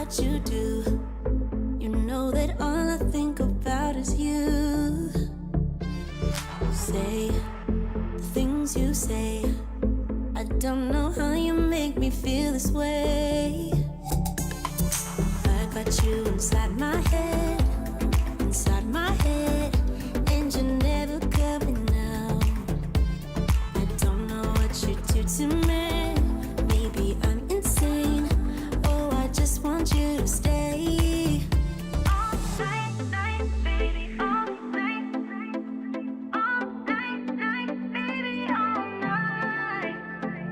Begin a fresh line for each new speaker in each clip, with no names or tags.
what you do. You know that all I think about is you. Say the things you say. I don't know how you make me feel this way. I got you inside my head, and you're never coming out. I don't know what you do to me. Maybe I'm insane. Oh, I just want you to stay. All night, night, baby, all night. All night, night, baby, all night.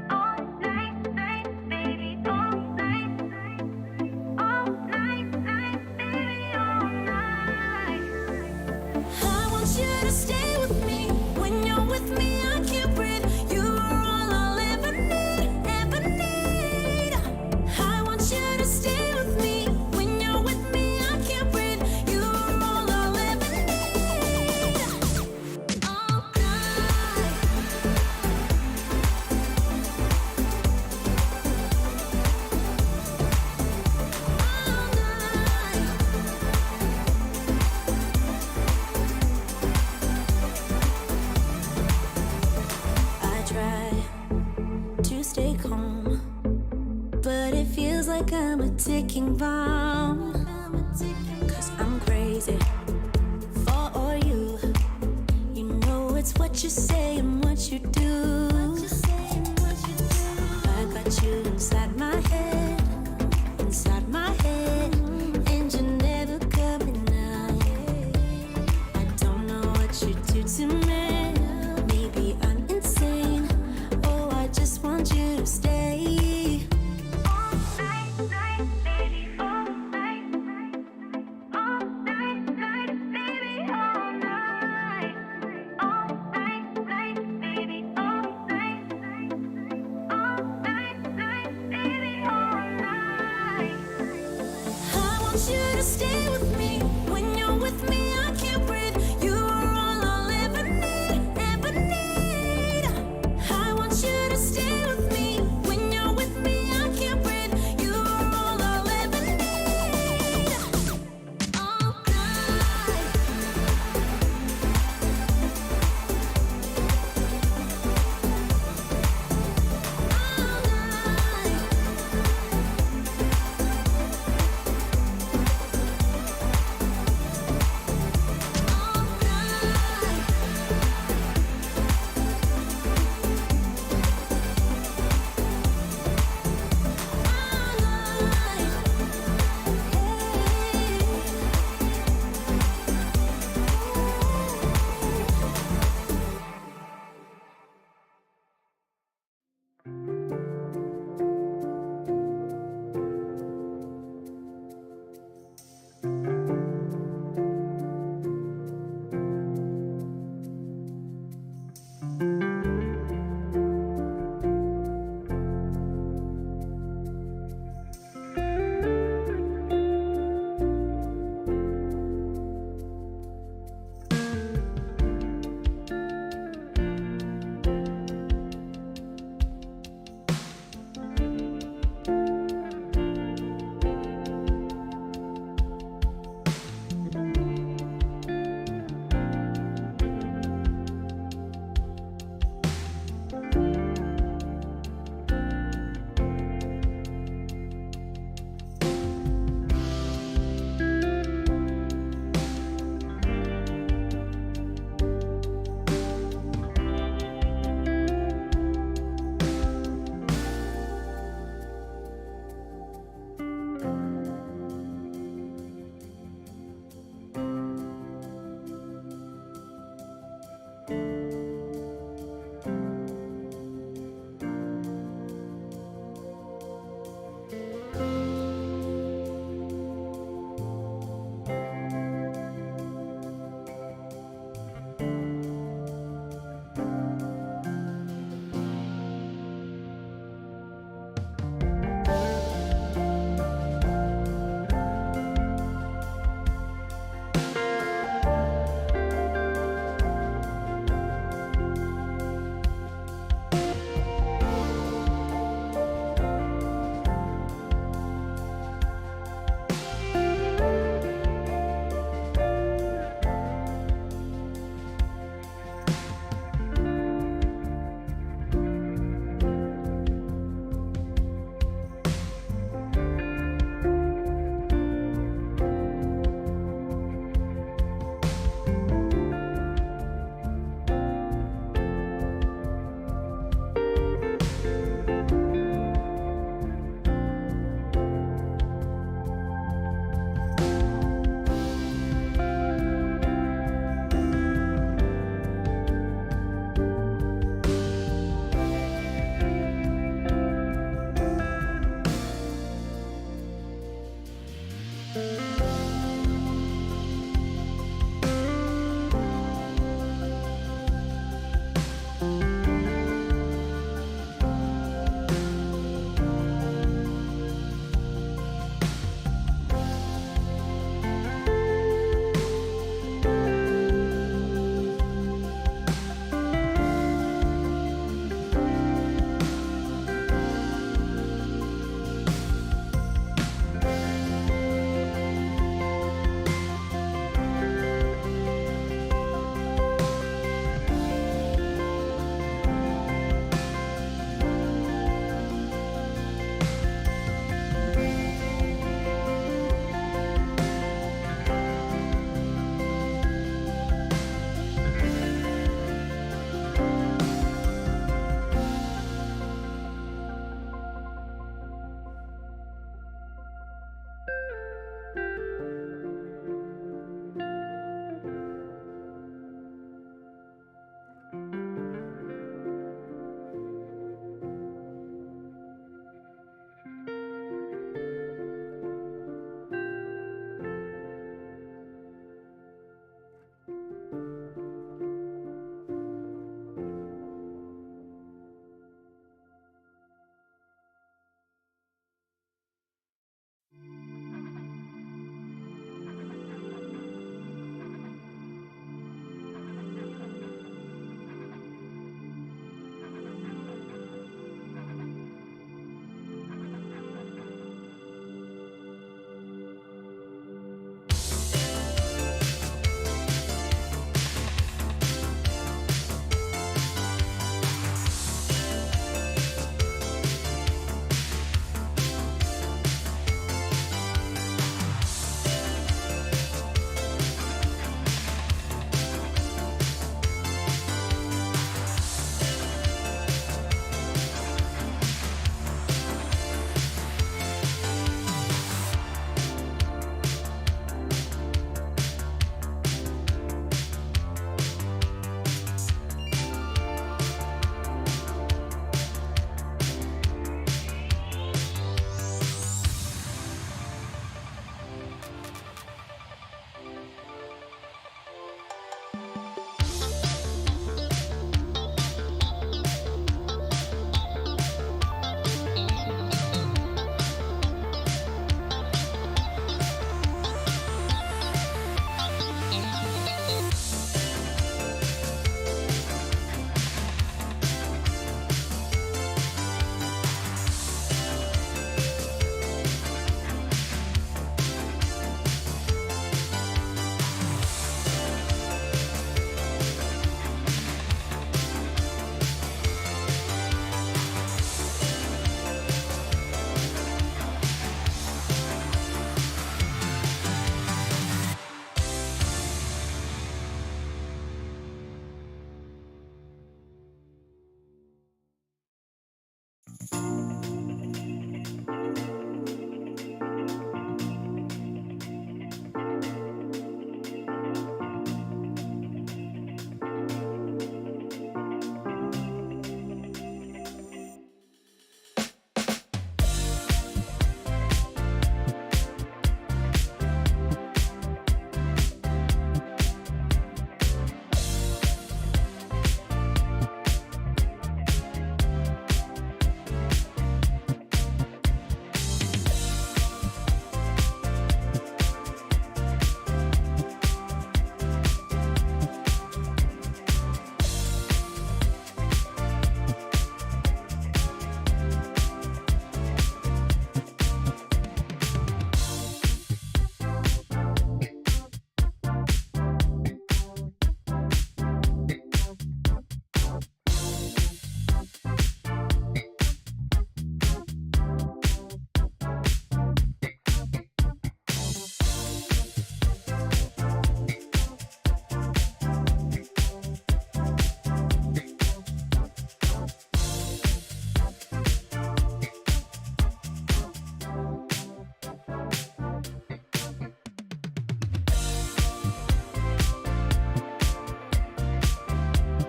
All night, night, baby, all night. All night, night, baby, all night. I want you to stay with me. When you're with me, I can't breathe. You are all I'll ever need, ever need. I want you to stay with me. When you're with me, I can't breathe. You are all I'll ever need. All night. All night. I try to stay calm, but it feels like I'm a ticking bomb. 'Cause I'm crazy for you. You know it's what you say and what you do. I got you inside my head, and you're never coming out. I don't know what you do to me. Maybe I'm insane. Oh, I just want you to stay. All night, night, baby, all night. All night, night, baby, all night. All night, night, baby, all night. All night, night, baby, all night. I want you to stay with me. When you're with me, I can't breathe. You are all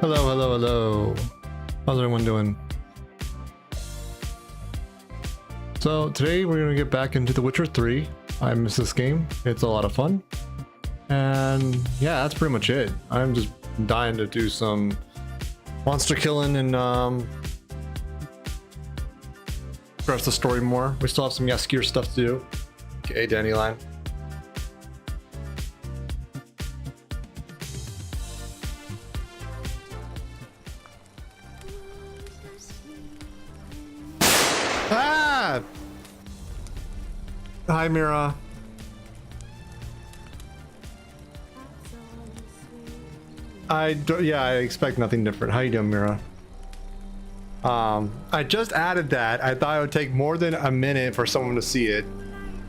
Hello, hello, hello. How's everyone doing? So today we're gonna get back into The Witcher 3. I miss this game. It's a lot of fun. And yeah, that's pretty much it. I'm just dying to do some monster killing and progress the story more. We still have some Jaskier stuff to do. Okay, Dandelion. Ah! Hi, Mira. I expect nothing different. How you doing, Mira? I just added that. I thought it would take more than a minute for someone to see it.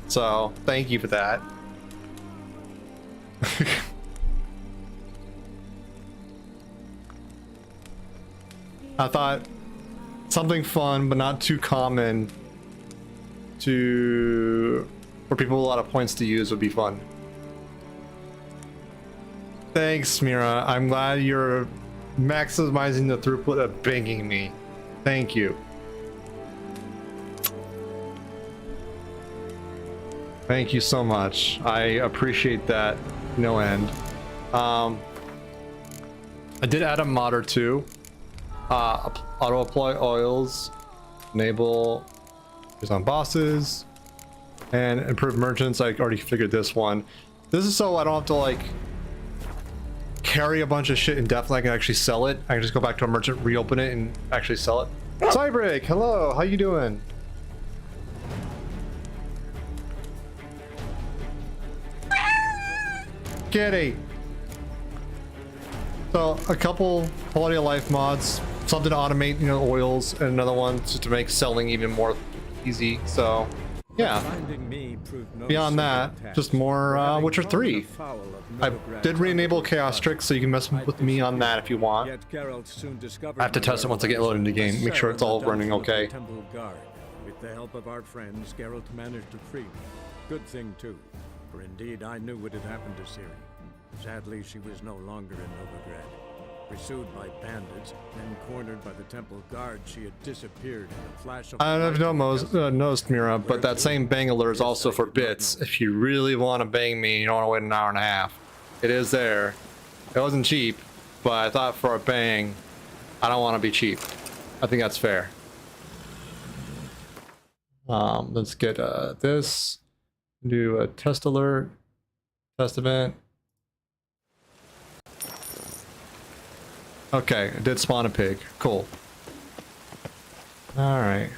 So, thank you for that. I thought something fun but not too common for people with a lot of points to use would be fun. Thanks, Mira. I'm glad you're maximizing the throughput of banging me. Thank you. Thank you so much. I appreciate that no end. I did add a mod or two. Auto apply oils, enable on bosses, and improve merchants. I already figured this one. This is so I don't have to like carry a bunch of shit indefinitely. I can actually sell it. I can just go back to a merchant, reopen it, and actually sell it. Cybreak, hello, how you doing? Kitty. So a couple quality of life mods, something to automate, you know, oils, and another one just to make selling even more easy. So yeah, beyond that, just more Witcher 3. I did re-enable Chaos Tricks, so you can mess with me on that if you want. I have to test it once I get loaded into the game, make sure it's all running okay.
With the help of our friends, Geralt managed to free me. Good thing too, for indeed I knew what had happened to Ciri. Sadly, she was no longer in Novigrad. Pursued by bandits, then cornered by the temple guard, she had disappeared in a flash of
I don't know if you noticed, Mira, but that same bang alert is also for bits. If you really want to bang me, you don't want to wait an hour and a half. It is there. It wasn't cheap, but I thought for a bang, I don't want to be cheap. I think that's fair. Let's get this. Do a test alert, test event. Okay, it did spawn a pig. Cool. All right.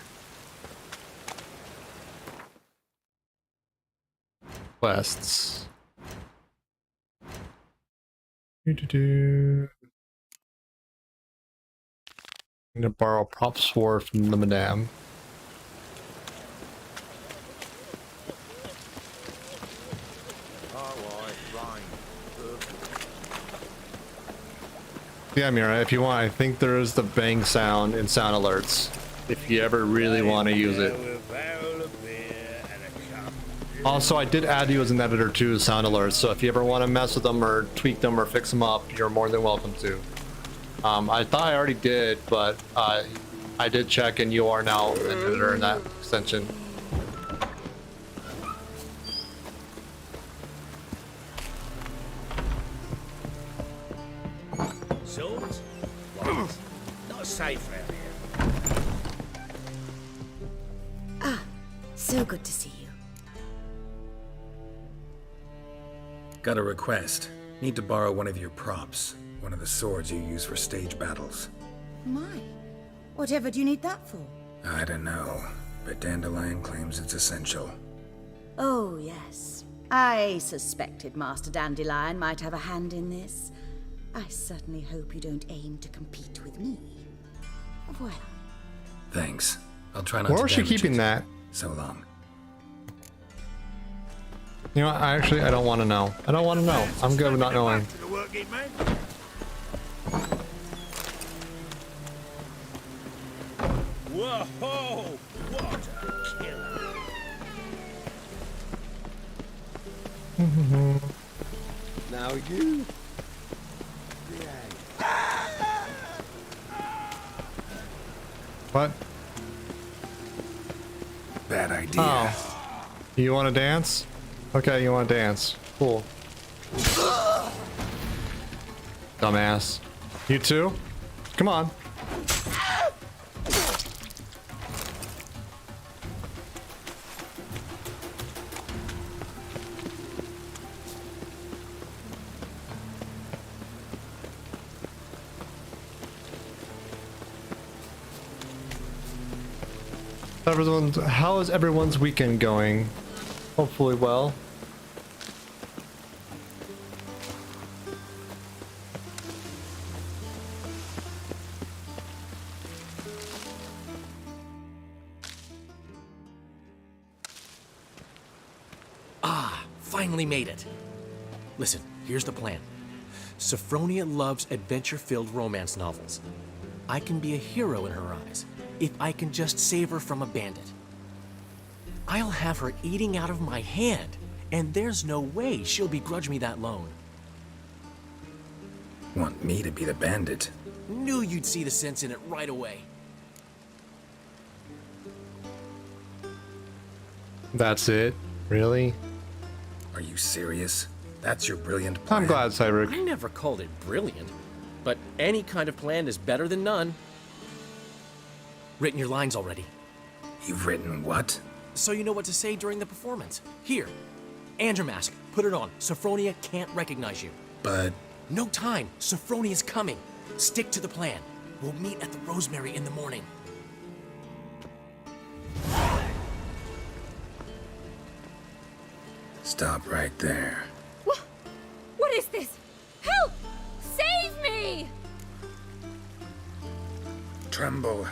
Quests. I'm gonna borrow prop sword from the madame. Yeah, Mira, if you want, I think there is the bang sound in sound alerts. If you ever really want to use it. Also, I did add you as an editor to sound alerts, so if you ever want to mess with them or tweak them or fix them up, you're more than welcome to. I thought I already did, but I did check and you are now an editor in that extension.
Swords? What? Not safe around here.
Ah, so good to see you.
Got a request. Need to borrow one of your props. One of the swords you use for stage battles.
My, whatever do you need that for?
I don't know, but Dandelion claims it's essential.
Oh, yes. I suspected Master Dandelion might have a hand in this. I certainly hope you don't aim to compete with me. Voilà.
Thanks. I'll try not to.
Where was she
damage
keeping
it.
that?
So long.
You know, I don't want to know. I don't want to know. I'm good with not knowing.
Whoa! What a killer! Now you.
What?
Bad idea.
Oh. You want to dance? Okay, you want to dance. Cool. Dumbass. You too? Come on. How is everyone's weekend going? Hopefully well.
Finally made it. Listen, here's the plan. Sophronia loves adventure-filled romance novels. I can be a hero in her eyes if I can just save her from a bandit. I'll have her eating out of my hand, and there's no way she'll begrudge me that loan.
Want me to be the bandit?
Knew you'd see the sense in it right away.
That's it? Really?
Are you serious? That's your brilliant plan?
I'm glad, Cyber.
I never called it brilliant, but any kind of plan is better than none. Written your lines already,
You've written what?
so you know what to say during the performance. Here, and your mask. Put it on. Sophronia can't recognize you.
But
No time. Sophronia's coming. Stick to the plan. We'll meet at the Rosemary in the morning.
stop right there.
What is this? Help! Save me!
Tremble,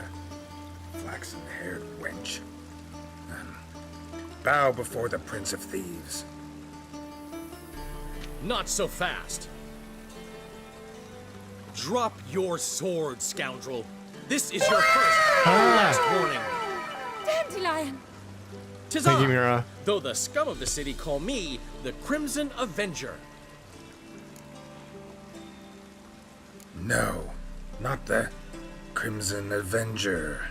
flaxen-haired wench. And bow before the Prince of Thieves.
Not so fast. Drop your sword, scoundrel. This is your first and last warning.
Dandelion!
Thank you, Mira.
Though the scum of the city call me the Crimson Avenger.
No, not the Crimson Avenger.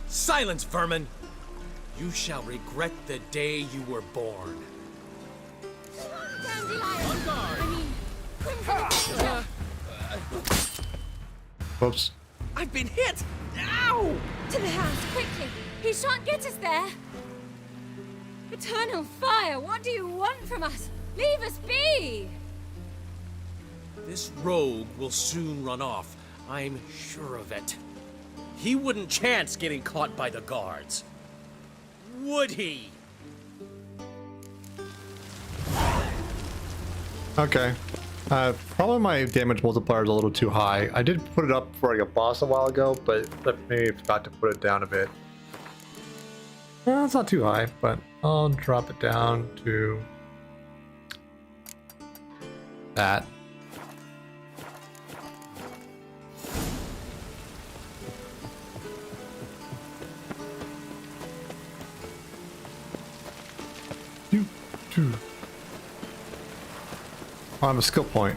Silence, vermin! You shall regret the day you were born.
Dandelion! I mean, Crimson Avenger!
Whoops.
I've been hit! Ow!
To the house, quickly! He shan't get us there! Eternal fire, what do you want from us? Leave us be!
This rogue will soon run off. I'm sure of it. He wouldn't chance getting caught by the guards. Would he?
Okay. Probably my damage multiplier is a little too high. I did put it up for like a boss a while ago, but maybe I forgot to put it down a bit. Well, it's not too high, but I'll drop it down to that. I have a skill point.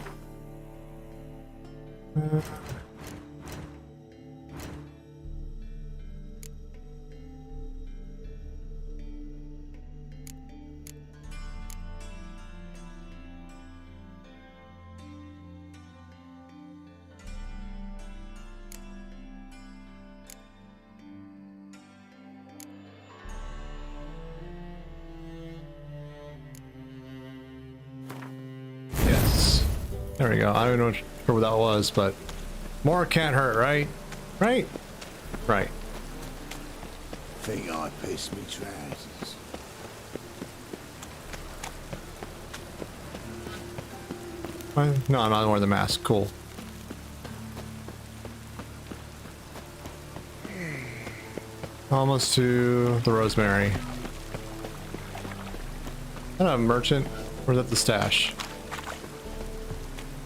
There we go. I don't know sure what that was, but more can't hurt, right? Right? Right.
Think I pissed me trousers.
No, I'm not wearing the mask. Cool. Almost to the Rosemary. Is that a merchant? Or is that the stash?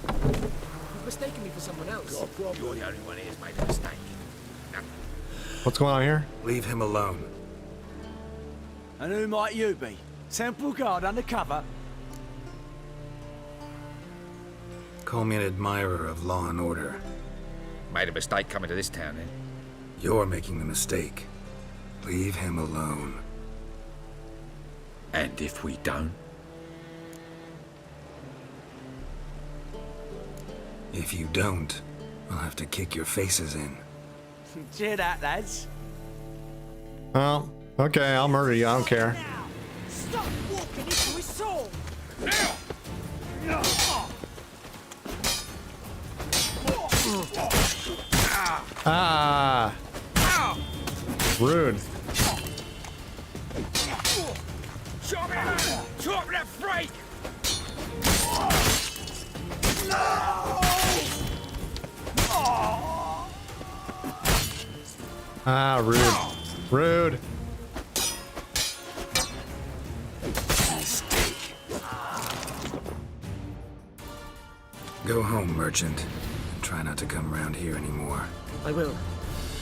You've mistaken me for someone else.
You're the only one who's made a mistake.
What's going on here?
Leave him alone.
And who might you be? Temple guard undercover?
Call me an admirer of law and order.
Made a mistake coming to this town, then.
You're making the mistake. Leave him alone.
And if we don't?
If you don't, I'll have to kick your faces in.
Cheer that, lads.
Well, okay, I'll murder you. I don't care.
Stop walking into his soul!
Ah! Rude.
Chop it! Chop that freak!
Ah, rude. Rude.
Go home, merchant. Try not to come around here anymore.
I will.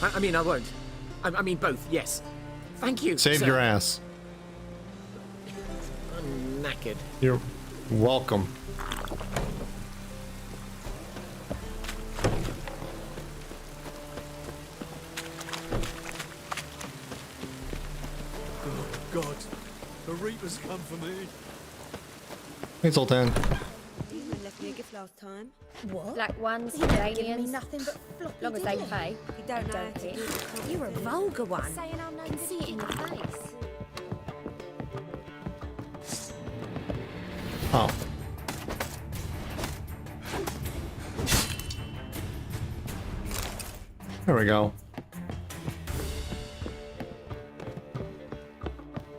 I mean, I won't. I mean, both, yes. Thank you.
Saved
sir.
your ass.
I'm knackered.
You're welcome.
God, the Reapers come for me.
Hey, Sultan.
You left me a gift last time.
What?
Black ones,
He never given me
Danians.
nothing but floppy
Long as they
did he?
pay.
You don't know how to
hit.
do the coffee
You're a
thing.
vulgar one.
Saying I'm no
I can
good
see it in your face.
Oh. There we go.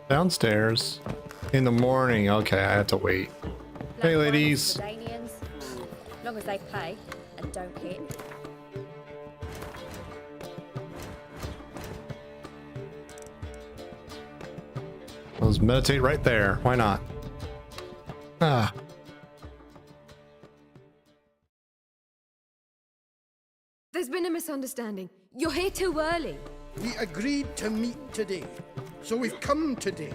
Downstairs. In the morning. Okay, I had to wait. Hey,
Black
ladies.
ones, Danians. Long as they pay and don't hit.
Let's meditate right there. Why not? Ah.
There's been a misunderstanding. You're here too early.
We agreed to meet today, so we've come today.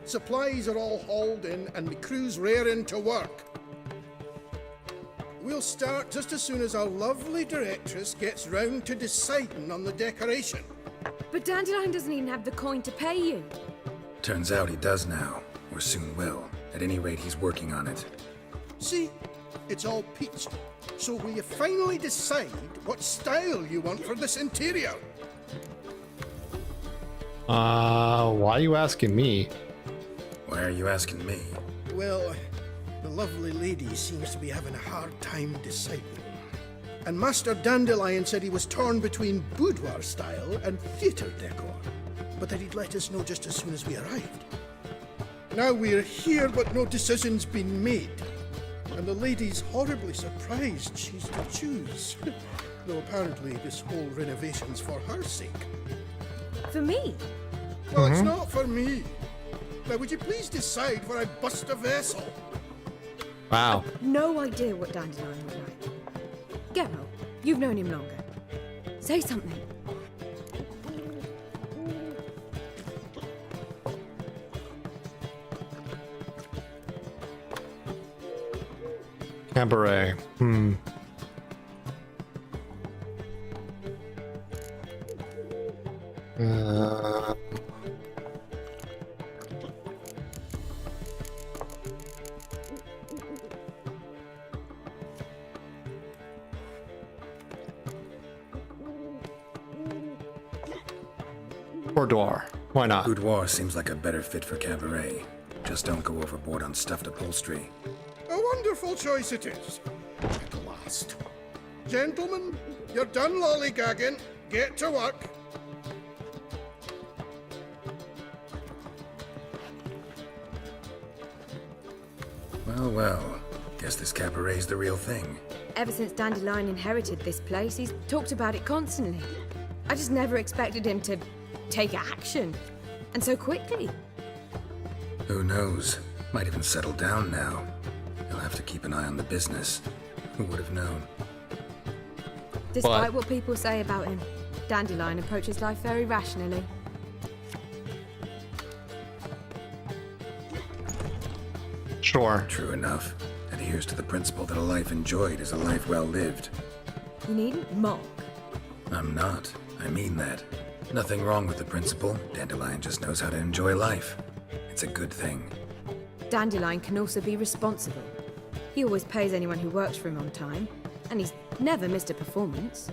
Supplies are all hauled in and the crew's raring to work. We'll start just as soon as our lovely directress gets round to deciding on the decoration.
But Dandelion doesn't even have the coin to pay you.
Turns out he does now, or soon will. At any rate, he's working on it.
See, it's all peachy. So will you finally decide what style you want for this interior?
Why are you asking me?
Why are you asking me?
Well, the lovely lady seems to be having a hard time deciding. And Master Dandelion said he was torn between boudoir style and theatre decor, but that he'd let us know just as soon as we arrived. Now we're here, but no decision's been made. And the lady's horribly surprised she's to choose. Though apparently this whole renovation's for her sake.
For me?
Well, it's not for me. Now, would you please decide where I bust a vessel?
Wow.
No idea what Dandelion was like. Geralt, you've known him longer. Say something.
Cabaret. Boudoir. Why not?
Boudoir seems like a better fit for cabaret. Just don't go overboard on stuffed upholstery.
A wonderful choice it is. At last. Gentlemen, you're done lollygagging. Get to work.
Well, well. Guess this cabaret's the real thing.
Ever since Dandelion inherited this place, he's talked about it constantly. I just never expected him to take action. And so quickly.
Who knows? Might even settle down now. You'll have to keep an eye on the business. Who would have known?
Despite what people say about him, Dandelion approaches life very rationally.
Sure.
True enough. Adheres to the principle that a life enjoyed is a life well lived.
You needn't mock.
I'm not. I mean that. Nothing wrong with the principal. Dandelion just knows how to enjoy life. It's a good thing.
Dandelion can also be responsible. He always pays anyone who works for him on time, and he's never missed a performance.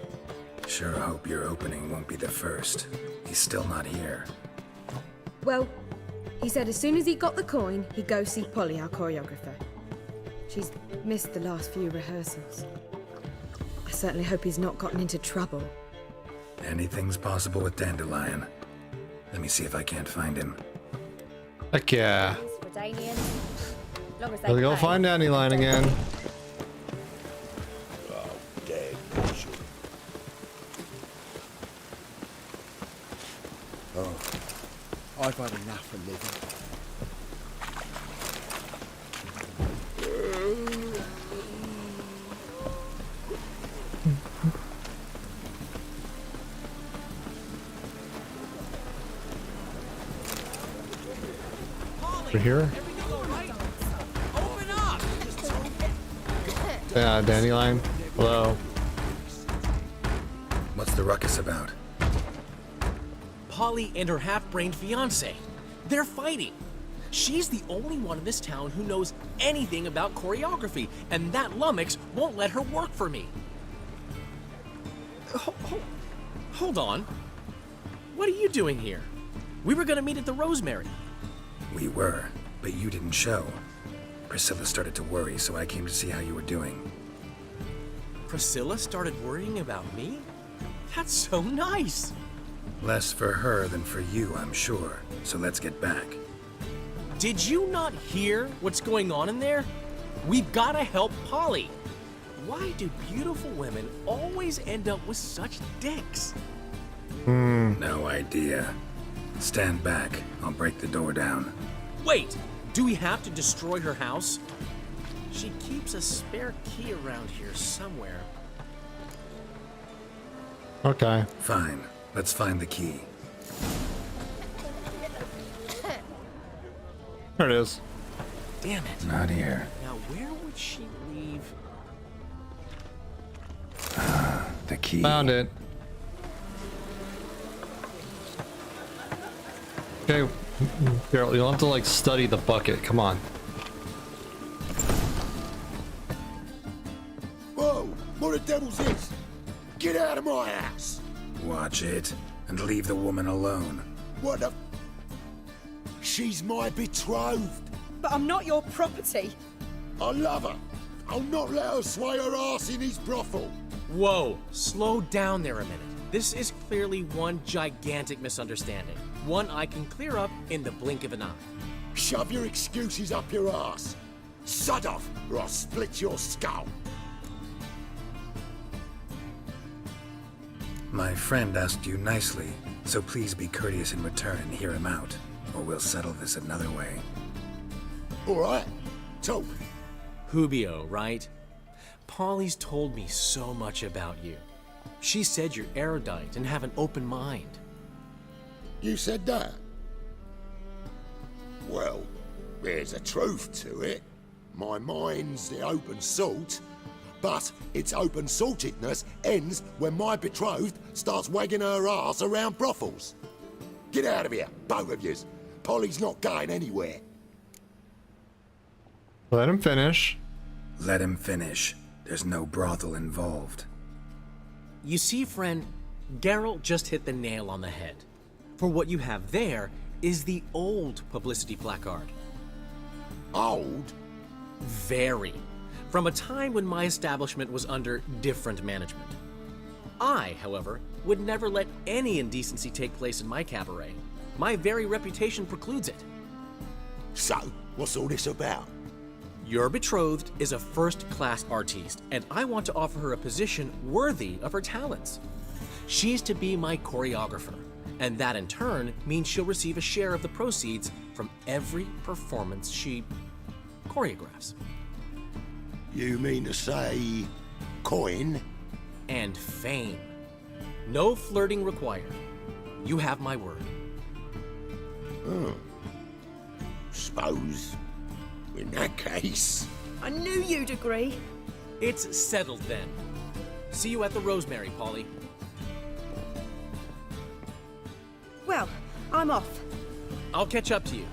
Sure hope your opening won't be the first. He's still not here.
Well, he said as soon as he got the coin, he'd go see Polly, our choreographer. She's missed the last few rehearsals. I certainly hope he's not gotten into trouble.
Anything's possible with Dandelion. Let me see if I can't find him.
Heck yeah.
Long as they
Let's go
pay.
find Dandelion again.
I've had enough of living.
Over here?
Open up!
Yeah, Dandelion. Hello.
What's the ruckus about?
Polly and her half-brained fiancé. They're fighting. She's the only one in this town who knows anything about choreography, and that lummox won't let her work for me. Hold on. What are you doing here? We were gonna meet at the Rosemary.
We were, but you didn't show. Priscilla started to worry, so I came to see how you were doing.
Priscilla started worrying about me? That's so nice.
Less for her than for you, I'm sure. So let's get back.
Did you not hear what's going on in there? We've gotta help Polly. Why do beautiful women always end up with such dicks?
No idea. Stand back. I'll break the door down.
Wait, do we have to destroy her house? She keeps a spare key around here somewhere.
Okay.
Fine. Let's find the key.
There it is.
Damn it.
Not here.
Now where would she leave?
The key.
Found it. Okay. Geralt, you don't have to like study the bucket. Come on.
Whoa! What the devil's this? Get out of my house!
Watch it, and leave the woman alone.
What the... She's my betrothed.
But I'm not your property.
I love her. I'll not let her sway her ass in his brothel.
Whoa, slow down there a minute. This is clearly one gigantic misunderstanding. One I can clear up in the blink of an eye.
Shove your excuses up your ass. Sod off, or I'll split your skull.
My friend asked you nicely, so please be courteous in return and hear him out, or we'll settle this another way.
All right, talk.
Hubio, right? Polly's told me so much about you. She said you're erudite and have an open mind.
You said that? Well, there's a truth to it. My mind's the open salt, but its open saltedness ends when my betrothed starts wagging her ass around brothels. Get out of here, both of yous. Polly's not going anywhere.
Let him finish.
Let him finish. There's no brothel involved.
You see, friend, Geralt just hit the nail on the head. For what you have there is the old publicity placard.
Old?
Very. From a time when my establishment was under different management. I, however, would never let any indecency take place in my cabaret. My very reputation precludes it.
So, what's all this about?
Your betrothed is a first-class artiste, and I want to offer her a position worthy of her talents. She's to be my choreographer, and that in turn means she'll receive a share of the proceeds from every performance she choreographs.
You mean to say... coin?
And fame. No flirting required. You have my word.
Suppose... in that case...
I knew you'd agree.
It's settled then. See you at the Rosemary, Polly.
Well, I'm off.
I'll catch up to you.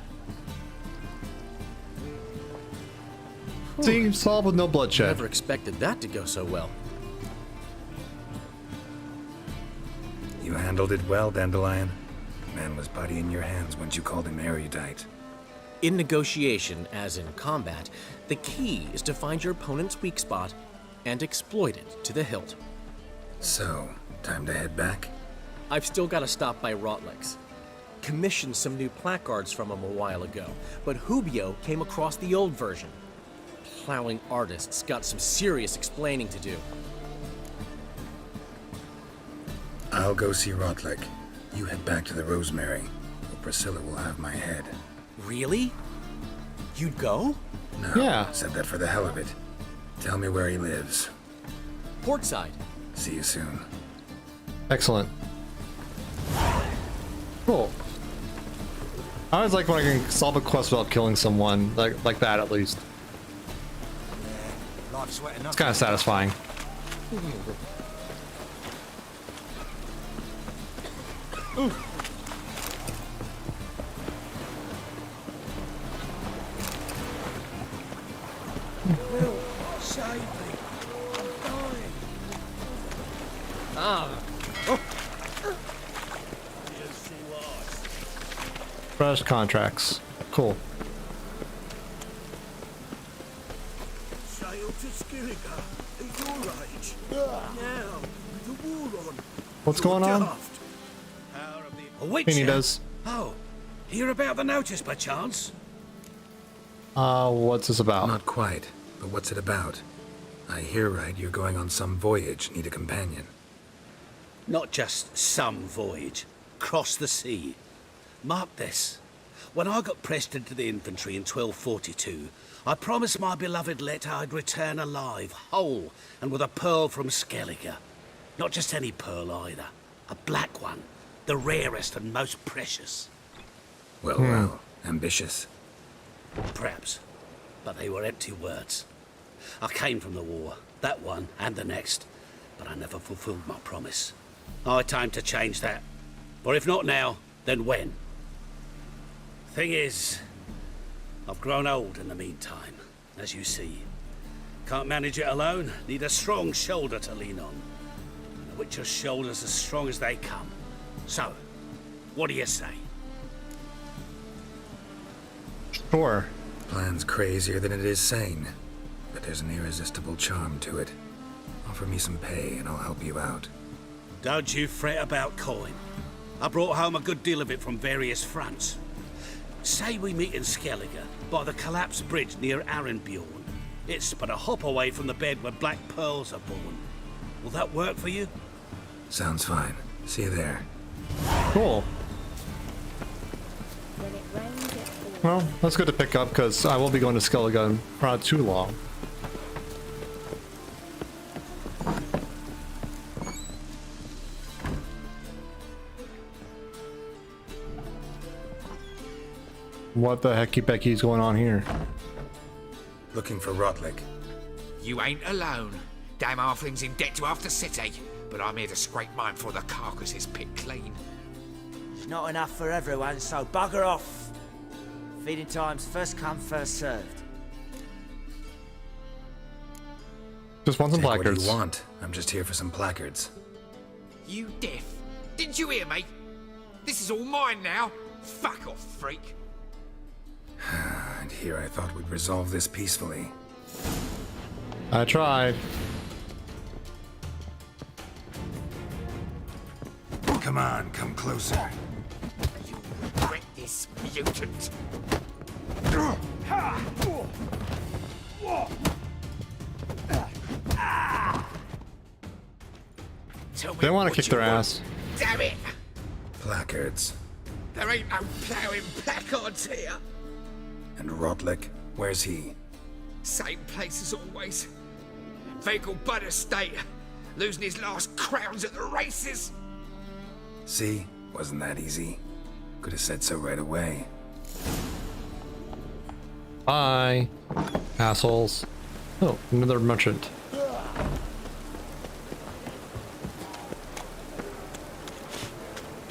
See, solved with no bloodshed.
Never expected that to go so well.
You handled it well, Dandelion. Man was body in your hands once you called him erudite.
In negotiation, as in combat, the key is to find your opponent's weak spot and exploit it to the hilt.
So, time to head back?
I've still got to stop by Rotlick's. Commissioned some new placards from him a while ago, but Hubio came across the old version. Plowing artists got some serious explaining to do.
I'll go see Rotlick. You head back to the Rosemary, or Priscilla will have my head.
Really? You'd go?
No,
Yeah.
said that for the hell of it. Tell me where he lives.
Portside.
See you soon.
Excellent. Cool. I always like when I can solve a quest without killing someone, like that at least. It's kind of satisfying.
Will, save me. I'm dying. Yes, she was.
Fresh contracts. Cool.
Sail to Skilliger at your age. Now, the war on.
What's going on?
Daft.
A witch?
He does.
Oh, hear about the notice by chance?
What's this about?
Not quite, but what's it about? I hear right you're going on some voyage, need a companion.
Not just some voyage. Cross the sea. Mark this. When I got pressed into the infantry in 1242, I promised my beloved Let I'd return alive, whole, and with a pearl from Skellige. Not just any pearl either. A black one. The rarest and most precious.
Well, well, ambitious.
Perhaps. But they were empty words. I came from the war, that one and the next, but I never fulfilled my promise. Time to change that. Or if not now, then when? Thing is, I've grown old in the meantime, as you see. Can't manage it alone, need a strong shoulder to lean on. And the Witcher's shoulder's as strong as they come. So, what do you say?
Sure.
Plan's crazier than it is sane, but there's an irresistible charm to it. Offer me some pay and I'll help you out.
Don't you fret about coin. I brought home a good deal of it from various fronts. Say we meet in Skellige, by the collapsed bridge near Arenbjorn. It's but a hop away from the bed where black pearls are born. Will that work for you?
Sounds fine. See you there.
Cool.
When it rains, it pours.
Well, that's good to pick up because I will be going to Skellige for not too long. What the hecky becky's going on here?
Looking for Rotlick.
You ain't alone. Damn halfling's in debt to half the city, but I'm here to scrape mine before the carcass is picked clean.
There's not enough for everyone, so bugger off. Feeding time's first come, first served.
Just want some
Take what
placards.
you want. I'm just here for some placards.
You deaf? Didn't you hear me? This is all mine now. Fuck off, freak.
And here I thought we'd resolve this peacefully.
I tried.
Come on, come closer.
You regret this, mutant. Tell me
They want to
what
kick
you
their
want.
ass.
Damn it!
Placards.
There ain't no ploughing placards here.
And Rotlick, where's he?
Same place as always. Vehicle Bud Estate. Losing his last crowns at the races.
See? Wasn't that easy? Could have said so right away.
Bye, assholes. Oh, another merchant.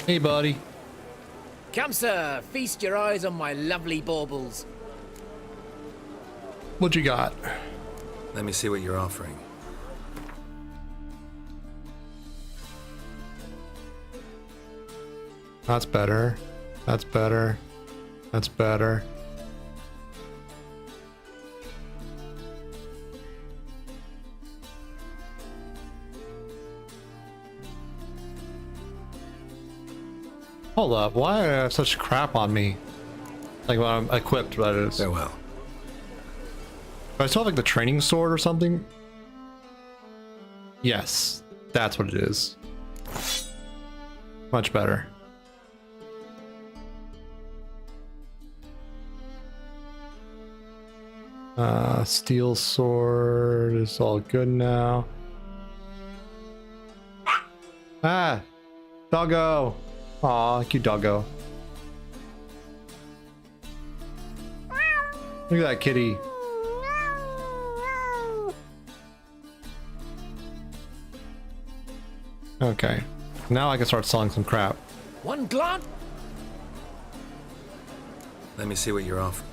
Hey, buddy.
Come, sir, feast your eyes on my lovely baubles.
What you got?
Let me see what you're offering.
That's better. That's better. That's better. Hold up, why do I have such crap on me? Like when I'm equipped, that is.
Farewell.
Do I still have like the training sword or something? Yes, that's what it is. Much better. Steel sword is all good now. Ah! Doggo! Aw, cute doggo. Look at that kitty. Okay. Now I can start selling some crap.
One glance.
Let me see what you're offering.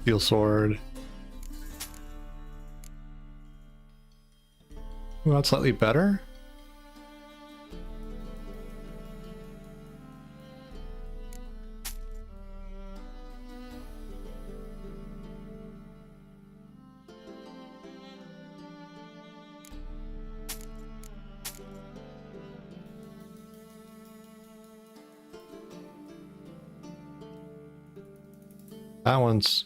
Steel sword. Well, that's slightly better. That one's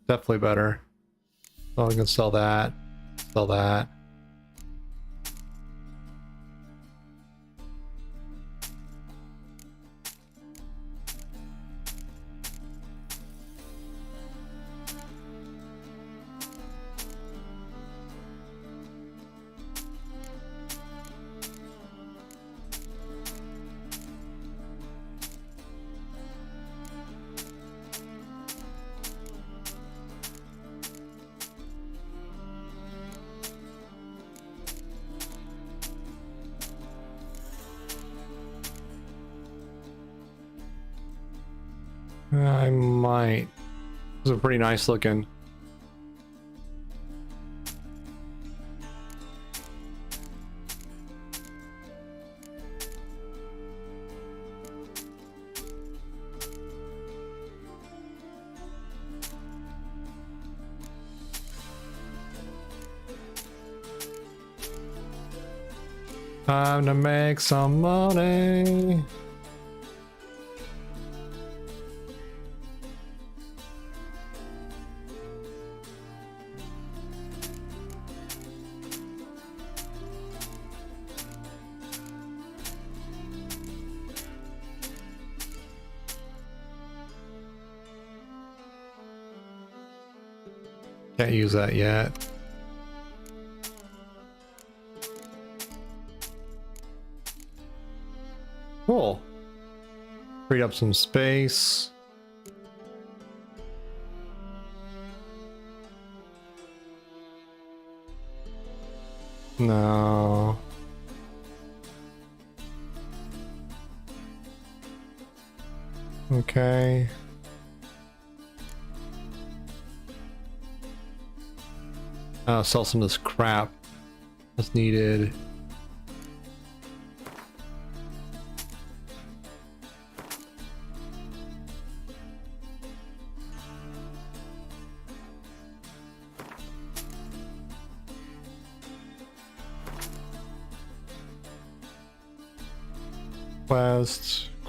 definitely better. So I can sell that. Sell that. I might. Those are pretty nice looking. Time to make some money. Can't use that yet. Cool. Freed up some space. No. Okay. Sell some of this crap that's needed.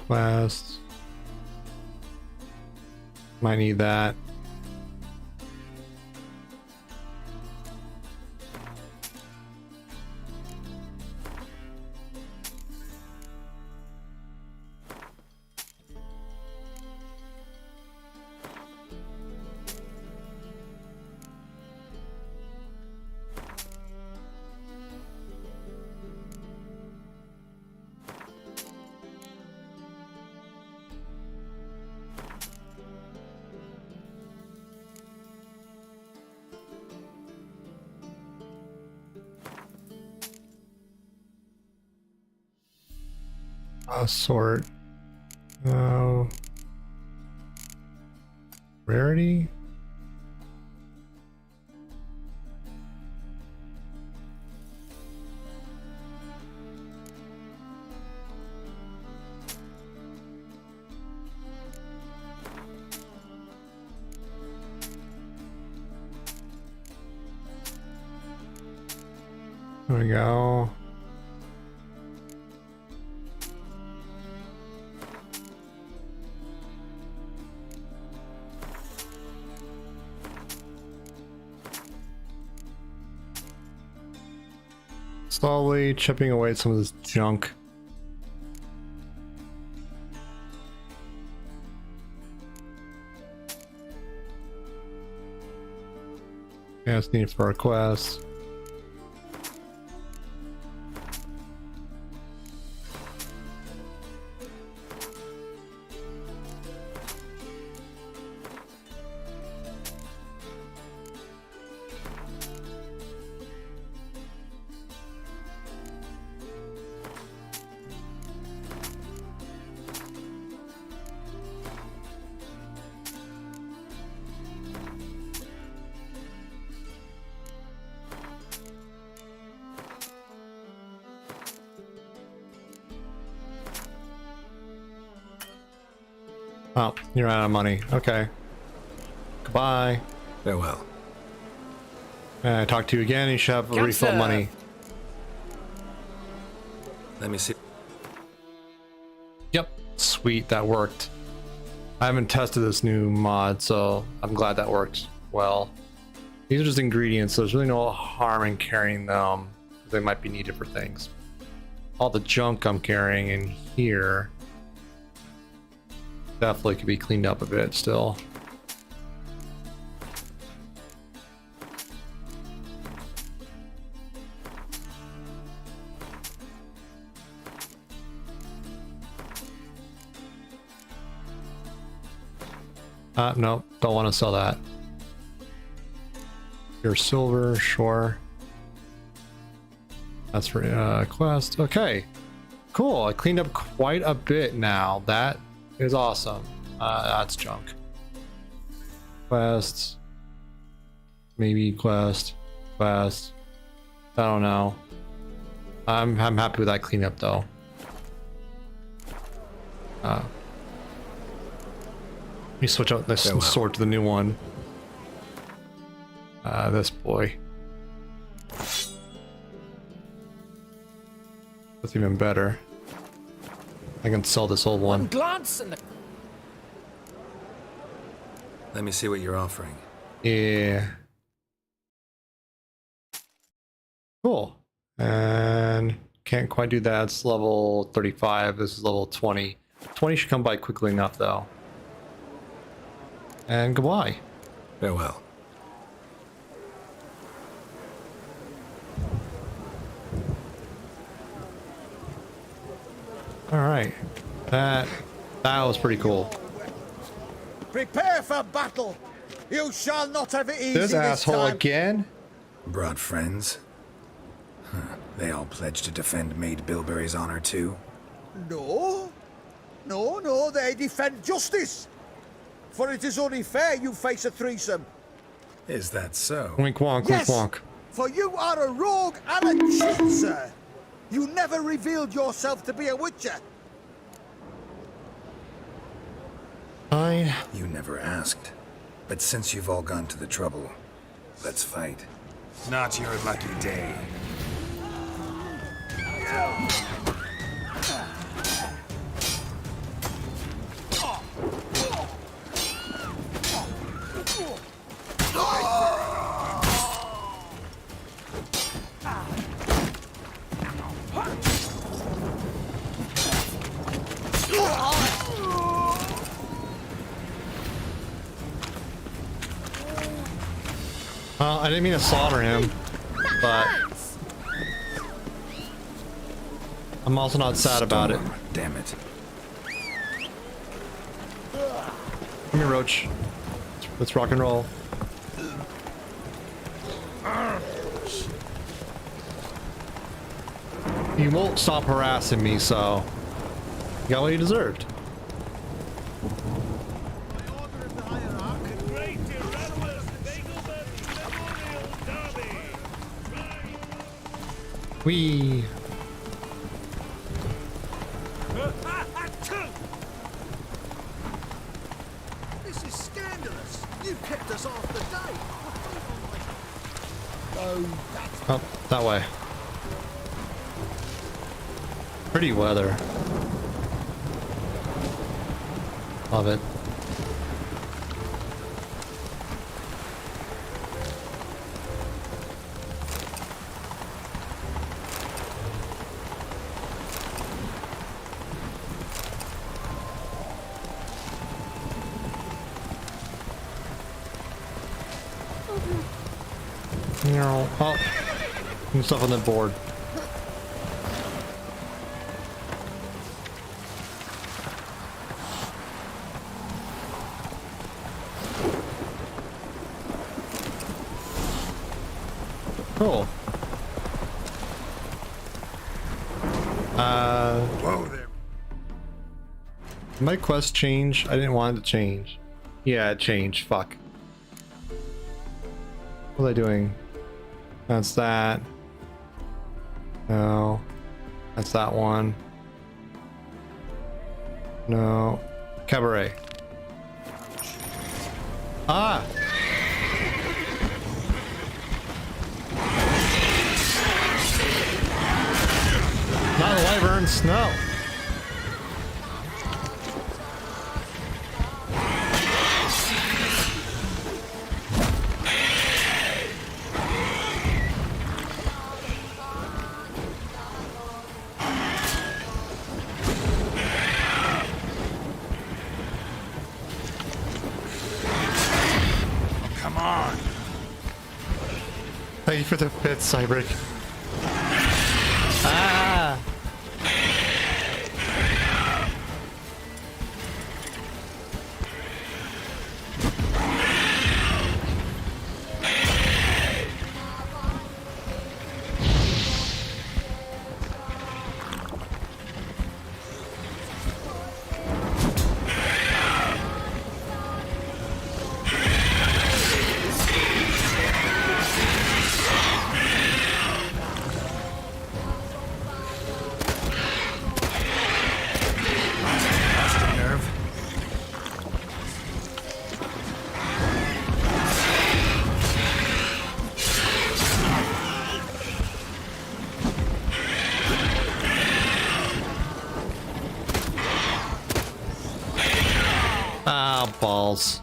Quest. Might need that. Sort. Rarity. There we go. Slowly chipping away at some of this junk. Yeah, it's needed for our quest. Oh, you're out of money. Okay. Goodbye.
Farewell.
I talk to you again. You should have refill money.
Let me see.
Yep. Sweet, that worked. I haven't tested this new mod, so I'm glad that worked well. These are just ingredients, so there's really no harm in carrying them. They might be needed for things. All the junk I'm carrying in here definitely could be cleaned up a bit still. No, don't want to sell that. Your silver, sure. That's for quest. Okay, cool. I cleaned up quite a bit now. That is awesome. That's junk. Quest. Maybe quest. Quest. I don't know. I'm happy with that cleanup though. Let me switch out this sword to the new one. This boy. That's even better. I can sell this old one.
Glance and
Let me see what you're offering.
Yeah. Cool. And can't quite do that. It's level 35. This is level 20. 20 should come by quickly enough though. And goodbye.
Farewell.
All right. That was pretty cool.
Prepare for battle. You shall not have it easy
This asshole
time.
again?
Brought friends? Huh. They all pledged to defend Maid Bilberry's honor too?
No. No, they defend justice. For it is only fair you face a threesome.
Is that so?
Wink wonk,
Yes,
wink wonk.
for you are a rogue and a cheat, sir. You never revealed yourself to be a witcher.
Fine.
You never asked. But since you've all gone to the trouble, let's fight.
Not your lucky day.
I didn't mean to slaughter him, but I'm also not sad about it.
Damn it.
Come here, Roach. Let's rock and roll. You won't stop harassing me, so got what you deserved. Wee.
This is scandalous. You kept us off the day.
Oh, that way. Pretty weather. Love it. Oh, some stuff on the board. Cool.
Whoa there.
My quest change? I didn't want it to change. Yeah, it changed. Fuck. What are they doing? That's that. No. That's that one. No. Cabaret. Ah! Not the wyverns, no.
Come on.
Thank you for the bits, Cyberic. Ah! Ah, balls.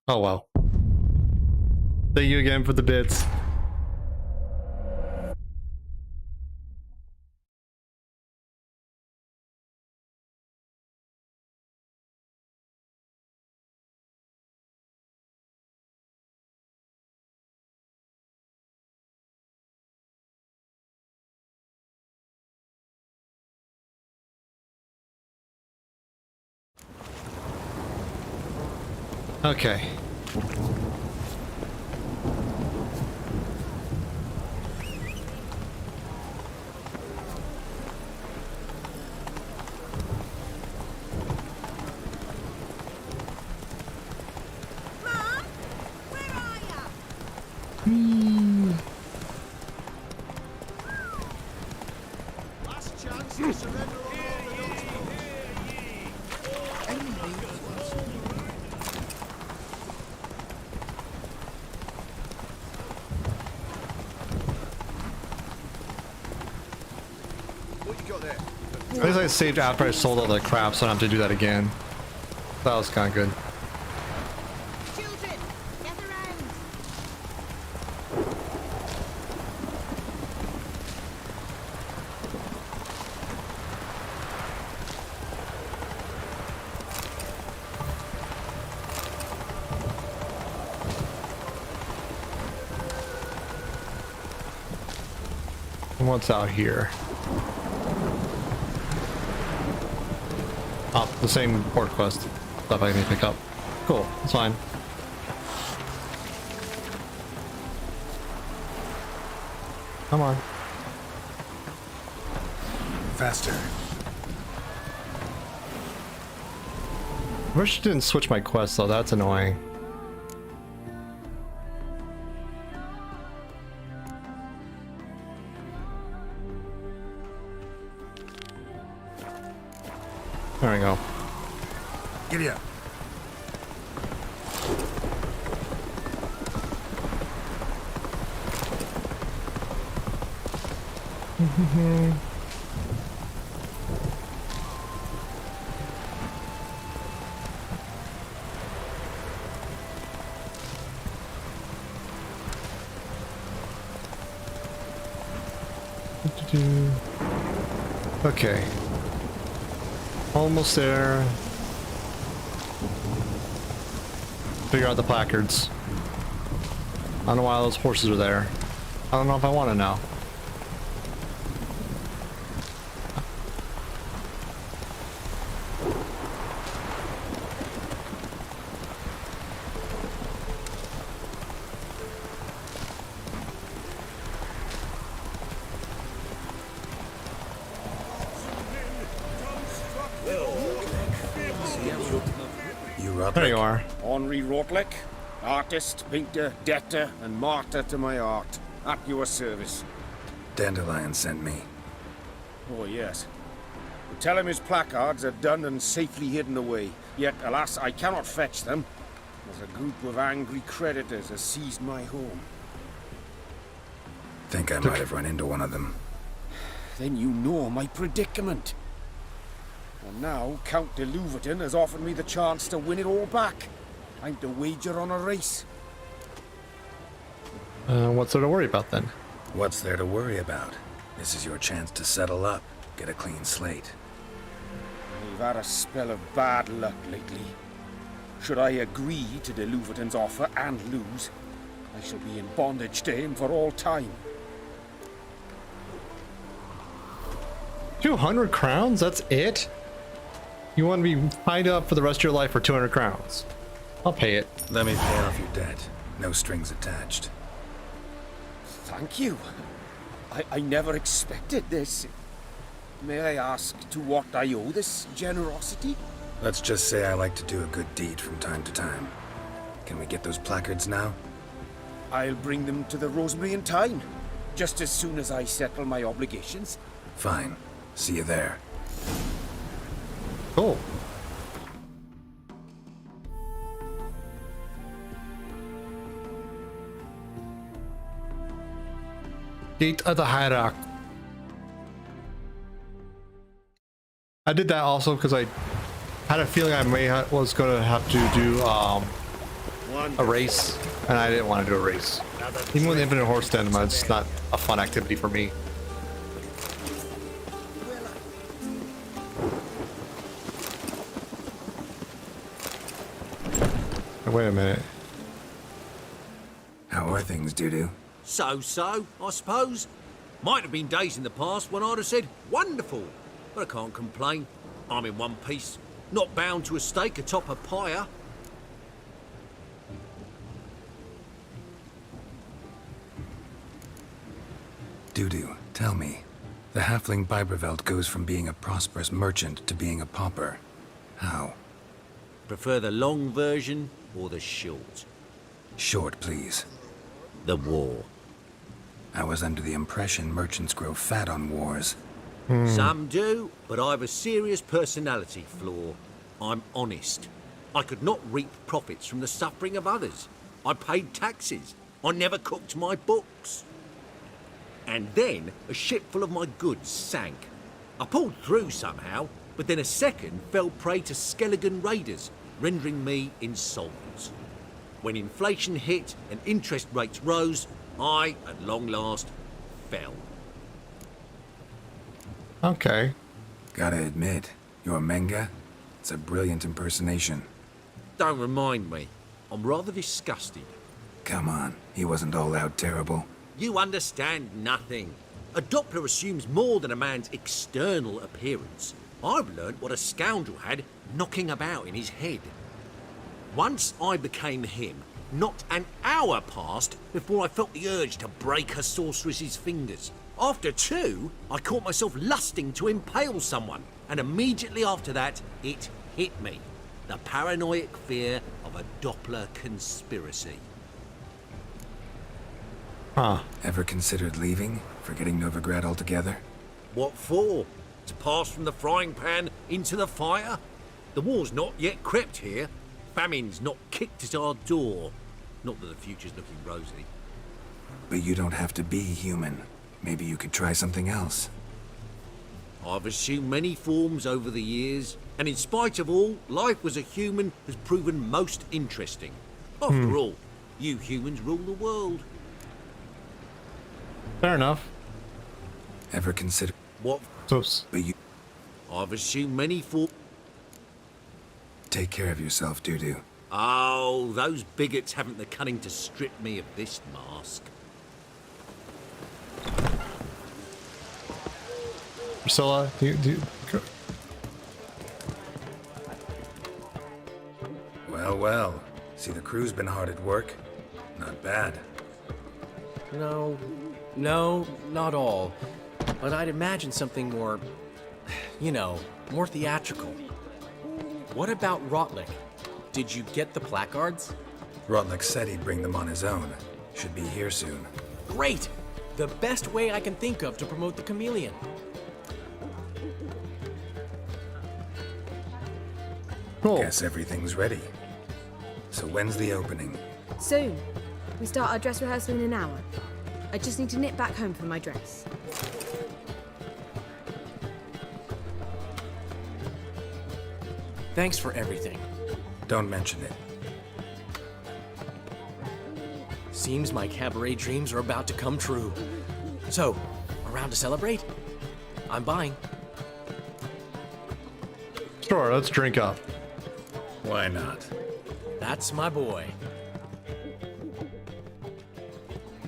Oh well. Thank you again for the bits. Okay.
Mom, where are ya?
Last chance to surrender all orthodox What you got there?
At least I saved after I sold all the crap, so I don't have to do that again. That was kind of good.
Children, gather round.
And what's out here? Oh, the same port quest stuff I need to pick up. Cool, that's fine. Come on.
Faster.
I wish it didn't switch my quest though, that's annoying. There we go.
Giddy up.
Okay. Almost there. Figure out the placards. I don't know why those horses are there. I don't know if I want to know. There you are.
Henri Rotlick, artist, painter, debtor, and martyr to my art. At your service.
Dandelion sent me.
Oh, yes. Tell him his placards are done and safely hidden away. Yet, alas, I cannot fetch them, as a group of angry creditors has seized my home.
Think I might have run into one of them.
Then you know my predicament. And now Count de Louverton has offered me the chance to win it all back. I'm to wager on a race.
What's there to worry about then?
What's there to worry about? This is your chance to settle up, get a clean slate.
We've had a spell of bad luck lately. Should I agree to de Louverton's offer and lose, I shall be in bondage to him for all time.
200 crowns? That's it? You want to be tied up for the rest of your life for 200 crowns? I'll pay it.
Let me pay off your debt. No strings attached.
Thank you. I never expected this. May I ask to what I owe this generosity?
Let's just say I like to do a good deed from time to time. Can we get those placards now?
I'll bring them to the Rosemary in time, just as soon as I settle my obligations.
Fine. See you there.
Cool. Gate of the Hierarch. I did that also because I had a feeling I was going to have to do a race, and I didn't want to do a race. Even with Infinite Horse Den, it's not a fun activity for me. Wait a minute.
How are things, Doo-Doo?
So-so, I suppose. Might have been days in the past when I'd have said, wonderful. But I can't complain. I'm in one piece. Not bound to a stake atop a pyre.
Doo-Doo, tell me. The halfling Biberveld goes from being a prosperous merchant to being a pauper. How?
Prefer the long version or the short?
Short, please.
The war.
I was under the impression merchants grow fat on wars.
Some do, but I've a serious personality flaw. I'm honest. I could not reap profits from the suffering of others. I paid taxes. I never cooked my books. And then a ship full of my goods sank. I pulled through somehow, but then a second fell prey to Skelligan raiders, rendering me insolvent. When inflation hit and interest rates rose, I, at long last, fell.
Okay.
Gotta admit, your Menga, it's a brilliant impersonation.
Don't remind me. I'm rather disgusted.
Come on, he wasn't all out terrible.
You understand nothing. A Doppler assumes more than a man's external appearance. I've learnt what a scoundrel had knocking about in his head. Once I became him, not an hour passed before I felt the urge to break a sorceress's fingers. After 2, I caught myself lusting to impale someone, and immediately after that, it hit me.
The paranoid fear of a Doppler conspiracy.
Huh.
Ever considered leaving? Forgetting Novigrad altogether?
What for? To pass from the frying pan into the fire? The war's not yet crept here. Famine's not kicked at our door. Not that the future's looking rosy.
But you don't have to be human. Maybe you could try something else.
I've assumed many forms over the years, and in spite of all, life as a human has proven most interesting. After all, you humans rule the world.
Fair enough.
Ever consider...
What?
Oops.
But you...
I've assumed many forms...
Take care of yourself, Dudu.
Oh, those bigots haven't the cunning to strip me of this mask.
Priscilla,
Well, well. See, the crew's been hard at work. Not bad.
No, not all. But I'd imagine something more, you know, more theatrical. What about Rotlick? Did you get the placards?
Rotlick said he'd bring them on his own. Should be here soon.
Great! The best way I can think of to promote the chameleon.
Cool.
Guess everything's ready. So when's the opening?
Soon. We start our dress rehearsal in an hour. I just need to nip back home for my dress.
Thanks for everything.
Don't mention it.
Seems my cabaret dreams are about to come true. So, around to celebrate? I'm buying.
Sure, let's drink up.
Why not?
That's my boy.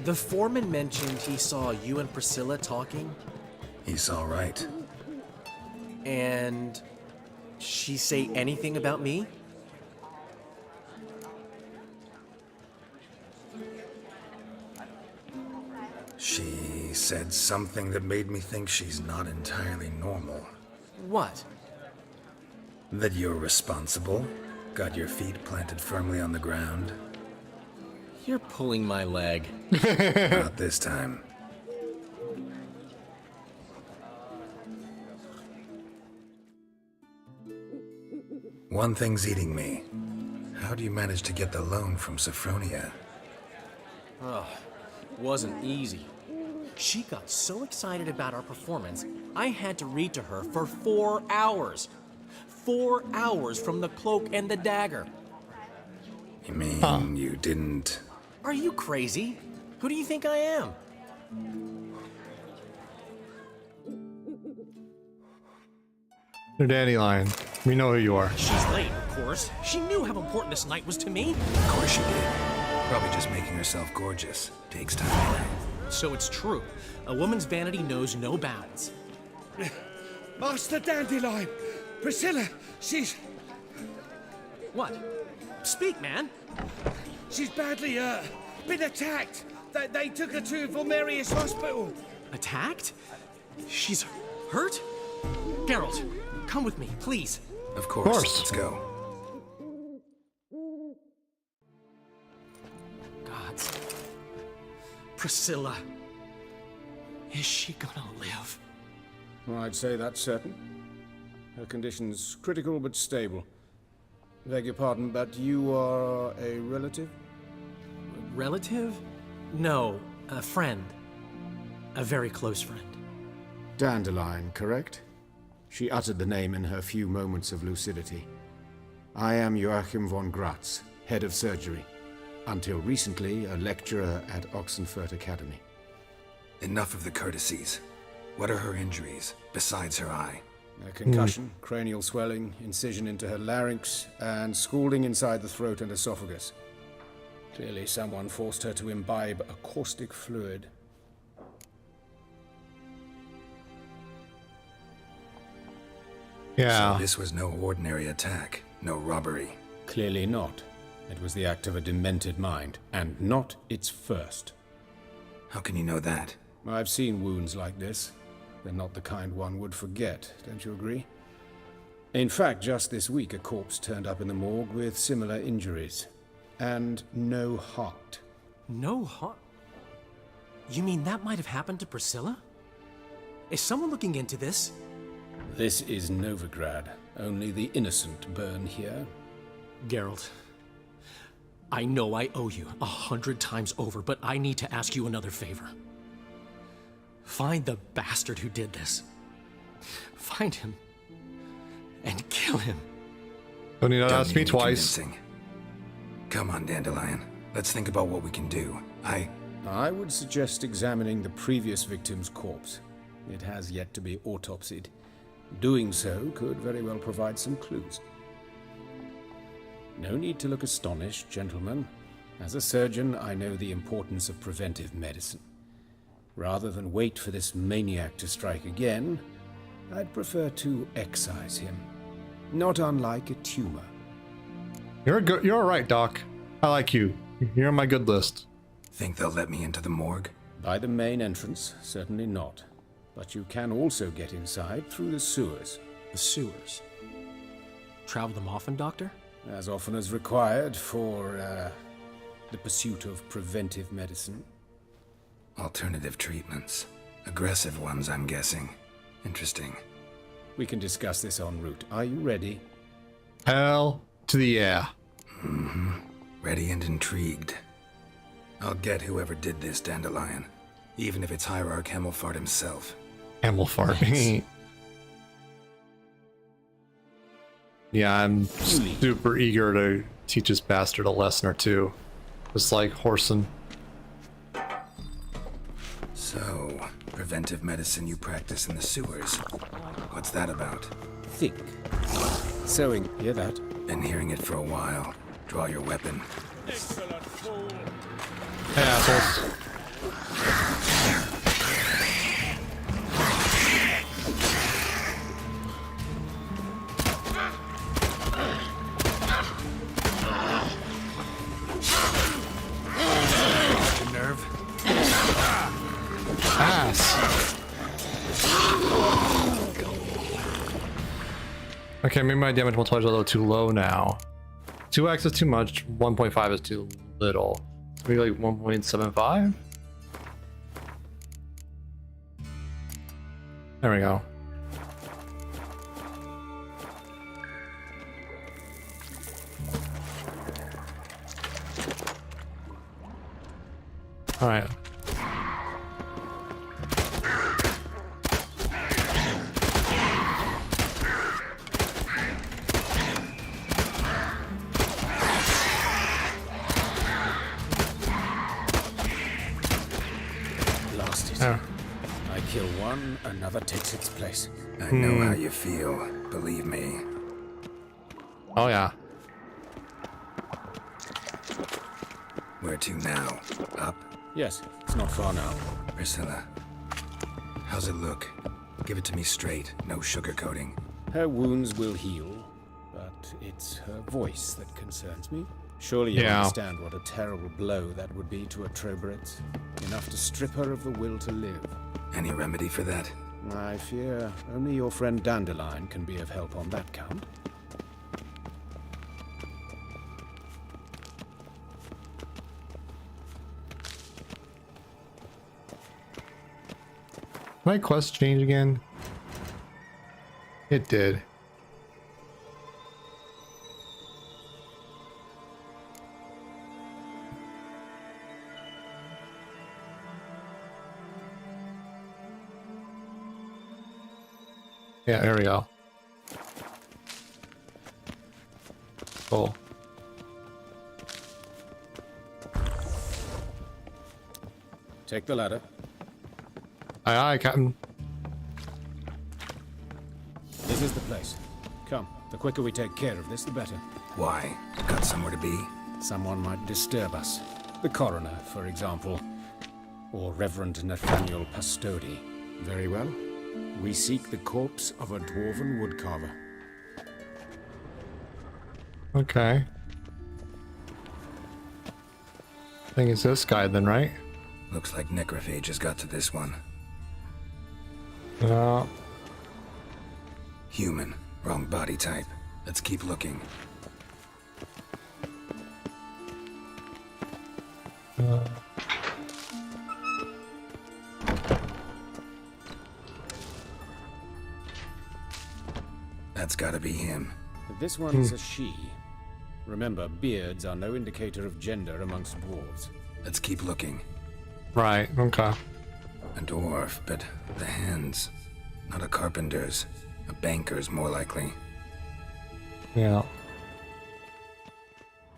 The foreman mentioned he saw you and Priscilla talking.
He's all right.
And she say anything about me?
She said something that made me think she's not entirely normal.
What?
That you're responsible, got your feet planted firmly on the ground.
You're pulling my leg.
Not this time. One thing's eating me. How do you manage to get the loan from Sophronia?
Oh, wasn't easy. She got so excited about our performance, I had to read to her for 4 hours. 4 hours from the cloak and the dagger.
You mean you didn't...
Are you crazy? Who do you think I am?
You're Dandelion. We know who you are.
She's late, of course. She knew how important this night was to me.
Of course she did. Probably just making herself gorgeous. Takes time.
So it's true. A woman's vanity knows no bounds.
Master Dandelion! Priscilla, she's...
What? Speak, man.
She's badly, been attacked. They took her to Vulmerius Hospital.
Attacked? She's hurt? Geralt, come with me, please.
Of course. Let's go.
Gods. Priscilla. Is she gonna live?
Well, I'd say that's certain. Her condition's critical but stable. Beg your pardon, but you are a relative?
A relative? No, a friend. A very close friend.
Dandelion, correct? She uttered the name in her few moments of lucidity. I am Joachim von Gratz, head of surgery. Until recently, a lecturer at Oxenfurt Academy.
Enough of the courtesies. What are her injuries, besides her eye?
A concussion, cranial swelling, incision into her larynx, and scalding inside the throat and esophagus. Clearly someone forced her to imbibe a caustic fluid.
Yeah.
So this was no ordinary attack, no robbery.
Clearly not. It was the act of a demented mind, and not its first.
How can you know that?
I've seen wounds like this. They're not the kind one would forget, don't you agree? In fact, just this week, a corpse turned up in the morgue with similar injuries. And no heart.
No heart? You mean that might have happened to Priscilla? Is someone looking into this?
This is Novigrad. Only the innocent burn here.
Geralt, I know I owe you 100 times over, but I need to ask you another favor. Find the bastard who did this. Find him. And kill him.
Don't need to
Don't
ask
need
me
any
twice.
convincing. Come on, Dandelion. Let's think about what we can do.
I would suggest examining the previous victim's corpse. It has yet to be autopsied. Doing so could very well provide some clues. No need to look astonished, gentlemen. As a surgeon, I know the importance of preventive medicine. Rather than wait for this maniac to strike again, I'd prefer to excise him. Not unlike a tumor.
You're all right, Doc. I like you. You're on my good list.
Think they'll let me into the morgue?
By the main entrance, certainly not. But you can also get inside through the sewers.
The sewers? Travel them often, Doctor?
As often as required for, the pursuit of preventive medicine.
Alternative treatments. Aggressive ones, I'm guessing. Interesting.
We can discuss this en route. Are you ready?
Hell to the yeah.
Mm-hmm. Ready and intrigued. I'll get whoever did this, Dandelion. Even if it's Hierarch Hemmelfart himself.
Hemmelfart. Yeah, I'm super eager to teach this bastard a lesson or two. Just like Whoreson.
So, preventive medicine you practice in the sewers. What's that about?
Think. Sewing, hear that?
Been hearing it for a while. Draw your weapon.
Hey, assholes. Okay, maybe my damage multiplier is a little too low now. 2x is too much, 1.5 is too little. Maybe like 1.75? There we go. All right.
I kill one, another takes its place.
I know how you feel, believe me.
Oh yeah.
Where to now? Up?
Yes, it's not far now.
Priscilla, how's it look? Give it to me straight, no sugarcoating.
Her wounds will heal, but it's her voice that concerns me. Surely you understand what a terrible blow that would be to a Troberet. Enough to strip her of the will to live.
Any remedy for that?
I fear only your friend Dandelion can be of help on that count.
My quest change again? It did. Yeah, there we go. Cool.
Take the ladder.
Aye, aye, Captain.
This is the place. Come, the quicker we take care of this, the better.
Why? Got somewhere to be?
Someone might disturb us. The coroner, for example. Or Reverend Nathaniel Pastodi. Very well. We seek the corpse of a dwarven woodcarver.
Okay. I think it's this guy then, right?
Looks like necrophage has got to this one.
Yeah.
Human. Wrong body type. Let's keep looking. That's gotta be him.
This one's a she. Remember, beards are no indicator of gender amongst dwarves.
Let's keep looking.
Right, okay.
A dwarf, but the hands. Not a carpenter's. A banker's, more likely.
Yeah.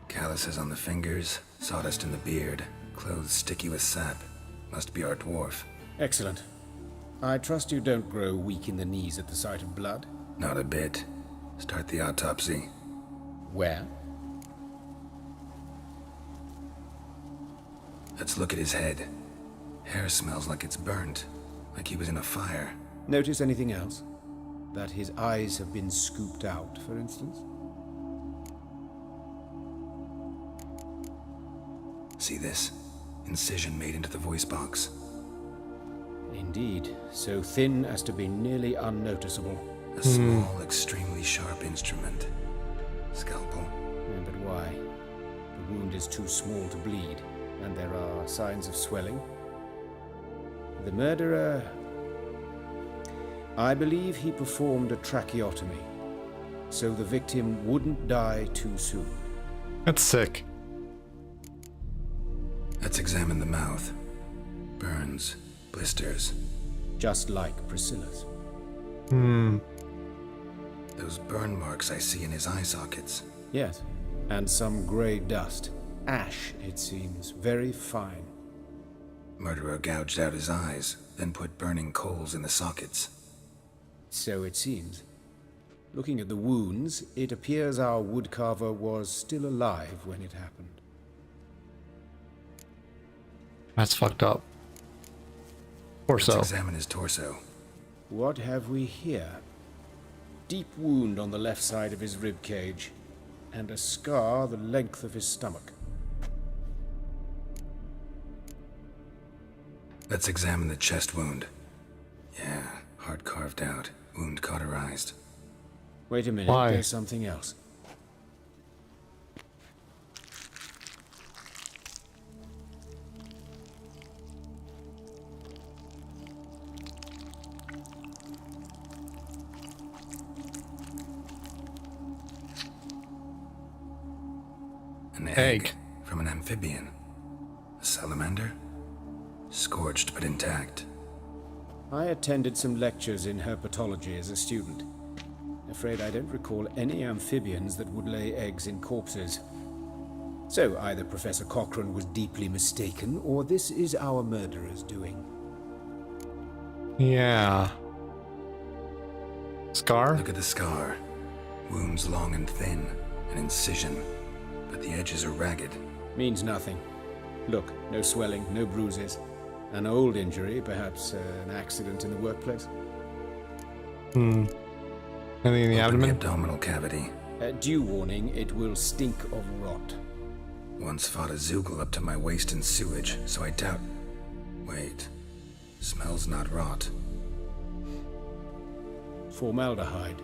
Calluses on the fingers, sawdust in the beard, clothes sticky with sap. Must be our dwarf.
Excellent. I trust you don't grow weak in the knees at the sight of blood?
Not a bit. Start the autopsy.
Where?
Let's look at his head. Hair smells like it's burnt, like he was in a fire.
Notice anything else? That his eyes have been scooped out, for instance?
See this? Incision made into the voice box.
Indeed, so thin as to be nearly unnoticeable.
A small, extremely sharp instrument. Scalpel.
But why? The wound is too small to bleed, and there are signs of swelling. The murderer... I believe he performed a tracheotomy, so the victim wouldn't die too soon.
That's sick.
Let's examine the mouth. Burns, blisters.
Just like Priscilla's.
Those burn marks I see in his eye sockets.
Yes, and some grey dust. Ash, it seems, very fine.
Murderer gouged out his eyes, then put burning coals in the sockets.
So it seems. Looking at the wounds, it appears our woodcarver was still alive when it happened.
That's fucked up. Torso.
Let's examine his torso.
What have we here? Deep wound on the left side of his rib cage, and a scar the length of his stomach.
Let's examine the chest wound. Yeah, heart carved out, wound cauterized.
Wait a minute,
Why?
There's something else.
An egg from an amphibian. A salamander? Scorched but intact.
I attended some lectures in herpetology as a student. Afraid I don't recall any amphibians that would lay eggs in corpses. So either Professor Cochrane was deeply mistaken, or this is our murderer's doing.
Yeah. Scar?
Look at the scar. Wounds long and thin. An incision. But the edges are ragged.
Means nothing. Look, no swelling, no bruises. An old injury, perhaps an accident in the workplace.
Anything in the abdomen?
The abdominal cavity.
Due warning, it will stink of rot.
Once fought a Zoogle up to my waist in sewage, so I doubt... Wait. Smells not rot.
Formaldehyde.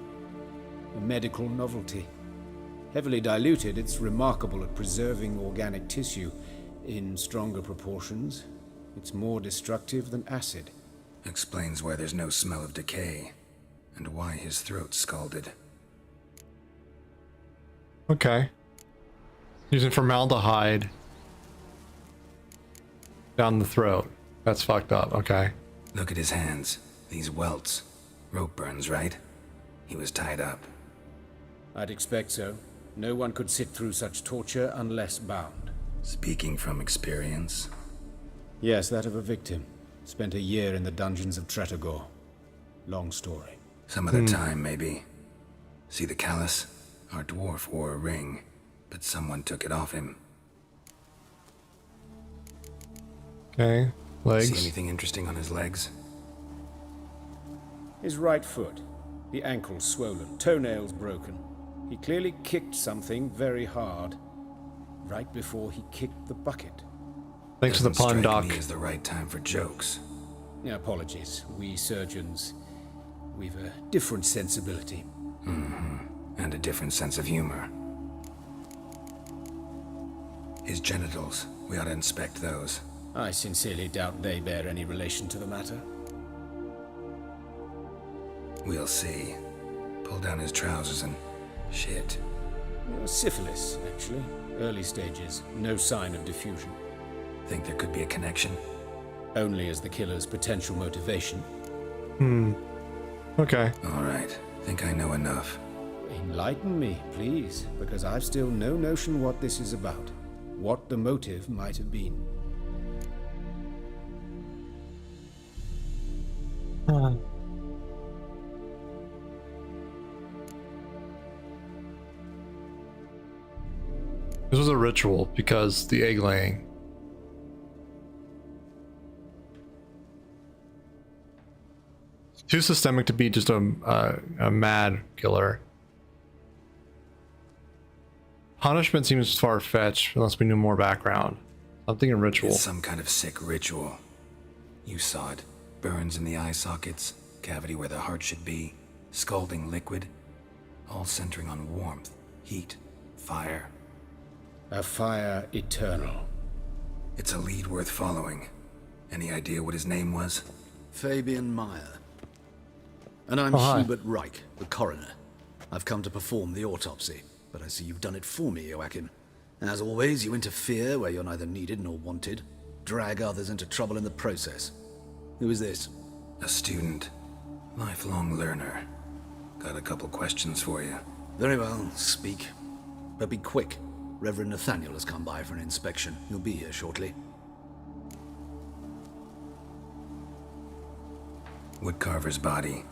A medical novelty. Heavily diluted, it's remarkable at preserving organic tissue. In stronger proportions, it's more destructive than acid.
Explains why there's no smell of decay, and why his throat's scalded.
Okay. Using formaldehyde down the throat. That's fucked up, okay.
Look at his hands. These welts. Rope burns, right? He was tied up.
I'd expect so. No one could sit through such torture unless bound.
Speaking from experience?
Yes, that of a victim. Spent a year in the dungeons of Tretogor. Long story.
Some other time, maybe. See the callus? Our dwarf wore a ring, but someone took it off him.
Okay, legs.
See anything interesting on his legs?
His right foot. The ankle swollen, toenails broken. He clearly kicked something very hard. Right before he kicked the bucket.
Thanks for the pun, Doc.
Me is the right time for jokes.
Apologies. We surgeons, we've a different sensibility.
And a different sense of humor. His genitals, we ought to inspect those.
I sincerely doubt they bear any relation to the matter.
We'll see. Pull down his trousers and... shit.
Syphilis, actually. Early stages, no sign of diffusion.
Think there could be a connection?
Only as the killer's potential motivation.
Okay.
Alright, think I know enough.
Enlighten me, please, because I've still no notion what this is about. What the motive might have been.
This was a ritual because the egg laying. Too systemic to be just a mad killer. Punishment seems far-fetched unless we knew more background. I'm thinking ritual.
It's some kind of sick ritual. You saw it. Burns in the eye sockets, cavity where the heart should be, scalding liquid, all centering on warmth, heat, fire.
A fire eternal.
It's a lead worth following. Any idea what his name was?
Fabian Meyer. And I'm Hubert Reich, the coroner. I've come to perform the autopsy, but I see you've done it for me, Joachim. As always, you interfere where you're neither needed nor wanted, drag others into trouble in the process. Who is this?
A student. Lifelong learner. Got a couple questions for you.
Very well, speak. But be quick. Reverend Nathaniel has come by for an inspection. He'll be here shortly.
Woodcarver's body.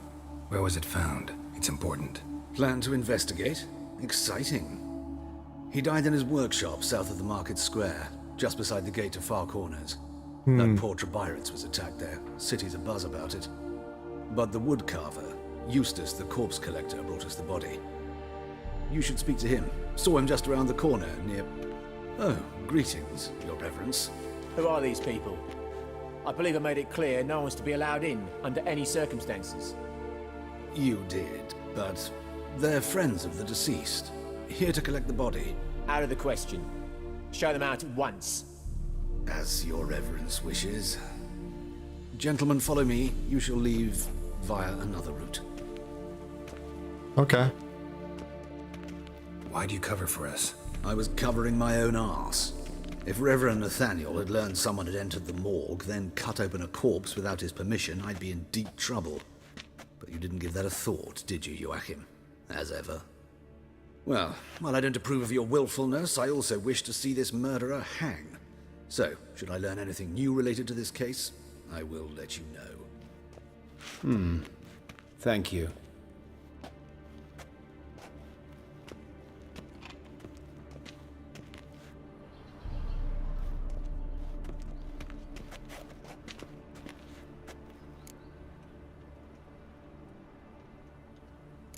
Where was it found? It's important.
Plan to investigate? Exciting. He died in his workshop south of the market square, just beside the gate to Far Corners. That poor Trebirates was attacked there. City's abuzz about it. But the woodcarver, Eustace the corpse collector, brought us the body. You should speak to him. Saw him just around the corner near... Oh, greetings, Your Reverence.
Who are these people? I believe I made it clear no one's to be allowed in under any circumstances.
You did, but they're friends of the deceased. Here to collect the body.
Out of the question. Show them out at once.
As Your Reverence wishes. Gentlemen, follow me. You shall leave via another route.
Okay.
Why do you cover for us?
I was covering my own arse. If Reverend Nathaniel had learned someone had entered the morgue, then cut open a corpse without his permission, I'd be in deep trouble. But you didn't give that a thought, did you, Joachim? As ever. Well, while I don't approve of your willfulness, I also wish to see this murderer hang. So, should I learn anything new related to this case, I will let you know.
Thank you.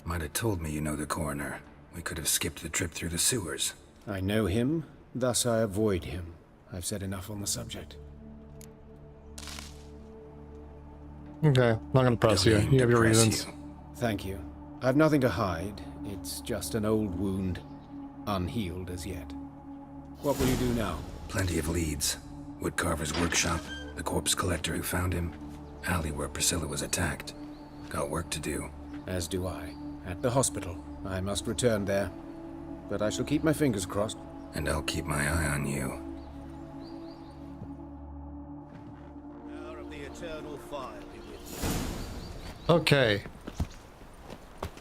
Might have told me you know the coroner. We could have skipped the trip through the sewers.
I know him, thus I avoid him. I've said enough on the subject.
Okay, not gonna press you. You have your reasons.
Thank you. I've nothing to hide. It's just an old wound, unhealed as yet. What will you do now?
Plenty of leads. Woodcarver's workshop, the corpse collector who found him, alley where Priscilla was attacked. Got work to do.
As do I. At the hospital. I must return there. But I shall keep my fingers crossed.
And I'll keep my eye on you.
Power of the eternal fire be with you.
Okay.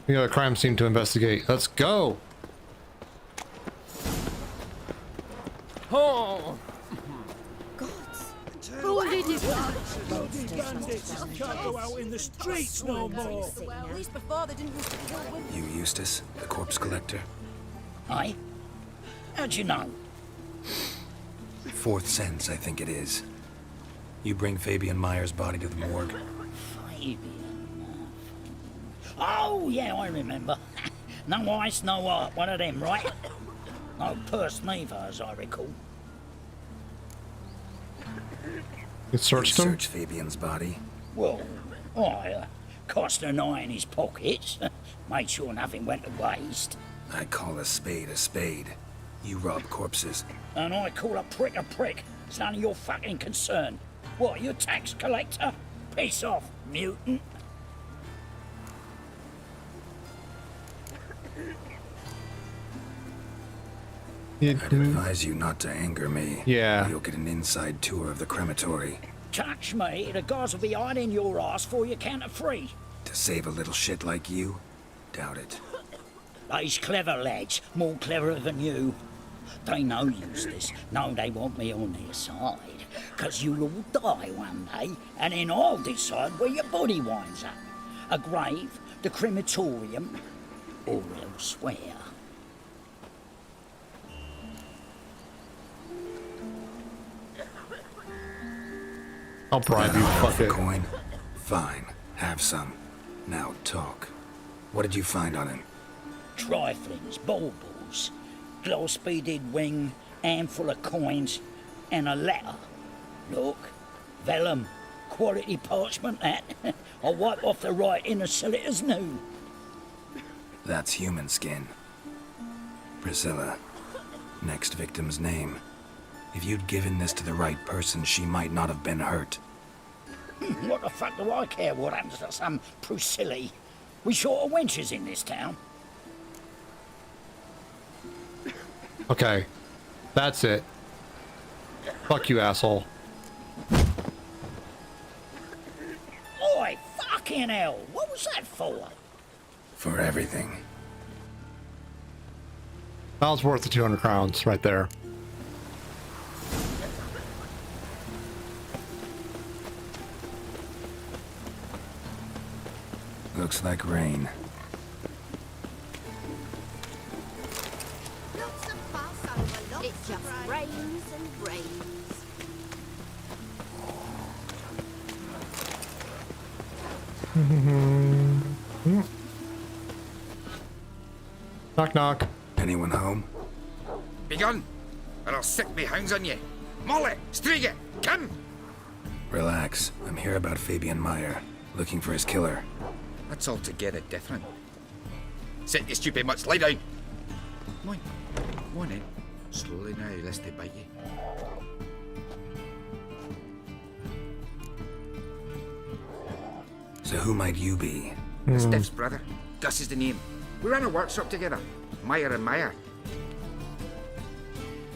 We got a crime scene to investigate. Let's go!
Oh!
Who did it?
Bloody bandits can't go out in the streets no more.
At least before they didn't used to kill women.
You Eustace, the corpse collector?
Aye? How'd you know?
Fourth sense, I think it is. You bring Fabian Meyer's body to the morgue.
Oh, yeah, I remember. No ice, no art, one of them, right? No purse neither, as I recall.
You searched him?
Search Fabian's body.
Well, I Cast an eye in his pockets. Made sure nothing went to waste.
I call a spade a spade. You rob corpses.
And I call a prick a prick. It's none of your fucking concern. What, you tax collector? Piss off, mutant.
I'd advise you not to anger me.
Yeah.
You'll get an inside tour of the crematory.
Touch me, the guards will be hiding your ass for you counter free.
To save a little shit like you? Doubt it.
They's clever lads, more cleverer than you. They know Eustace, know they want me on their side. 'Cause you'll all die one day, and then I'll decide where your body winds up. A grave, the crematorium, or elsewhere.
I'll bribe you, fuck it.
Coin? Fine. Have some. Now talk. What did you find on him?
Triflings, baubles, gloss-beaded ring, handful of coins, and a letter. Look, vellum, quality parchment that. I'll wipe off the writing and sell it as new.
That's human skin. Priscilla. Next victim's name. If you'd given this to the right person, she might not have been hurt.
What the fuck do I care what happens to some Priscilla? We short of wenches in this town.
Okay. That's it. Fuck you, asshole.
Oi, fucking hell! What was that for?
For everything.
That was worth the 200 crowns right there.
Looks like rain.
It just rains and rains.
Knock knock.
Anyone home?
Be gone, or I'll sick me hounds on you. Molly, Striga, come!
Relax. I'm here about Fabian Meyer. Looking for his killer.
That's altogether different. Sit, you stupid mutts, lie down. Come on in. Slowly now, lest they bite you.
So who might you be?
Stiff's brother. Gus is the name. We ran a workshop together. Meyer and Meyer.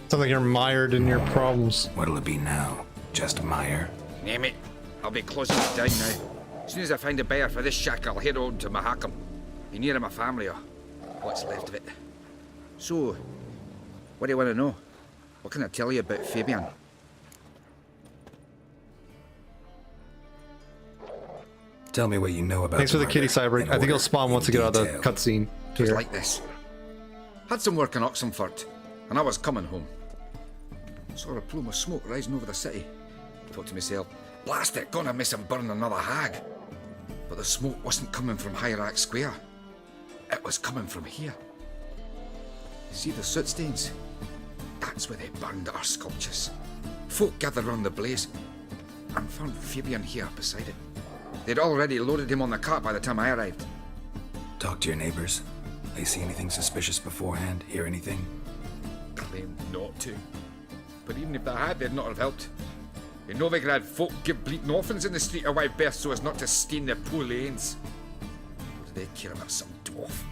Sounds like you're mired in your problems.
What'll it be now? Just Meyer?
Name it. I'll be closing it down now. As soon as I find a buyer for this shack, I'll head on to Mahakam. Be near my family, or what's left of it. So, what do you want to know? What can I tell you about Fabian?
Tell me what you know about.
Thanks for the kitty cyber. I think he'll spawn once we get out of the cutscene.
It was like this. Had some work in Oxenford, and I was coming home. Saw a plume of smoke rising over the city. Thought to myself, blast it, gonna miss him burn another hag. But the smoke wasn't coming from Hierarch Square. It was coming from here. You see the soot stains? That's where they burned our sculptures. Folk gathered round the blaze and found Fabian here beside it. They'd already loaded him on the cart by the time I arrived.
Talk to your neighbors. They see anything suspicious beforehand? Hear anything?
Claimed not to. But even if they had, they'd not have helped. In Novigrad, folk give bleating orphans in the street a wide berth so as not to stain their poor lanes. What do they care about some dwarf?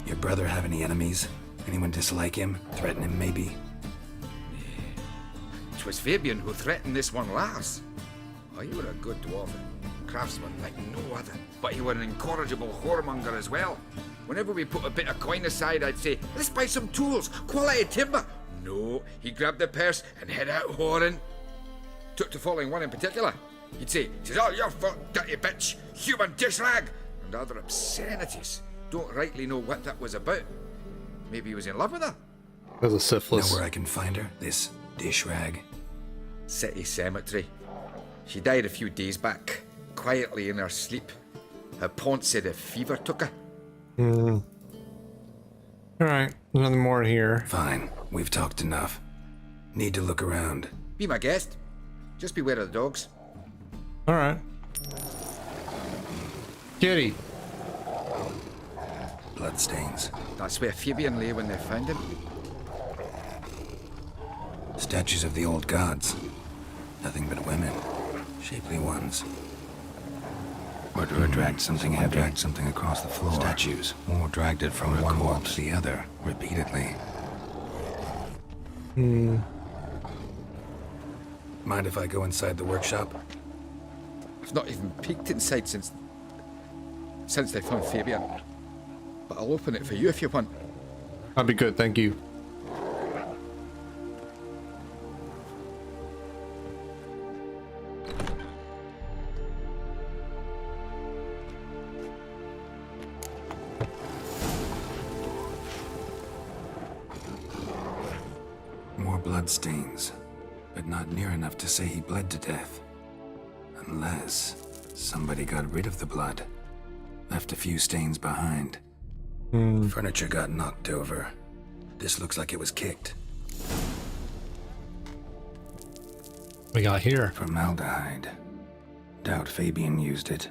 Your brother have any enemies? Anyone dislike him? Threaten him, maybe?
'Twas Fabian who threatened this one last. Oh, you were a good dwarf, craftsman like no other. But you were an incorrigible whoremonger as well. Whenever we put a bit of coin aside, I'd say, let's buy some tools, quality timber. No, he grabbed the purse and head out whoring. Took to following one in particular. He'd say, "'Tis all your fault, dirty bitch, human dish rag," and other obscenities. Don't rightly know what that was about. Maybe he was in love with her.
There's a syphilis.
Know where I can find her? This dish rag?
City cemetery. She died a few days back, quietly in her sleep. Her pont said a fever took her.
Alright, there's nothing more here.
Fine, we've talked enough. Need to look around.
Be my guest. Just beware of the dogs.
All right. Kitty.
Bloodstains.
That's where Fabian lay when they found him.
Statues of the old gods. Nothing but women. Shapely ones. Murderer dragged something heavy. Dragged something across the floor. Statues. Or dragged it from one wall to the other, repeatedly. Mind if I go inside the workshop?
I've not even peeked inside since they found Fabian. But I'll open it for you if you want.
That'd be good, thank you.
More bloodstains, but not near enough to say he bled to death. Unless somebody got rid of the blood. Left a few stains behind. Furniture got knocked over. This looks like it was kicked.
We got here.
Formaldehyde. Doubt Fabian used it.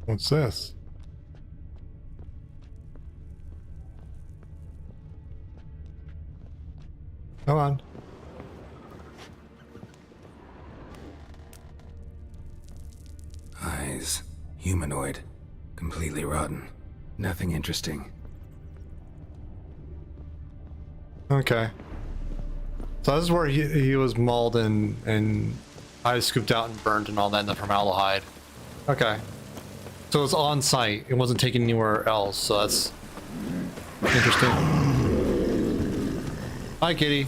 What's this? Come on.
Eyes. Humanoid. Completely rotten. Nothing interesting.
Okay. So this is where he was mauled and eyes scooped out and burned and all that in the formaldehyde. Okay. So it's on site. It wasn't taken anywhere else, so that's interesting. Hi, kitty.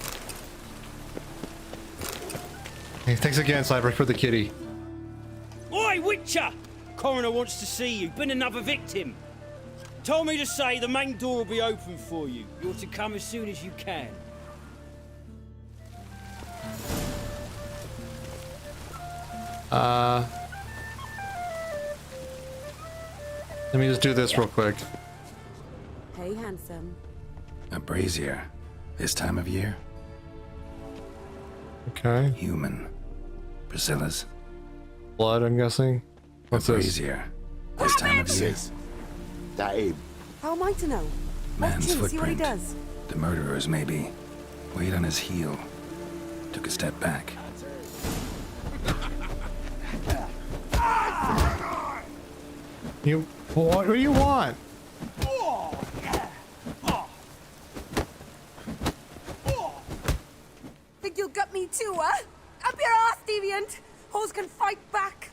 Hey, thanks again, Cyber, for the kitty.
Oi, Witcher! Coroner wants to see you. Been another victim. Told me to say the main door will be open for you. You're to come as soon as you can.
Let me just do this real quick.
Hey, handsome.
A brazier. This time of year?
Okay.
Human. Priscilla's.
Blood, I'm guessing. What's
a
this?
Brazier. This time of year.
That him.
How am I to know?
Man's
Watch him, see what he
footprint.
does.
The murderer's, maybe. Weight on his heel. Took a step back.
You. What do you want?
Think you'll gut me too, huh? Up your ass, deviant! Hoes can fight back!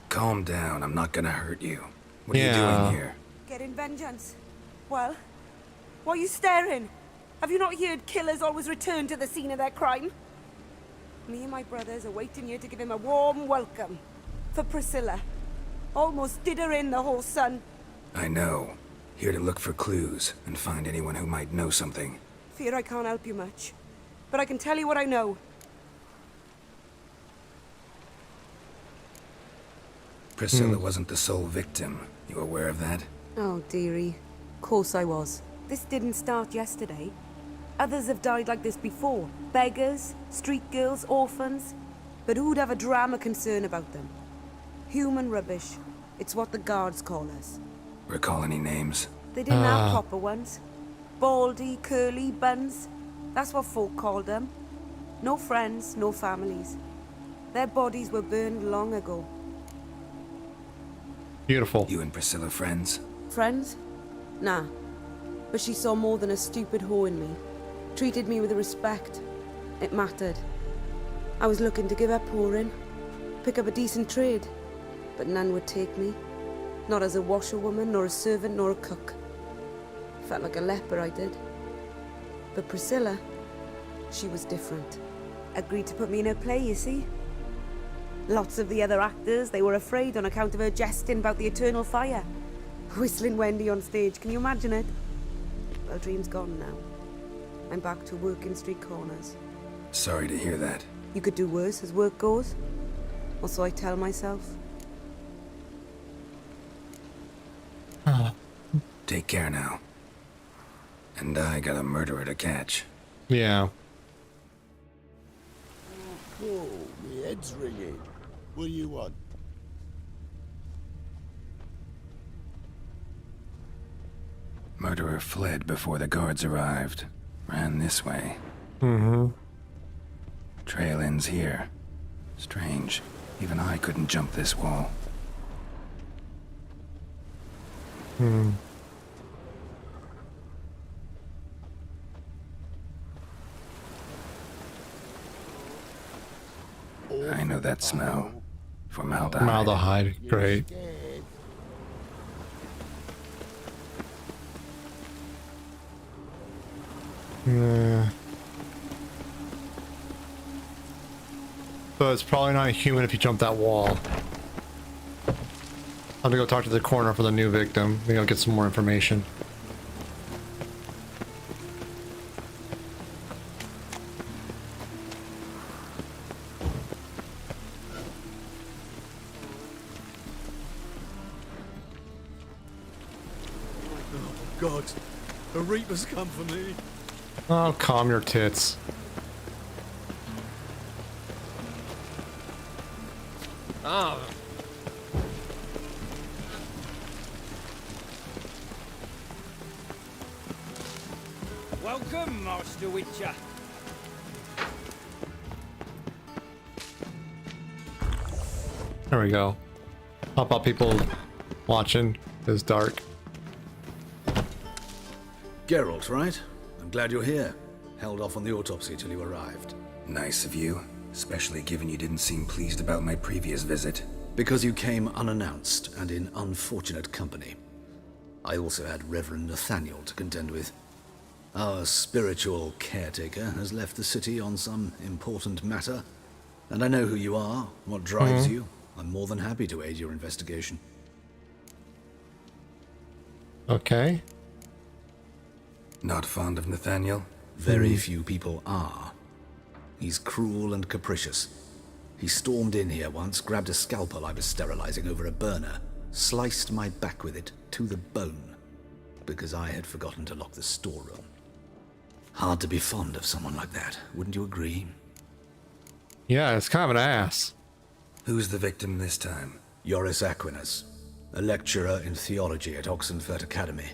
Calm down. I'm not gonna hurt you. What are you
Yeah.
doing here?
Getting vengeance. Well, why are you staring? Have you not heard killers always return to the scene of their crime? Me and my brothers are waiting here to give him a warm welcome. For Priscilla. Almost did her in, the whole son.
I know. Here to look for clues and find anyone who might know something.
Fear I can't help you much. But I can tell you what I know.
Priscilla wasn't the sole victim. You aware of that?
Oh, dearie. Course I was. This didn't start yesterday. Others have died like this before. Beggars, street girls, orphans. But who'd have a drama concern about them? Human rubbish. It's what the guards call us.
Recall any names?
They didn't have proper ones. Baldy, curly, buns. That's what folk called them. No friends, no families. Their bodies were burned long ago.
Beautiful.
You and Priscilla friends?
Friends? Nah. But she saw more than a stupid whore in me. Treated me with respect. It mattered. I was looking to give her pouring. Pick up a decent trade. But none would take me. Not as a washerwoman, nor a servant, nor a cook. Felt like a leper, I did. But Priscilla, she was different. Agreed to put me in her play, you see. Lots of the other actors, they were afraid on account of her jesting about the eternal fire. Whistling Wendy on stage, can you imagine it? Well, dream's gone now. I'm back to working street corners.
Sorry to hear that.
You could do worse as work goes. Or so I tell myself.
take care now. And I got a murderer to catch.
Yeah.
Oh, my head's ringing. What do you want?
Murderer fled before the guards arrived. Ran this way.
Mm-hmm.
Trail ends here. Strange. Even I couldn't jump this wall.
Hmm.
I know that smell. Formaldehyde.
Formaldehyde, great. Yeah. So it's probably not a human if you jump that wall. I'm gonna go talk to the coroner for the new victim. Maybe I'll get some more information.
Oh, God. The Reaper's come for me.
Oh, calm your tits.
Ah. Welcome, Master Witcher.
There we go. How about people watching? It's dark.
Geralt, right? I'm glad you're here. Held off on the autopsy till you arrived.
Nice of you, especially given you didn't seem pleased about my previous visit.
Because you came unannounced and in unfortunate company. I also had Reverend Nathaniel to contend with. Our spiritual caretaker has left the city on some important matter, and I know who you are, what drives you. I'm more than happy to aid your investigation.
Okay.
Not fond of Nathaniel?
Very few people are. He's cruel and capricious. He stormed in here once, grabbed a scalpel I was sterilizing over a burner, sliced my back with it to the bone, because I had forgotten to lock the storeroom. Hard to be fond of someone like that, wouldn't you agree?
Yeah, it's kind of an ass.
Who's the victim this time?
Joris Aquinas, a lecturer in theology at Oxenfurt Academy.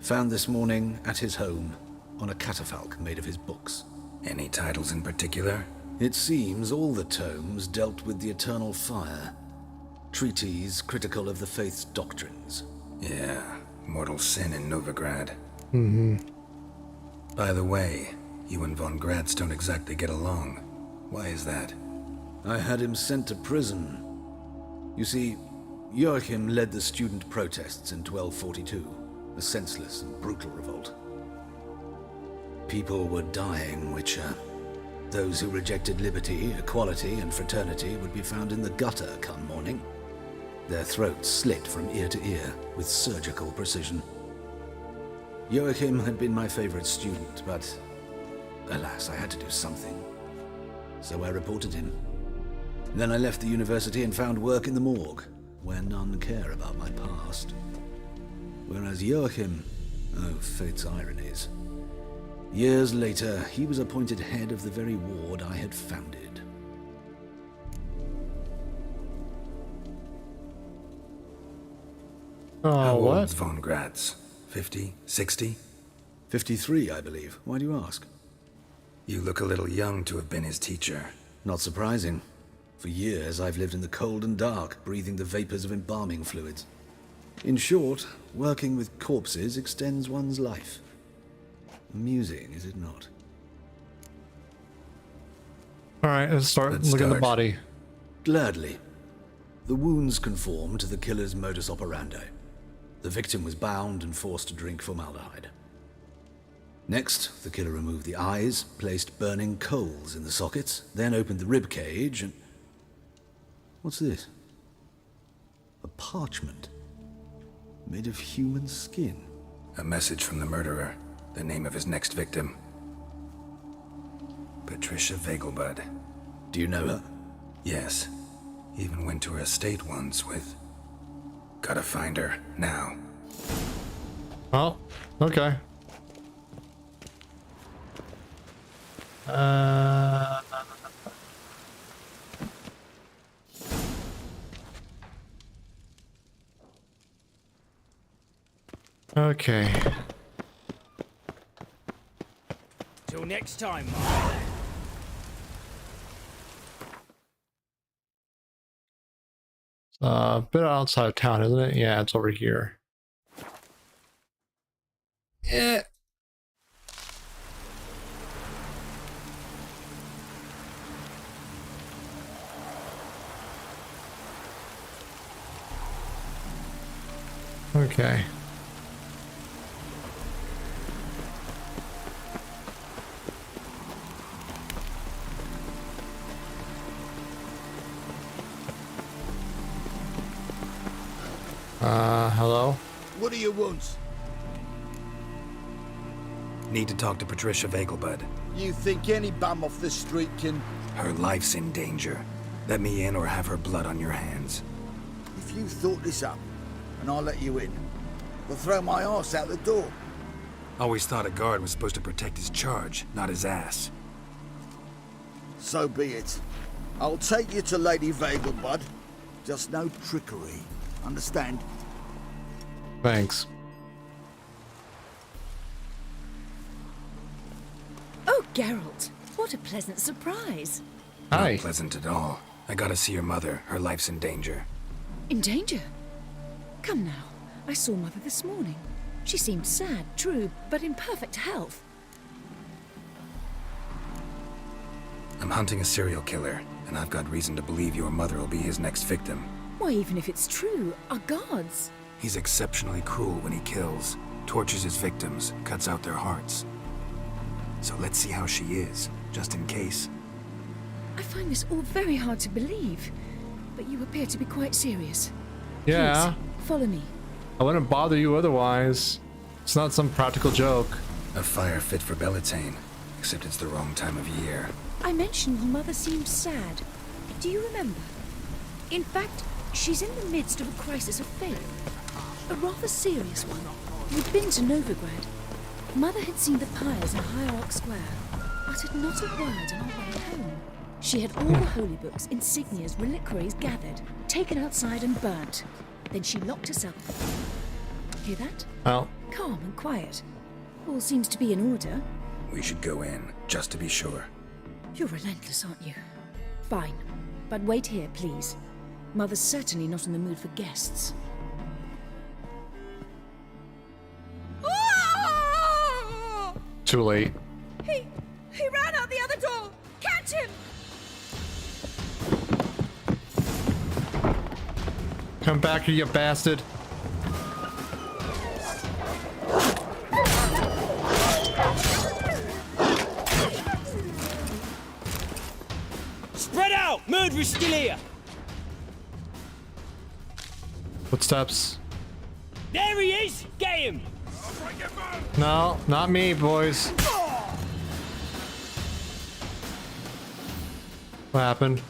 Found this morning at his home on a catafalque made of his books.
Any titles in particular?
It seems all the tomes dealt with the eternal fire. Treatises critical of the faith's doctrines.
Yeah, mortal sin in Novigrad.
Mm-hmm.
By the way, you and von Gratz don't exactly get along. Why is that?
I had him sent to prison. You see, Joachim led the student protests in 1242, a senseless and brutal revolt. People were dying, Witcher. Those who rejected liberty, equality, and fraternity would be found in the gutter come morning. Their throats slit from ear to ear with surgical precision. Joachim had been my favorite student, but alas, I had to do something. So I reported him. Then I left the university and found work in the morgue, where none care about my past. Whereas Joachim, oh, fate's ironies. Years later, he was appointed head of the very ward I had founded.
How
what?
old's von Gratz? 50? 60?
53, I believe. Why do you ask?
You look a little young to have been his teacher.
Not surprising. For years, I've lived in the cold and dark, breathing the vapors of embalming fluids. In short, working with corpses extends one's life. Amusing, is it not?
Alright, let's start looking at the body.
Gladly. The wounds conform to the killer's modus operandi. The victim was bound and forced to drink formaldehyde. Next, the killer removed the eyes, placed burning coals in the sockets, then opened the rib cage and... What's this? A parchment. Made of human skin.
A message from the murderer. The name of his next victim. Patricia Vegelbud.
Do you know her?
Yes. Even went to her estate once with... Gotta find her, now.
Oh, okay. Okay.
Till next time,
A bit outside of town, isn't it? Yeah, it's over here. Yeah. Okay. Hello?
What do you want?
Need to talk to Patricia Vegelbud.
You think any bum off the street can...
Her life's in danger. Let me in or have her blood on your hands.
If you thought this up, and I'll let you in, I'll throw my arse out the door.
Always thought a guard was supposed to protect his charge, not his ass.
So be it. I'll take you to Lady Vegelbud. Just no trickery. Understand?
Thanks.
Oh, Geralt, what a pleasant surprise.
Hi.
Not pleasant at all. I gotta see your mother. Her life's in danger.
In danger? Come now. I saw Mother this morning. She seemed sad, true, but in perfect health.
I'm hunting a serial killer, and I've got reason to believe your mother will be his next victim.
Why, even if it's true, our guards.
He's exceptionally cruel when he kills, tortures his victims, cuts out their hearts. So let's see how she is, just in case.
I find this all very hard to believe, but you appear to be quite serious.
Yeah.
Please, follow me.
I wouldn't bother you otherwise. It's not some practical joke.
A fire fit for Bellatane, except it's the wrong time of year.
I mentioned Mother seemed sad. Do you remember? In fact, she's in the midst of a crisis of faith. A rather serious one. We'd been to Novigrad. Mother had seen the pyres in Hierarch Square, uttered not a word on our way home. She had all the holy books, insignias, reliquaries gathered, taken outside and burnt. Then she locked herself. Hear that?
Oh.
Calm and quiet. All seems to be in order.
We should go in, just to be sure.
You're relentless, aren't you? Fine. But wait here, please. Mother's certainly not in the mood for guests.
Too late.
He ran out the other door! Catch him!
Come back here, you bastard.
Spread out! Murderer's still here!
Footsteps.
There he is! Get him!
No, not me, boys. What happened?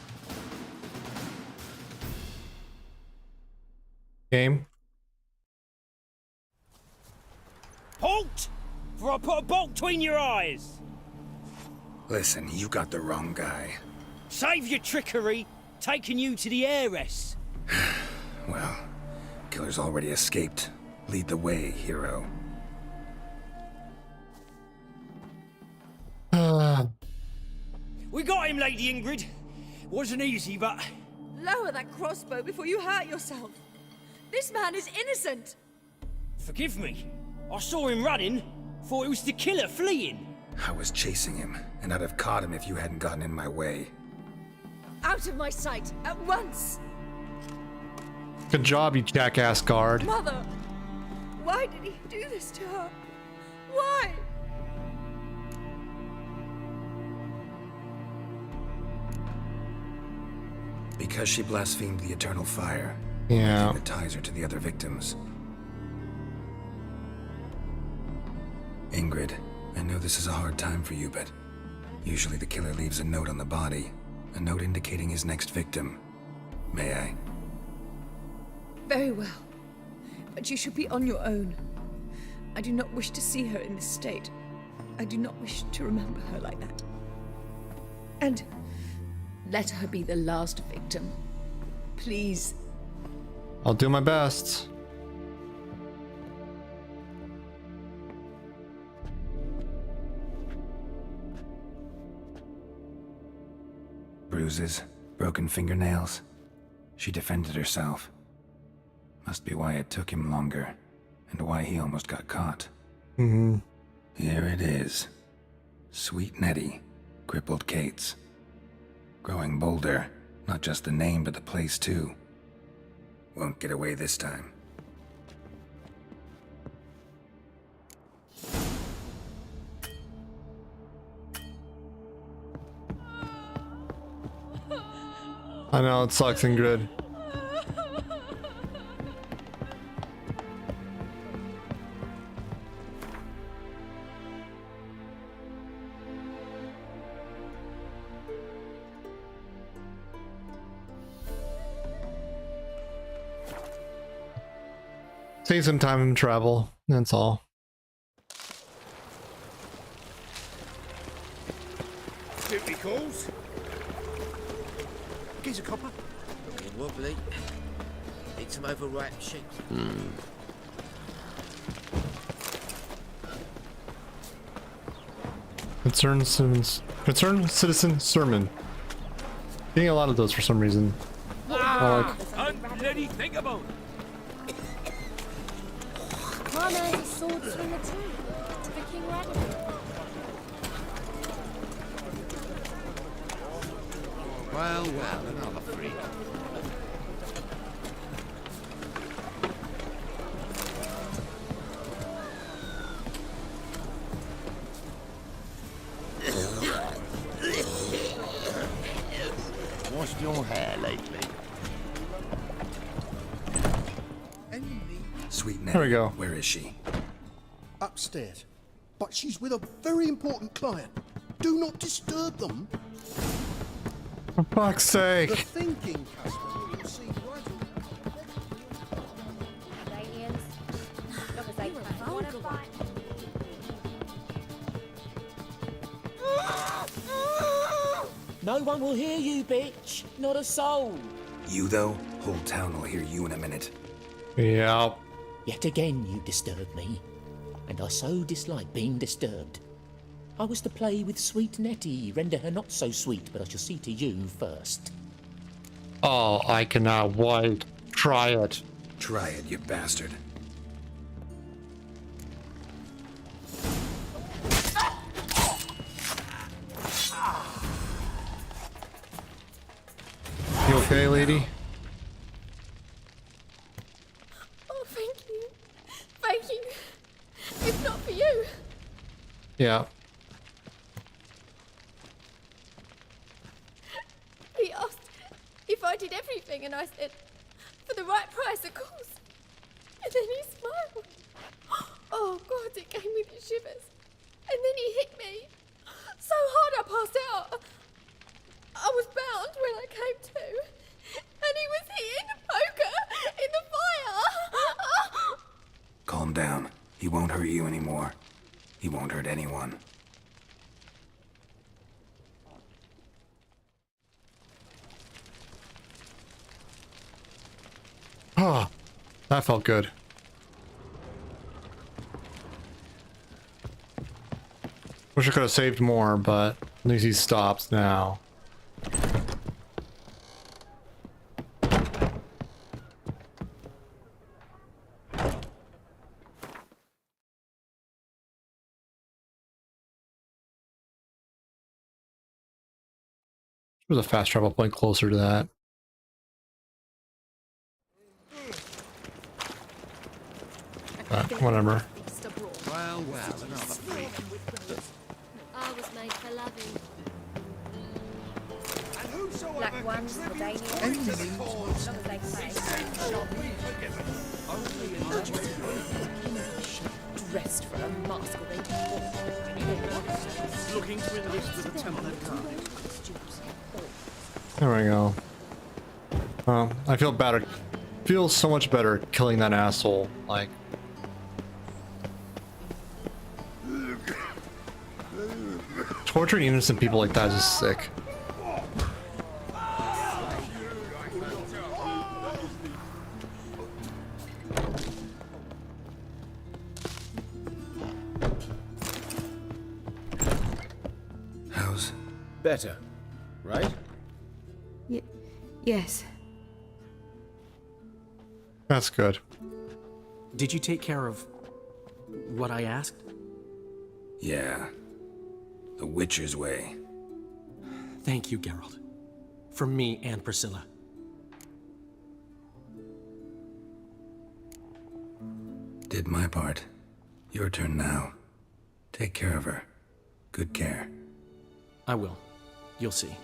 Game?
Halt! For I put a bolt between your eyes!
Listen, you got the wrong guy.
Save your trickery! Taking you to the heiress!
Well, killer's already escaped. Lead the way, hero.
We got him, Lady Ingrid. Wasn't easy, but...
Lower that crossbow before you hurt yourself. This man is innocent.
Forgive me. I saw him running. Thought it was the killer fleeing.
I was chasing him, and I'd have caught him if you hadn't gotten in my way.
Out of my sight, at once.
Good job, you jackass guard.
Mother! Why did he do this to her? Why?
Because she blasphemed the eternal fire.
Yeah.
The thing that ties her to the other victims. Ingrid, I know this is a hard time for you, but usually the killer leaves a note on the body. A note indicating his next victim. May I?
Very well. But you should be on your own.
I do not wish to see her in this state. I do not wish to remember her like that. And let her be the last victim. Please.
I'll do my best.
Bruises, broken fingernails. She defended herself. Must be why it took him longer, and why he almost got caught.
Mm-hmm.
Here it is. Sweet Nettie, crippled Kate's. Growing bolder, not just the name but the place too. Won't get away this time.
I know, it sucks, Ingrid. Save some time and travel, that's all.
Duty calls. Gives a copper.
Looking wobbly. Need some overripe sheets.
Concerned citizen sermon. Getting a lot of those for some reason.
Unbloody think about it.
My man's a sword swinger too. To the King Ragnar.
Well, another freak. Washed your hair lately?
Sweet Nettie,
There we go.
Where is she?
Upstairs. But she's with a very important client. Do not disturb them.
For fuck's sake.
The thinking customer will see right
Albanians. Look as they fight.
No one will hear you, bitch. Not a soul.
You though? Whole town will hear you in a minute.
Yep.
Yet again you disturb me, and I so dislike being disturbed. I was to play with sweet Nettie, render her not so sweet, but I shall see to you first.
Oh, I cannot wait. Try it.
Try it, you bastard.
You okay, lady?
Oh, thank you. Thank you. If not for you.
Yeah.
He asked if I did everything, and I said, for the right price, of course. And then he smiled. Oh, God, it gave me the shivers. And then he hit me so hard I passed out. I was bound when I came to. And he was hitting the poker in the fire.
Calm down. He won't hurt you anymore. He won't hurt anyone.
Ah, that felt good. Wish I could have saved more, but at least he stops now. There's a fast travel point closer to that. But whatever.
Well, another freak.
I was made for loving.
Black ones, Albanians. As long as they pay. Dressed for a masquerade ball.
Looking to enlist with a Templar guard.
There we go. I feel better. Feels so much better killing that asshole. Like, Torturing innocent people like that is just sick.
How's...
Better, right?
Yes.
That's good.
Did you take care of what I asked?
Yeah. The Witcher's way.
Thank you, Geralt. From me and Priscilla.
Did my part. Your turn now. Take care of her. Good care.
I will. You'll see.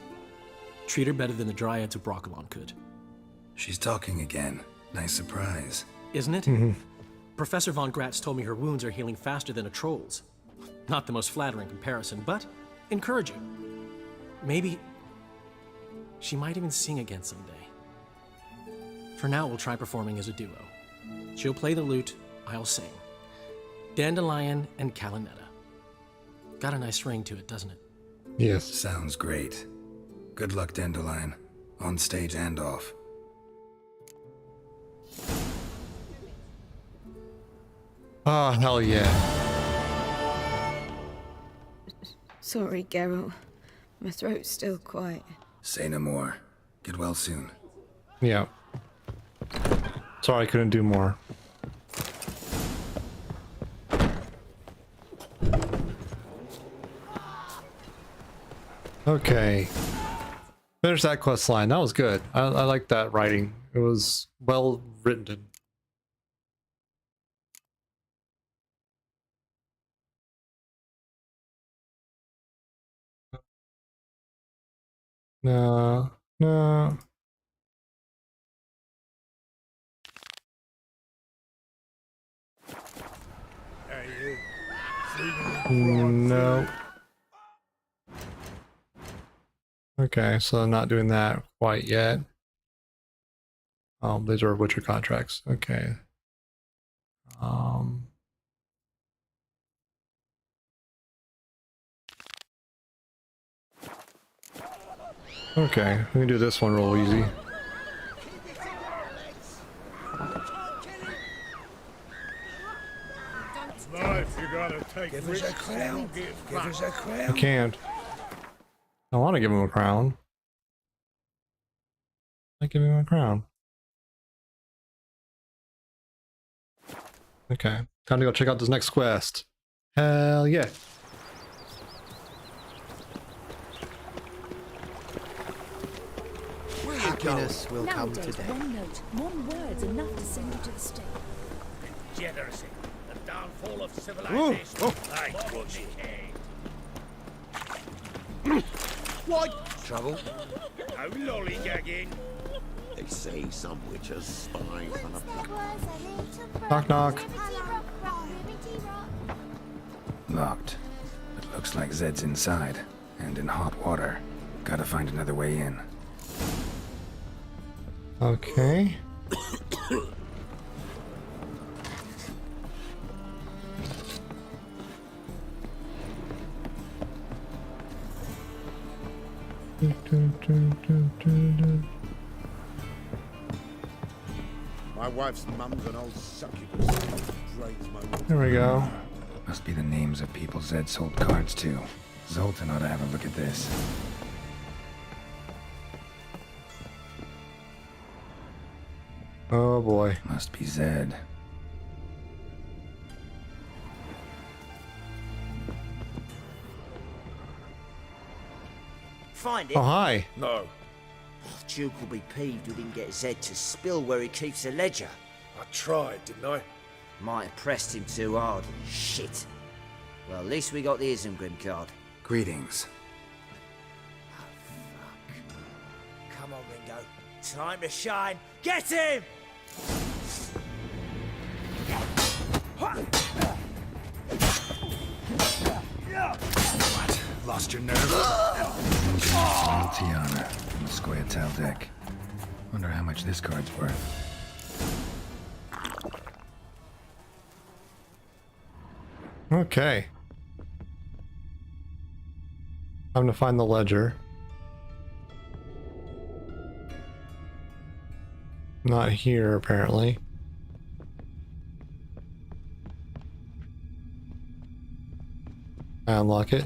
Treat her better than the Dryads of Brokilon could.
She's talking again. Nice surprise.
Isn't it? Professor von Gratz told me her wounds are healing faster than a troll's. Not the most flattering comparison, but encouraging. Maybe she might even sing again someday. For now, we'll try performing as a duo. She'll play the lute, I'll sing. Dandelion and Calinetta. Got a nice ring to it, doesn't it?
Yes.
Sounds great. Good luck, Dandelion. On stage and off.
Oh, hell yeah.
Sorry, Geralt. My throat's still quite...
Say no more. Get well soon.
Yeah. Sorry I couldn't do more. Okay. Finish that quest line. That was good. I like that writing. It was well written. No. No. No. Okay, so I'm not doing that quite yet. These are Witcher contracts. Okay. Okay, we can do this one real easy.
Life, you gotta take
Give us a crown. Give us a crown.
I can't. I want to give him a crown. I give him a crown. Okay, time to go check out this next quest. Hell yeah.
Happiness will come
Nowadays,
today.
one note, one word's enough to send you to the stake.
Degeneracy. The downfall of civilization.
Oh.
I would decay.
What?
Trouble?
No lollygagging.
They say some witches spy on a...
Knock knock.
Locked. It looks like Zed's inside. And in hot water. Gotta find another way in.
Okay.
My wife's mum's an old succubus. Drains my water.
There we go.
Must be the names of people Zed sold cards to. Zoltan ought to have a look at this.
Oh boy.
Must be Zed.
Find it?
Oh, hi.
No. Duke will be peeved we didn't get Zed to spill where he keeps the ledger.
I tried, didn't I?
Might have pressed him too hard. Shit. Well, at least we got the Isengrim card.
Greetings.
Come on, Ringo. Time to shine. Get him!
What? Lost your nerve? Small Tiana from the Square deck. Wonder how much this card's worth.
Okay. Time to find the ledger. Not here, apparently. Unlock it.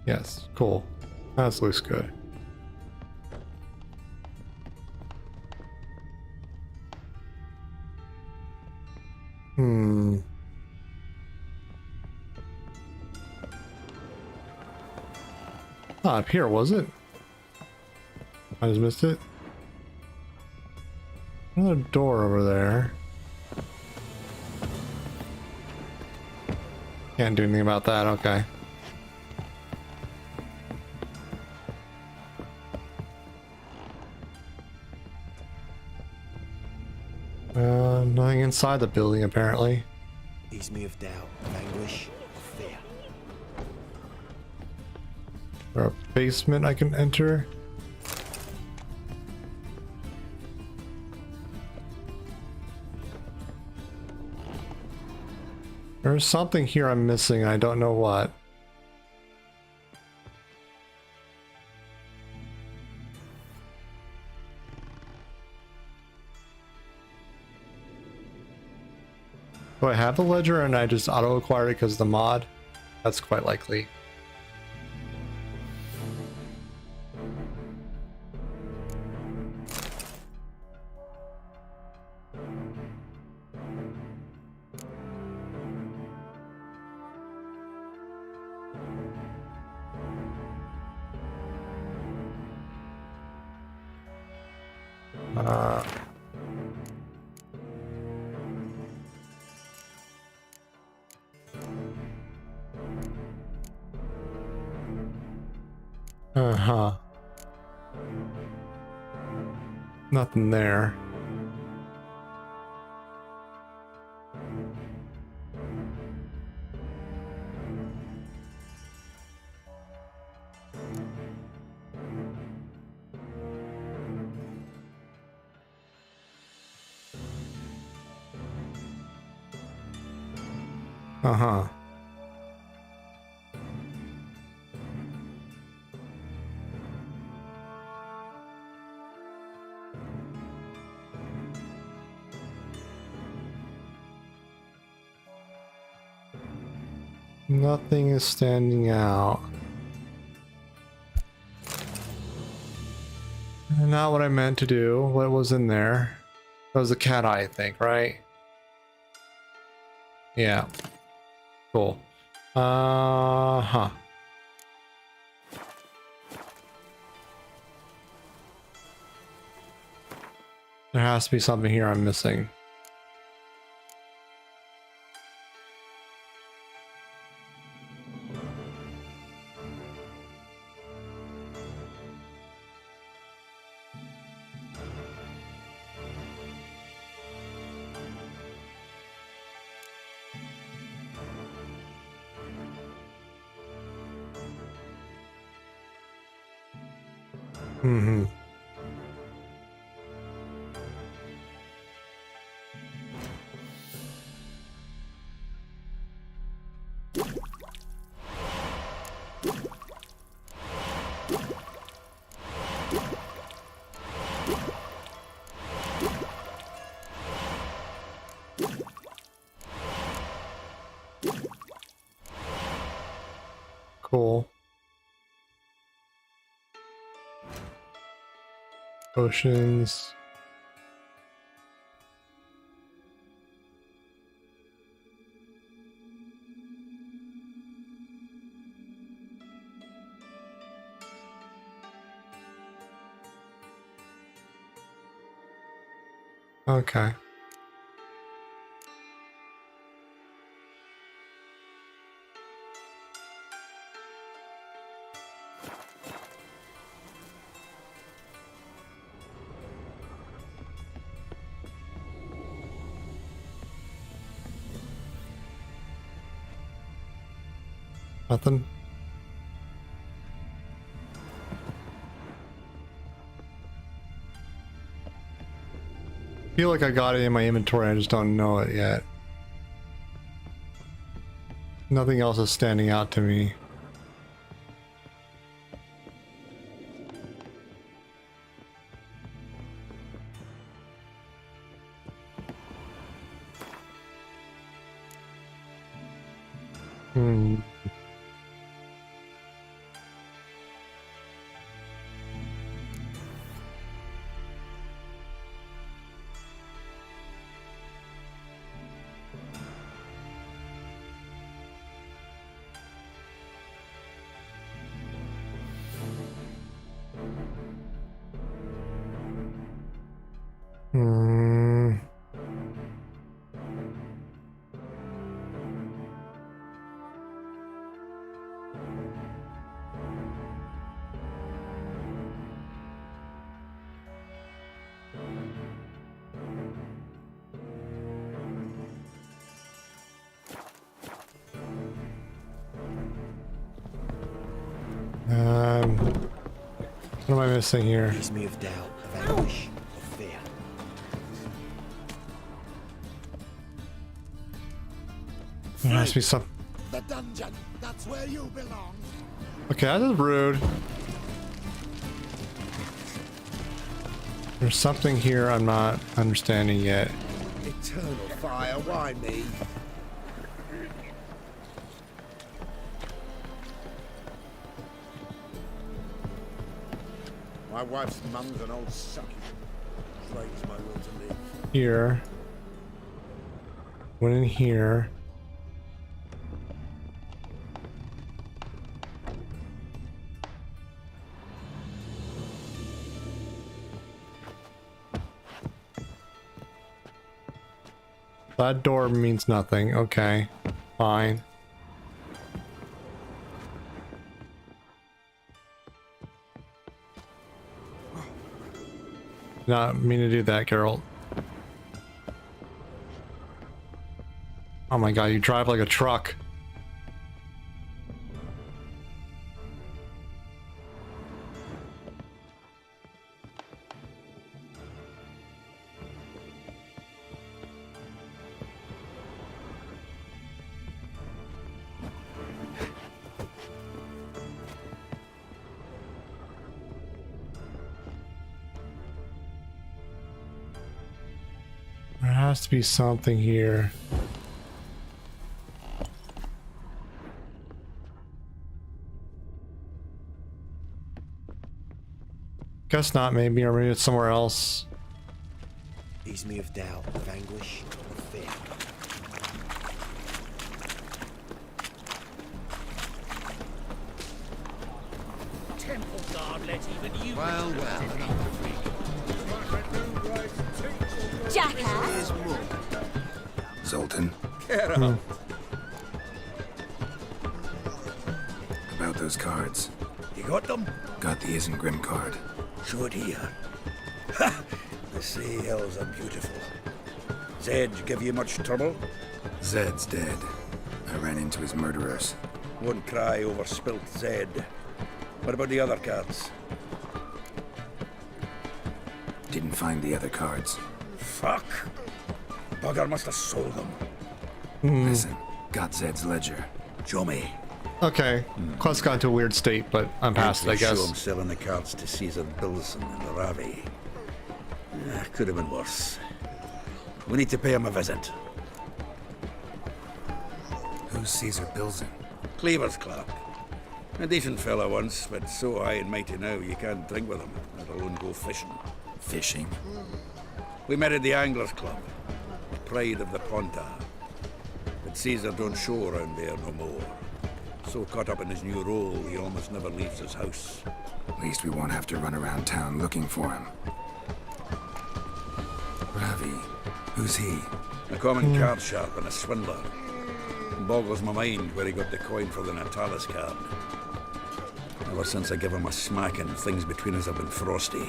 Yes, cool. That looks good. Up here, was it? I just missed it. Another door over there. Can't do anything about that, okay. Nothing inside the building, apparently.
Ease me of doubt, of anguish, of fear.
Is there a basement I can enter? There's something here I'm missing, I don't know what. Do I have the ledger and I just auto-acquired it because of the mod? That's quite likely. Uh-huh. Nothing there. Uh-huh. Nothing is standing out. Not what I meant to do. What was in there? That was a cat eye, I think, right? Yeah. Cool. Uh-huh. There has to be something here I'm missing. Mm-hmm. Cool. Potions. Okay. Nothing. I feel like I got it in my inventory, I just don't know it yet. Nothing else is standing out to me. Hmm. Hmm. What am I missing here?
Leaves me of doubt, of anguish, of fear.
There has to be some.
The dungeon, that's where you belong.
Okay, that is rude. There's something here I'm not understanding yet.
Eternal fire, why me? My wife's mum's an old sucky. Drains my will to live.
Here. Went in here. That door means nothing. Okay. Fine. Not mean to do that, Geralt. Oh my god, you drive like a truck. There has to be something here. Guess not, maybe, or maybe it's somewhere else.
Leaves me of doubt, of anguish, of fear.
Temple guard let even you.
Well, enough.
Jackass!
Zoltan,
Hmm.
about those cards.
You got them?
Got the Isengrim card.
Show it here. Ha! The sea hills are beautiful. Zed give you much trouble?
Zed's dead. I ran into his murderers.
Won't cry over spilt Zed. What about the other cards?
Didn't find the other cards.
Fuck! Bugger must have sold them.
Listen, got Zed's ledger.
Show me.
Okay. Quest got into a weird state, but I'm past it, I
Show him
guess.
selling the cards to Caesar Bilson and Ravi. Could have been worse. We need to pay him a visit.
Who's Caesar Bilson?
Cleaver's clerk. A decent fella once, but so high and mighty now you can't drink with him, let alone go fishing.
Fishing?
We met at the Anglers Club. Pride of the Ponta. But Caesar don't show around there no more. So caught up in his new role, he almost never leaves his house.
At least we won't have to run around town looking for him. Ravi, who's he?
A common card sharp and a swindler. Boggles my mind where he got the coin for the Natalis card. Ever since I gave him a smacking, things between us have been frosty.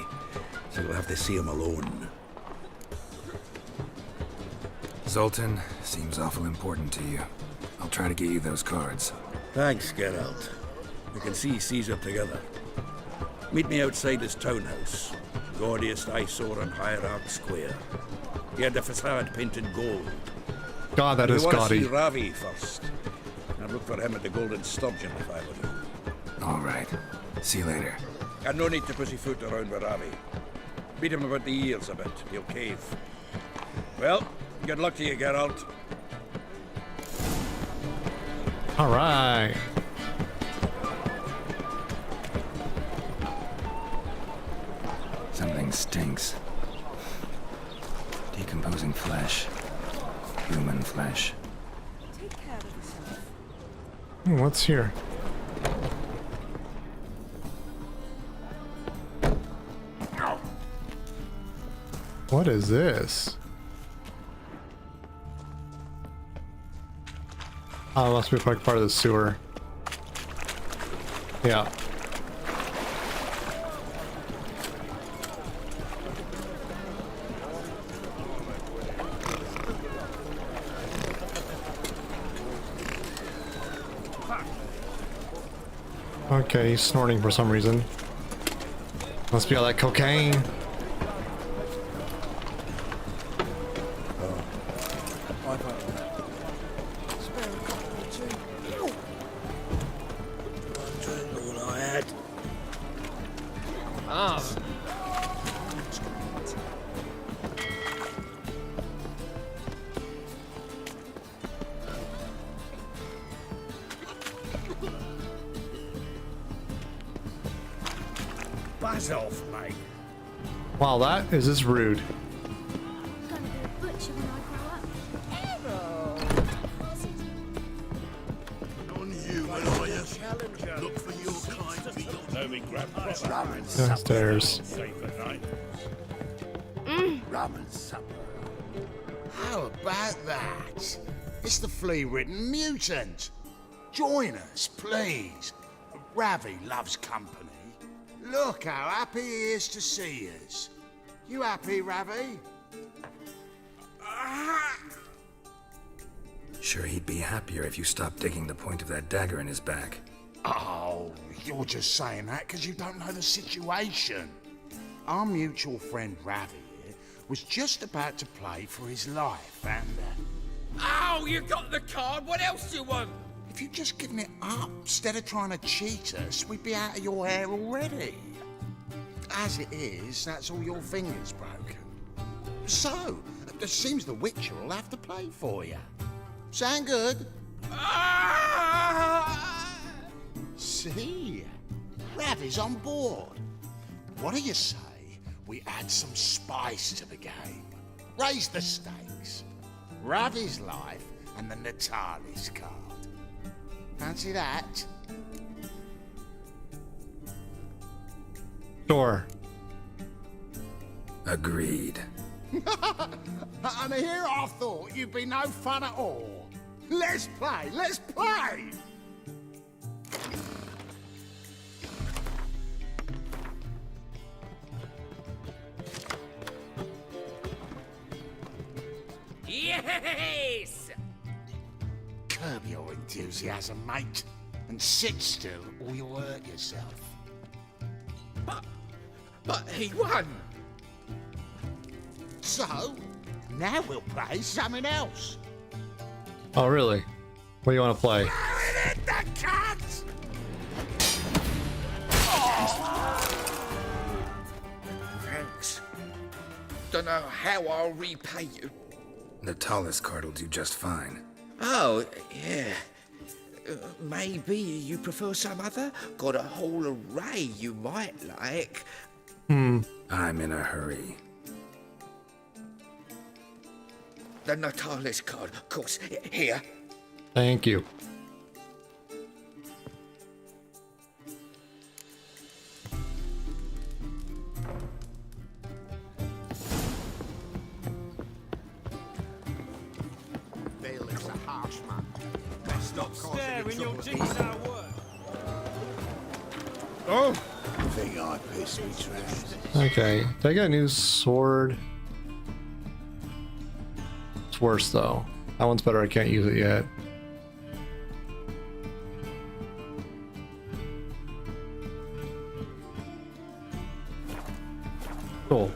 So you'll have to see him alone.
Zoltan, seems awful important to you. I'll try to get you those cards.
Thanks, Geralt. We can see Caesar together. Meet me outside his townhouse. Gaudiest eyesore on Hierarch Square. He had the facade painted gold.
God, that is
gaudy.
gaudy.
See Ravi first. I'd look for him at the Golden Sturgeon if I were you.
All right. See you later.
And no need to pussyfoot around with Ravi. Beat him about the ears a bit. He'll cave. Well, good luck to you, Geralt.
All right.
Something stinks. Decomposing flesh. Human flesh.
What's here? What is this? Oh, it must be like part of the sewer. Yeah. Okay, he's snorting for some reason. Must be all that cocaine.
Buzz off, mate.
Wow, that is just rude.
Gonna be a butcher when I grow up.
On you, Elias. Look for your kind beyond.
Let me grab
Downstairs.
Ramen supper.
How about that? It's the flea-ridden mutant. Join us, please. Ravi loves company. Look how happy he is to see us. You happy, Ravi?
Sure, he'd be happier if you stopped digging the point of that dagger in his back.
Oh, you're just saying that because you don't know the situation. Our mutual friend Ravi here was just about to play for his life and...
Oh, you got the card. What else do you want?
If you'd just given it up instead of trying to cheat us, we'd be out of your hair already. As it is, that's all your fingers broken. So, it seems the Witcher will have to play for you. Sound good? See? Ravi's on board. What do you say we add some spice to the game? Raise the stakes. Ravi's life and the Natalis card. Fancy that?
Sure.
Agreed.
And here I thought you'd be no fun at all. Let's play, let's play!
Yes!
Curb your enthusiasm, mate, and sit still or you'll hurt yourself.
But he won!
So, now we'll play something else.
Oh, really? What do you want to play?
Hit the cats!
Thanks. Don't know how I'll repay you.
Natalis card will do just fine.
Oh, yeah. Maybe you prefer some other? Got a whole array you might like.
I'm in a hurry.
The Natalis card, of course. Here.
Thank you.
Felix a harsh man.
Stop staring, your jigsaw work.
Oh!
I think I pissed me trash.
Okay. Did I get a new sword? It's worse though. That one's better. I can't use it yet. Cool.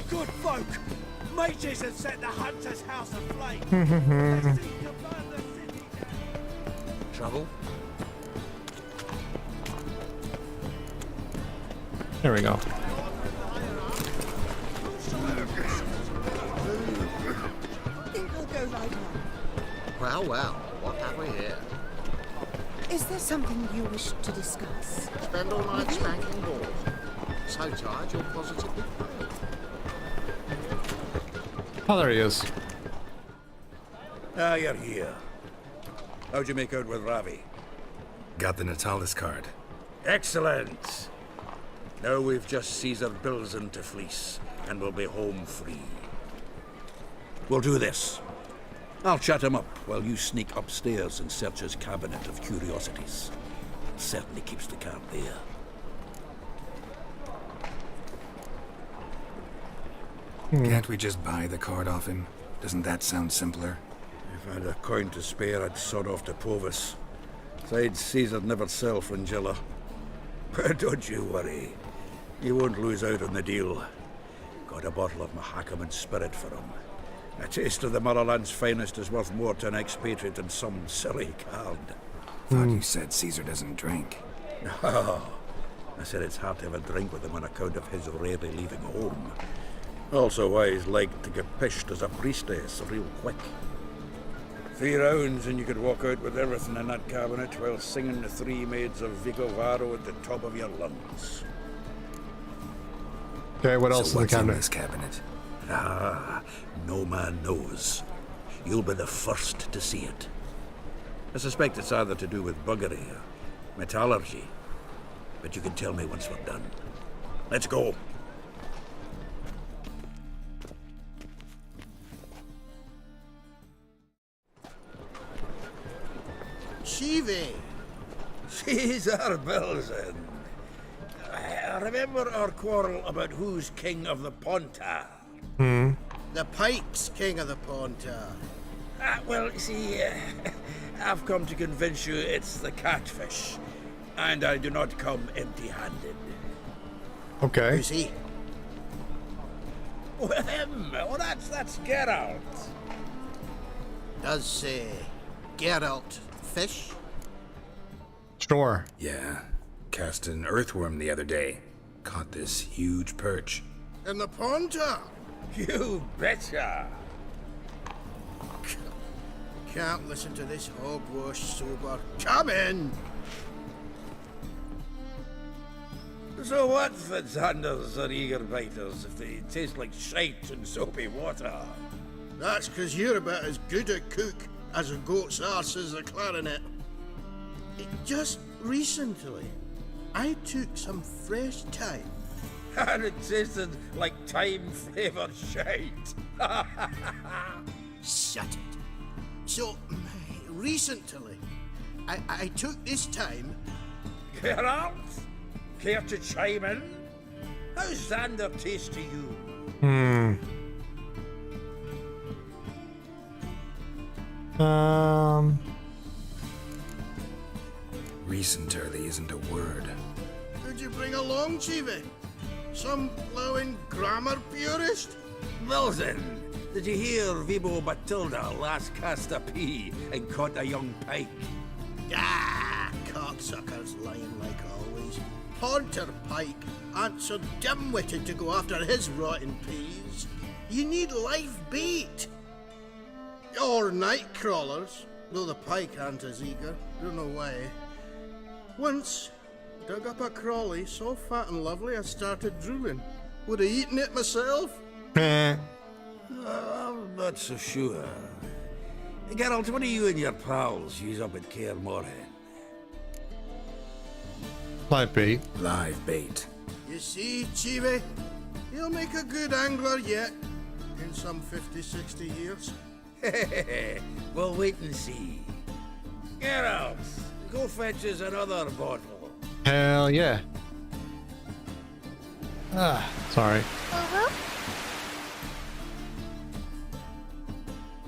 Good folk! Mages have set the hunter's house aflame!
Trouble?
There we go.
Well, well, what have we here?
Is there something you wish to discuss?
Spend all night spanking balls. So tired you'll positively fail.
Oh, there he is.
Ah, you're here. How'd you make out with Ravi?
Got the Natalis card.
Excellent! Now we've just Caesar Bilzen to fleece, and we'll be home free. We'll do this. I'll chat him up while you sneak upstairs and search his cabinet of curiosities. Certainly keeps the card there.
Can't we just buy the card off him? Doesn't that sound simpler?
If I had a coin to spare, I'd sod off to Povis. Besides, Caesar'd never sell Fringilla. But don't you worry. You won't lose out on the deal. Got a bottle of Mahakaman spirit for him. A taste of the motherland's finest is worth more to an expatriate than some silly card.
Thought you said Caesar doesn't drink.
No. I said it's hard to have a drink with him on account of his rarely leaving home. Also why he's like to get pished as a priestess real quick. 3 rounds and you could walk out with everything in that cabinet while singing the 3 maids of Vigovaro at the top of your lungs.
Okay, what else
So
in the
what's in
cabinet?
this cabinet?
Ah, no man knows. You'll be the first to see it. I suspect it's either to do with buggery or metallurgy. But you can tell me once we're done. Let's go.
Shivi!
Caesar Bilzen. Remember our quarrel about who's king of the Pontar?
The Pike's king of the Pontar.
Well, see, I've come to convince you it's the catfish. And I do not come empty-handed.
Okay.
Who's he?
Well, him. Oh, that's Geralt.
Does Geralt fish?
Sure.
Yeah. Cast an earthworm the other day. Caught this huge perch.
In the Pontar?
You betcha.
Can't listen to this hogwash sober. Come in!
So what, Fitzhanders or eager biters, if they taste like shite and soapy water?
That's 'cause you're about as good a cook as a goat's arse is a clarinet. Just recently, I took some fresh thyme.
And it tasted like thyme-flavoured shite.
Shut it. So, recently, I took this thyme.
Geralt? Care to chime in? How's Xander taste to you?
Recently isn't a word.
Who'd you bring along, Chiefy? Some blowing grammar purist?
Wilson, did you hear Vibo Batilda last cast a pea and caught a young pike?
Ah, cocksuckers lying like always. Pontar Pike aren't so dim-witted to go after his rotten peas. You need live bait. Or night crawlers, though the pike aren't as eager. Don't know why. Once, dug up a crawly so fat and lovely I started drooling. Would have eaten it myself.
I'm not so sure. Geralt, what do you and your pals use up at Kaer Morhen?
Live bait.
Live bait.
You see, Chibi, he'll make a good angler yet. In some 50, 60 years.
We'll wait and see. Geralt, go fetch us another bottle.
Hell yeah. Sorry.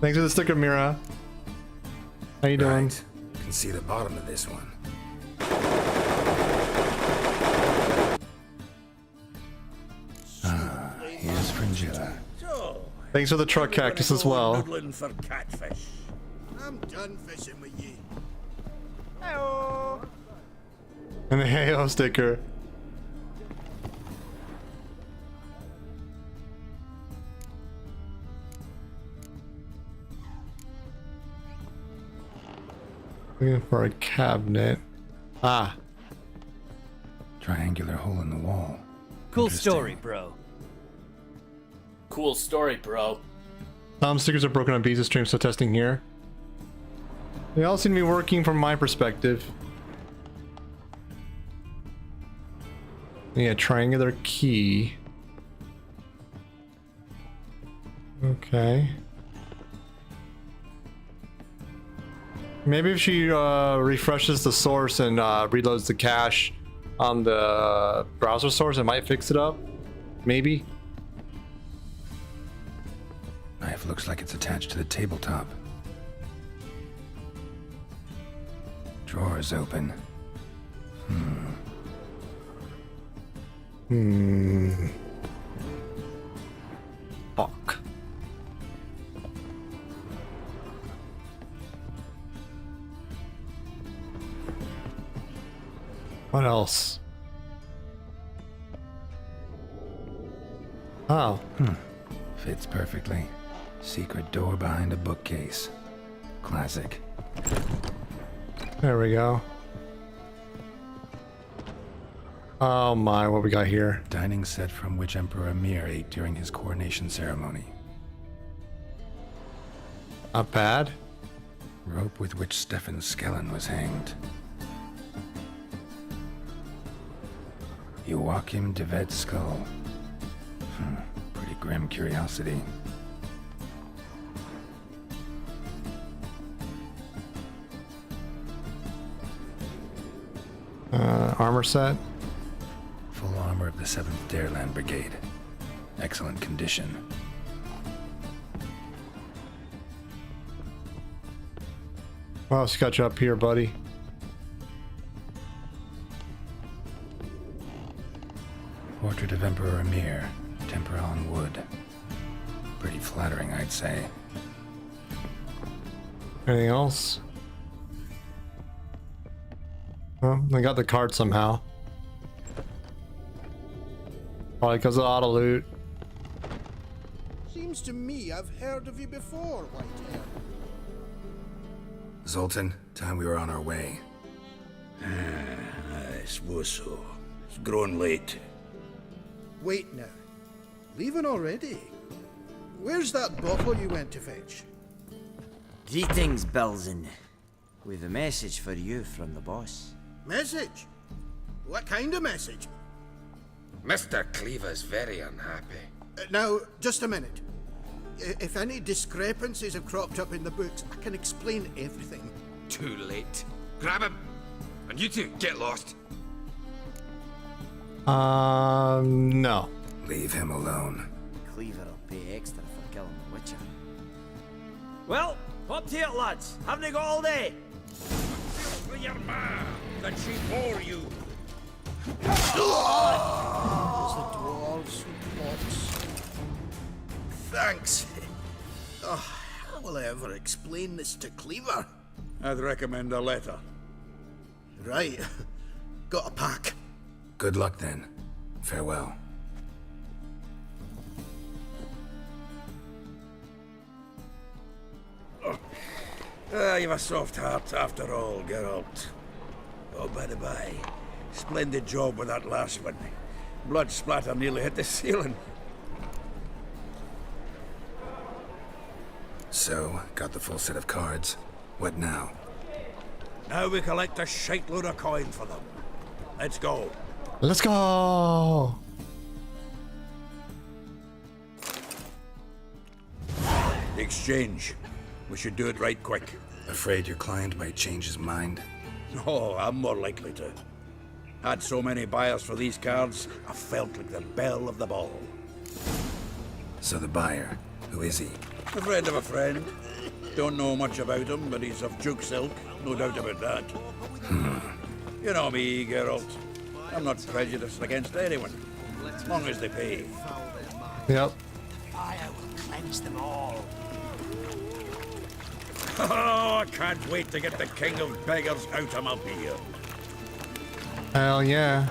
Thanks for the sticker, Mira. How you doing?
Can see the bottom of this one. Here's Fringilla.
Thanks for the truck cactus as well.
Noodling for catfish.
I'm done fishing with you.
And the hey-ho sticker. Looking for a cabinet. Ah.
Triangular hole in the wall.
Cool story, bro.
Cool story, bro.
Some stickers are broken on pieces. Stream, so testing here. They all seem to be working from my perspective. Yeah, triangular key. Okay. Maybe if she refreshes the source and reloads the cache on the browser source, it might fix it up. Maybe.
Knife looks like it's attached to the tabletop. Drawer is open.
Fuck. What else? Oh.
Fits perfectly. Secret door behind a bookcase. Classic.
There we go. Oh my, what we got here?
Dining set from which Emperor Emir ate during his coronation ceremony.
Not bad.
Rope with which Stefan Skellen was hanged. Joachim de Ved's skull. Pretty grim curiosity.
Armor set.
Full armor of the 7th Dareland Brigade. Excellent condition.
What else got you up here, buddy?
Portrait of Emperor Emir. Tempera on wood. Pretty flattering, I'd say.
Anything else? Well, I got the card somehow. Probably because of auto loot.
Seems to me I've heard of you before, Whitehair.
Zoltan, time we were on our way.
I suppose so. It's grown late.
Wait now. Leaving already? Where's that bottle you went to fetch?
Greetings, Belzen. We've a message for you from the boss.
Message? What kind of message?
Mr. Cleaver's very unhappy.
Now, just a minute. If any discrepancies have cropped up in the books, I can explain everything.
Too late. Grab him! And you two, get lost.
No.
Leave him alone.
Cleaver will pay extra for killing the Witcher. Well, up to it, lads. Haven't you got all day?
For your ma, that she bore you.
As the dwarves box. Thanks. How will I ever explain this to Cleaver?
I'd recommend a letter.
Right. Got a pack.
Good luck then. Farewell.
You've a soft heart after all, Geralt. Oh, by the by, splendid job with that last one. Blood splatter nearly hit the ceiling.
So, got the full set of cards. What now?
Now we collect a shiteload of coin for them. Let's go.
Let's go!
The exchange. We should do it right quick.
Afraid your client might change his mind?
Oh, I'm more likely to. Had so many buyers for these cards, I felt like the belle of the ball.
So the buyer, who is he?
A friend of a friend. Don't know much about him, but he's of Duke Silk, no doubt about that. You know me, Geralt. I'm not prejudiced against anyone, as long as they pay.
Yep.
Fire will cleanse them all.
Oh, I can't wait to get the king of beggars out of my beard.
Hell yeah.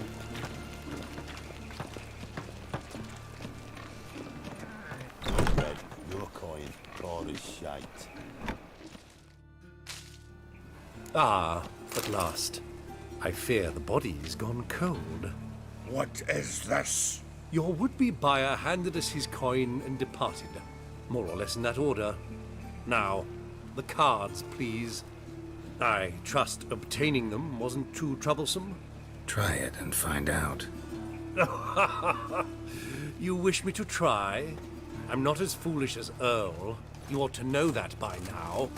Red, your coin, all is shite.
Ah, at last. I fear the body's gone cold.
What is this?
Your would-be buyer handed us his coin and departed. More or less in that order. Now, the cards, please. I trust obtaining them wasn't too troublesome.
Try it and find out.
You wish me to try? I'm not as foolish as Earl. You ought to know that by now.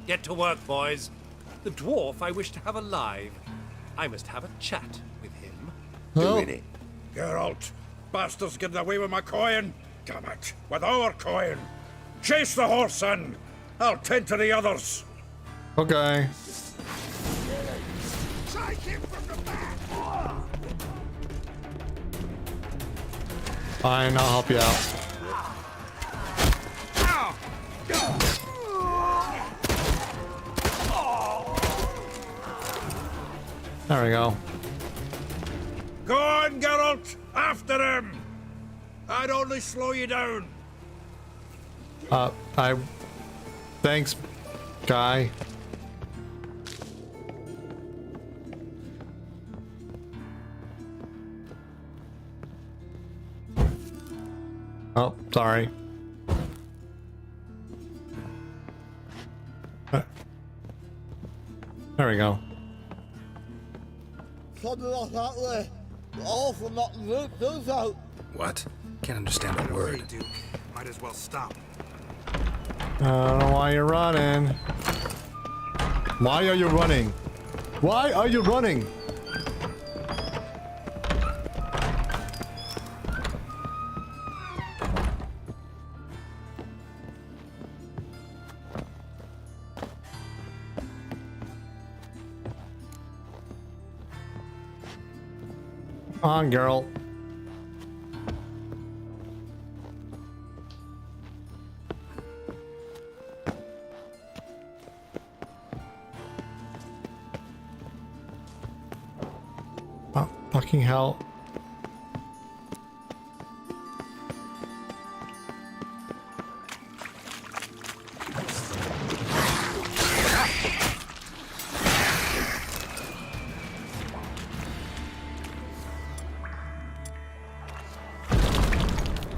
Get to work, boys. The dwarf I wish to have alive. I must have a chat with him.
Doing it. Geralt, bastards getting away with my coin. Damn it, with our coin. Chase the horse in. I'll tend to the others.
Okay.
Take him from the back!
Fine, I'll help you out. There we go.
Go on, Geralt! After him! I'd only slow you down.
Thanks, guy. Oh, sorry. There we go.
What? Can't understand a word.
Might as well stop.
I don't know why you're running. Why are you running? Why are you running? Come on, girl. Oh, fucking hell.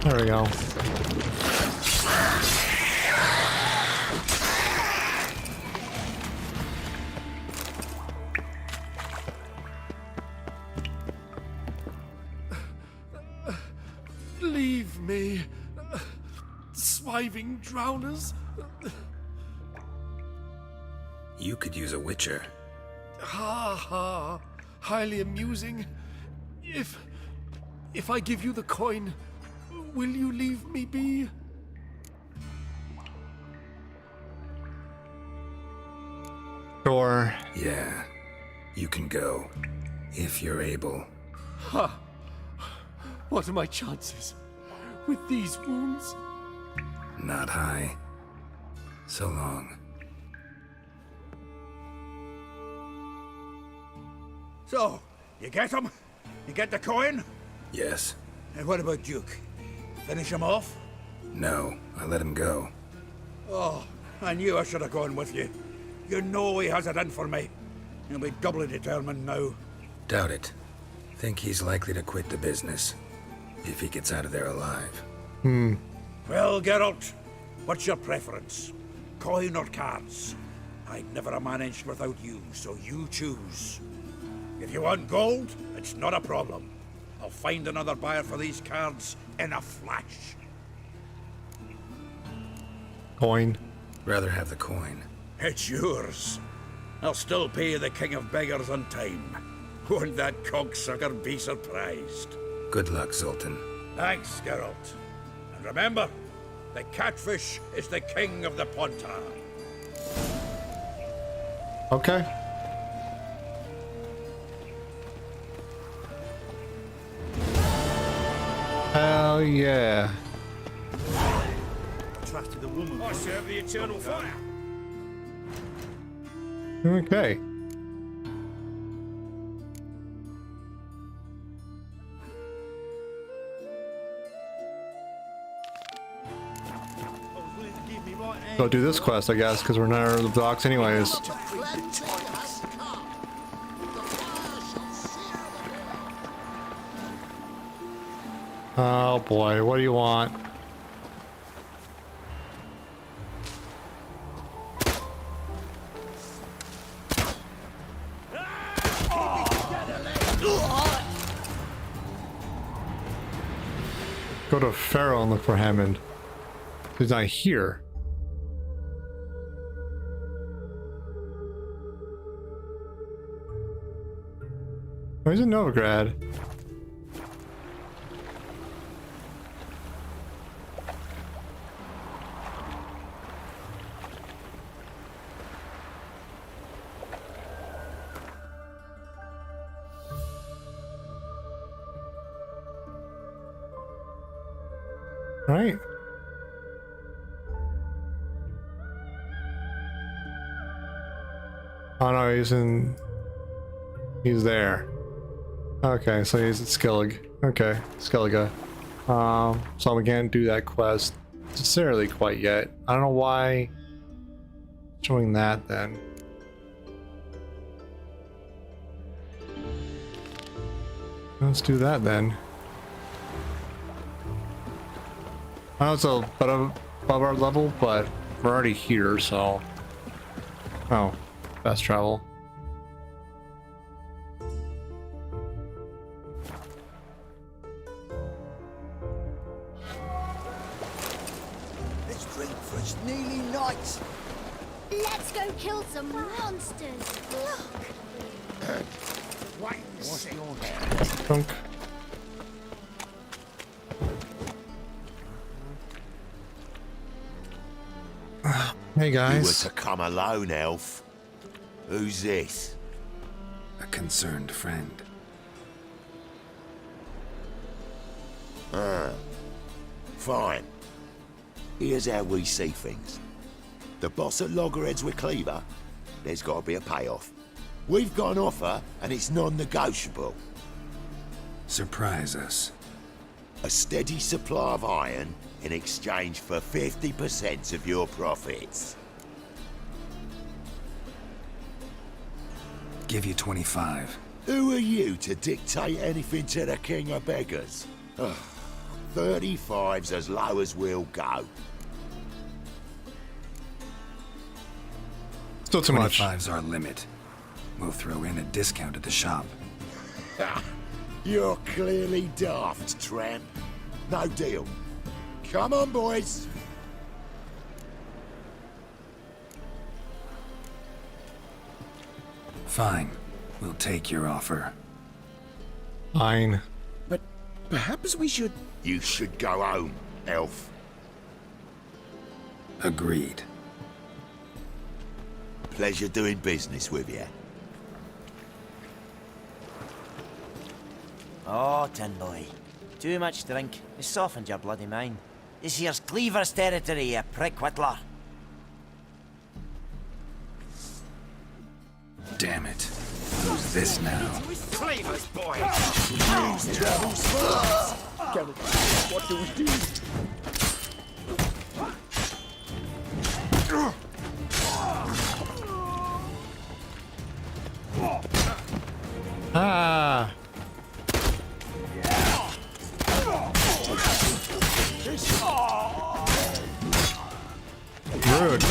There we go.
Leave me, swiving drowners.
You could use a witcher.
Ha ha, highly amusing. If I give you the coin, will you leave me be?
Sure.
Yeah, you can go, if you're able.
Ha! What are my chances with these wounds?
Not high. So long.
So, you get him? You get the coin?
Yes.
And what about Duke? Finish him off?
No, I let him go.
Oh, I knew I should have gone with you. You know he has it in for me. He'll be doubly determined now.
Doubt it. Think he's likely to quit the business. If he gets out of there alive.
Well, Geralt, what's your preference? Coin or cards? I'd never have managed without you, so you choose. If you want gold, it's not a problem. I'll find another buyer for these cards in a flash.
Coin.
Rather have the coin.
It's yours. I'll still pay the King of Beggars on time. Won't that cocksucker be surprised?
Good luck, Zoltan.
Thanks, Geralt. And remember, the catfish is the king of the Pontar.
Okay. Hell yeah.
Trusted the woman. I serve the eternal fire.
Okay. go do this quest, I guess, because we're near the docks anyways. Oh boy, what do you want? Go to Pharaoh and look for Hammond. He's not here. Oh, he's in Novigrad. Right. Oh no, he's there. Okay, so he's at Skellig. Okay, Skellige. So we can't do that quest necessarily quite yet. I don't know why showing that then. Let's do that then. I know it's a bit above our level, but we're already here, so... Oh, fast travel.
Let's drink for it's nearly night.
Let's go kill some monsters. Look.
Wait and see.
Drunk. Hey guys.
You were to come alone, elf. Who's this?
A concerned friend.
Ah. Fine. Here's how we see things. The boss at Loggerheads with Cleaver, there's got to be a payoff. We've got an offer, and it's non-negotiable.
Surprise us.
A steady supply of iron in exchange for 50% of your profits.
Give you 25.
Who are you to dictate anything to the king of beggars? 35's as low as we'll go.
Still too much.
25's our limit. We'll throw in a discount at the shop.
You're clearly daft, tramp. No deal. Come on, boys.
Fine. We'll take your offer.
Fine.
But perhaps we should...
You should go home, elf.
Agreed.
Pleasure doing business with you.
Oh, tin boy. Too much drink. It softened your bloody mind. This here's Cleaver's territory, you prick whittler.
Damn it. Who's this now?
Cleaver's boy!
What do we do?
Ah! Rude.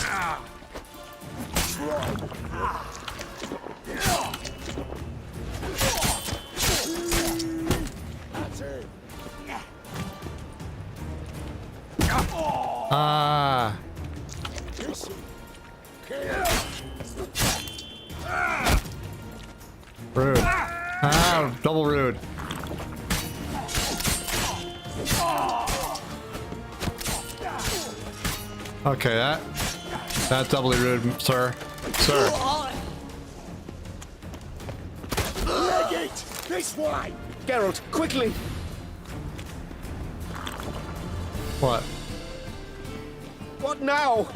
Ah. Rude. Ah, double rude. Okay, that's doubly rude, sir. Sir.
Leg it! This way!
Geralt, quickly!
What?
What now?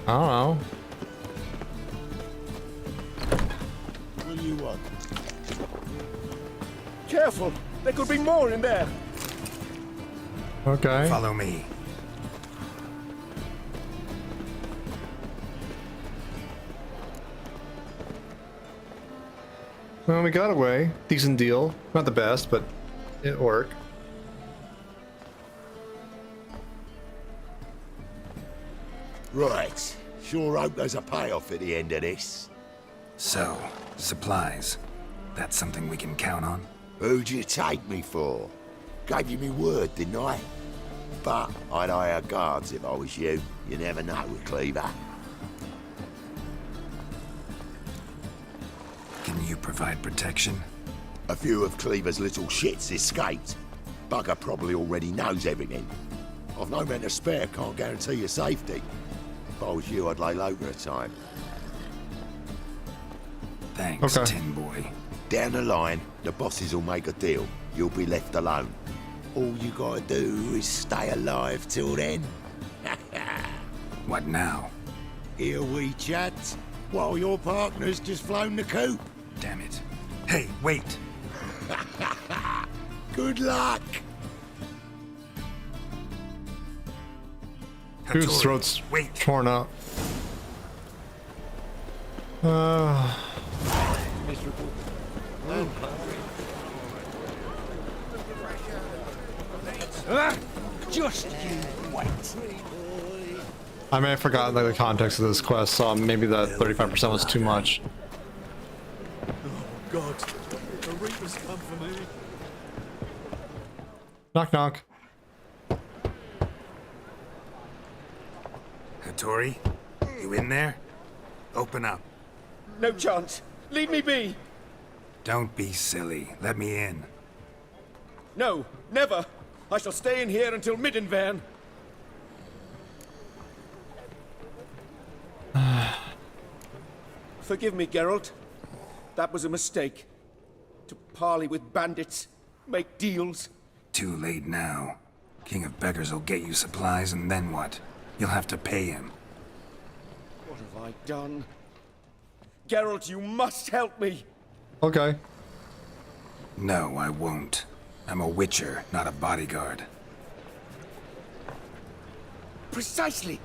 I don't know.
What do you want?
Careful! There could be more in there!
Okay.
Follow me.
Well, we got away. Decent deal. Not the best, but it worked.
Right. Sure hope there's a payoff at the end of this.
So, supplies. That's something we can count on?
Who'd you take me for? Gave you me word, didn't I? But I'd hire guards if I was you. You never know with Cleaver.
Can you provide protection?
A few of Cleaver's little shits escaped. Bugger probably already knows everything. I've no men to spare, can't guarantee your safety. If I was you, I'd lay low for a time.
Thanks,
Okay.
Tin Boy.
Down the line, the bosses will make a deal. You'll be left alone. All you gotta do is stay alive till then.
What now?
Here we chat, while your partner's just flown the coop.
Damn it. Hey, wait!
Good luck!
Dude's throat's torn up.
Just you wait.
I may have forgotten like, the context of this quest, so maybe that 35% was too much.
God, the Reapers come for me.
Knock knock.
Hattori? You in there? Open up.
No chance. Leave me be.
Don't be silly. Let me in.
No, never. I shall stay in here until Middenvern. Forgive me, Geralt. That was a mistake. To parley with bandits, make deals.
Too late now. King of Beggars will get you supplies, and then what? You'll have to pay him.
What have I done? Geralt, you must help me.
Okay.
No, I won't. I'm a witcher, not a bodyguard.
Precisely.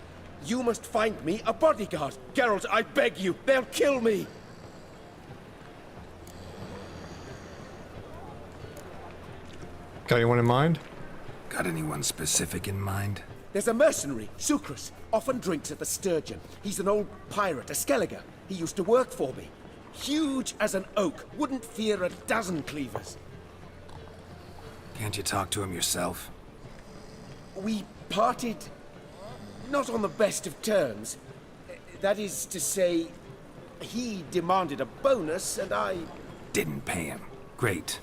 You must find me a bodyguard. Geralt, I beg you. They'll kill me.
Got anyone in mind?
Got anyone specific in mind?
There's a mercenary, Sucrus. Often drinks at the Sturgeon. He's an old pirate, a Skelliger. He used to work for me. Huge as an oak. Wouldn't fear a dozen cleavers.
Can't you talk to him yourself?
We parted... not on the best of terms. That is to say, he demanded a bonus, and I...
Didn't pay him. Great.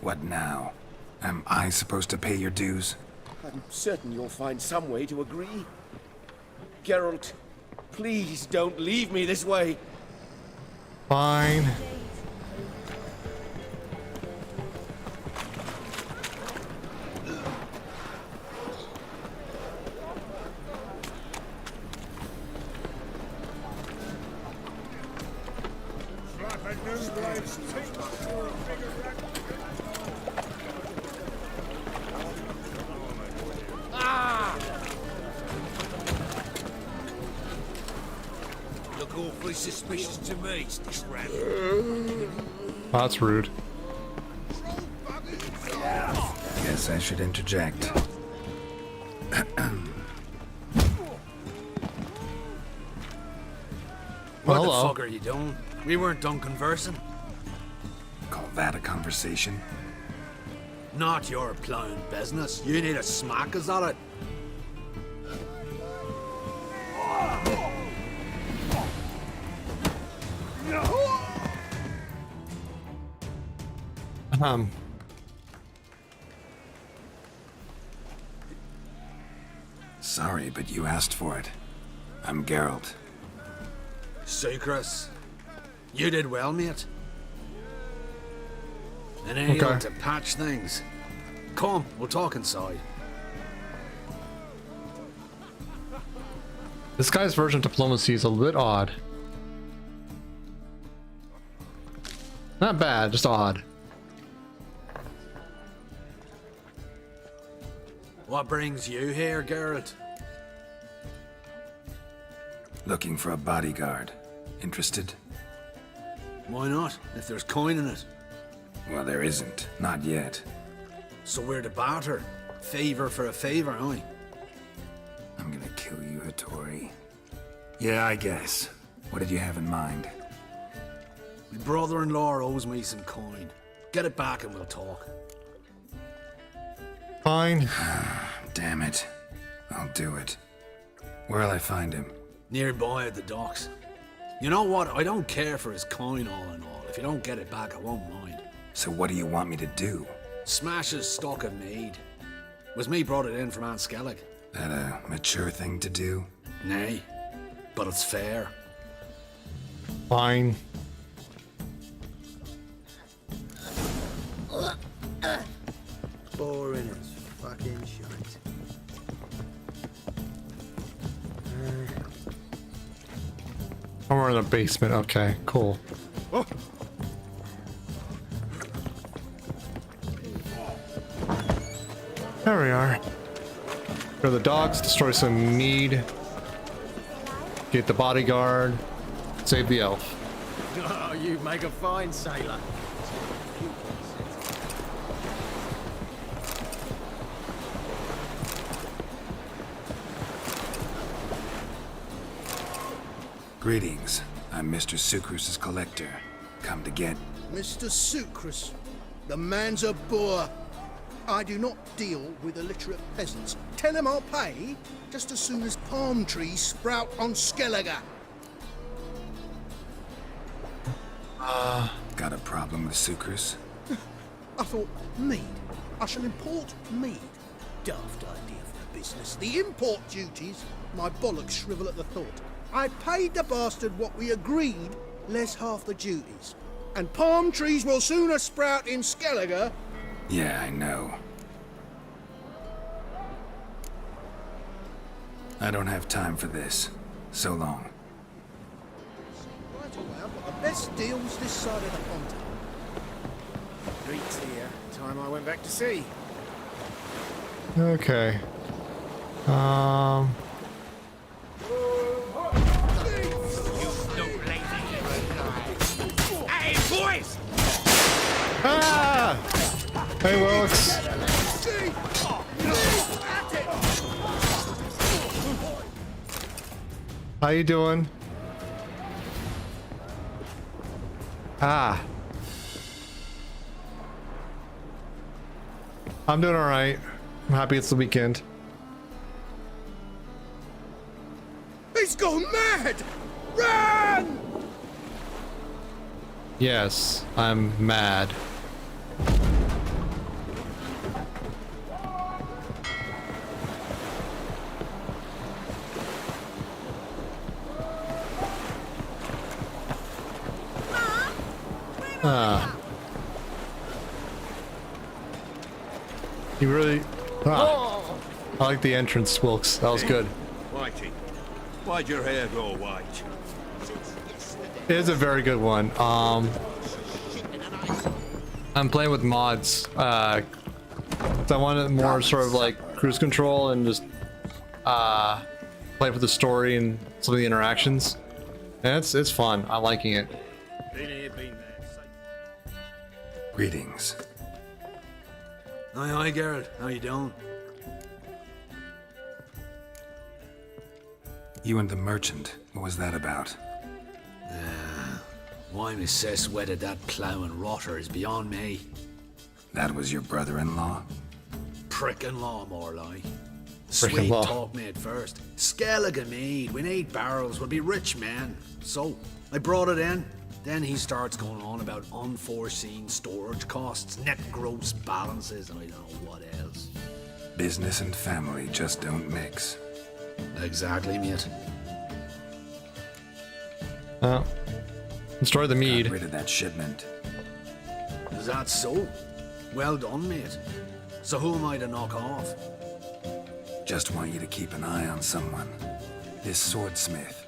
What now? Am I supposed to pay your dues?
I'm certain you'll find some way to agree. Geralt, please don't leave me this way.
Fine.
Look awfully suspicious to me, this rat.
That's rude.
Guess I should interject.
What
Hello.
the fuck are you doing? We weren't done conversing.
Call that a conversation?
Not your plowing business. You need a smack, is that it?
Sorry, but you asked for it. I'm Geralt.
Sucrus, you did well, mate. And any
Okay.
to patch things. Come, we'll talk inside.
This guy's version of diplomacy is a bit odd. Not bad, just odd.
What brings you here, Geralt?
Looking for a bodyguard. Interested?
Why not, if there's coin in it?
Well, there isn't. Not yet.
So we're to barter. Favor for a favor, aye?
I'm gonna kill you, Hattori. Yeah, I guess. What did you have in mind?
My brother-in-law owes me some coin. Get it back and we'll talk.
Fine.
Damn it. I'll do it. Where'll I find him?
Nearby at the docks. You know what? I don't care for his coin all in all. If you don't get it back, I won't mind.
So what do you want me to do?
Smash his stock of mead. Was me brought it in from Aunt Skellig.
That a mature thing to do?
Nay, but it's fair.
Fine.
Boring as fucking shite.
Oh, we're in the basement. Okay, cool.
Oh.
There we are. Go to the docks, destroy some mead, get the bodyguard, save the elf.
Oh, you make a fine sailor.
Greetings. I'm Mr. Sucrus's collector. Come to get...
Mr. Sucrus, the man's a boor. I do not deal with illiterate peasants. Tell him I'll pay just as soon as palm trees sprout on Skellige.
Got a problem with Sucrus?
I thought, mead. I shall import mead. Daft idea for a business. The import duties, my bollocks shrivel at the thought. I paid the bastard what we agreed, less half the duties. And palm trees will sooner sprout in Skellige.
Yeah, I know. I don't have time for this. So long.
Right away, I've got the best deals this side of the pond.
Greeks here. Time I went back to sea.
Okay.
Hey, boys!
Ah! Hey, Wilkes. How you doing? Ah. I'm doing all right. I'm happy it's the weekend.
He's gone mad! Run!
Yes, I'm mad. You really... I like the entrance, Wilkes. That was good.
Whitey, why'd your hair go white?
It is a very good one. I'm playing with mods. I wanted more sort of like cruise control and just play for the story and some of the interactions. And it's fun. I'm liking it.
Greetings.
Aye, Geralt. How you doing?
You and the merchant. What was that about?
Why Miss Cess wedded that plough and rotter is beyond me.
That was your brother-in-law?
Prick-in-law, more like.
Sweet
Sweet talk me at first. Skellige mead. We need barrels. We'll be rich men. So, I brought it in. Then he starts going on about unforeseen storage costs, net gross balances, and I don't know what else.
Business and family just don't mix.
Exactly, mate.
Oh. Destroy the mead.
Got rid of that shipment.
Is that so? Well done, mate. So who am I to knock off?
Just want you to keep an eye on someone. This swordsmith.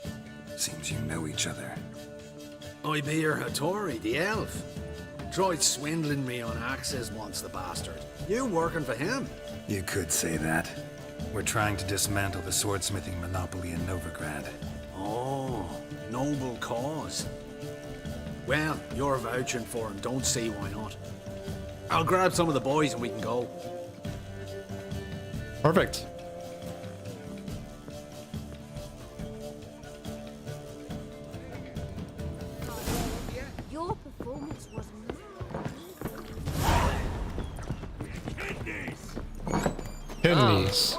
Seems you know each other.
I be your Hattori, the elf. Tried swindling me on axes once, the bastard. You working for him?
You could say that. We're trying to dismantle the swordsmithing monopoly in Novigrad.
Oh, noble cause. Well, you're vouching for him. Don't see why not. I'll grab some of the boys and we can go.
Perfect.
Your performance was
Kidneys.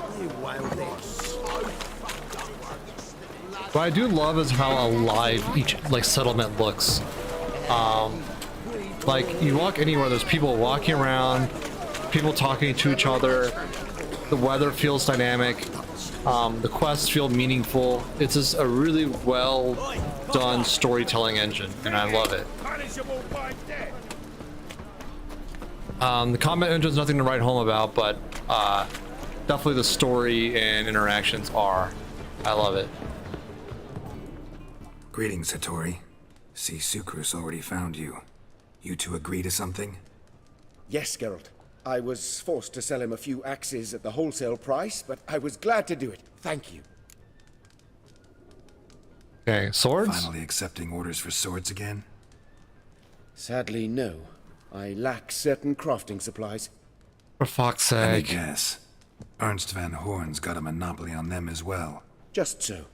What I do love is how alive each like settlement looks. Like you walk anywhere, there's people walking around, people talking to each other. The weather feels dynamic. The quests feel meaningful. It's just a really well done storytelling engine, and I love it. The combat engine's nothing to write home about, but definitely the story and interactions are. I love it.
Greetings, Hattori. See, Sucrus already found you. You two agree to something?
Yes, Geralt. I was forced to sell him a few axes at the wholesale price, but I was glad to do it. Thank you.
Okay, swords?
Finally accepting orders for swords again?
Sadly, no. I lack certain crafting supplies.
For fuck's
Let me
sake.
guess. Ernst van Horn's got a monopoly on them as well.
Just so.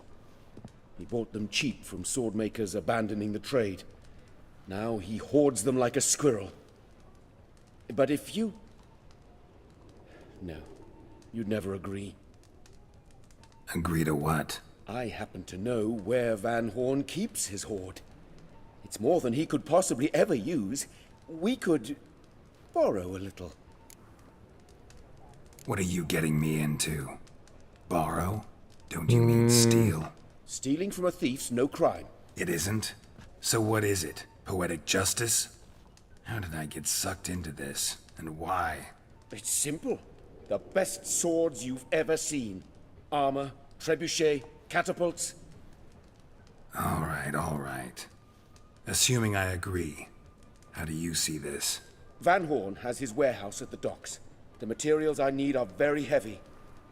He bought them cheap from sword makers abandoning the trade. Now he hoards them like a squirrel. But if you... No, you'd never agree.
Agree to what?
I happen to know where Van Horn keeps his hoard. It's more than he could possibly ever use. We could borrow a little.
What are you getting me into? Borrow? Don't you mean steal?
Stealing from a thief's no crime.
It isn't? So what is it? Poetic justice? How did I get sucked into this? And why?
It's simple. The best swords you've ever seen. Armor, trebuchet, catapults.
All right. Assuming I agree, how do you see this?
Van Horn has his warehouse at the docks. The materials I need are very heavy.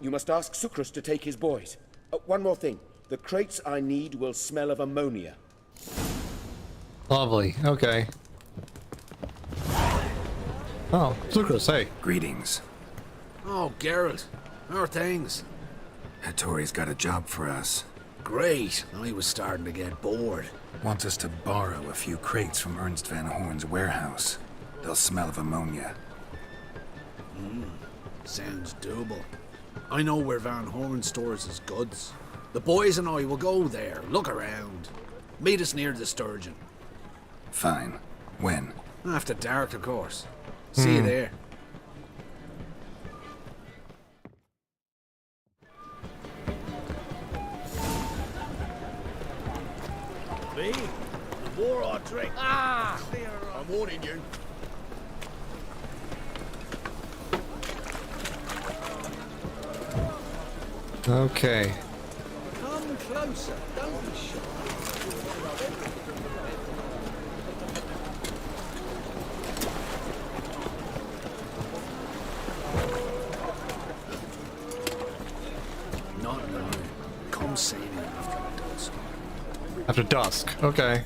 You must ask Sucrus to take his boys. One more thing. The crates I need will smell of ammonia.
Lovely. Okay. Oh, Sucrus, hey.
Greetings.
Oh, Geralt. How are things?
Hattori's got a job for us.
Great. I was starting to get bored.
Wants us to borrow a few crates from Ernst van Horn's warehouse. They'll smell of ammonia.
Sounds doable. I know where Van Horn stores his goods. The boys and I will go there, look around. Meet us near the Sturgeon.
Fine. When?
After dark, of course. See you there.
Me? The more I drink... I'm warning you.
Okay.
Come closer. Don't be shy.
Not now. Come see me after dusk.
After dusk. Okay.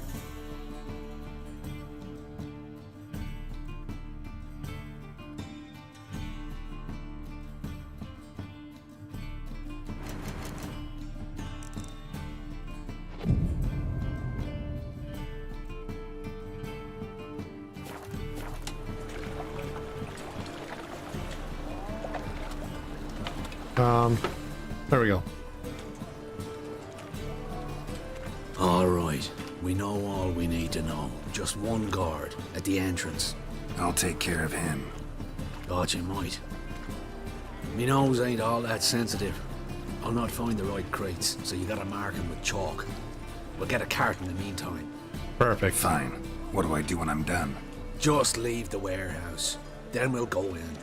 There we go.
All right. We know all we need to know. Just one guard at the entrance.
I'll take care of him.
Thought you might. Me nose ain't all that sensitive. I'll not find the right crates, so you gotta mark them with chalk. We'll get a cart in the meantime.
Perfect.
Fine. What do I do when I'm done?
Just leave the warehouse. Then we'll go in.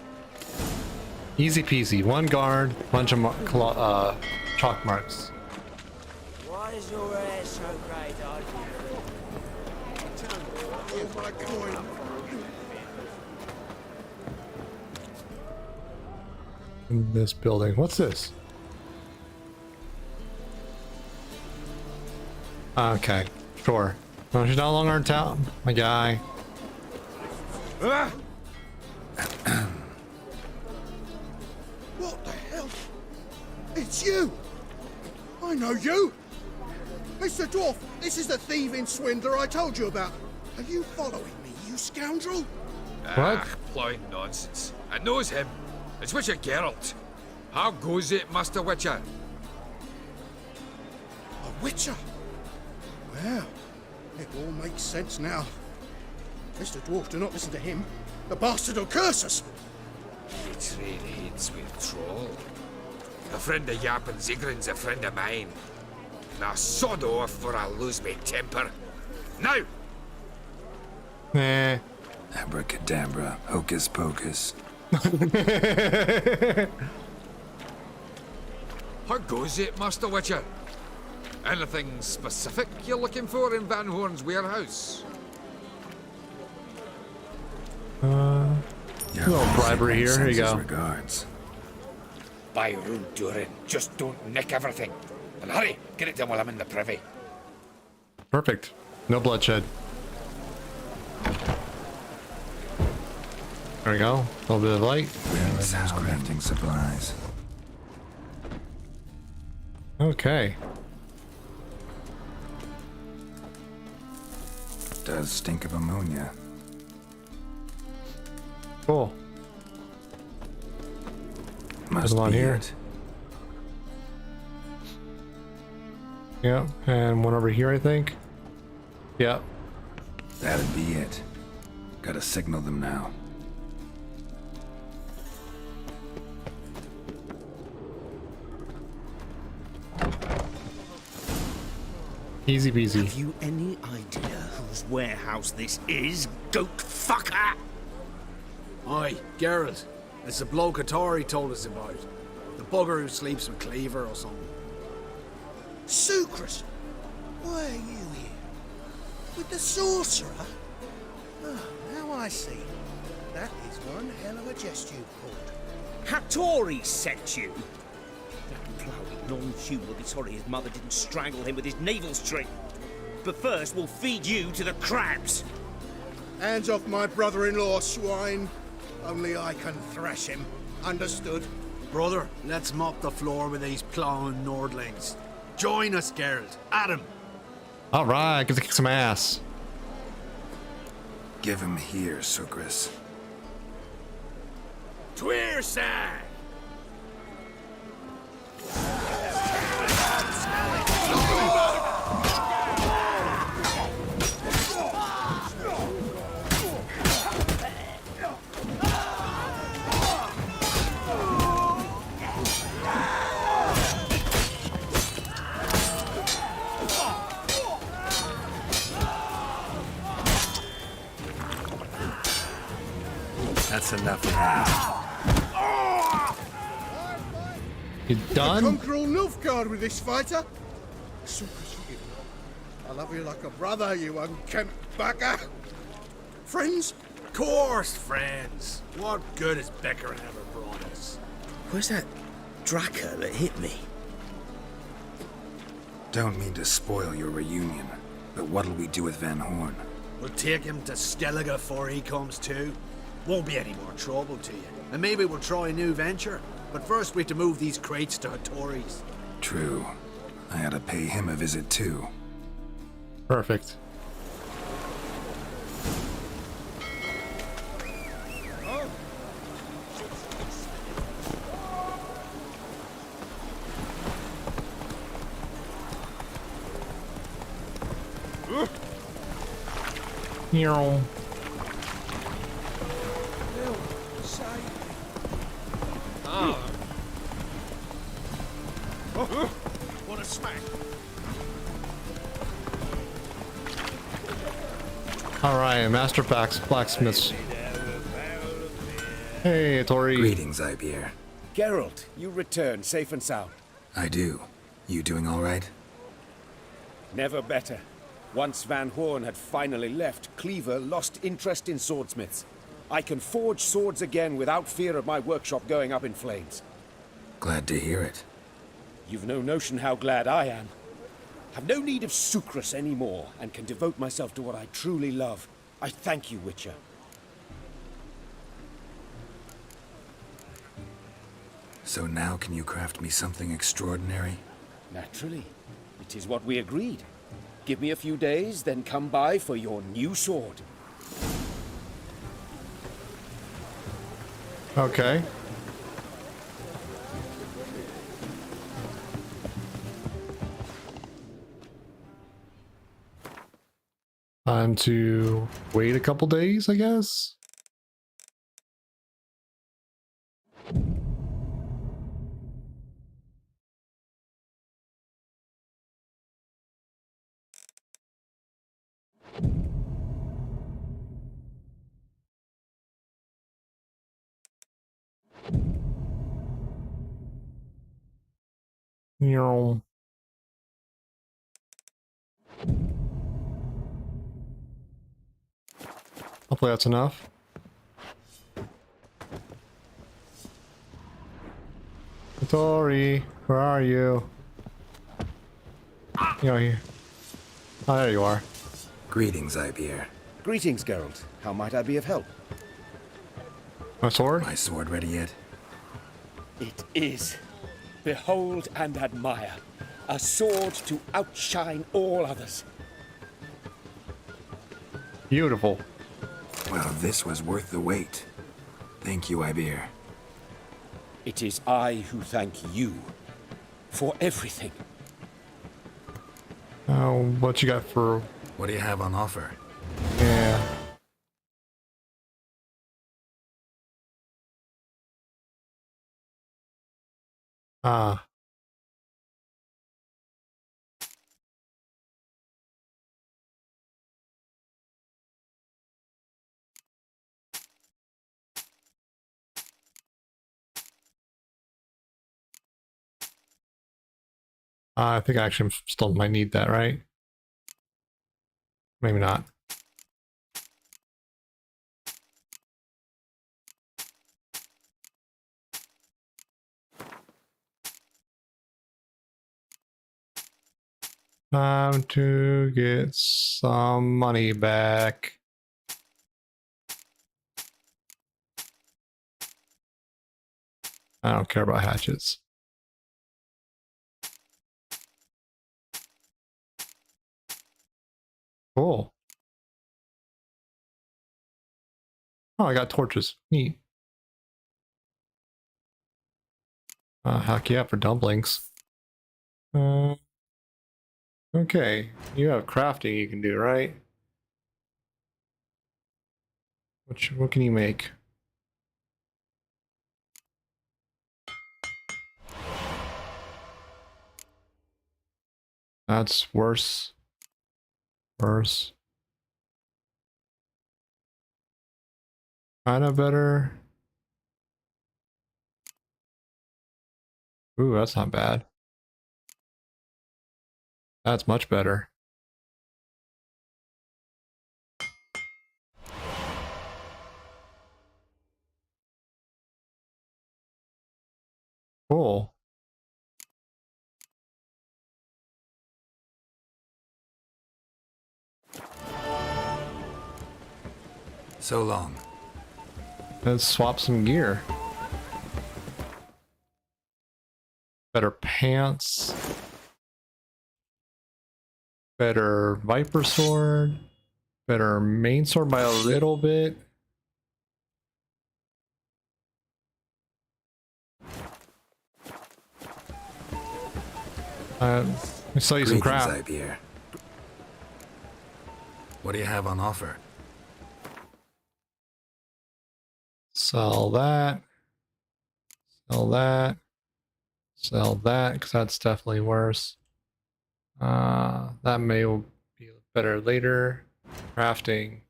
Easy peasy. One guard, bunch of chalk marks.
Why is your hair so grey,
Here's my coin.
In this building. What's this? Okay, sure. No, she's no longer in town, my guy.
What the hell? It's you! I know you! Mr. Dwarf, this is the thieving swindler I told you about. Are you following me, you scoundrel?
What?
Ploying nonsense. I knows him. It's Witcher Geralt. How goes it, Master Witcher?
A witcher? Well, it all makes sense now. Mr. Dwarf, do not listen to him. The bastard will curse us.
It's really it's with troll. A friend of Yappin Zigrin's a friend of mine. Now sod off for I lose me temper. Now!
Nah.
Abracadabra, hocus pocus.
How goes it, Master Witcher? Anything specific you're looking for in Van Horn's warehouse?
A little bribery here. Here you go.
Regards.
By rude Durin, just don't nick everything. And hurry, get it done while I'm in the privy.
Perfect. No bloodshed. There we go. A little bit of light.
Sounds crafting supplies.
Okay.
Does stink of ammonia.
Cool.
Must
on
be
here.
it.
Yeah, and one over here, I think. Yeah.
That'd be it. Gotta signal them now.
Easy peasy.
Have you any idea whose warehouse this is, goat fucker?
Aye, Geralt. It's the bloke Atari told us about. The bugger who sleeps with Cleaver or something.
Sucrus! Why are you here? With the sorcerer? Oh, now I see. That is one hell of a jest you pulled.
Hattori sent you? That ploughing non-human will be sorry his mother didn't strangle him with his navel string. But first, we'll feed you to the crabs.
Hands off my brother-in-law, swine. Only I can thrash him. Understood?
Brother, let's mop the floor with these plowing Nordlings. Join us, Geralt. Adam.
All right, get to kick some ass.
Give him here, Sucrus.
Tweerside!
That's enough of that.
You done?
Conquer all Nilfgaard with this fighter? Sucrus, forgive me. I love you like a brother, you unkempt bugger. Friends?
Course, friends. What good has Becker ever brought us?
Where's that Draco that hit me?
Don't mean to spoil your reunion, but what'll we do with Van Horn?
We'll take him to Skellige before he comes to. Won't be any more trouble to you. And maybe we'll try a new venture. But first we have to move these crates to Hattori's.
True. I had to pay him a visit too.
Perfect. Here.
What a smack!
All right, Master Blacksmiths. Hey, Tori.
Greetings, Ibeer.
Geralt, you return safe and sound.
I do. You doing all right?
Never better. Once Van Horn had finally left, Cleaver lost interest in swordsmiths. I can forge swords again without fear of my workshop going up in flames.
Glad to hear it.
You've no notion how glad I am. Have no need of sucrose anymore, and can devote myself to what I truly love. I thank you, Witcher.
So now can you craft me something extraordinary?
Naturally. It is what we agreed. Give me a few days, then come by for your new sword.
Okay. Time to wait a couple days, I guess. You hopefully that's enough. Tori, where are you? You know, here. Oh, there you are.
Greetings, Jaskier.
Greetings, Geralt. How might I be of help?
My sword?
My sword ready yet?
It is. Behold and admire. A sword to outshine all others.
Beautiful.
Well, this was worth the wait. Thank you, Jaskier.
It is I who thank you for everything.
Oh, what you got for...
What do you have on offer?
Yeah. Ah. I think I actually still might need that, right? Maybe not. Time to get some money back. I don't care about hatchets. Cool. Oh, I got torches. Neat. Heck yeah, for dumplings. Okay, you have crafting you can do, right? What can you make? That's worse. Worse. Kinda better. Ooh, that's not bad. That's much better. Cool.
So long.
Let's swap some gear. Better pants. Better Viper sword. Better main sword by a little bit. Let me sell you some crap.
Jaskier. What do you have on offer?
Sell that. Sell that. Sell that, because that's definitely worse. That may be better later. Crafting.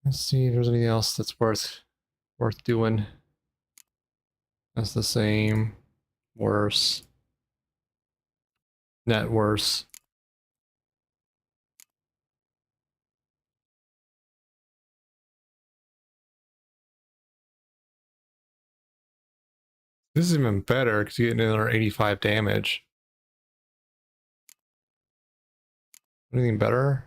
Let's see if there's anything else that's worth doing. That's the same. Worse. Net worse. This is even better because you get another 85 damage. Anything better?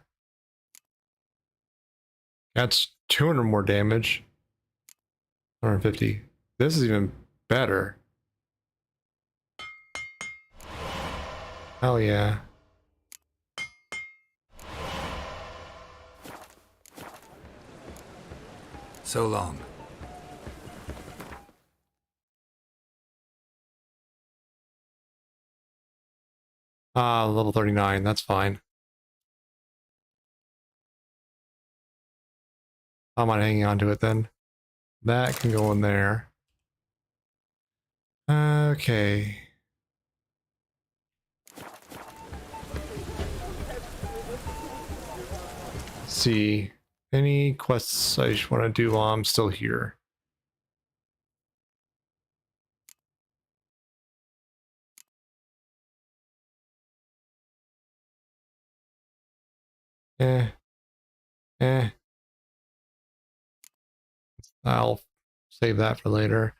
That's 200 more damage. 150. This is even better. Hell yeah.
So long.
Level 39, that's fine. I'm not hanging on to it then. That can go in there. Okay. Let's see. Any quests I just want to do while I'm still here? I'll save that for later.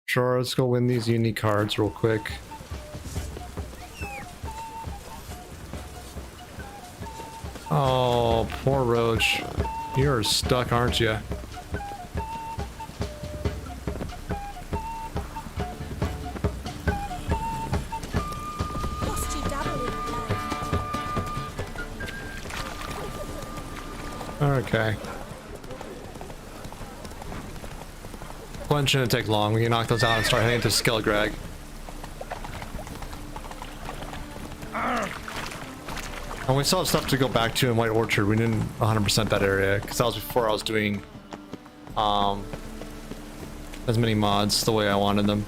Sure, let's go win these unique cards real quick. Oh, poor Roach. You're stuck, aren't you?
Lost your dabble in
Okay. One shouldn't take long. We can knock those out and start heading to Skelgrag. And we still have stuff to go back to in White Orchard. We didn't 100% that area because that was before I was doing as many mods the way I wanted them.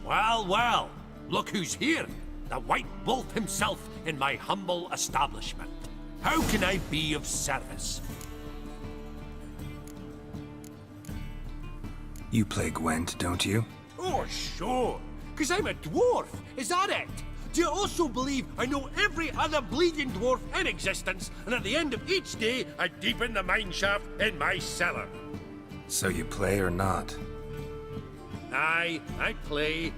Well, well, look who's here. The White Wolf himself in my humble establishment. How can I be of service?
You play Gwent, don't you?
Oh, sure. Because I'm a dwarf. Is that it? Do you also believe I know every other bleeding dwarf in existence, and at the end of each day, I deepen the mineshaft in my cellar?
So you play or not?
Aye, I play.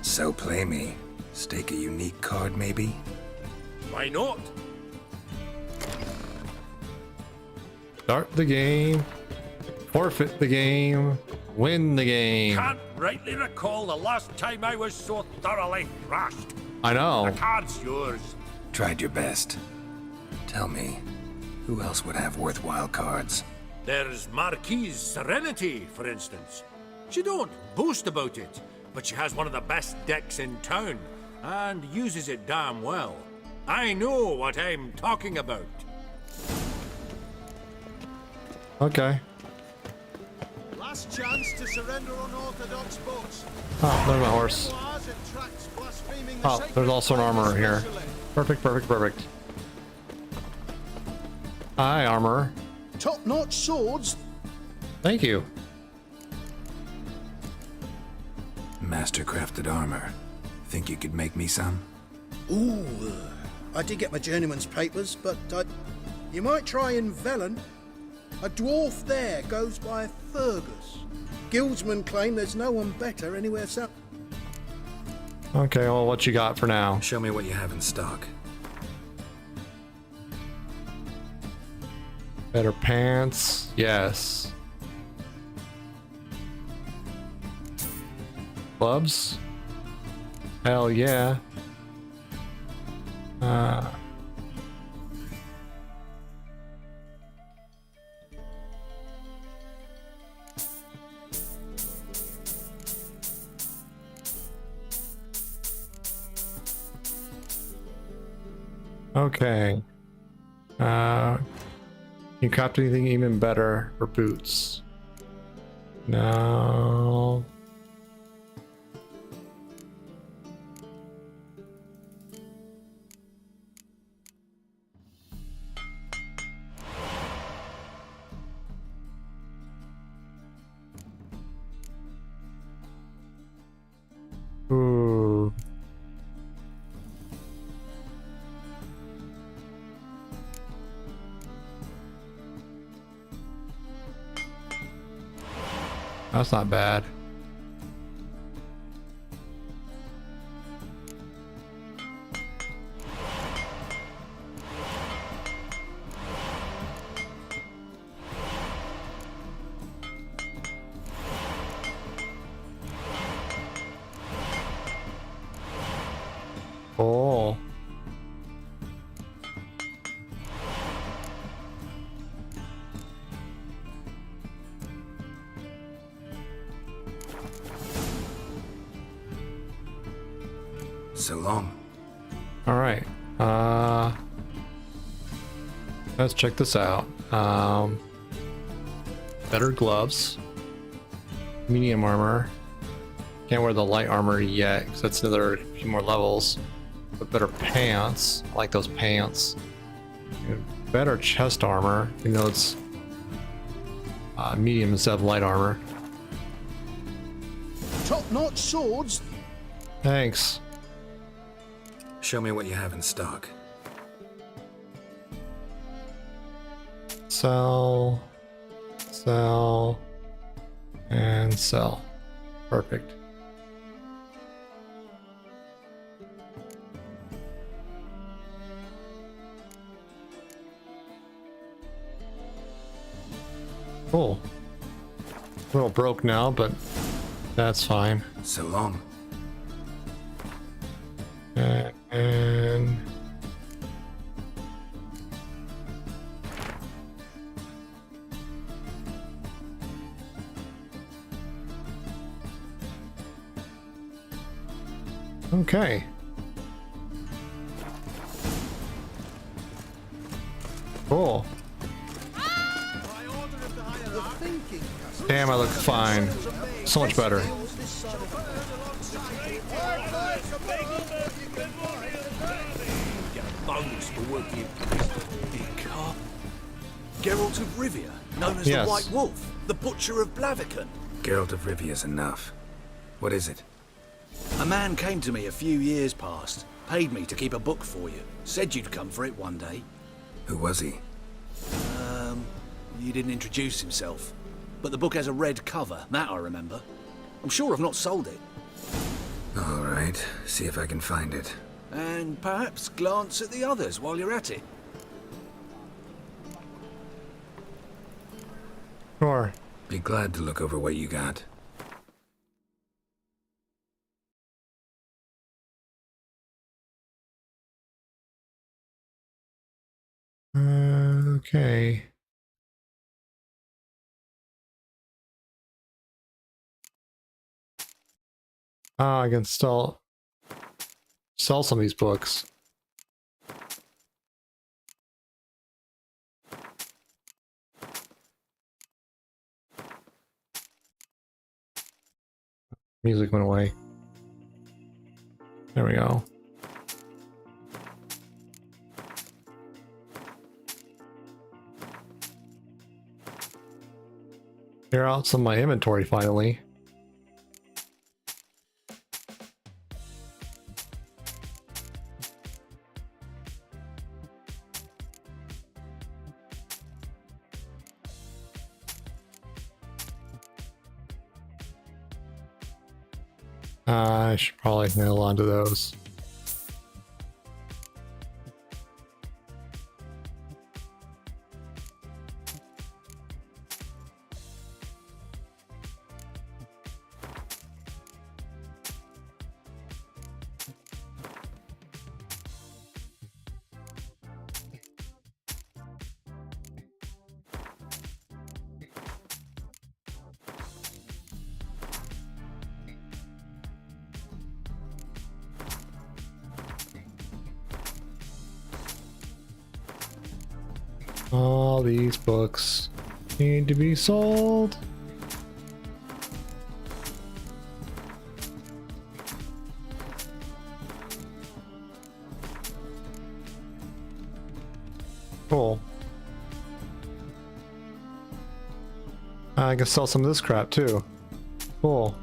So play me. Stake a unique card, maybe?
Why not?
Start the game. Forfeit the game. Win the game.
Can't rightly recall the last time I was so thoroughly thrashed.
I know.
The card's yours.
Tried your best. Tell me, who else would have worthwhile cards?
There's Marquise Serenity, for instance. She don't boast about it, but she has one of the best decks in town, and uses it damn well. I know what I'm talking about.
Okay.
Last chance to surrender unorthodox boats.
Oh, there's my horse. Oh, there's also an armorer here. Perfect, perfect, perfect. Hi, armorer.
Top-notch swords.
Thank you.
Master-crafted armor. Think you could make me some?
Ooh, I did get my journeyman's papers, but you might try in Velen. A dwarf there goes by Fergus. Guildsmen claim there's no one better anywhere south.
Okay, well, what you got for now?
Show me what you have in stock.
Better pants, yes. Gloves? Hell yeah. Okay. You craft anything even better for boots? No. Ooh. That's not bad. Oh.
So long.
All right. Let's check this out. Better gloves. Medium armor. Can't wear the light armor yet because that's another few more levels. But better pants. I like those pants. Better chest armor. Even though it's medium instead of light armor.
Top-notch swords.
Thanks.
Show me what you have in stock.
Sell. Sell. And sell. Perfect. Cool. A little broke now, but that's fine.
So long.
And okay. Cool. Damn, I look fine. So much better.
Bonus for working in car. Geralt of Rivia, known as
Yes.
the White Wolf, the Butcher of Blaviken.
Geralt of Rivia's enough. What is it?
A man came to me a few years past, paid me to keep a book for you, said you'd come for it one day.
Who was he?
He didn't introduce himself, but the book has a red cover, that I remember. I'm sure I've not sold it.
All right, see if I can find it.
And perhaps glance at the others while you're at it.
Sure.
Be glad to look over what you got.
Okay. I can sell some of these books. Music went away. There we go. Clear out some of my inventory finally. I should probably nail onto those. All these books need to be sold. Cool. I can sell some of this crap too. Cool.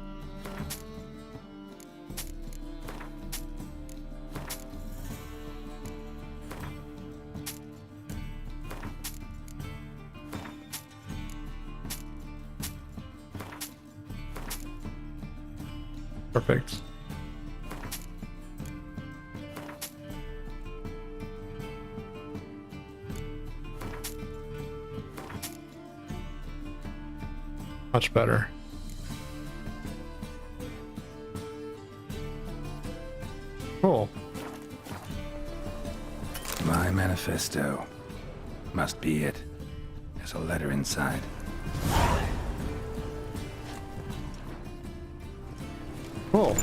Perfect. Much better. Cool.
My manifesto. Must be it. There's a letter inside.
Cool.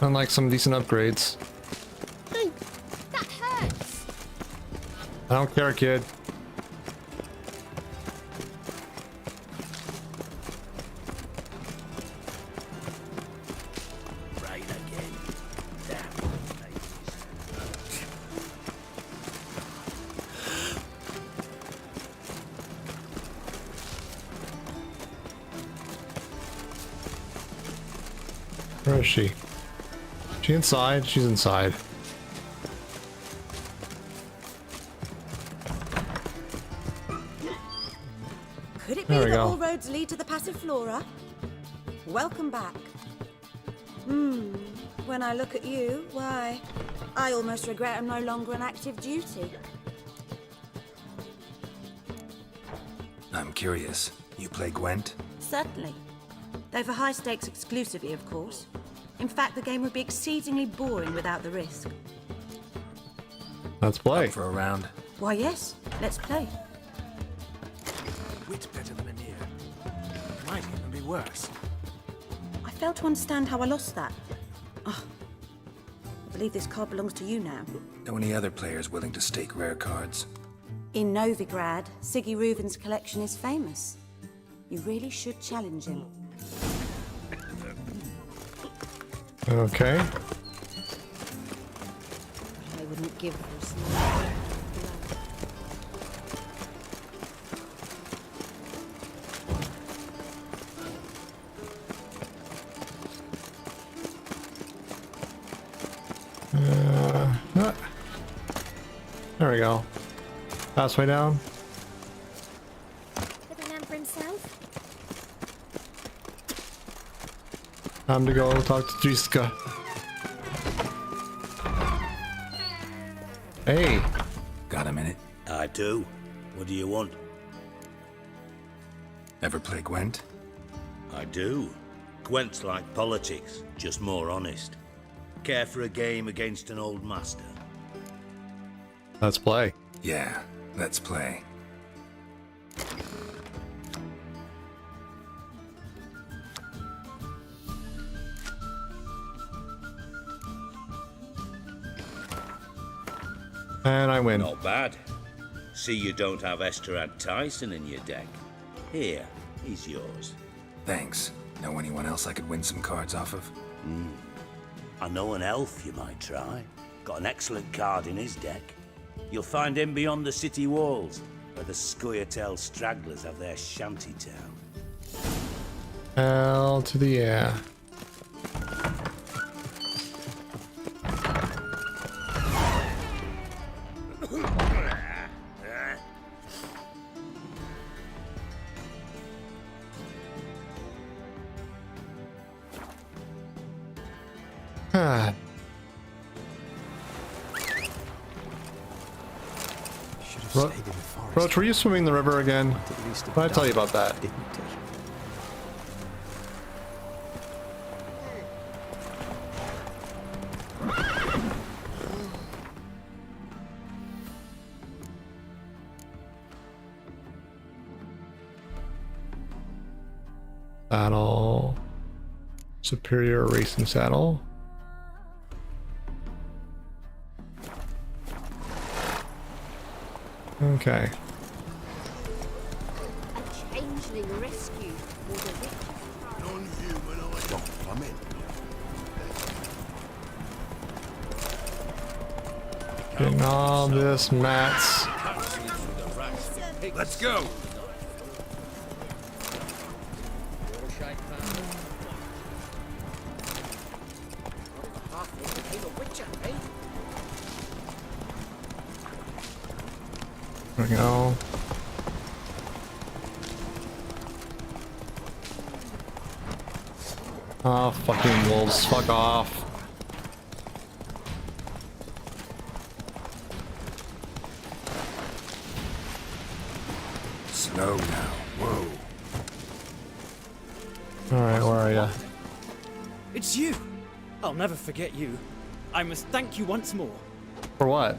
And like some decent upgrades.
That hurts.
I don't care, kid.
Rain again. Damn.
Where is she? She inside? She's inside.
Could it be
There we
that
go.
all roads lead to the Passiflora? Welcome back. When I look at you, why, I almost regret I'm no longer on active duty.
I'm curious. You play Gwent?
Certainly. Though for high stakes exclusively, of course. In fact, the game would be exceedingly boring without the risk.
Let's play.
Up for a round.
Why, yes. Let's play.
Wit's better than an ear. Might even be worse.
I fail to understand how I lost that. Oh, I believe this card belongs to you now.
Know any other players willing to stake rare cards?
In Novigrad, Siggy Reuven's collection is famous. You really should challenge him.
Okay.
I wouldn't give this.
There we go. Pathway down.
Living man for himself.
Time to go talk to Jaskier. Hey.
Got a minute?
I do. What do you want?
Ever play Gwent?
I do. Gwent's like politics, just more honest. Care for a game against an old master?
Let's play.
Yeah, let's play.
And I win.
Not bad. See you don't have Esterad Tyson in your deck. Here, he's yours.
Thanks. Know anyone else I could win some cards off of?
I know an elf you might try. Got an excellent card in his deck. You'll find him beyond the city walls, where the Scoia'tael stragglers have their shanty town.
L to the air. Ah. Roach, were you swimming the river again? What did I tell you about that? Saddle. Superior racing saddle. Okay.
A changeling rescue for the rich.
Non-human, don't come in.
Getting all this mats.
Let's go.
There we go. Oh, fucking wolves, fuck off.
Slow now. Whoa.
Alright, where are ya?
It's you! I'll never forget you. I must thank you once more.
For what?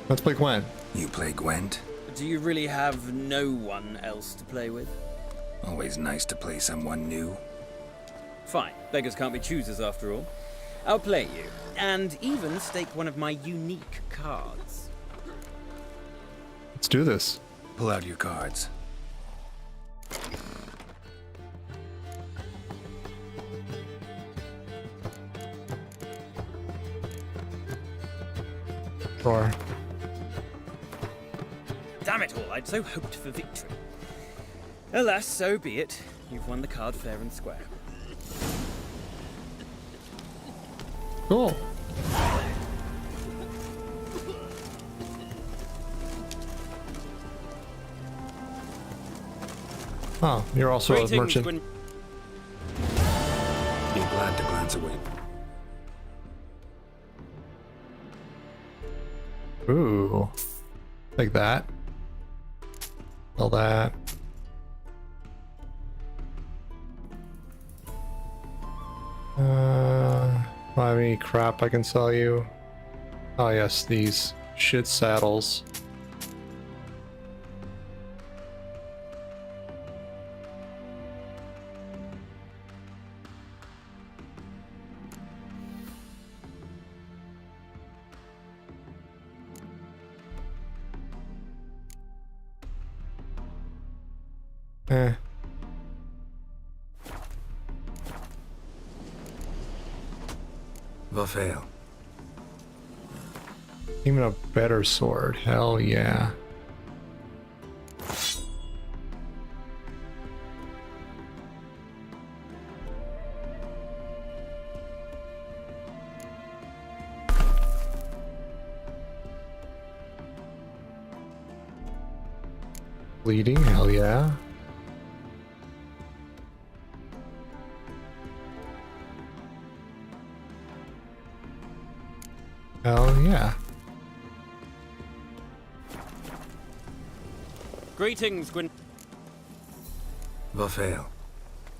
Let's play Gwent.
You play Gwent?
Do you really have no one else to play with?
Always nice to play someone new.
Fine. Beggars can't be choosers after all. I'll play you, and even stake one of my unique cards.
Let's do this.
Pull out your cards.
Sure.
Damn it all, I'd so hoped for victory. Alas, so be it. You've won the card fair and square.
Cool. Oh, you're also a merchant.
Be glad to glance away.
Ooh. Like that. All that. Do I have any crap I can sell you? Oh yes, these shit saddles. Eh.
Vafail.
Even a better sword, hell yeah. Bleeding, hell yeah. Hell yeah.
Greetings, Gwyn.
Vafail.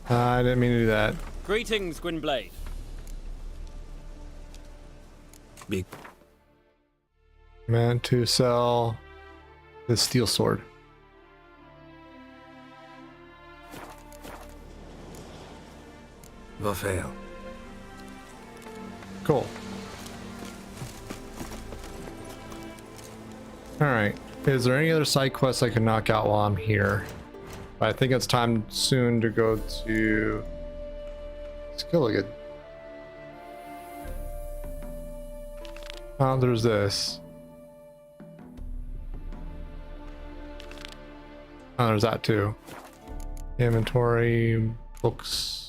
I didn't mean to do that.
Greetings, Gwynblade.
Be
Meant to sell the steel sword.
Vafail.
Cool. Alright. Is there any other side quests I can knock out while I'm here? But I think it's time soon to go to Skilligan. Oh, there's this. Oh, there's that too. Inventory, books.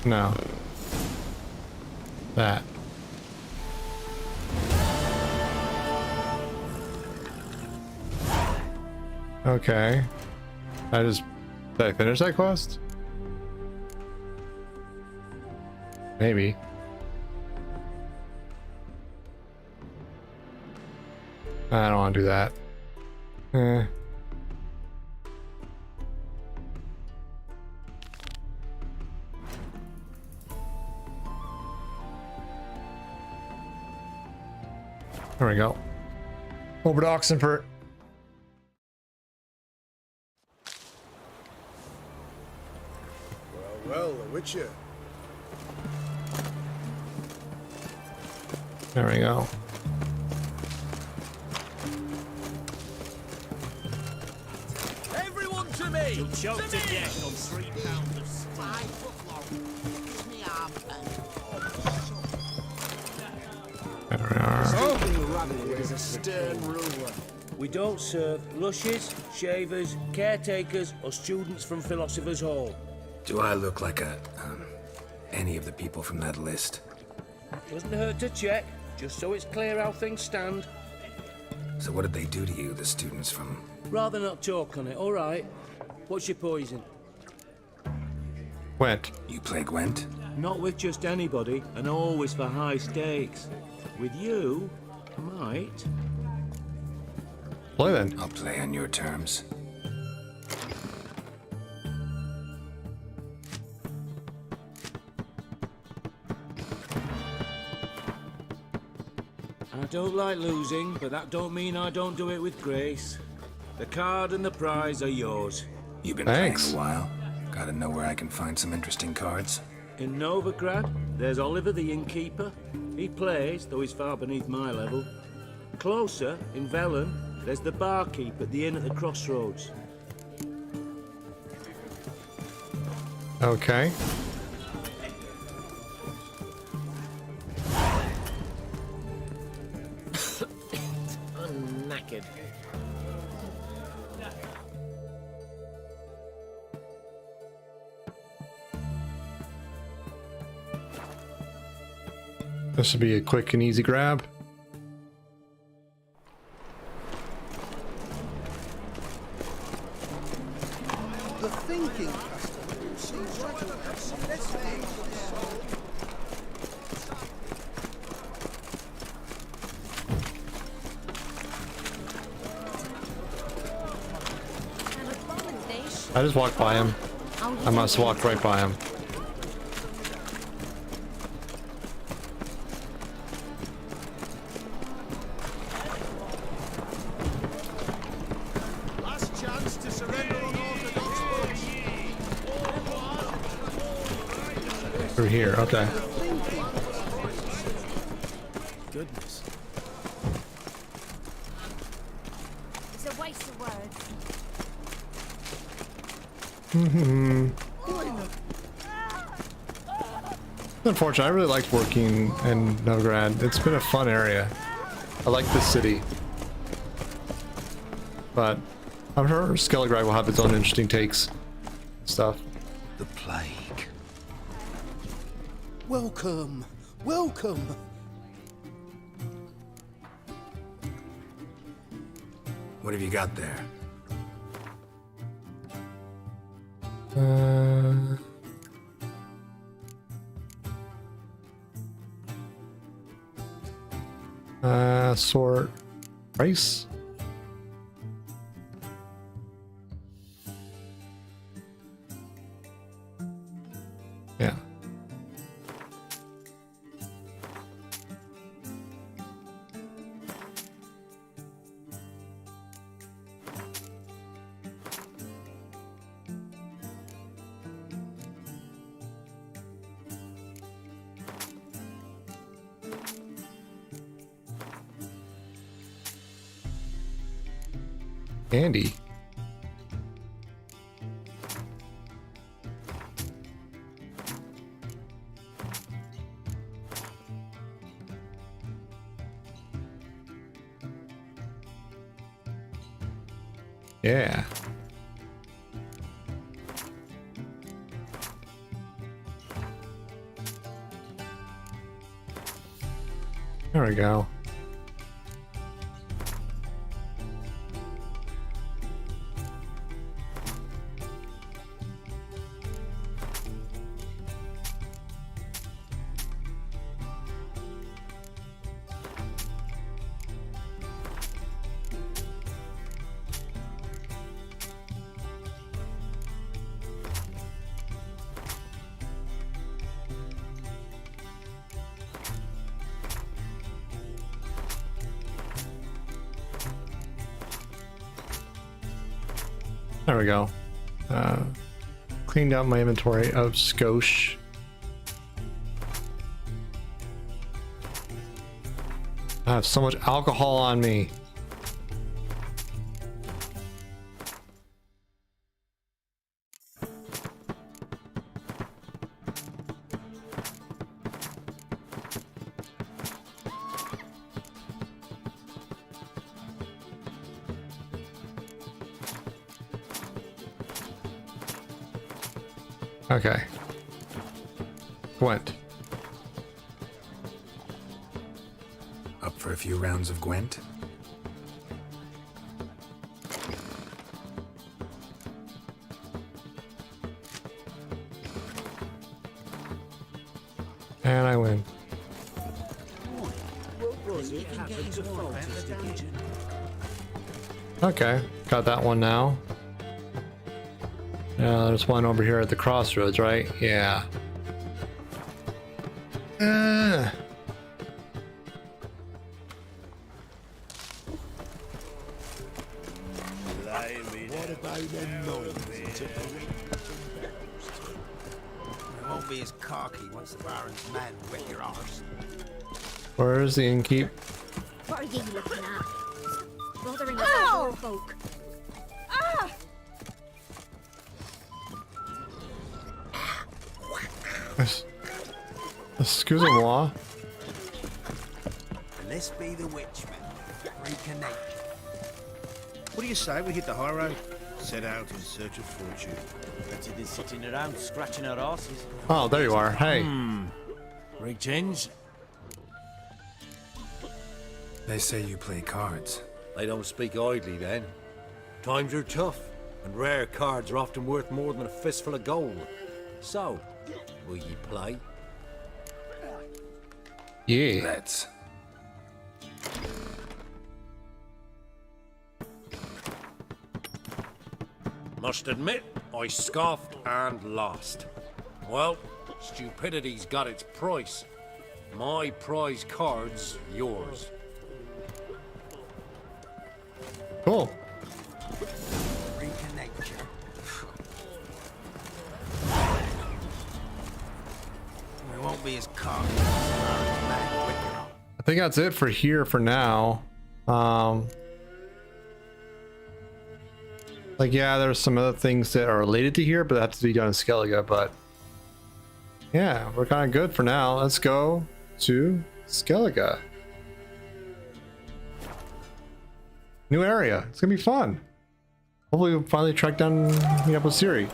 No. That. Okay. Did I finish that quest? Maybe. I don't want to do that. There we go. Over to Oxenfurt.
Well, the Witcher.
There we go.
Everyone to me! You'll choke to death on 3 pounds of spy buffalo. Give me arm
There we are.
Stalking the rabbit is a stern ruler.
We don't serve lushes, shavers, caretakers, or students from Philosopher's Hall.
Do I look like any of the people from that list?
Doesn't hurt to check, just so it's clear how things stand.
So what did they do to you, the students from...
Rather not talk on it, all right? What's your poison?
Gwent.
You play Gwent?
Not with just anybody, and always for high stakes. With you, I might.
Play then.
I'll play on your terms.
I don't like losing, but that don't mean I don't do it with grace. The card and the prize are yours.
You've been playing a while. Gotta know where I can find some interesting cards.
In Novigrad, there's Oliver the innkeeper. He plays, though he's far beneath my level. Closer, in Velen, there's the barkeep at the inn at the crossroads.
Okay.
I'm knackered.
This would be a quick and easy grab.
The thinking customer seems to have some less things.
I just walked by him. I must walk right by him.
Last chance to surrender unorthodox votes.
Through here, okay.
Goodness.
It's a waste of words.
Unfortunately, I really liked working in Novigrad. It's been a fun area. I like this city. But I'm sure Skelligrad will have its own interesting takes. Stuff.
The plague.
Welcome, welcome.
What have you got there?
Sort rice. Yeah. Andy. Yeah. There we go. There we go. Cleaned out my inventory of skosh. I have so much alcohol on me. Okay. Gwent.
Up for a few rounds of Gwent?
And I win. Okay, got that one now. There's one over here at the crossroads, right? Yeah.
What about them noise?
It won't be as cocky once the Baron's men whip your arse.
Where's the innkeep?
What are you looking at? Bothering about your folk. Ah!
Excusez-moi.
This be the witchman, freak of nature.
What do you say we hit the high road? Set out in search of fortune.
Better than sitting around scratching our asses.
Oh, there you are. Hey.
Greetings.
They say you play cards.
They don't speak idly then.
Times are tough, and rare cards are often worth more than a fistful of gold. So, will ye play?
Yeah.
Let's.
Must admit, I scoffed and lost. Well, stupidity's got its price. My prize card's yours.
Cool.
Freak of nature. We won't be as cocky once the Baron's men whip your arse.
I think that's it for here for now. Like, yeah, there's some other things that are related to here, but that has to be done in Skellige. But yeah, we're kind of good for now. Let's go to Skellige. New area. It's gonna be fun. Hopefully, we'll finally track down meet up with Ciri.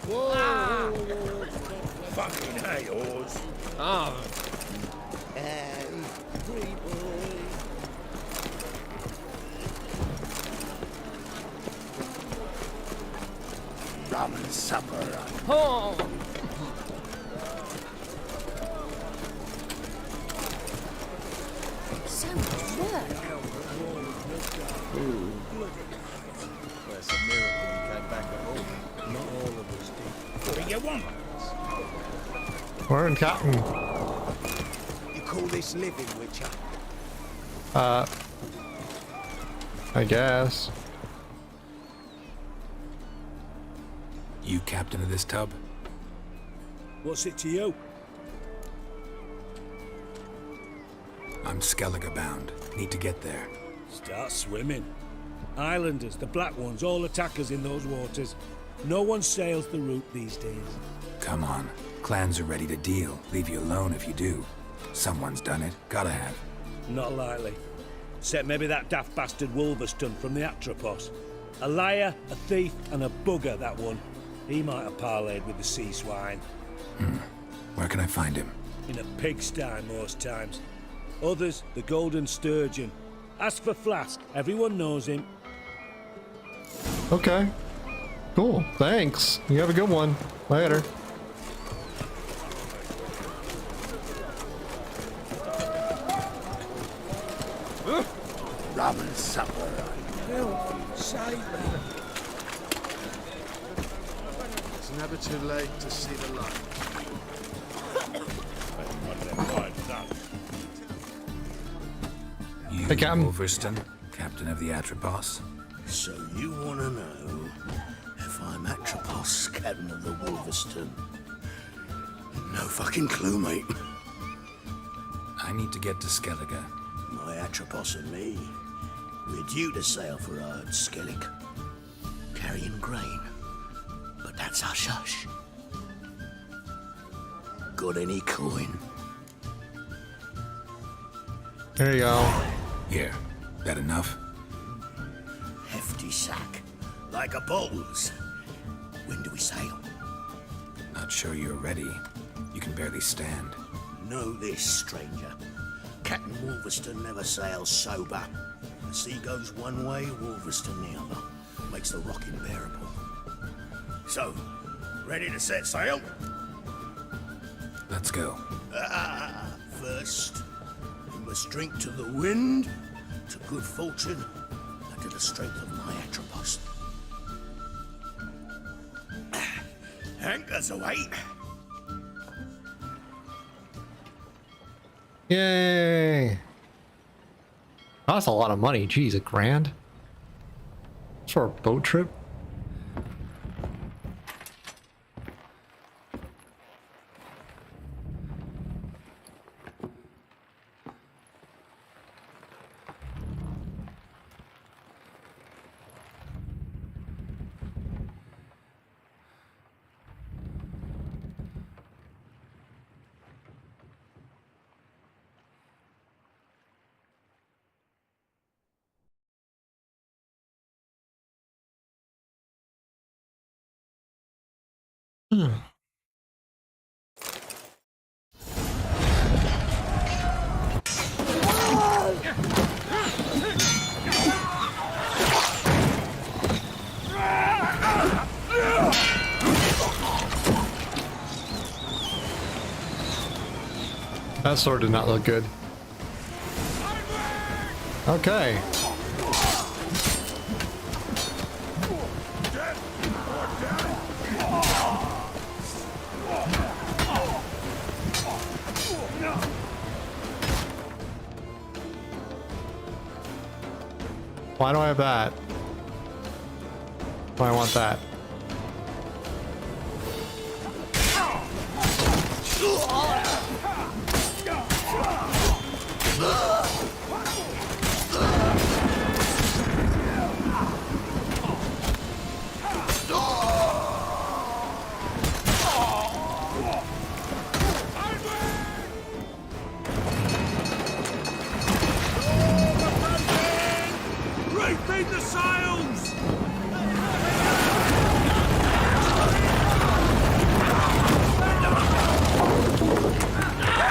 Whoa! Fucking hate yours.
Ah.
Hey, free boy.
Rum and supper.
Oh!
So much work.
Well, it's a miracle we came back at all. Not all of us did.
What do you want?
We're in Captain.
You call this living, Witcher?
I guess.
You captain of this tub?
What's it to you?
I'm Skellige bound. Need to get there.
Start swimming. Islanders, the black ones, all attack us in those waters. No one sails the route these days.
Come on. Clans are ready to deal. Leave you alone if you do. Someone's done it. Gotta have.
Not likely. Except maybe that daft bastard Wed-Fri-Sun from the Atropos. A liar, a thief, and a bugger, that one. He might have parlayed with the sea swine.
Where can I find him?
In a pigsty most times. Others, the Golden Sturgeon. Ask for Flask. Everyone knows him.
Okay. Cool. Thanks. You have a good one. Later.
Rum and supper.
Help, save me.
It's never too late to see the light.
You,
Hey, Captain.
Wed-Fri-Sun, captain of the Atropos.
So you want to know if I'm Atropos, captain of the Wed-Fri-Sun? No fucking clue, mate.
I need to get to Skellige.
My Atropos and me, we're due to sail for Ard Skellig, carrying grain. But that's hush-hush. Got any coin?
There you go.
Here. That enough?
Hefty sack, like a bull's. When do we sail?
Not sure you're ready. You can barely stand.
Know this, stranger. Captain Wolverston never sails sober. The sea goes one way, Wolverston the other. Makes the rock unbearable. So, ready to set sail?
Let's go.
First, we must drink to the wind, to good fortune, and to the strength of my Atropos. Anchors away.
Yay! That's a lot of money. Geez, $1,000 for a boat trip. That sword did not look good. Okay. Why do I have that? Why I want that?
Refeed the sails!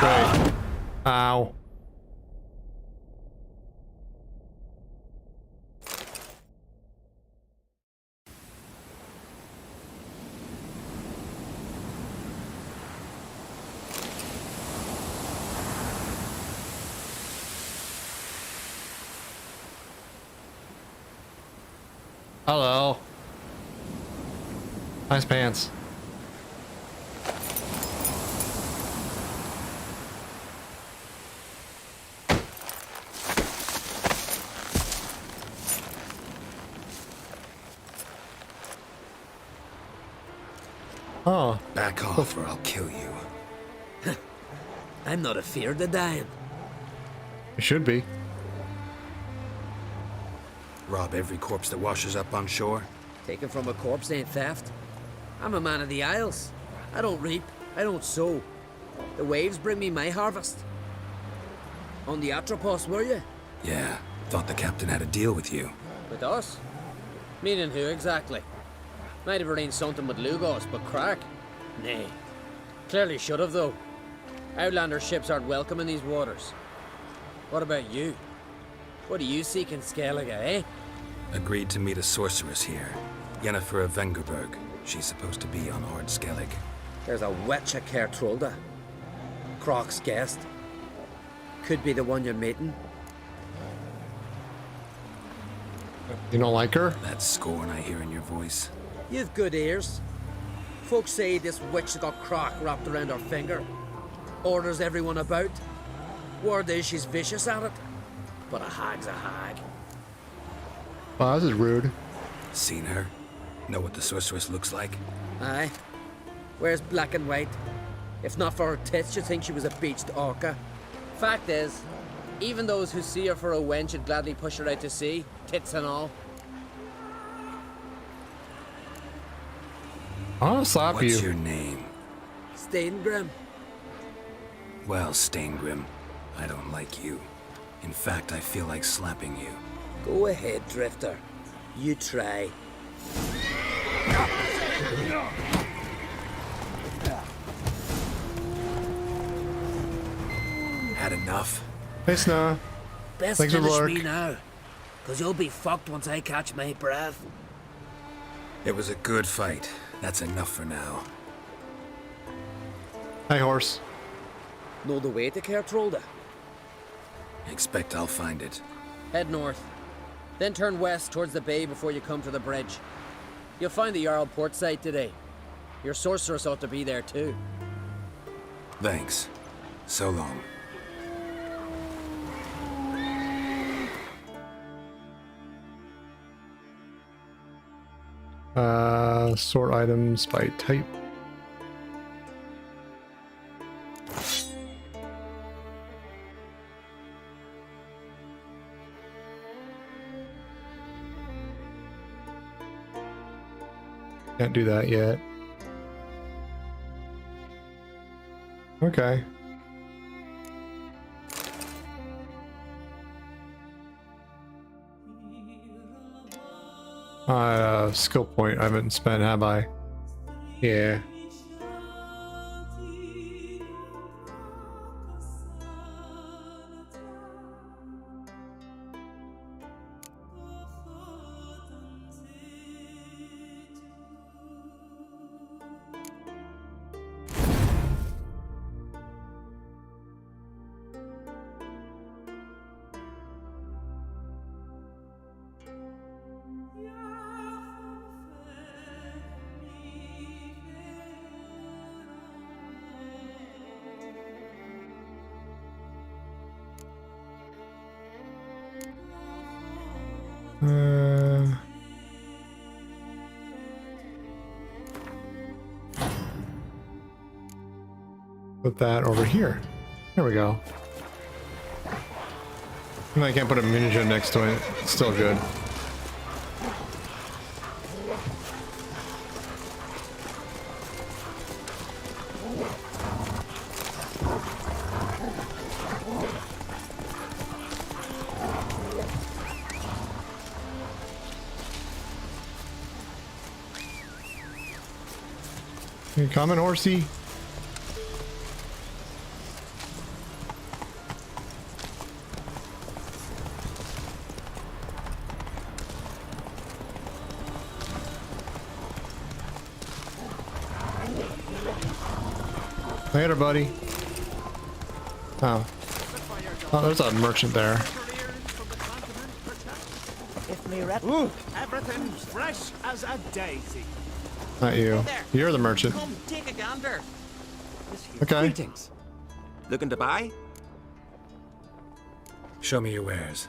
Great. Ow. Hello. Nice pants. Oh.
Back off or I'll kill you.
I'm not afeard of dying.
You should be.
Rob every corpse that washes up on shore?
Taken from a corpse ain't theft. I'm a man of the Isles. I don't reap, I don't sow. The waves bring me my harvest. On the Atropos, were you?
Yeah, thought the captain had a deal with you.
With us? Meaning who exactly? Might have arranged something with Lugos, but crack? Nay. Clearly should have, though. Outlander ships aren't welcome in these waters. What about you? What do you seek in Skellige, eh?
Agreed to meet a sorceress here. Yennefer of Vengerberg. She's supposed to be on Ord Skellig.
There's a witch at Kertrolda. Croc's guest. Could be the one you're meeting.
You don't like her?
That scorn I hear in your voice.
You've good ears. Folks say this witch has got Croc wrapped around her finger. Orders everyone about. Word is she's vicious at it. But a hag's a hag.
Wow, this is rude.
Seen her? Know what the sorceress looks like?
Aye. Wears black and white. If not for her tits, you'd think she was a beached orca. Fact is, even those who see her for a wench would gladly push her out to sea, tits and all.
I'll slap you.
What's your name?
Steingrim.
Well, Steingrim, I don't like you. In fact, I feel like slapping you.
Go ahead, Drifter. You try.
enough?
Hey, Snow.
Best
Thanks for the
finish
lurk.
me now, because you'll be fucked once I catch my breath.
It was a good fight. That's enough for now.
Hey, horse.
Know the way to Kertrolda?
Expect I'll find it.
Head north. Then turn west towards the bay before you come to the bridge. You'll find the Jarl port site today. Your sorceress ought to be there too.
Thanks. So long.
Sort items by type. Can't do that yet. Okay. Skill point I haven't spent, have I? Yeah. Put that over here. There we go. I can't put a miniature next to it. It's still good. You coming, horsey? Later, buddy. Oh. Oh, there's a merchant there.
Ooh, everything's fresh as a daisy.
Not you. You're the merchant.
Come, take a gander.
Okay.
Greetings.
Looking to buy?
Show me your wares.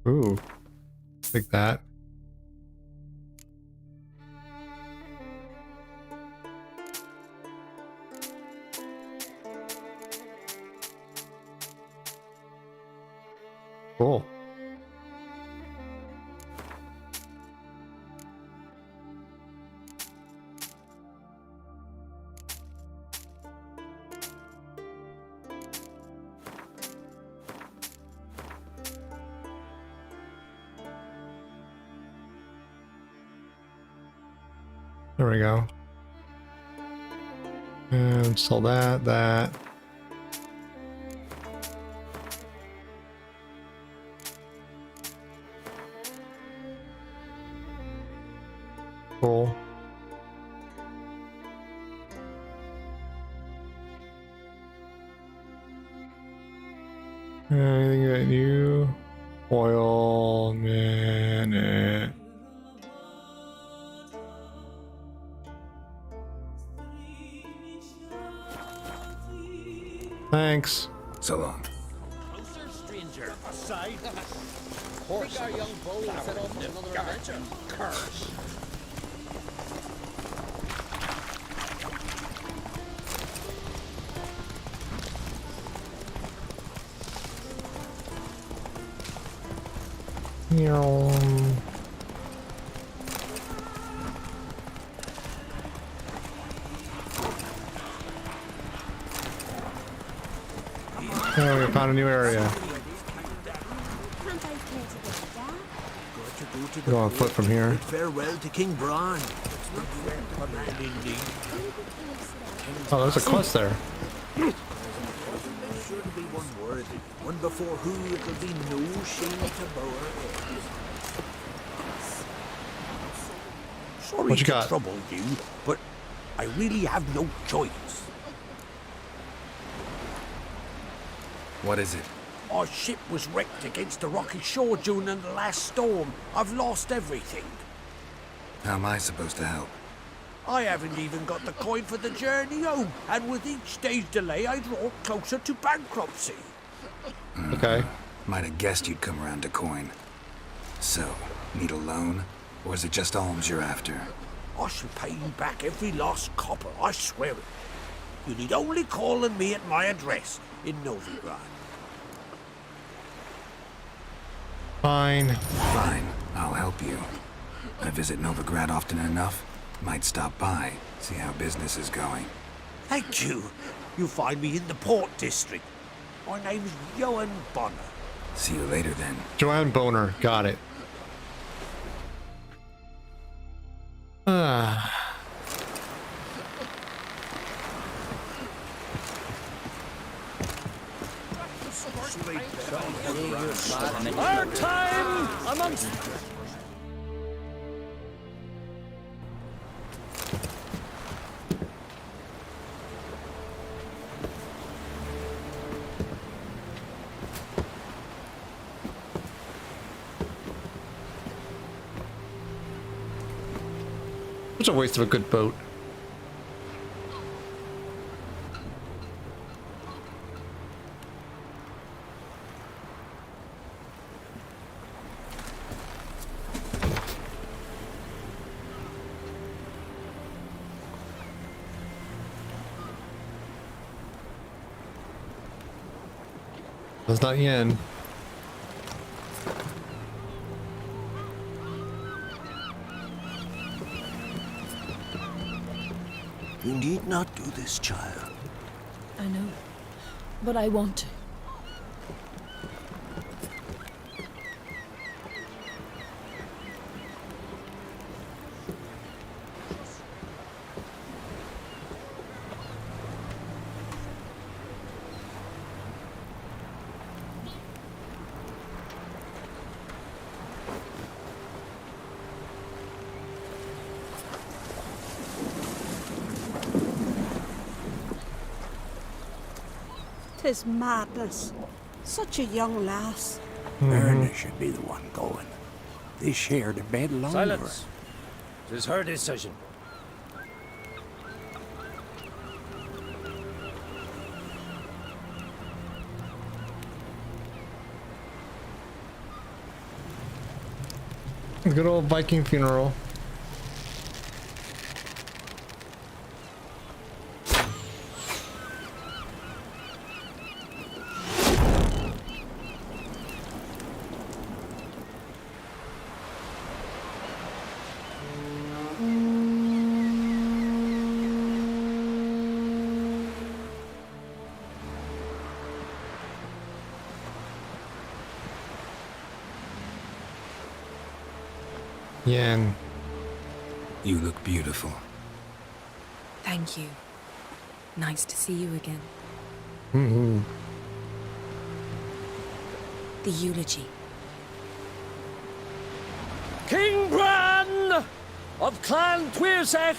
Ooh. Like that. Cool. There we go. And sell that. Cool. Anything that new? Oil, nah. Thanks.
So long.
Closer, stranger. Aside.
Horse. Our young bull and set off on another adventure.
Curse.
Oh, we found a new area.
Go
Go on foot from here.
Farewell to King Bran.
Oh, there's a quest there.
There should be one word, one before who it'll be no shame to bower.
Sorry
What you
to
got?
trouble you, but I really have no choice.
What is it?
Our ship was wrecked against a rocky shore during the last storm. I've lost everything.
How am I supposed to help?
I haven't even got the coin for the journey home, and with each day's delay, I draw closer to bankruptcy.
Okay.
Might have guessed you'd come around to coin. So, need a loan? Or is it just alms you're after?
I shall pay you back every last copper, I swear it. You need only call on me at my address in Novigrad.
Fine.
Fine, I'll help you. I visit Novigrad often enough. Might stop by, see how business is going.
Thank you. You'll find me in the Port District. My name's Johan Bonner.
See you later then.
Joanne Boner. Got it.
Our time amongst.
Such a waste of a good boat. That's not yen.
You need not do this, child.
I know, but I want to.
Tis madness. Such a young lass.
Erna should be the one going. They shared a bed longer.
Silence. It is her decision.
Good old Viking funeral. Yen.
You look beautiful.
Thank you. Nice to see you again.
Mm-hmm.
The eulogy.
King Bran of Clan Twirsech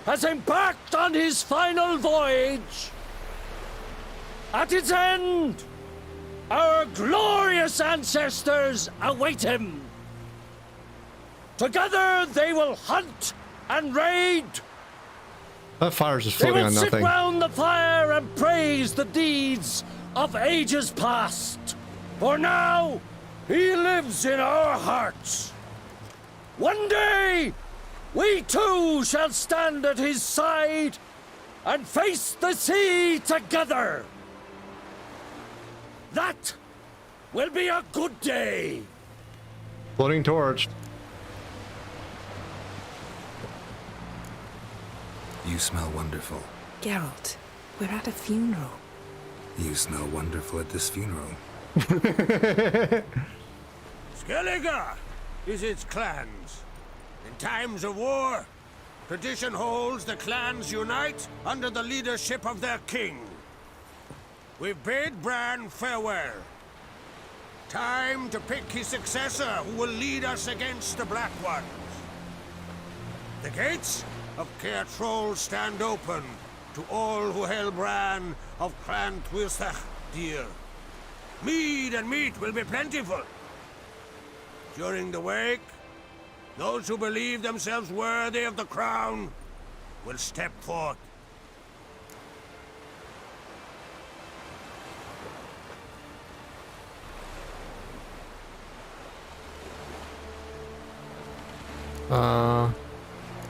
has embarked on his final voyage. At its end, our glorious ancestors await him. Together they will hunt and raid.
That fire's just
They
floating
will
on
sit
nothing.
round the fire and praise the deeds of ages past. For now, he lives in our hearts. One day, we too shall stand at his side and face the sea together. That will be a good day.
Floating torch.
You smell wonderful.
Geralt, we're at a funeral.
You smell wonderful at this funeral.
Skellige is its clans, and
times of war, tradition holds the clans unite under the leadership of their king. We've bid Bran farewell. Time to pick his successor who will lead us against the Black Ones. The gates of Caer Troll stand open to all who held Bran of Clan Twisach dear. Mead and meat will be plentiful. During the wake, those who believe themselves worthy of the crown will step forth.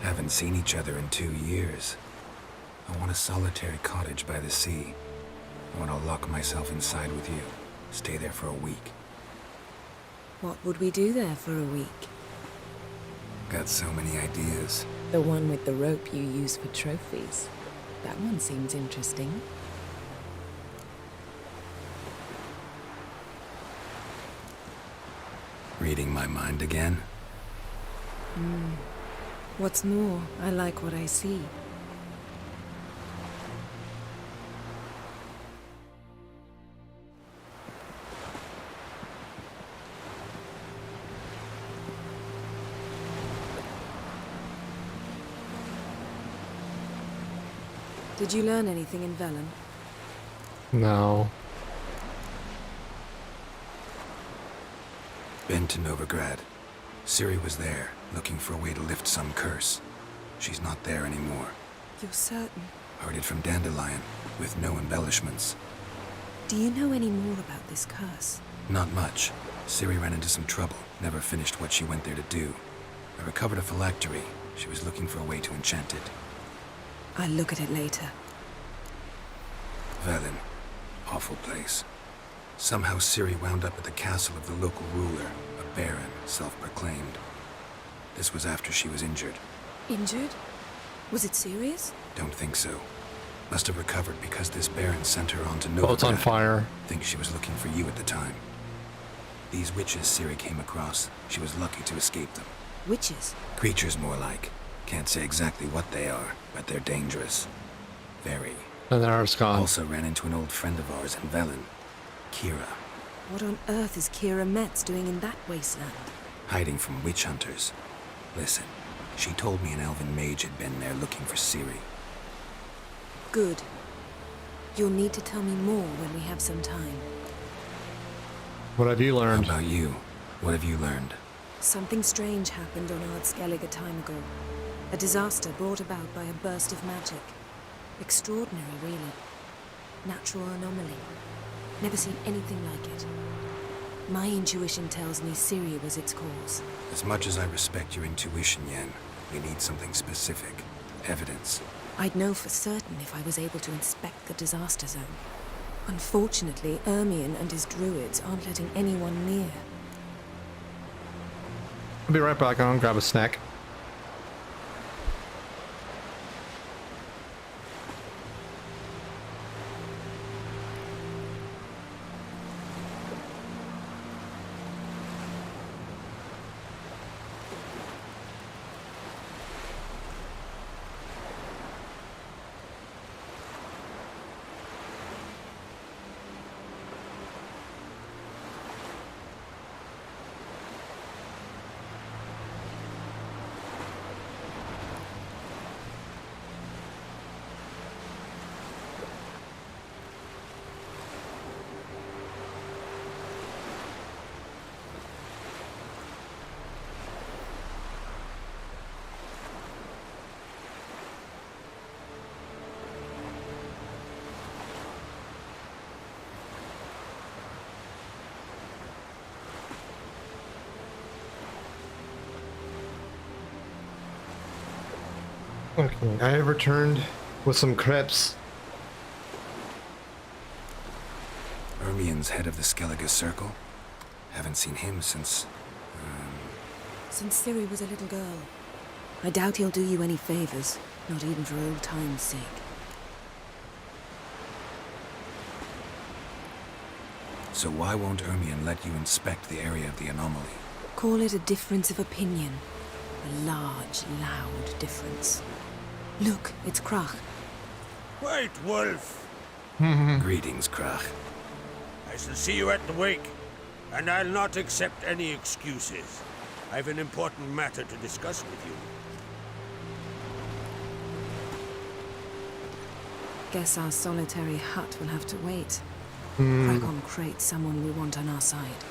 Haven't seen each other in 2 years. I want a solitary cottage by the sea. I want to lock myself inside with you. Stay there for a week.
What would we do there for a week?
Got so many ideas.
The one with the rope you use for trophies. That one seems interesting.
Reading my mind again?
What's more, I like what I see. Did you learn anything in Velen?
No.
Been to Novigrad. Ciri was there, looking for a way to lift some curse. She's not there anymore.
You're certain?
Heard it from Dandelion, with no embellishments.
Do you know any more about this curse?
Not much. Ciri ran into some trouble, never finished what she went there to do. I recovered a phylactery. She was looking for a way to enchant it.
I'll look at it later.
Velen. Awful place. Somehow Ciri wound up at the castle of the local ruler, a baron, self-proclaimed. This was after she was injured.
Injured? Was it serious?
Don't think so. Must have recovered because this baron sent her on to Novigrad.
Boat's on fire.
Think she was looking for you at the time. These witches Ciri came across, she was lucky to escape them.
Witches?
Creatures more like. Can't say exactly what they are, but they're dangerous. Very.
And then ours gone.
Also ran into an old friend of ours in Velen, Kira.
What on earth is Kira Metz doing in that wasteland?
Hiding from witch hunters. Listen, she told me an elven mage had been there looking for Ciri.
Good. You'll need to tell me more when we have some time.
What have you learned?
How about you? What have you learned?
Something strange happened on Ardskellig a time ago. A disaster brought about by a burst of magic. Extraordinary, really. Natural anomaly. Never seen anything like it. My intuition tells me Ciri was its cause.
As much as I respect your intuition, Yen, we need something specific. Evidence.
I'd know for certain if I was able to inspect the disaster zone. Unfortunately, Ermion and his druids aren't letting anyone near.
I'll be right back. I'll grab a snack. Okay, I have returned with some crepes.
Ermion's head of the Skellige Circle? Haven't seen him since...
Since Ciri was a little girl. I doubt he'll do you any favors, not even for old time's sake.
So why won't Ermion let you inspect the area of the anomaly?
Call it a difference of opinion. a large, loud difference. Look, it's Krach.
White Wolf!
Greetings, Krach.
I shall see you at the wake, and I'll not accept any excuses. I've an important matter to discuss with you.
Guess our solitary hut will have to wait. Crack on crate someone we want on our side.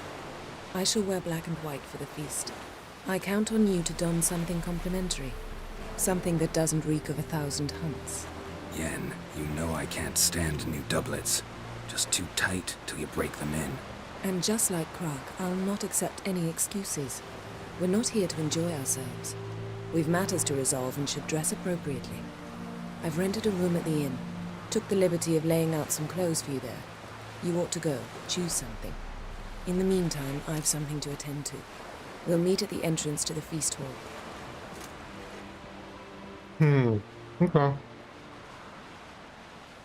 I shall wear black and white for the feast. I count on you to don something complimentary. Something that doesn't reek of 1,000 hunts.
Yen, you know I can't stand new doublets. Just too tight till you break them in.
And just like Krach, I'll not accept any excuses. We're not here to enjoy ourselves. We've matters to resolve and should dress appropriately. I've rented a room at the inn. Took the liberty of laying out some clothes for you there. You ought to go. Choose something. In the meantime, I've something to attend to. We'll meet at the entrance to the feast hall.
Okay.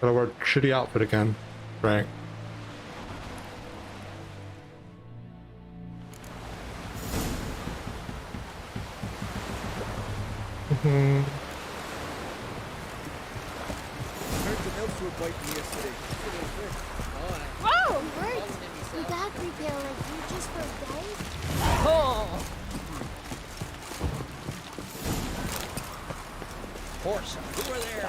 Gotta wear a shitty outfit again. Right.
Whoa! Bert, you got repair like you just for a day?
Oh! Horse, who are there?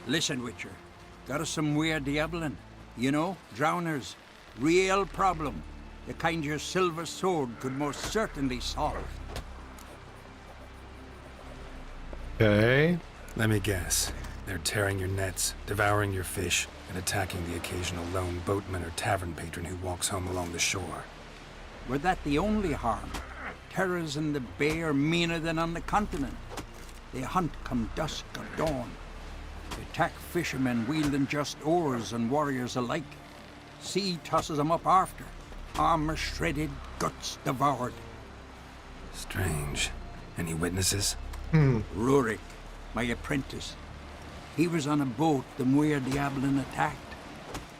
Listen, Witcher. Got us some weird diabling. You know, drowners. Real problem. The kind your silver sword could most certainly solve.
Okay.
Let me guess. They're tearing your nets, devouring your fish, and attacking the occasional lone boatman or tavern patron who walks home along the shore.
Were that the only harm? Terrors in the bay are meaner than on the continent. They hunt come dusk or dawn. They attack fishermen wielding just oars and warriors alike. Sea tosses them up after. Armor shredded, guts devoured.
Strange. Any witnesses?
Rurik, my apprentice. He was on a boat the Muir Diablin attacked.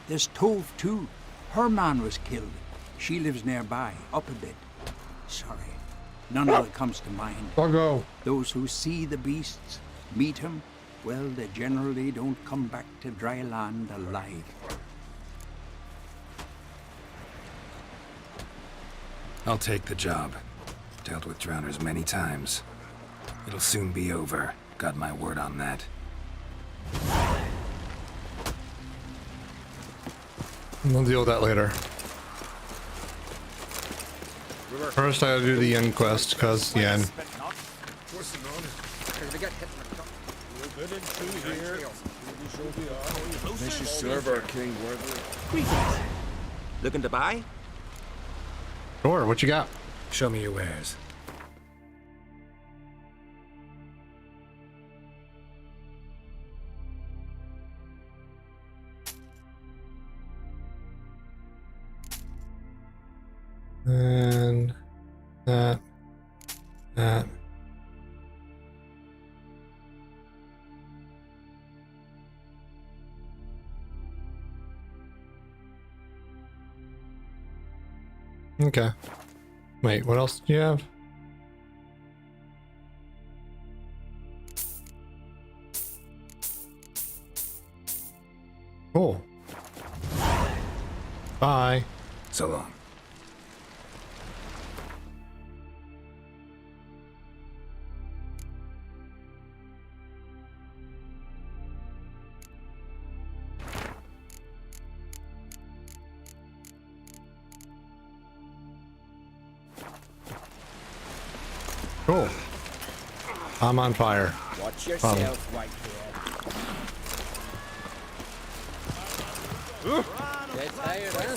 There's Tove, too. Her man was killed. She lives nearby, up a bit. Sorry, none of it comes to mind.
Buggo.
Those who see the beasts, meet him, well, they generally don't come back to dry land alive.
I'll take the job. Dealt with drowners many times. It'll soon be over. Got my word on that.
We'll deal with that later. First, I gotta do the Yen quest, because Yen.
They should serve our king worthily.
Greetings. Looking to buy?
Sure, what you got?
Show me your wares.
And that. Okay. Wait, what else do you have? Cool. Bye.
So long.
Cool. I'm on fire.
Watch yourself, White
Dead tired, huh?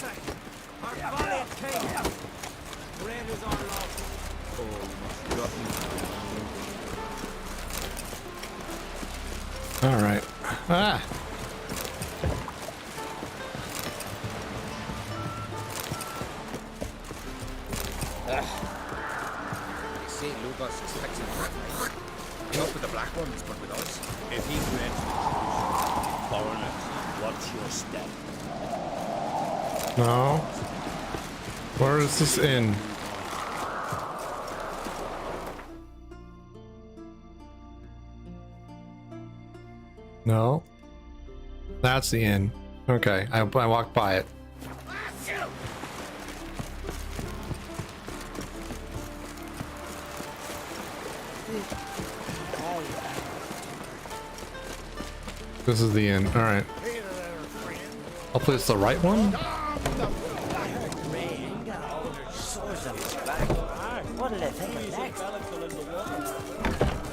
Our valiant king! Red is our love.
All right. Ah.
See, Lugos is fixing that. Not with the black ones, but with us. If he grants foreigners, watch your step.
No. Where is this inn? No. That's the inn. Okay, I walked by it. This is the inn. All right. Hopefully it's the right one.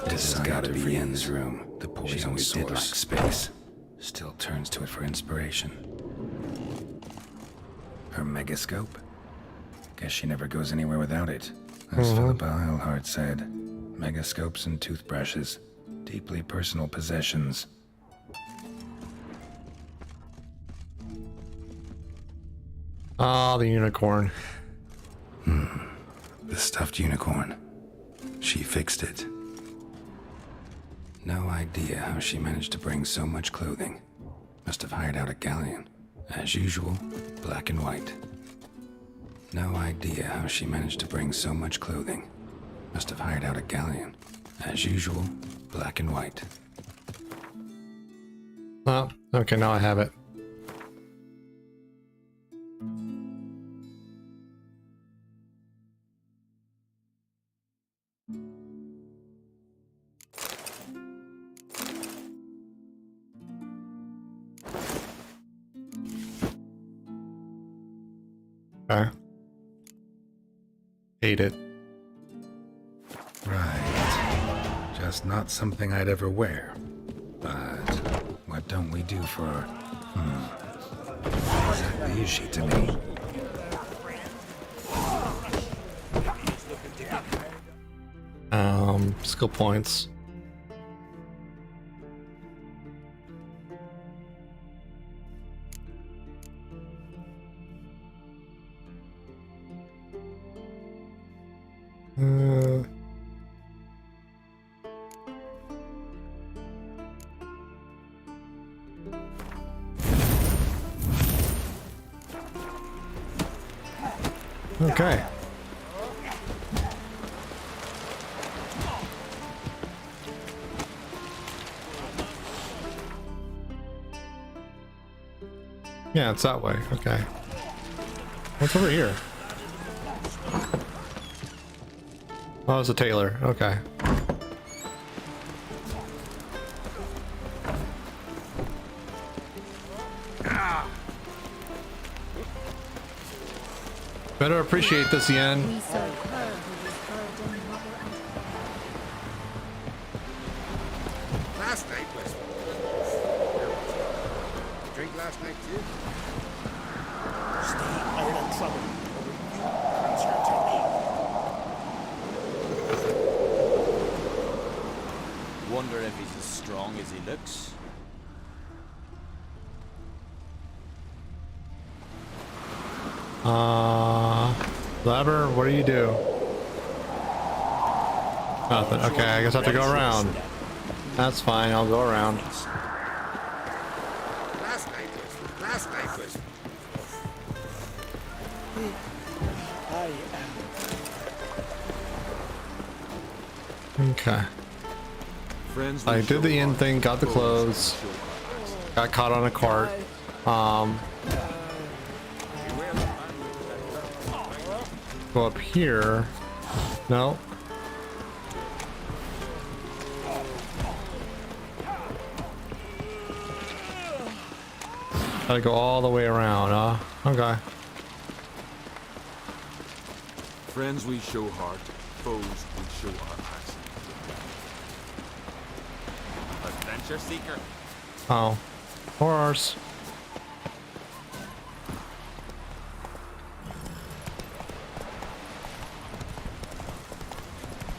This has got to be Yen's room. The poison always did lack space. Still turns to it for inspiration. Her megascope? Guess she never goes anywhere without it. As Philippa Eilhart said, megascopes and toothbrushes, deeply personal possessions.
Ah, the unicorn.
The stuffed unicorn. She fixed it. No idea how she managed to bring so much clothing. Must have hired out a galleon. As usual, black and white. No idea how she managed to bring so much clothing. Must have hired out a galleon. As usual, black and white.
Oh, okay, now I have it. Okay. Hate it.
Right. Just not something I'd ever wear. But what don't we do for... What exactly is she to me?
Skill points. Okay. Yeah, it's that way. Okay. What's over here? Oh, it's a tailor. Okay. Better appreciate this, Yen.
Last night was... Drink last night too?
Stay out of trouble. Answer to me.
Wonder if he's as strong as he looks.
Lever, what do you do? Nothing. Okay, I guess I have to go around. That's fine, I'll go around.
Last night was...
Okay. I did the inn thing, got the clothes, got caught on a cart. Go up here. No. Gotta go all the way around, huh? Okay.
Friends we show heart, foes we show our passion. Adventure seeker.
Oh. Horse.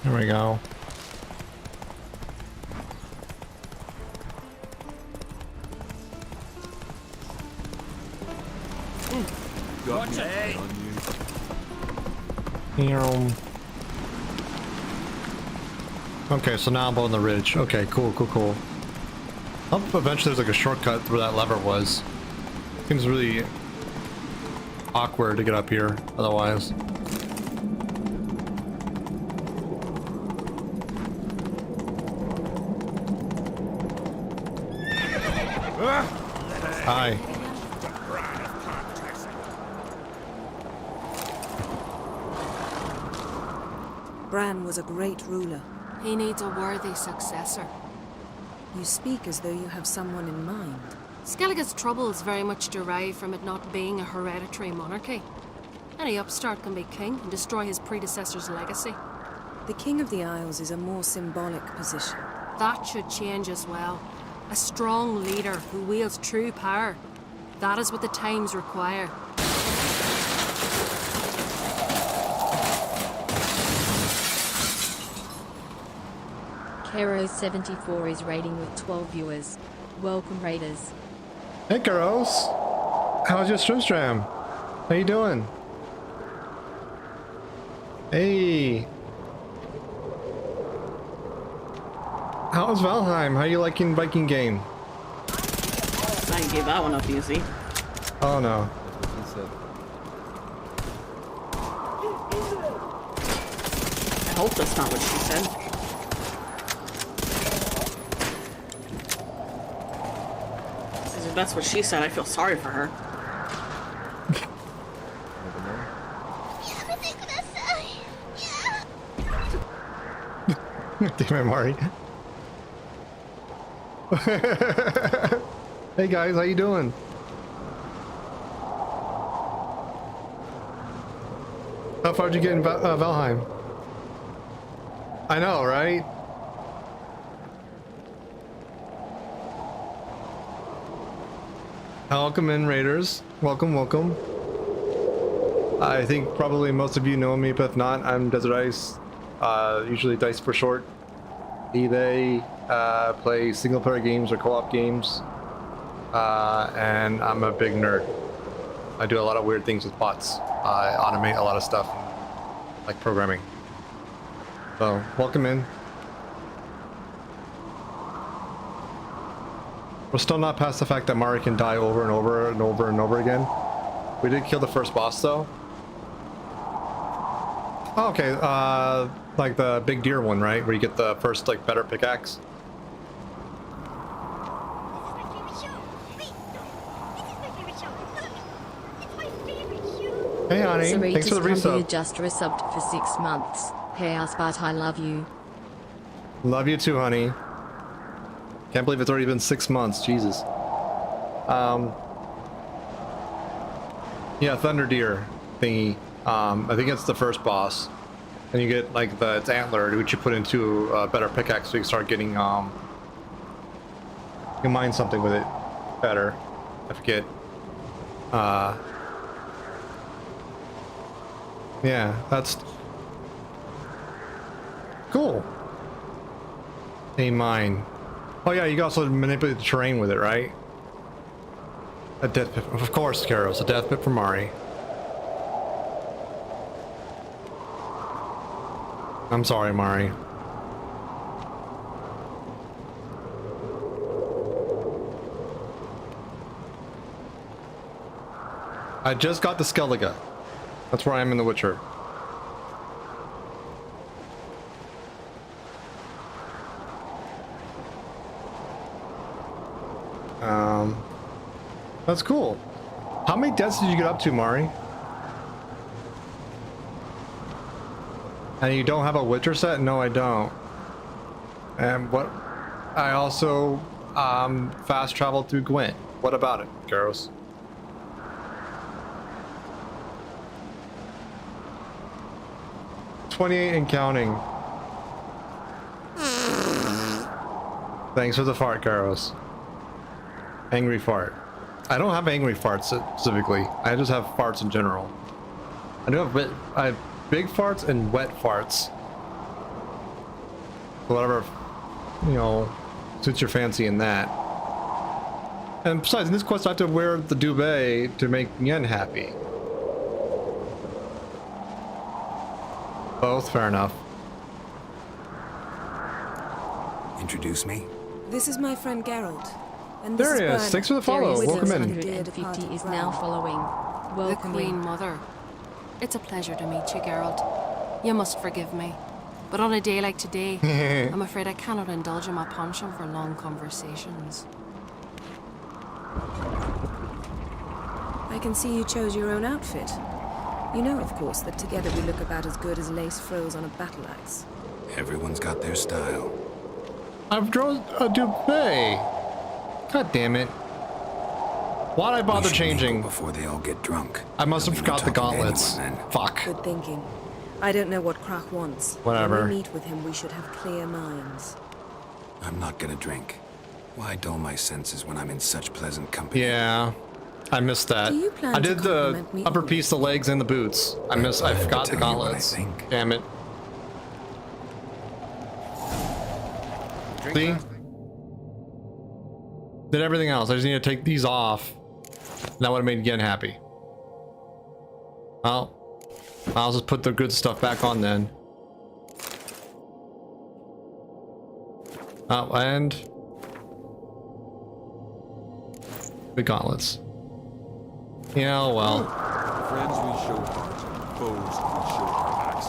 There we go.
Watch it.
Okay, so now I'm on the ridge. Okay, cool. Eventually there's like a shortcut where that lever was. Seems really awkward to get up here otherwise. Hi.
Bran was a great ruler.
He needs a worthy successor.
You speak as though you have someone in mind.
Skellige's troubles very much derive from it not being a hereditary monarchy. Any upstart can be king and destroy his predecessor's legacy.
The King of the Isles is a more symbolic position.
That should change as well. A strong leader who wields true power. That is what the times require.
Kero74 is raiding with 12 viewers. Welcome, raiders.
Hey, Karos. How's your stream? How you doing? Hey. How's Valheim? How you liking Viking game?
I didn't give that one up easy.
Oh no.
I hope that's not what she said. If that's what she said, I feel sorry for her.
Damn it, Mari. Hey guys, how you doing? How far did you get in Valheim? I know, right? Welcome in, Raiders. Welcome, welcome. I think probably most of you know me, but if not, I'm DesertIce. Usually Dice for short. They play single-player games or co-op games. And I'm a big nerd. I do a lot of weird things with bots. I automate a lot of stuff, like programming. So, welcome in. We're still not past the fact that Mari can die over and over and over and over again. We did kill the first boss though. Oh, okay, like the big deer one, right? Where you get the first, like, better pickaxe. Hey honey, thanks for the resub.
Just resubbed for 6 months. Hey Aspat, I love you.
Love you too, honey. Can't believe it's already been 6 months, Jesus. Yeah, Thunder Deer thingy. I think it's the first boss. And you get, like, its antler, which you put into a better pickaxe so you can start getting, you can mine something with it better. I forget. Yeah, that's cool. A mine. Oh yeah, you can also manipulate the terrain with it, right? A death pit, of course, Karos. A death pit for Mari. I'm sorry, Mari. I just got the Skellige. That's where I am in The Witcher. That's cool. How many deaths did you get up to, Mari? And you don't have a Witcher set? No, I don't. And what? I also fast traveled through Gwent. What about it, Karos? $28 and counting. Thanks for the fart, Karos. Angry fart. I don't have angry farts specifically. I just have farts in general. I have big farts and wet farts. Whatever, you know, suits your fancy in that. And besides, in this quest I have to wear the duvet to make Yen happy. Both, fair enough.
Introduce me.
This is my friend Geralt. And
there
this
he is.
Bern.
Thanks for the follow. Welcome in.
150 is now following. Welcome
the Queen
in.
Mother. It's a pleasure to meet you, Geralt. You must forgive me, but on a day like today, I'm afraid I cannot indulge in my penchant for long conversations.
I can see you chose your own outfit. You know, of course, that together we look about as good as lace frills on a battle axe.
Everyone's got their style.
I've drawn a duvet. God damn it. Why'd I bother changing?
Before they all get drunk.
I must have forgot the gauntlets. Fuck.
Good thinking. I don't know what Krach wants.
Whatever.
When we meet with him, we should have clear minds.
I'm not gonna drink. Why dull my senses when I'm in such pleasant company?
Yeah. I missed that.
Do you plan
I did
to
the
compliment me?
upper piece, the legs, and the boots. I forgot the gauntlets. Damn it. See? Did everything else. I just need to take these off. That would have made Yen happy. Well, I'll just put the good stuff back on then. Oh, and the gauntlets. Yeah, well.
Friends we show heart, foes we show axe.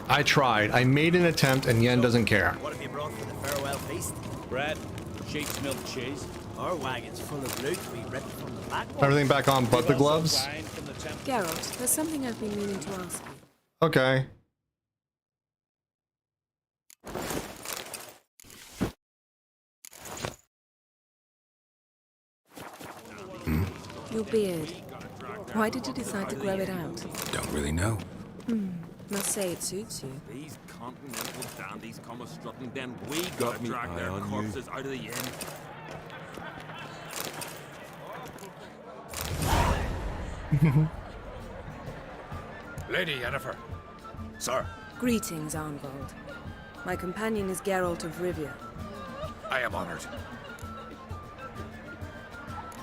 I tried. I made an attempt, and Yen doesn't care.
What have you brought for the farewell feast?
Bread, sheep's milk cheese.
Our wagon's full of loot we ripped from the back.
Everything back on but the gloves?
Geralt, there's something I've been meaning to ask you.
Okay.
Your beard. Why did you decide to grow it out?
Don't really know.
Must say it suits you.
These continental dandies come a strutting, then we gotta drag their corpses out of the inn.
Lady Yennefer. Sir.
Greetings, Arnvald. My companion is Geralt of Rivia.
I am honored.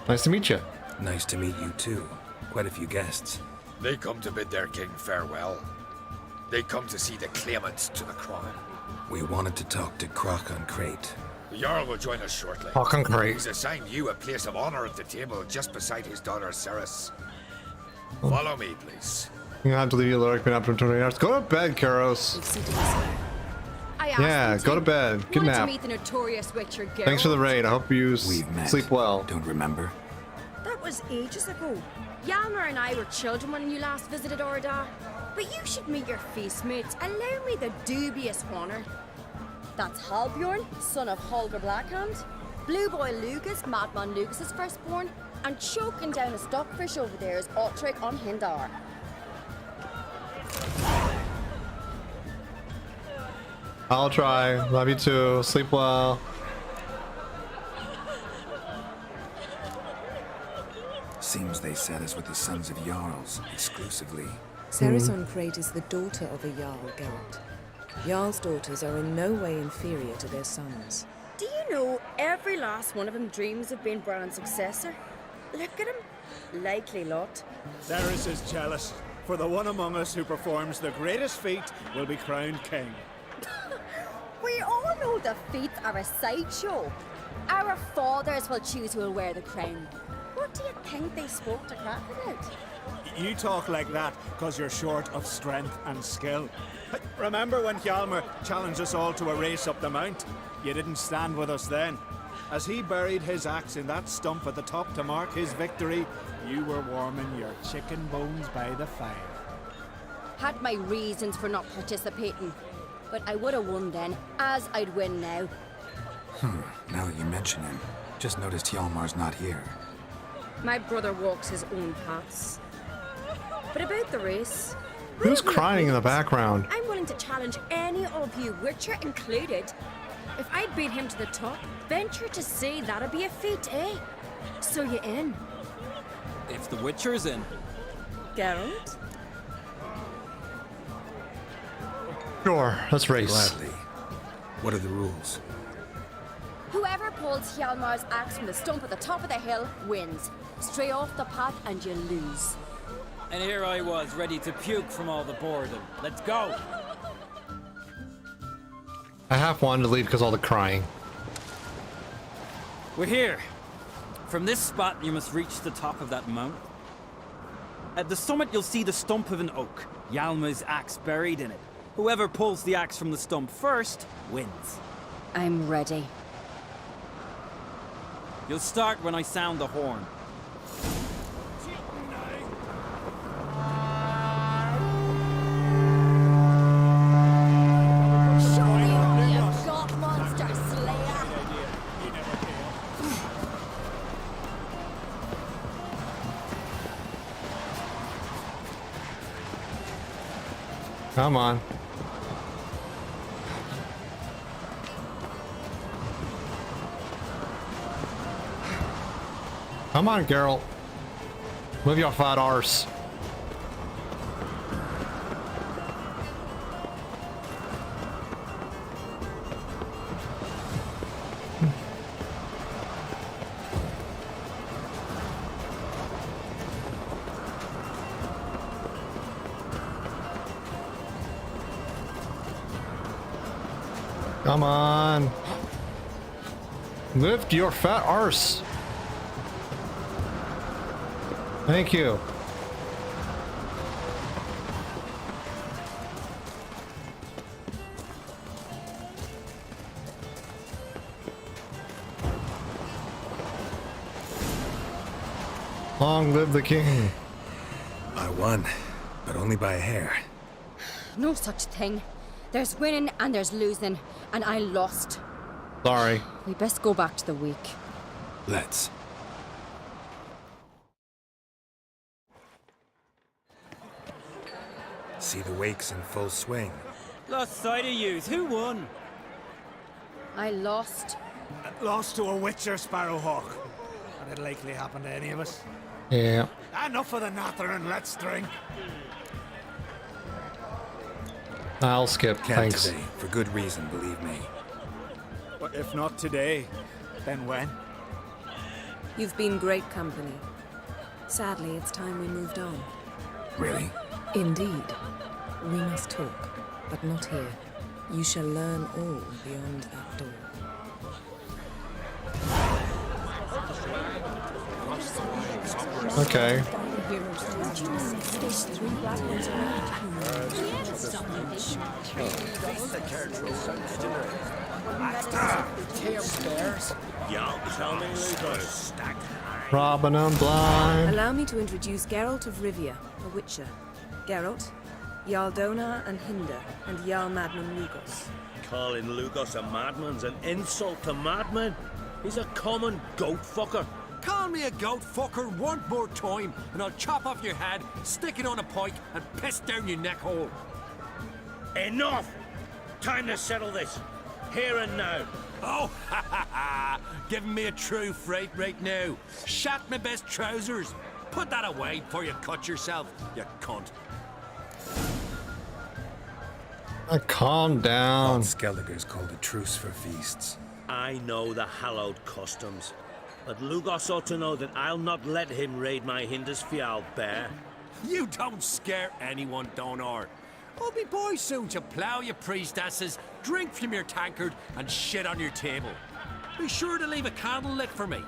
Nice to meet you.
Nice to meet you too. Quite a few guests.
They come to bid their king farewell. They come to see the claimants to the crown.
We wanted to talk to Krach on Crate.
The Jarl will join us shortly.
Krach on Crate.
He's assigned you a place of honor at the table just beside his daughter Ceres. Follow me, please.
You have to leave your lyric been up for 20 hours. Go to bed, Karos. Yeah, go to bed. Good nap.
meet the notorious Witcher Geralt.
Thanks for the raid. I hope you sleep well.
Don't remember?
That was ages ago. Hjalmar and I were children when you last visited Ordar. But you should meet your feast mates. Allow me the dubious honor. That's Halbjorn, son of Holger Blackhand, Blue Boy Lugas, Madman Lugas' firstborn, and choking down a stockfish over there is Otric on Hindar.
I'll try. Love you too. Sleep well.
Seems they set us with the sons of Jarls exclusively.
Ceres on Crate is the daughter of a Jarl, Geralt. Jarl's daughters are in no way inferior to their sons.
Do you know every last one of them dreams of being Bran's successor? Look at him. Likely lot.
Ceres is jealous, for the one among us who performs the greatest feat will be crowned king.
We all know the feats are a sideshow. Our fathers will choose who will wear the crown. What do you think they spoke to Krach about?
You talk like that because you're short of strength and skill. Remember when Hjalmar challenged us all to a race up the mount? You didn't stand with us then. As he buried his axe in that stump at the top to mark his victory, you were warming your chicken bones by the fire.
Had my reasons for not participating, but I would have won then, as I'd win now.
Now that you mention him, just noticed Hjalmar's not here.
My brother walks his own paths. But about the race...
Who's crying in the background?
I'm willing to challenge any of you, Witcher included. If I beat him to the top, venture to say that'd be a feat, eh? So you in?
If the Witcher's in.
Geralt?
Sure, let's race.
Gladly. What are the rules?
Whoever pulls Hjalmar's axe from the stump at the top of the hill wins. Stray off the path and you lose.
And here I was, ready to puke from all the boredom. Let's go!
I half wanted to leave because all the crying.
We're here. From this spot, you must reach the top of that mountain. At the summit, you'll see the stump of an oak. Yalma's axe buried in it. Whoever pulls the axe from the stump first wins.
I'm ready.
You'll start when I sound the horn.
Come on. Come on, Geralt. Move your fat arse. Come on. Lift your fat arse. Thank you. Long live the king.
I won, but only by a hair.
No such thing. There's winning and there's losing, and I lost.
Sorry.
We best go back to the week.
Let's. See the wakes in full swing.
Lost sight of yous. Who won?
I lost.
Lost to a witcher, Sparrowhawk. And it'll likely happen to any of us.
Yeah.
Enough of the natter and let's drink.
I'll skip,
Can't
thanks.
today, for good reason, believe me.
But if not today, then when?
You've been great company. Sadly, it's time we moved on.
Really?
Indeed. We must talk, but not here. You shall learn all beyond that door.
Okay. Robin, I'm blind.
Allow me to introduce Geralt of Rivia, a witcher. Geralt, Jarl Donar and Hinder, and Jarl Madman Lugos.
Calling Lugos a madman's an insult to madmen. He's a common goat fucker.
Call me a goat fucker one more time, and I'll chop off your head, stick it on a pike, and piss down your neck hole.
Enough! Time to settle this. Here and now.
Oh, ha ha ha! Giving me a true fright right now. Shat my best trousers. Put that away before you cut yourself, you cunt.
Calm down.
Skelliger's called a truce for feasts.
I know the hallowed customs, but Lugos ought to know that I'll not let him raid my Hindisfial bear.
You don't scare anyone, Donar. I'll be boys soon to plough your priestesses, drink from your tankard, and shit on your table. Be sure to leave a candle lit for me.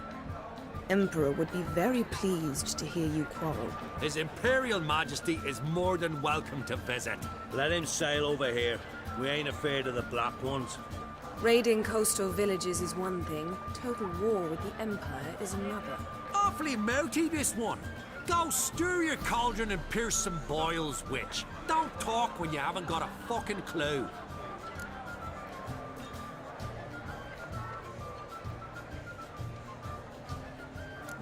Emperor would be very pleased to hear you quarrel.
His Imperial Majesty is more than welcome to visit.
Let him sail over here. We ain't afraid of the Black Ones.
Raiding coastal villages is one thing. Total war with the Empire is another.
Awfully mouthy, this one. Go stir your cauldron and pierce some boils, witch. Don't talk when you haven't got a fucking clue.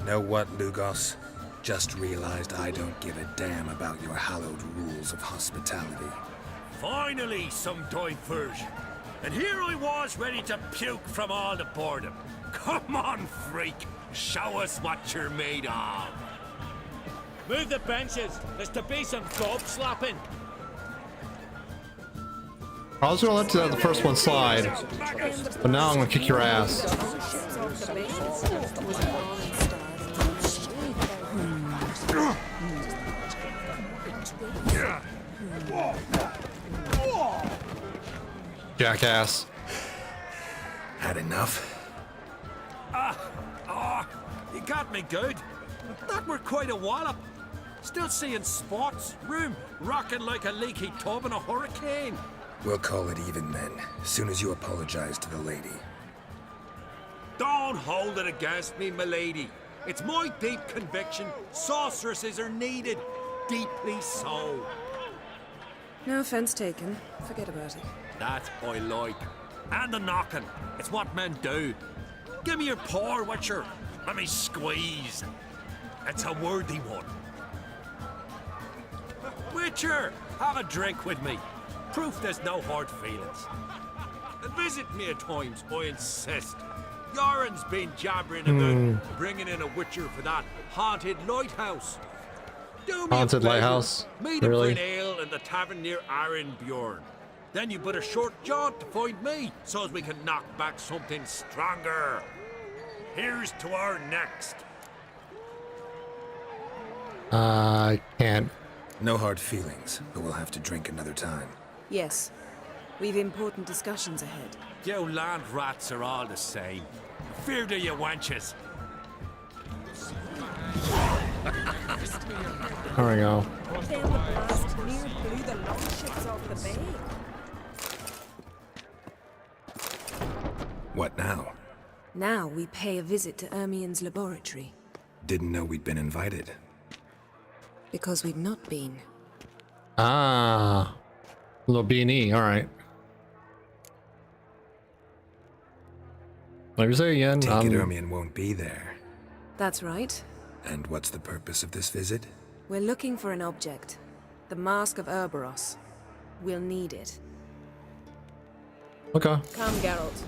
Know what, Lugos? Just realized I don't give a damn about your hallowed rules of hospitality.
Finally, some diversion. And here I was ready to puke from all the boredom. Come on, freak. Show us what you're made of.
Move the benches. There's to be some gob slapping.
I was gonna let the first one slide, but now I'm gonna kick your ass. Jackass.
Had enough?
You got me good. That were quite a wallop. Still seeing spots, room rocking like a leaky tub in a hurricane.
We'll call it even then, as soon as you apologize to the lady.
Don't hold it against me, milady. It's my deep conviction sorceresses are needed. Deeply so.
No offense taken. Forget about it.
That I like. And the knocking. It's what men do. Give me your paw, Witcher. Let me squeeze. It's a worthy one. Witcher, have a drink with me. Proof there's no hard feelings. And visit me at times, I insist. Yoren's been jabbering about bringing in a Witcher for that haunted lighthouse. Do me
Haunted
a pleasure.
lighthouse?
Meet
Really?
him for an ale in the tavern near Arenbjorn. Then you put a short jaunt to find me, so as we can knock back something stronger. Here's to our next.
I can't.
No hard feelings, but we'll have to drink another time.
Yes. We've important discussions ahead.
You land rats are all the same. Fear to you wenches.
There we go.
Then the blast near blew the longships off the bay.
What now?
Now we pay a visit to Ermien's laboratory.
Didn't know we'd been invited.
Because we've not been.
Ah. Little B&E, alright. Let me say again.
Take it Ermien won't be there.
That's right.
And what's the purpose of this visit?
We're looking for an object. The Mask of Ouroboros. We'll need it.
Okay.
Come, Geralt.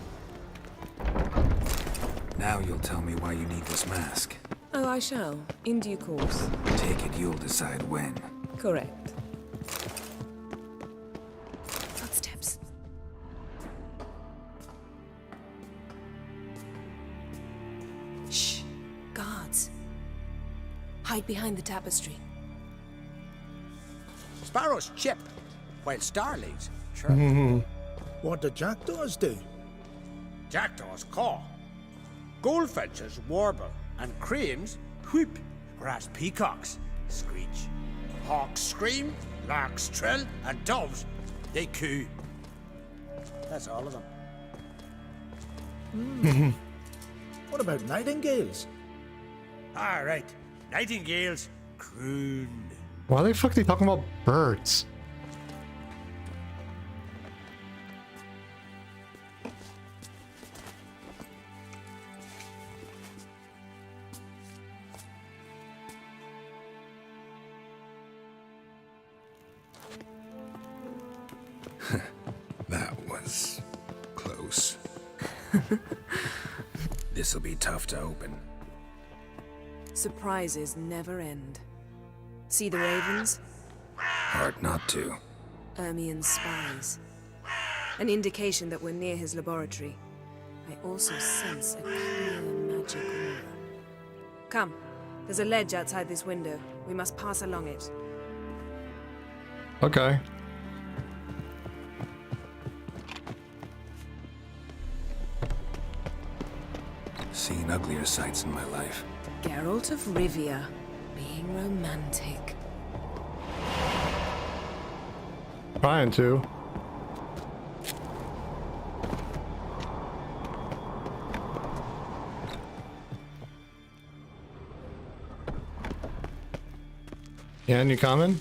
Now you'll tell me why you need this mask.
Oh, I shall. In due course.
Take it you'll decide when.
Correct. Footsteps. Shh. Guards. Hide behind the tapestry.
Sparrows chip, while starlings chirp.
What do jackdaws do?
Jackdaws caw. Goldfinches warble, and cranes whoop, whereas peacocks screech. Hawks scream, larks trill, and doves, they coo. That's all of them.
What about nightingales?
All right, nightingales croon.
Why the fuck are they talking about birds?
That was close. This'll be tough to open.
Surprises never end. See the ravens?
Hard not to.
Ermien's spies. An indication that we're near his laboratory. I also sense a clear magic aura. Come, there's a ledge outside this window. We must pass along it.
Okay.
Seen uglier sights in my life.
Geralt of Rivia, being romantic.
Trying to. Yeah, and you coming?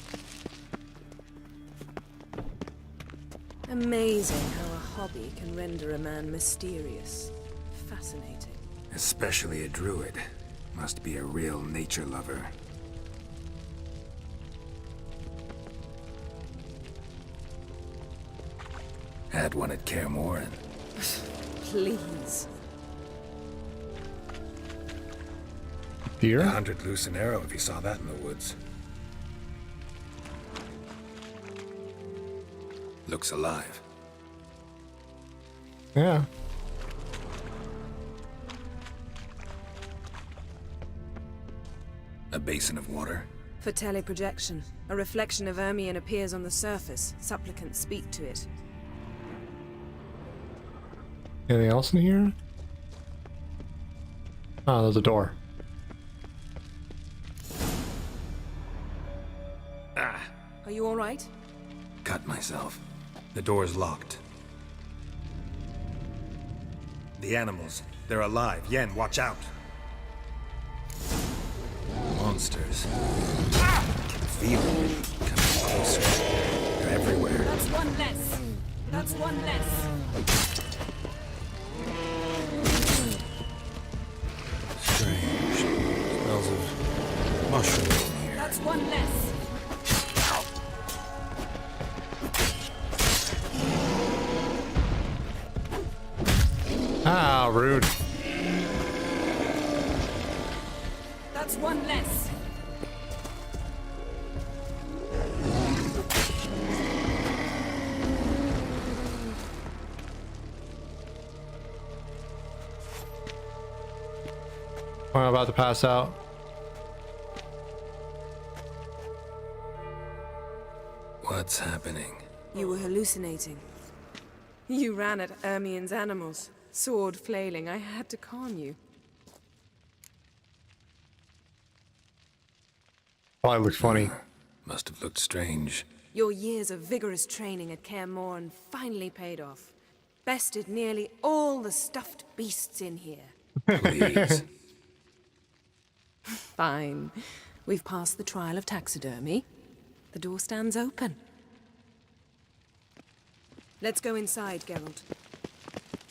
Amazing how a hobby can render a man mysterious. Fascinating.
Especially a druid. Must be a real nature lover. Had one at Kaer Morhen.
Please.
Deer?
100 loose an arrow if you saw that in the woods. Looks alive.
Yeah.
A basin of water.
For teleprojection, a reflection of Ermien appears on the surface. Supplicants speak to it.
Anything else in here? Oh, there's a door.
Are you all right?
Cut myself. The door's locked.
The animals. They're alive. Yen, watch out.
Monsters. Feel them coming closer. They're everywhere.
That's one less. That's one less.
Strange. Smells of mushrooms in here.
That's one less.
Ah, rude.
That's one less.
I'm about to pass out.
What's happening?
You were hallucinating. You ran at Ermien's animals, sword flailing. I had to calm you.
Probably looked funny.
Must have looked strange.
Your years of vigorous training at Kaer Morhen finally paid off. Bested nearly all the stuffed beasts in here.
Please.
Fine. We've passed the trial of taxidermy. The door stands open. Let's go inside, Geralt.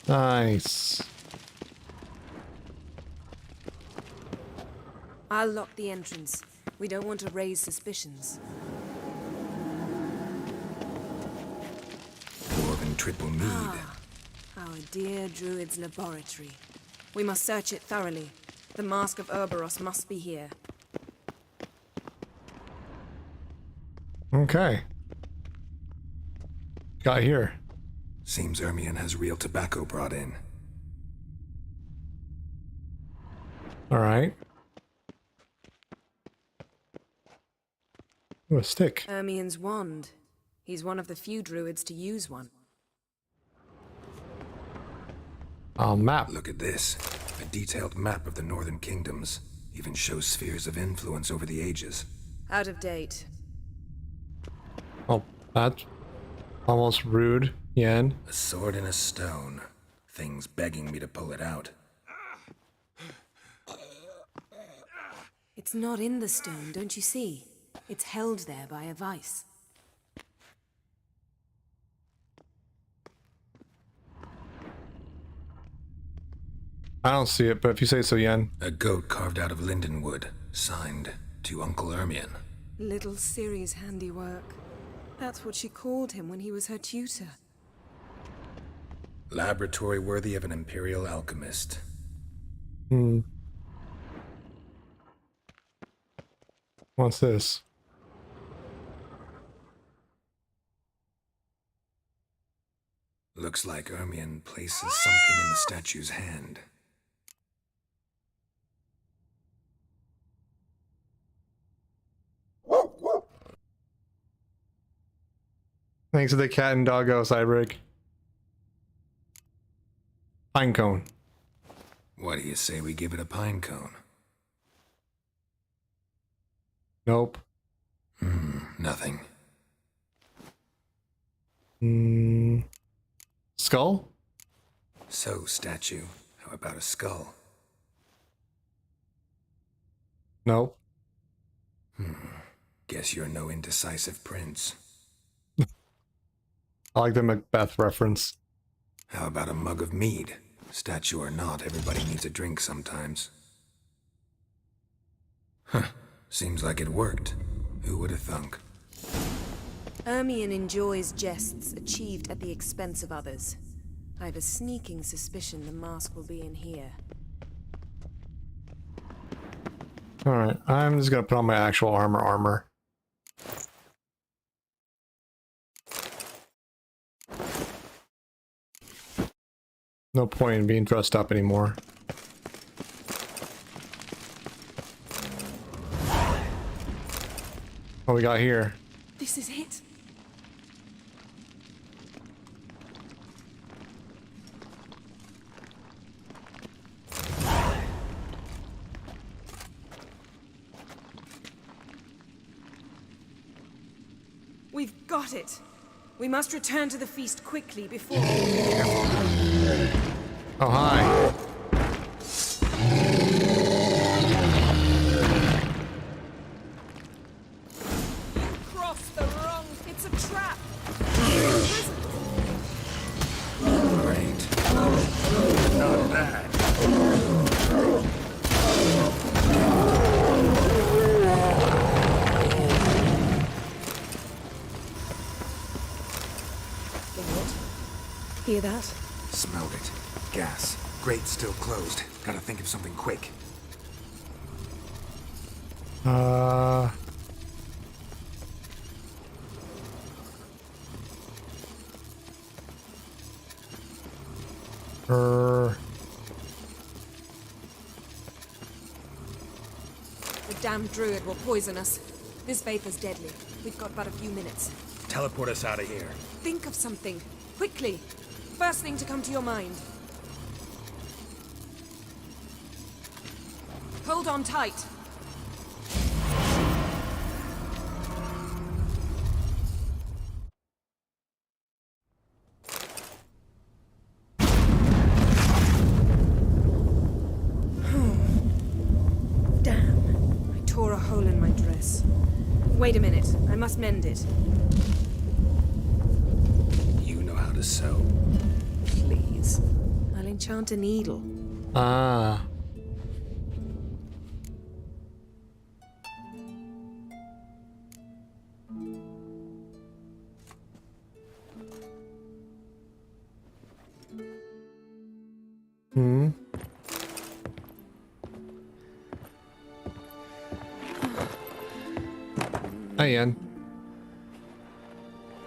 Nice.
I'll lock the entrance. We don't want to raise suspicions.
Dwarven triple mead.
Our dear druid's laboratory. We must search it thoroughly. The Mask of Urboros must be here.
Okay. Got here.
Seems Ermien has real tobacco brought in.
All right. Ooh, a stick.
Ermien's wand. He's one of the few druids to use one.
Map.
Look at this. A detailed map of the Northern Kingdoms. Even shows spheres of influence over the ages.
Out of date.
Oh, that's almost rude, Yen.
A sword in a stone. Things begging me to pull it out.
It's not in the stone, don't you see? It's held there by a vice.
I don't see it, but if you say so, Yen.
A goat carved out of linden wood. Signed, to Uncle Ermien.
Little Ciri's handiwork. That's what she called him when he was her tutor.
Laboratory worthy of an imperial alchemist.
Hmm. What's this?
Looks like Ermien places something in the statue's hand.
Thanks to the cat and doggo, Cyberic. Pine cone.
What do you say we give it a pine cone?
Nope.
Nothing.
Skull?
So, statue, how about a skull?
Nope.
Guess you're no indecisive prince.
I like the Macbeth reference.
How about a mug of mead? Statue or not, everybody needs a drink sometimes. Huh. Seems like it worked. Who would have thunk?
Ermien enjoys jests achieved at the expense of others. I have a sneaking suspicion the mask will be in here.
Alright, I'm just gonna put on my actual armor. No point in being dressed up anymore. What we got here?
This is it. We've got it. We must return to the feast quickly before...
Oh, hi.
Crossed the wrong... It's a trap!
Great. Not bad.
Hear that?
Smelled it. Gas. Grate's still closed. Gotta think of something quick.
The damned druid will poison us. This vapor's deadly. We've got but a few minutes.
Teleport us out of here.
Think of something. Quickly. First thing to come to your mind. Hold on tight. Damn. I tore a hole in my dress. Wait a minute. I must mend it.
You know how to sew.
Please. I'll enchant a needle.
Ah. Hmm. Hi, Ian.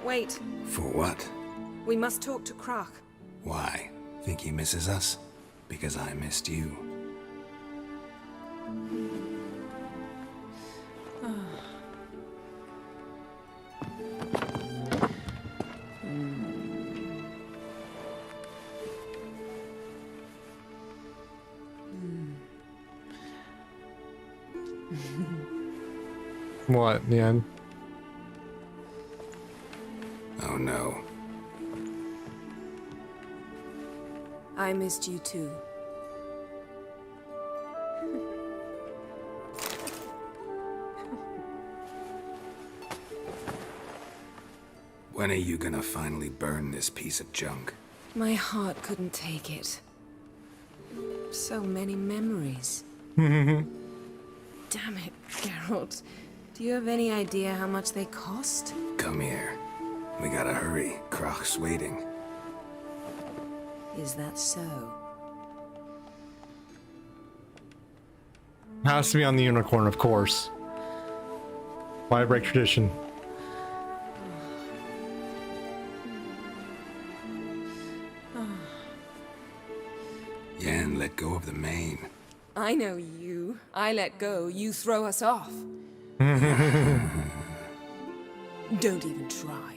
Wait.
For what?
We must talk to Croc.
Why? Think he misses us? Because I missed you.
What, Ian?
Oh no.
I missed you too.
When are you gonna finally burn this piece of junk?
My heart couldn't take it. So many memories.
Hmm.
Damn it, Geralt. Do you have any idea how much they cost?
Come here. We gotta hurry. Croc's waiting.
Is that so?
Has to be on the unicorn, of course. Why break tradition?
Yen, let go of the mane.
I know you. I let go, you throw us off. Don't even try.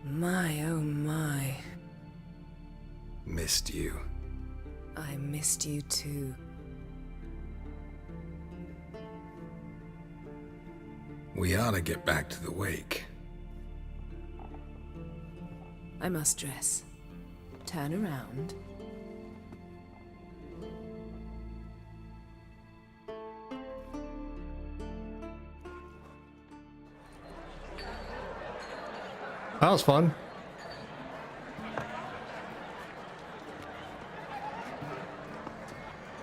My, oh my.
Missed you.
I missed you too.
We ought to get back to the wake.
I must dress. Turn around.
That was fun.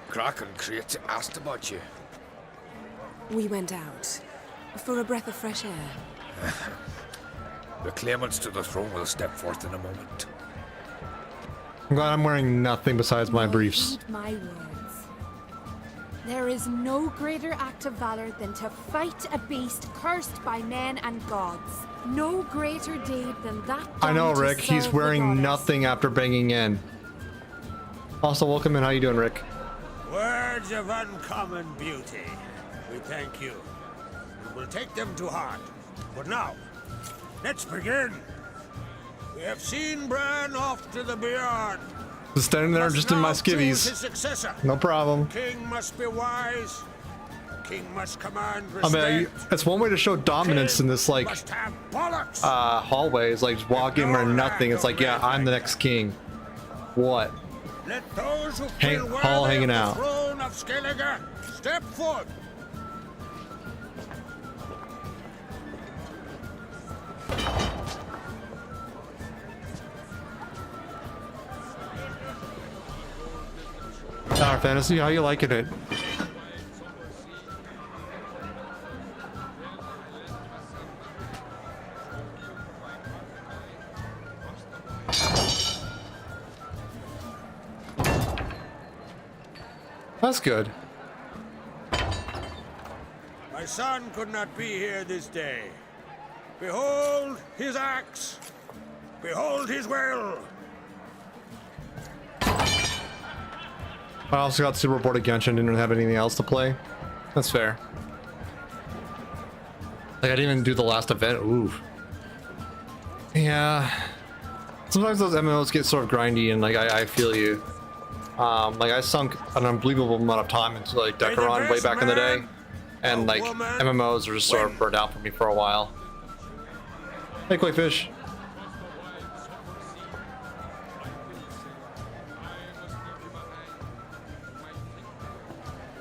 Kraken Crate asked about you.
We went out. For a breath of fresh air.
The claimants to the throne will step forth in a moment.
I'm glad I'm wearing nothing besides my briefs.
Heed my words. There is no greater act of valor than to fight a beast cursed by men and gods. No greater deed than that.
I know,
done to
Rick. He's
serve the
wearing
goddess.
nothing after banging in. Also, welcome in. How you doing, Rick?
Words of uncommon beauty. We thank you. We will take them to heart. But now, let's begin. We have seen Bran off to the beyond.
Just standing there,
Must
just in my
now choose his
skivvies.
successor.
No problem.
King must be wise. King must command
I
respect.
mean, it's one way to show dominance in this like
must have bollocks.
hallway. Is like just walk in or nothing. It's like, yeah, I'm the next king. What?
Let those who
Hang-
feel
Hall
worthy
hanging
of the
out.
throne of Skellige step forth.
Tower Fantasy, how you liking it? That's good.
My son could not be here this day. Behold his axe. Behold his will.
I also got Super Bored of Genshin, didn't have anything else to play. That's fair. Like, I didn't even do the last event. Ooh. Yeah. Sometimes those MMOs get sort of grindy, and like, I feel you. Like, I sunk an unbelievable amount of time into like Decaron way back in the day. And like, MMOs are just sort of burned out for me for a while. Hey, Koi Fish.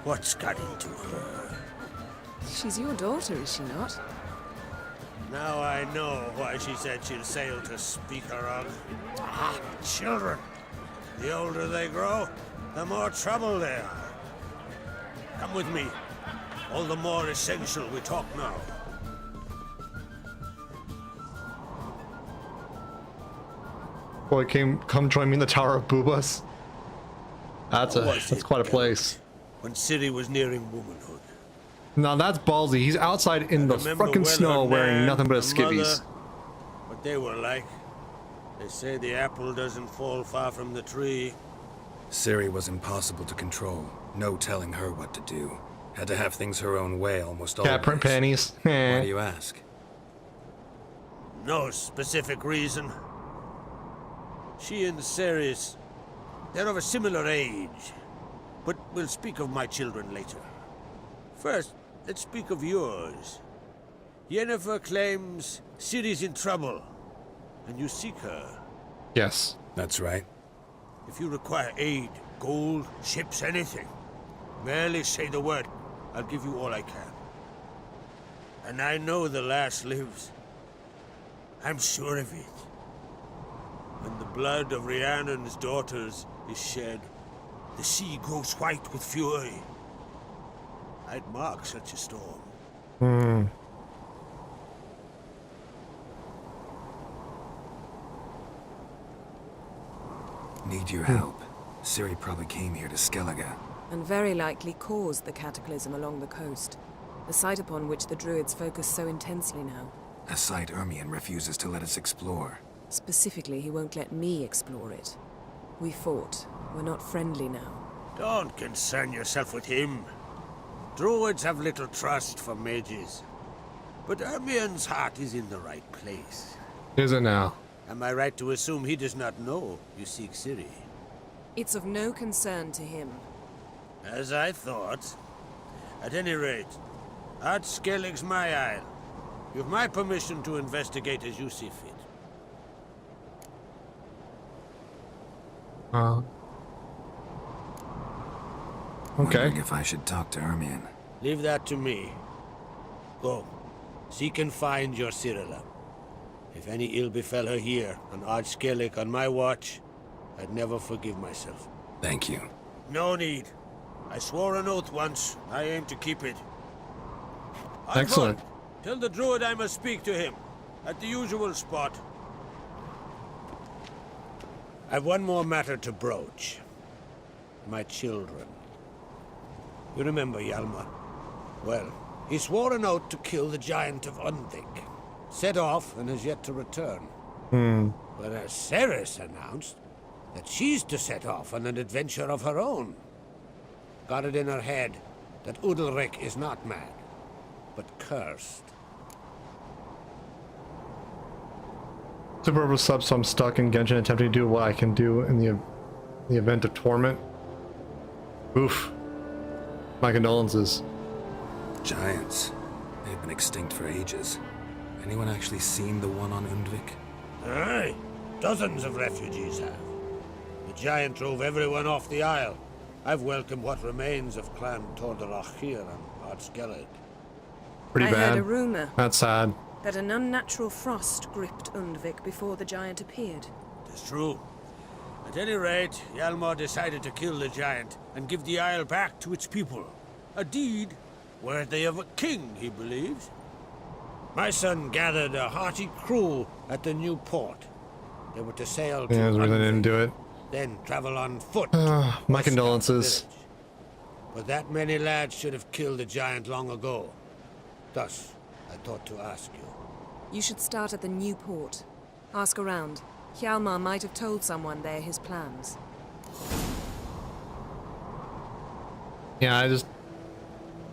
What's got into her?
She's your daughter, is she not?
Now I know why she said she'll sail to speak her of. Ah, children. The older they grow, the more trouble they are. Come with me. All the more essential we talk now.
Boy, come join me in the Tower of Boobas. That's quite a place.
When Ciri was nearing womanhood.
Now that's ballsy. He's outside in the fucking snow wearing nothing but his skivvies.
What they were like. They say the apple doesn't fall far from the tree.
Ciri was impossible to control. No telling her what to do. Had to have things her own way almost always.
Cat print panties.
Why do you ask?
No specific reason. She and Ceres, they're of a similar age. But we'll speak of my children later. First, let's speak of yours. Yennefer claims Ciri's in trouble, and you seek her.
Yes.
That's right.
If you require aid, gold, ships, anything, merely say the word. I'll give you all I can. And I know the lass lives. I'm sure of it. When the blood of Rhiannon's daughters is shed, the sea grows white with fury. I'd mark such a storm.
Need your help. Ciri probably came here to Skellige.
And very likely caused the cataclysm along the coast, a site upon which the druids focus so intensely now.
A site Ermion refuses to let us explore.
Specifically, he won't let me explore it. We fought. We're not friendly now.
Don't concern yourself with him. Druids have little trust for mages. But Ermion's heart is in the right place.
Is it now?
Am I right to assume he does not know you seek Ciri?
It's of no concern to him.
As I thought. At any rate, Ard Skellig's my isle. You've my permission to investigate as you see fit.
Okay.
Wondering if I should talk to Ermion.
Leave that to me. Go. Seek and find your Cyrilla. If any ill befell her here, on Ard Skellig on my watch, I'd never forgive myself.
Thank you.
No need. I swore an oath once. I aim to keep it.
Excellent.
Tell the druid I must speak to him. At the usual spot. I've one more matter to broach. My children. You remember Hjalmar? Well, he swore an oath to kill the giant of Undvik. Set off and has yet to return. Whereas Ceres announced that she's to set off on an adventure of her own. Got it in her head that Udalric is not mad, but cursed.
Super over sub, so I'm stuck in Genshin attempting to do what I can do in the The event of torment. Oof. My condolences.
Giants. They've been extinct for ages. Anyone actually seen the one on Undvik?
Aye. Dozens of refugees have. The giant drove everyone off the Isle. I've welcomed what remains of Clan Jaskier and Ardskellig.
Pretty
I
bad.
heard a rumor
That's sad.
that an unnatural frost gripped Undvik before the giant appeared.
It's true. At any rate, Hjalmar decided to kill the giant and give the Isle back to its people. A deed worthy of a king, he believes. My son gathered a hearty crew at the new port. They were to sail to
Yeah, I really didn't do it.
then travel on foot.
My condolences.
But that many lads should have killed the giant long ago. Thus, I thought to ask you.
You should start at the new port. Ask around. Hjalmar might have told someone there his plans.
Yeah,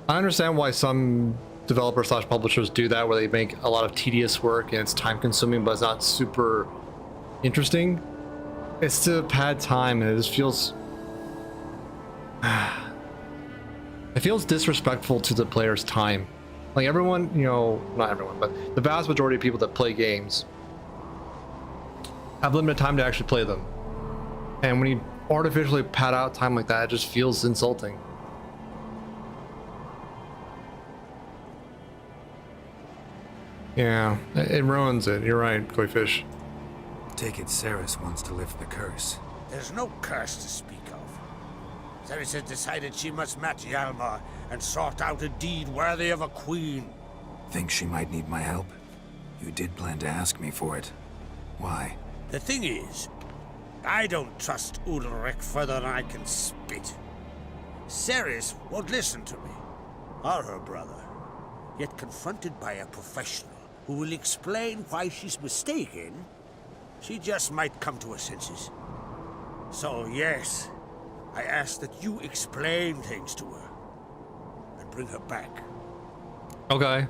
I understand why some developers / publishers do that, where they make a lot of tedious work and it's time consuming, but it's not super interesting. It's to pad time, and it just feels it feels disrespectful to the player's time. Like everyone, you know, not everyone, but the vast majority of people that play games have limited time to actually play them. And when you artificially pad out time like that, it just feels insulting. Yeah, it ruins it. You're right, Koi Fish.
Take it Ceres wants to lift the curse.
There's no curse to speak of. Ceres has decided she must match Hjalmar and sort out a deed worthy of a queen.
Think she might need my help? You did plan to ask me for it. Why?
The thing is, I don't trust Ulrich further than I can spit. Ceres won't listen to me, or her brother. Yet confronted by a professional who will explain why she's mistaken, she just might come to her senses. So yes, I ask that you explain things to her and bring her back.
Okay.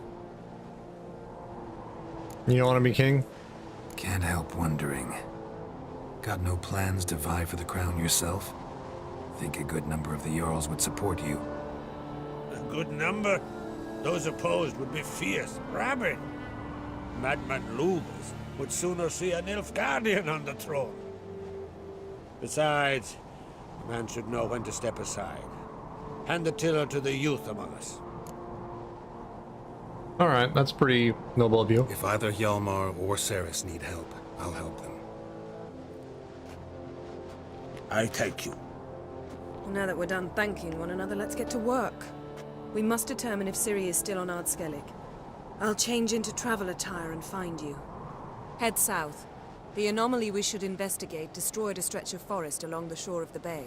You don't want to be king?
Can't help wondering. Got no plans to vie for the crown yourself? Think a good number of the Jarls would support you.
A good number? Those opposed would be fierce, rabid. Madman Lugos would sooner see an Nilfgaardian on the throne. Besides, a man should know when to step aside. Hand the tiller to the youth among us.
Alright, that's pretty noble of you.
If either Hjalmar or Ceres need help, I'll help them.
I thank you.
Now that we're done thanking one another, let's get to work. We must determine if Ciri is still on Ardskellig. I'll change into travel attire and find you. Head south. The anomaly we should investigate destroyed a stretch of forest along the shore of the bay.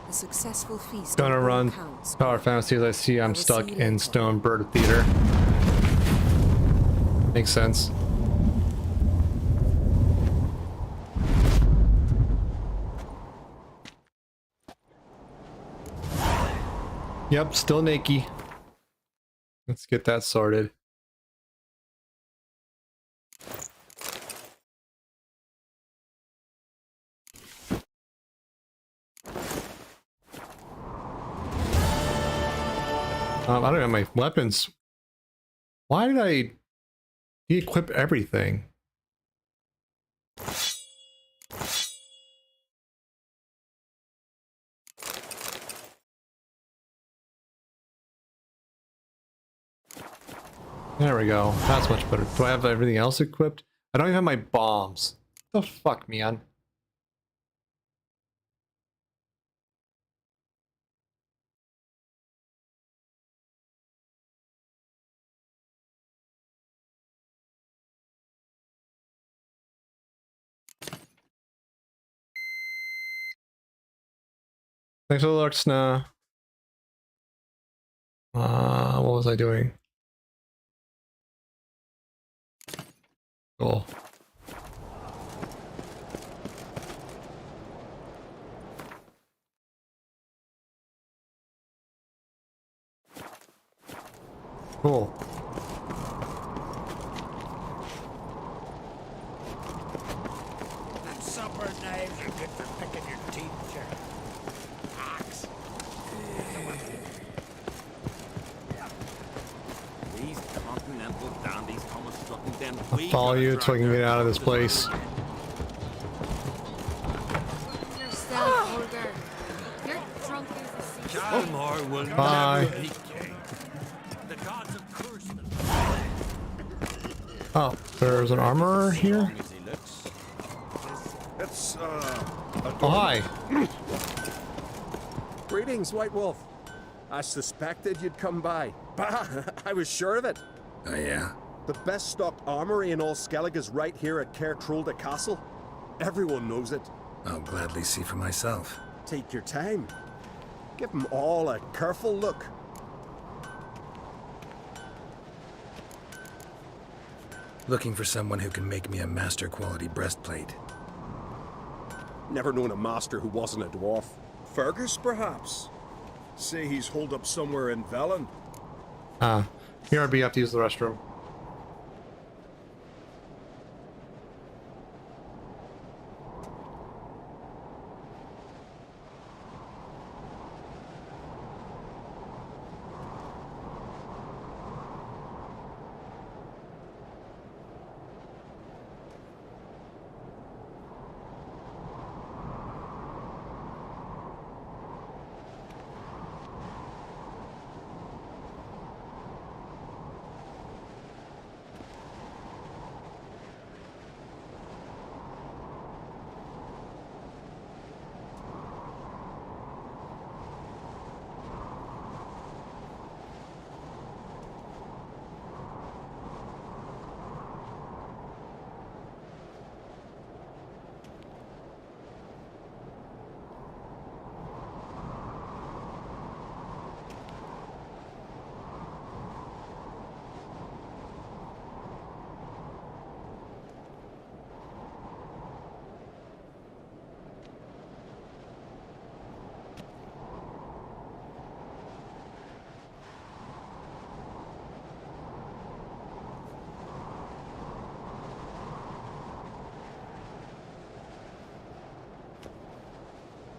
A successful feast
Gonna run Power Fantasy as I see I'm stuck in Stonebird Theater. Makes sense. Yep, still naked. Let's get that sorted. I don't have my weapons. Why did I de-equip everything? There we go. That's much better. Do I have everything else equipped? I don't even have my bombs. The fuck, man. Thanks for the luck, Sna. What was I doing? Cool. Cool.
That supper knives are good for picking your teeth, Jack. Axe.
These continental dandies come a strutting, then
I'll
we
follow
gotta
you
drag
so I can
their
get out of this
corpses
place.
Yourself, Holger. You're drunk as a sea.
Calmar will
Bye.
never be king. The gods have cursed them.
Oh, there's an armorer here?
It's,
Oh, hi.
Greetings, White Wolf. I suspected you'd come by. Bah, I was sure of it.
Oh, yeah?
The best stocked armory in all Skellig is right here at Caer Trolde Castle. Everyone knows it.
I'll gladly see for myself.
Take your time. Give them all a careful look.
Looking for someone who can make me a master quality breastplate.
Never known a master who wasn't a dwarf. Fergus, perhaps? Say he's holed up somewhere in Velen.
BRB, you have to use the restroom.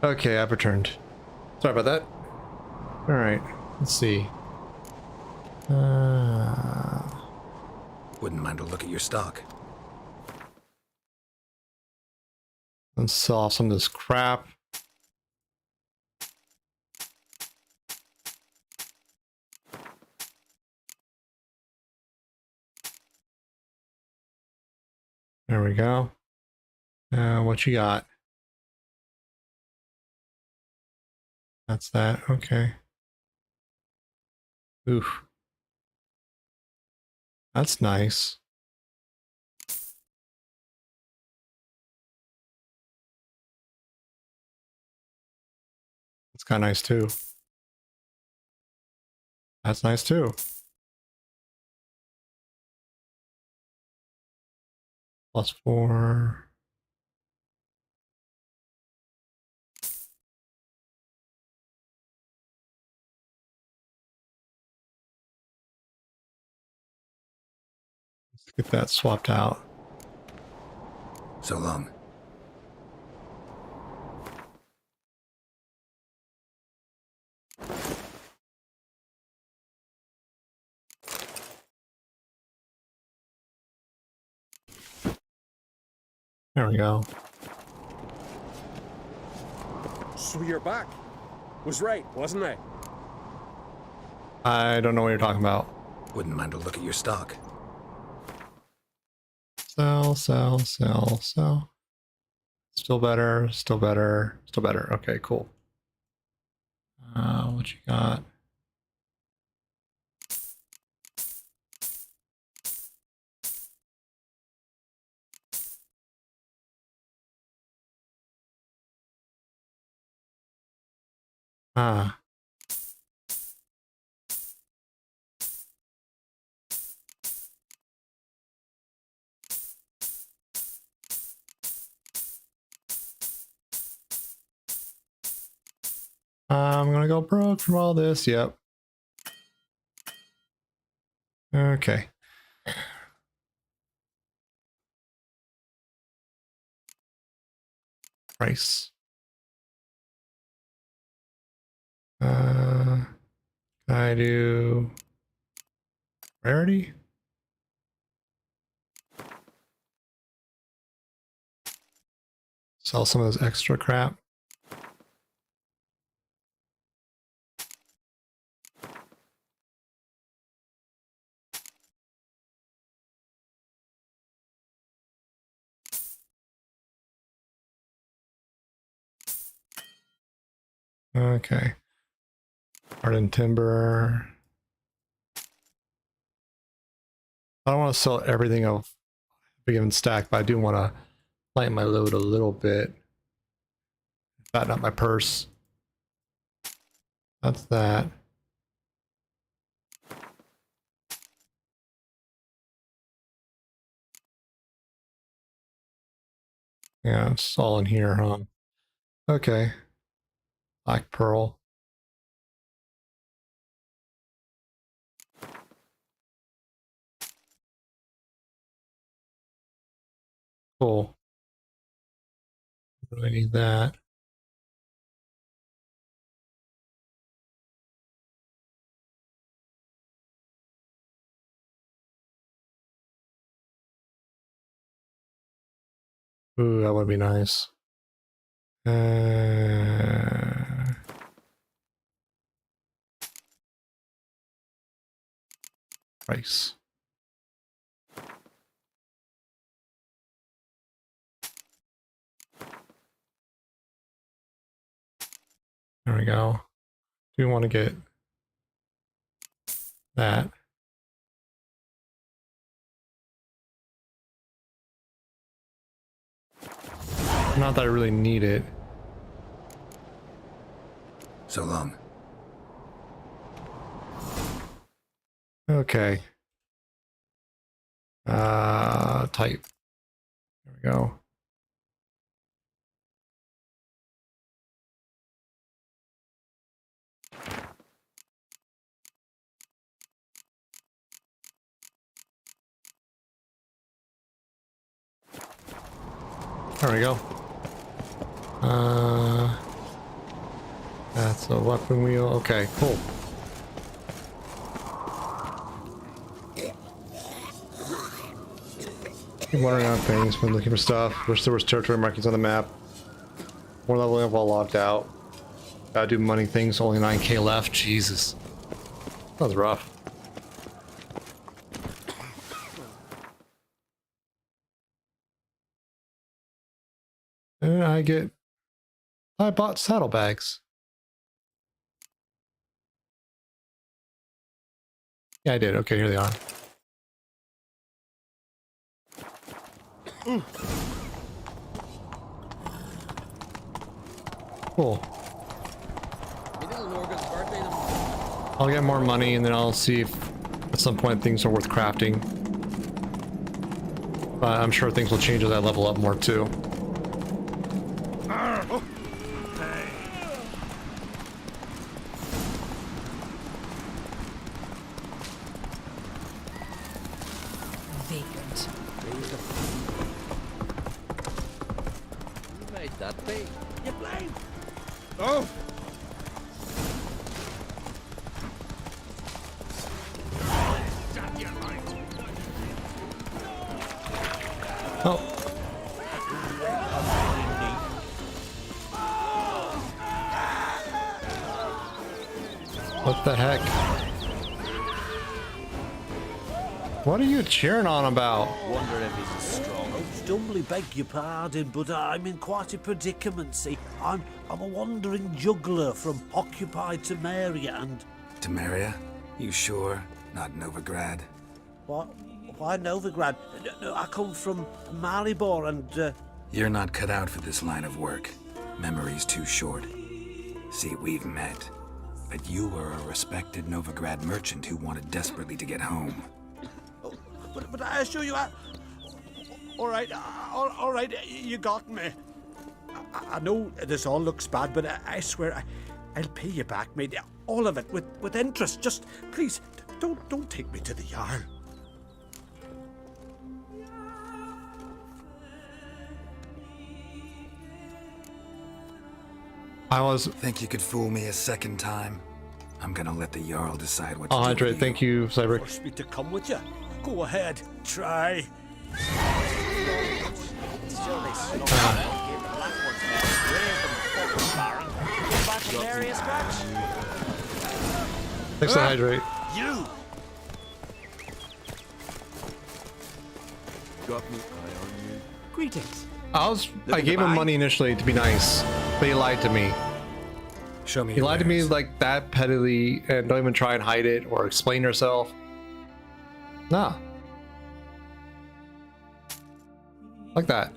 Okay, I've returned. Sorry about that. Alright, let's see.
Wouldn't mind a look at your stock.
Let's sell off some of this crap. There we go. What you got? That's that. Okay. Oof. That's nice. It's kind of nice too. That's nice too. +4. Let's get that swapped out.
So long.
There we go.
So you're back. Was right, wasn't I?
I don't know what you're talking about.
Wouldn't mind a look at your stock.
Sell, sell, sell, sell. Still better, still better, still better. Okay, cool. What you got? Ah. I'm gonna go broke from all this. Yep. Okay. Price. Can I do rarity? Sell some of this extra crap. Okay. Hardened timber. I don't want to sell everything of a given stack, but I do want to lighten my load a little bit. Fatten up my purse. That's that. Yeah, it's all in here, huh? Okay. Black pearl. Cool. Really need that. Ooh, that would be nice. Price. There we go. Do want to get that. Not that I really need it.
So long.
Okay. Type. There we go. There we go. That's a weapon wheel. Okay, cool. Keep wandering on things, been looking for stuff. Wish there was territory markings on the map. More leveling up while locked out. Gotta do money things, only 9k left. Jesus. That was rough. And I bought saddlebags. Yeah, I did. Okay, here they are. Cool. I'll get more money and then I'll see if at some point things are worth crafting. But I'm sure things will change as I level up more too. What the heck? What are you cheering on about?
Wonder if he's as strong. Oh, humbly beg your pardon, but I'm in quite a predicament, see. I'm a wandering juggler from occupied Temeria and...
Temeria? You sure? Not Novigrad?
What? Why Novigrad? No, I come from Maribor and...
You're not cut out for this line of work. Memory's too short. See, we've met. But you were a respected Novigrad merchant who wanted desperately to get home.
Oh, but I assure you, all right, you got me. I know this all looks bad, but I swear I'll pay you back, mate. All of it, with interest. Just, please, don't take me to the Jarl.
Think you could fool me a second time? I'm gonna let the Jarl decide what to do.
Andre, thank you, Cyber.
Force me to come with you. Go ahead, try.
Thanks to hydrate.
You.
Got me eye on you.
Greetings.
I gave him money initially to be nice, but he lied to me.
Show me.
He lied to me like that pettily, and don't even try and hide it or explain yourself. Nah. Like that.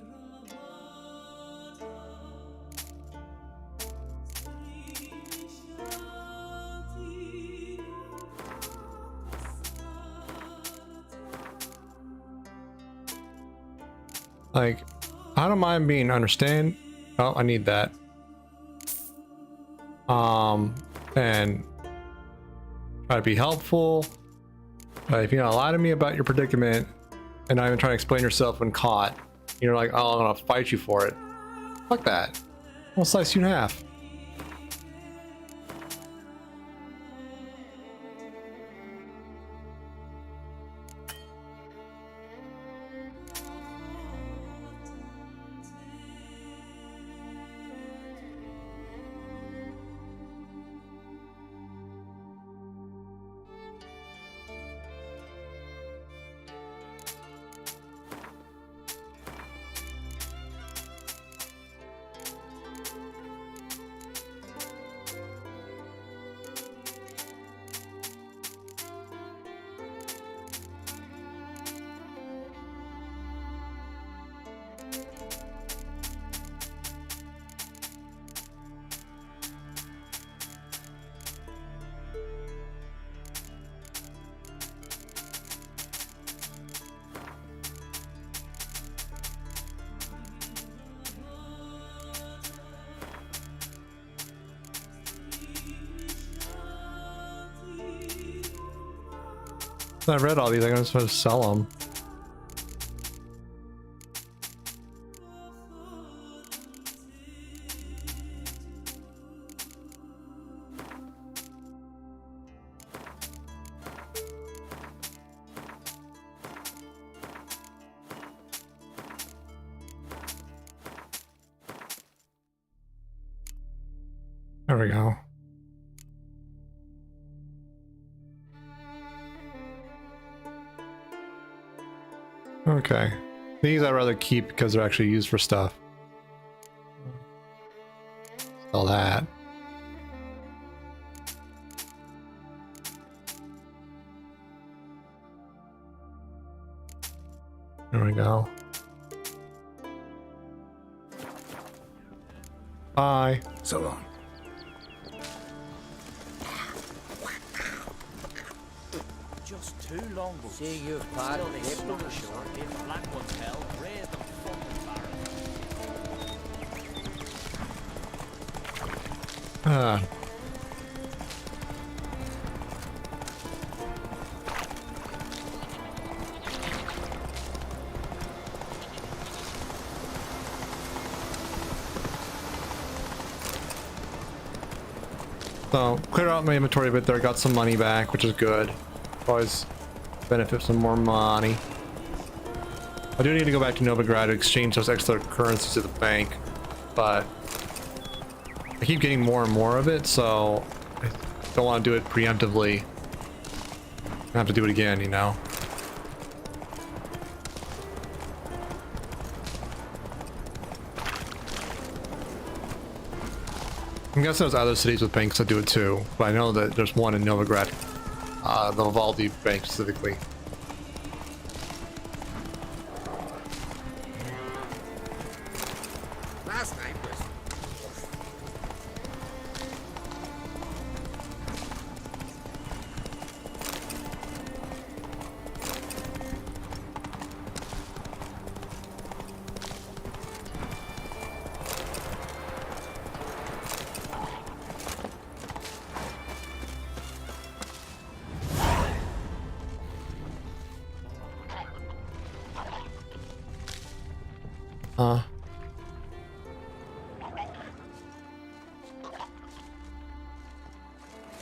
Like, I don't mind being understand. Oh, I need that. And try to be helpful. But if you're gonna lie to me about your predicament and not even try to explain yourself when caught, you're like, oh, I'm gonna fight you for it. Fuck that. I'll slice you in half. I read all these. I'm just supposed to sell them. There we go. Okay. These I'd rather keep because they're actually used for stuff. Sell that. There we go. Bye.
So long.
Just too long. Seeing you have parted lips on the shore. If black ones hell, raise them fucking barren.
So, clear out my inventory a bit there, got some money back, which is good. Always benefit some more money. I do need to go back to Novigrad to exchange those extra currencies at the bank, but I keep getting more and more of it, so I don't want to do it preemptively. I have to do it again, you know? I'm guessing there's other cities with banks that do it too, but I know that there's one in Novigrad, the Vivaldi bank specifically.
Last night was...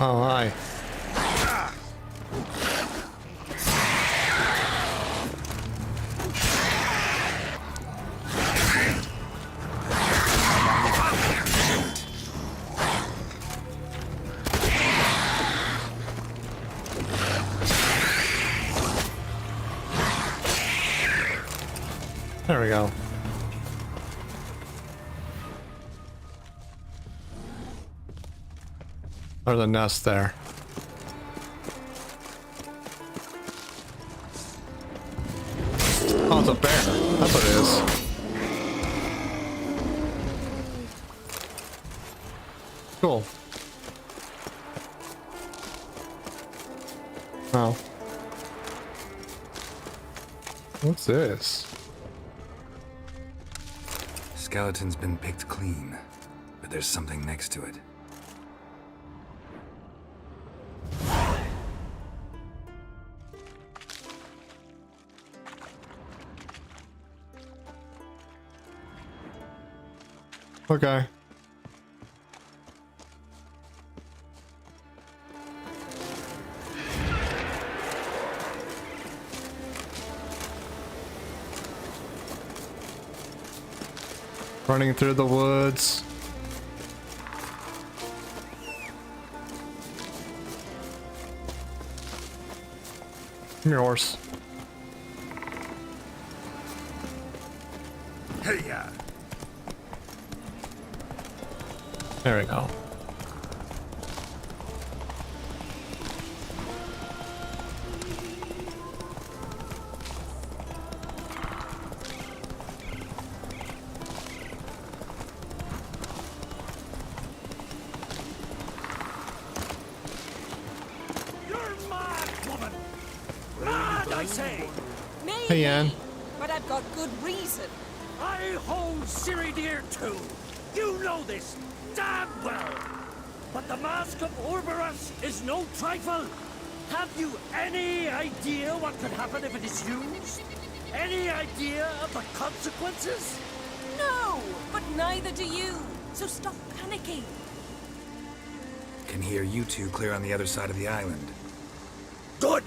Oh, hi. There we go. There's a nest there. Oh, it's a bear. That's what it is. Cool. Oh. What's this?
Skeleton's been picked clean, but there's something next to it.
Okay. Running through the woods. Come here, horse.
Hey, yeah.
There we go. Hey, Anne.
But I've got good reason.
I hold Ciri dear too. You know this damn well. But the Mask of Orberus is no trifle. Have you any idea what could happen if it is used? Any idea of the consequences?
No, but neither do you. So stop panicking.
Can hear you two clear on the other side of the island.
Good.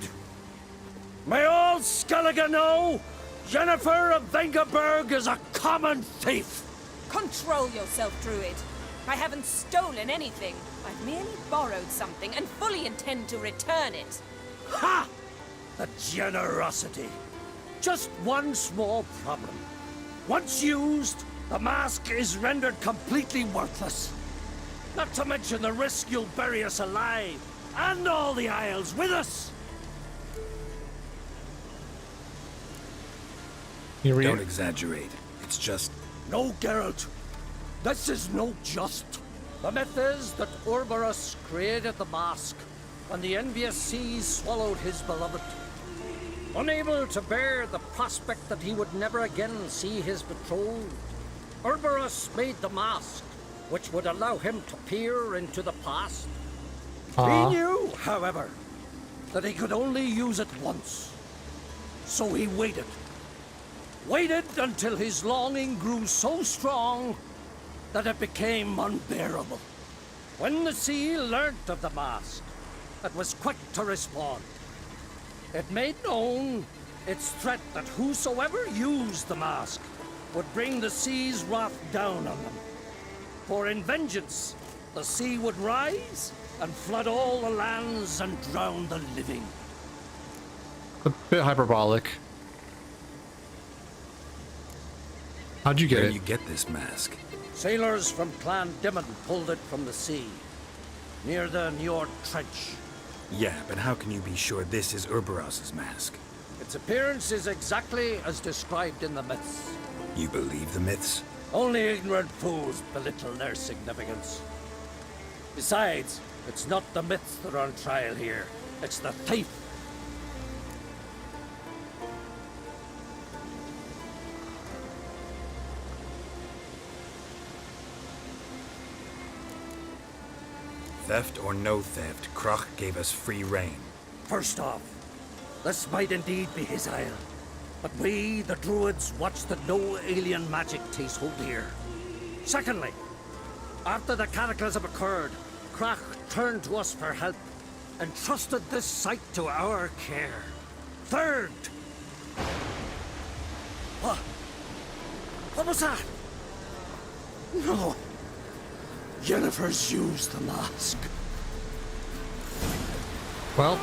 May all Skellige know Jennifer of Vengerberg is a common thief.
Control yourself, Druid. I haven't stolen anything. I've merely borrowed something and fully intend to return it.
Ha! The generosity. Just one small problem. Once used, the mask is rendered completely worthless. Not to mention the risk you'll bury us alive, and all the Isles with us.
Don't exaggerate. It's just...
No, Geralt. This is no just. The myth is that Orberus created the mask when the envious seas swallowed his beloved. Unable to bear the prospect that he would never again see his betrothed, Orberus made the mask, which would allow him to peer into the past. He knew, however, that he could only use it once. So he waited. Waited until his longing grew so strong that it became unbearable. When the sea learnt of the mask, it was quick to respond. It made known its threat that whosoever used the mask would bring the sea's wrath down on them. For in vengeance, the sea would rise and flood all the lands and drown the living.
A bit hyperbolic. How'd you get it?
Where do you get this mask?
Sailors from Clan Dimon pulled it from the sea, near the Njord Trench.
Yeah, but how can you be sure this is Orberus's mask?
Its appearance is exactly as described in the myths.
You believe the myths?
Only ignorant fools belittle their significance. Besides, it's not the myths that are on trial here. It's the thief.
Theft or no theft, Kroch gave us free rein.
First off, this might indeed be his isle. But we, the Druids, watch that no alien magic takes hold here. Secondly, after the cataclysm occurred, Krach turned to us for help, entrusted this site to our care. Third! What? What was that? No. Yennefer's used the mask.
Well.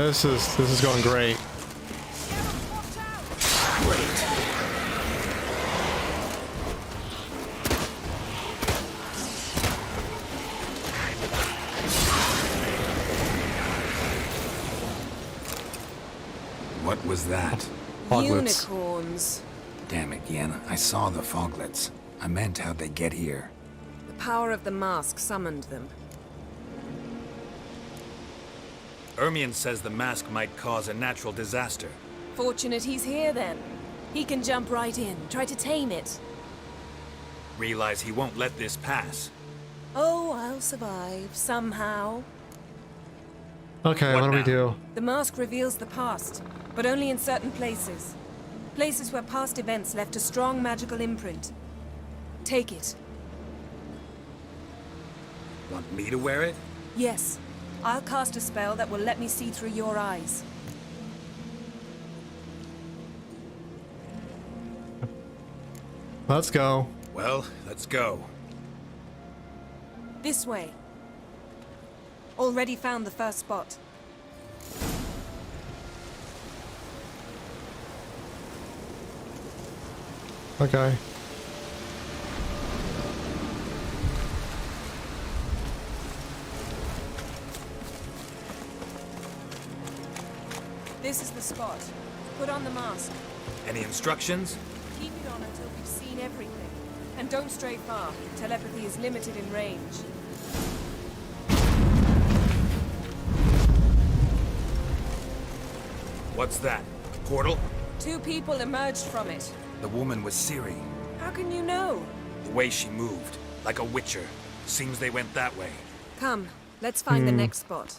This is going great.
What was that?
Foglets.
Unicorns.
Damn it, Yen. I saw the foglets. I meant how'd they get here?
The power of the mask summoned them.
Ermion says the mask might cause a natural disaster.
Fortunate he's here then. He can jump right in, try to tame it.
Realize he won't let this pass.
Oh, I'll survive, somehow.
Okay, what do we do?
The mask reveals the past, but only in certain places. Places where past events left a strong magical imprint. Take it.
Want me to wear it?
Yes. I'll cast a spell that will let me see through your eyes.
Let's go.
Well, let's go.
This way. Already found the first spot.
Okay.
This is the spot. Put on the mask.
Any instructions?
Keep it on until we've seen everything. And don't stray far. Telepathy is limited in range.
What's that? A portal?
2 people emerged from it.
The woman was Ciri.
How can you know?
The way she moved, like a witcher. Seems they went that way.
Come, let's find the next spot.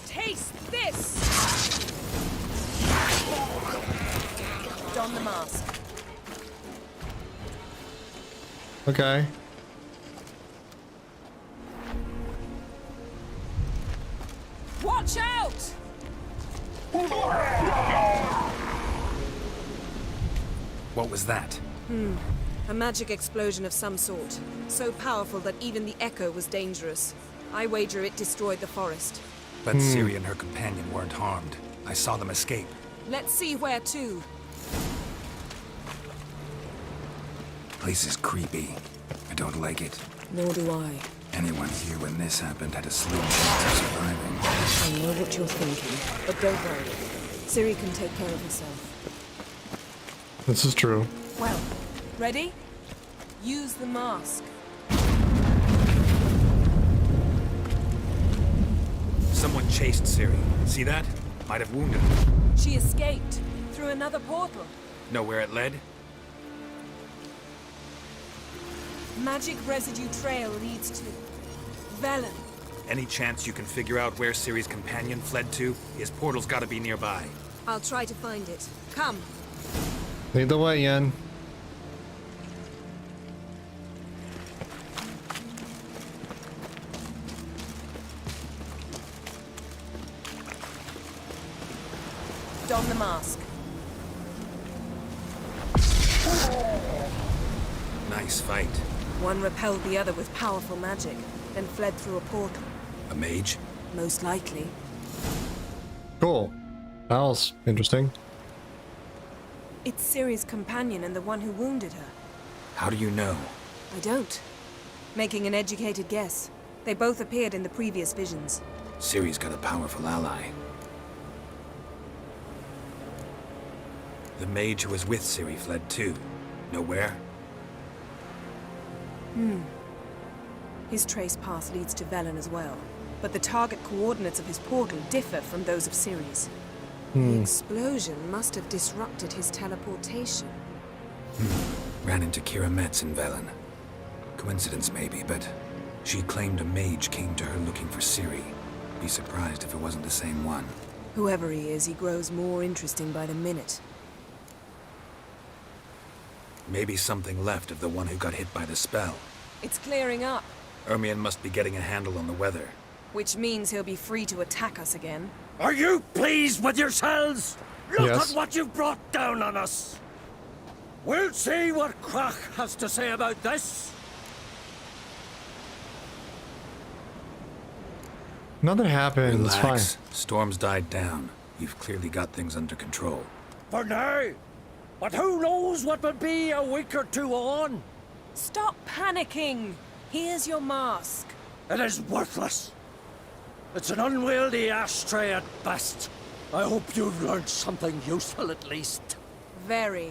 Taste this! Don the mask.
Okay.
Watch out!
What was that?
A magic explosion of some sort. So powerful that even the echo was dangerous. I wager it destroyed the forest.
But Ciri and her companion weren't harmed. I saw them escape.
Let's see where to.
Place is creepy. I don't like it.
Nor do I.
Anyone here when this happened had a slim chance of surviving.
I know what you're thinking, but don't worry. Ciri can take care of herself.
This is true.
Well, ready? Use the mask.
Someone chased Ciri. See that? Might have wounded her.
She escaped through another portal.
Know where it led?
Magic residue trail leads to Velen.
Any chance you can figure out where Ciri's companion fled to? His portal's gotta be nearby.
I'll try to find it. Come.
Lead the way, Yen.
Don the mask.
Nice fight.
One repelled the other with powerful magic, then fled through a portal.
A mage?
Most likely.
Cool. That was interesting.
It's Ciri's companion and the one who wounded her.
How do you know?
I don't. Making an educated guess. They both appeared in the previous visions.
Ciri's got a powerful ally. The mage who was with Ciri fled too. Know where?
His trace path leads to Velen as well. but the target coordinates of his portal differ from those of Ceres.
Hmm.
The explosion must have disrupted his teleportation.
Ran into Kira Metz in Velen. Coincidence maybe, but she claimed a mage came to her looking for Ciri. Be surprised if it wasn't the same one.
Whoever he is, he grows more interesting by the minute.
Maybe something left of the one who got hit by the spell.
It's clearing up,
Ermion must be getting a handle on the weather.
which means he'll be free to attack us again.
Are you pleased with yourselves? Look
Yes.
at what you've brought down on us. We'll see what Krach has to say about this.
Nothing happened. It's fine.
Relax. Storm's died down. You've clearly got things under control.
For now. But who knows what will be a week or two on?
Stop panicking! Here's your mask.
It is worthless. It's an unwieldy ashtray at best. I hope you've learned something useful at least.
Very.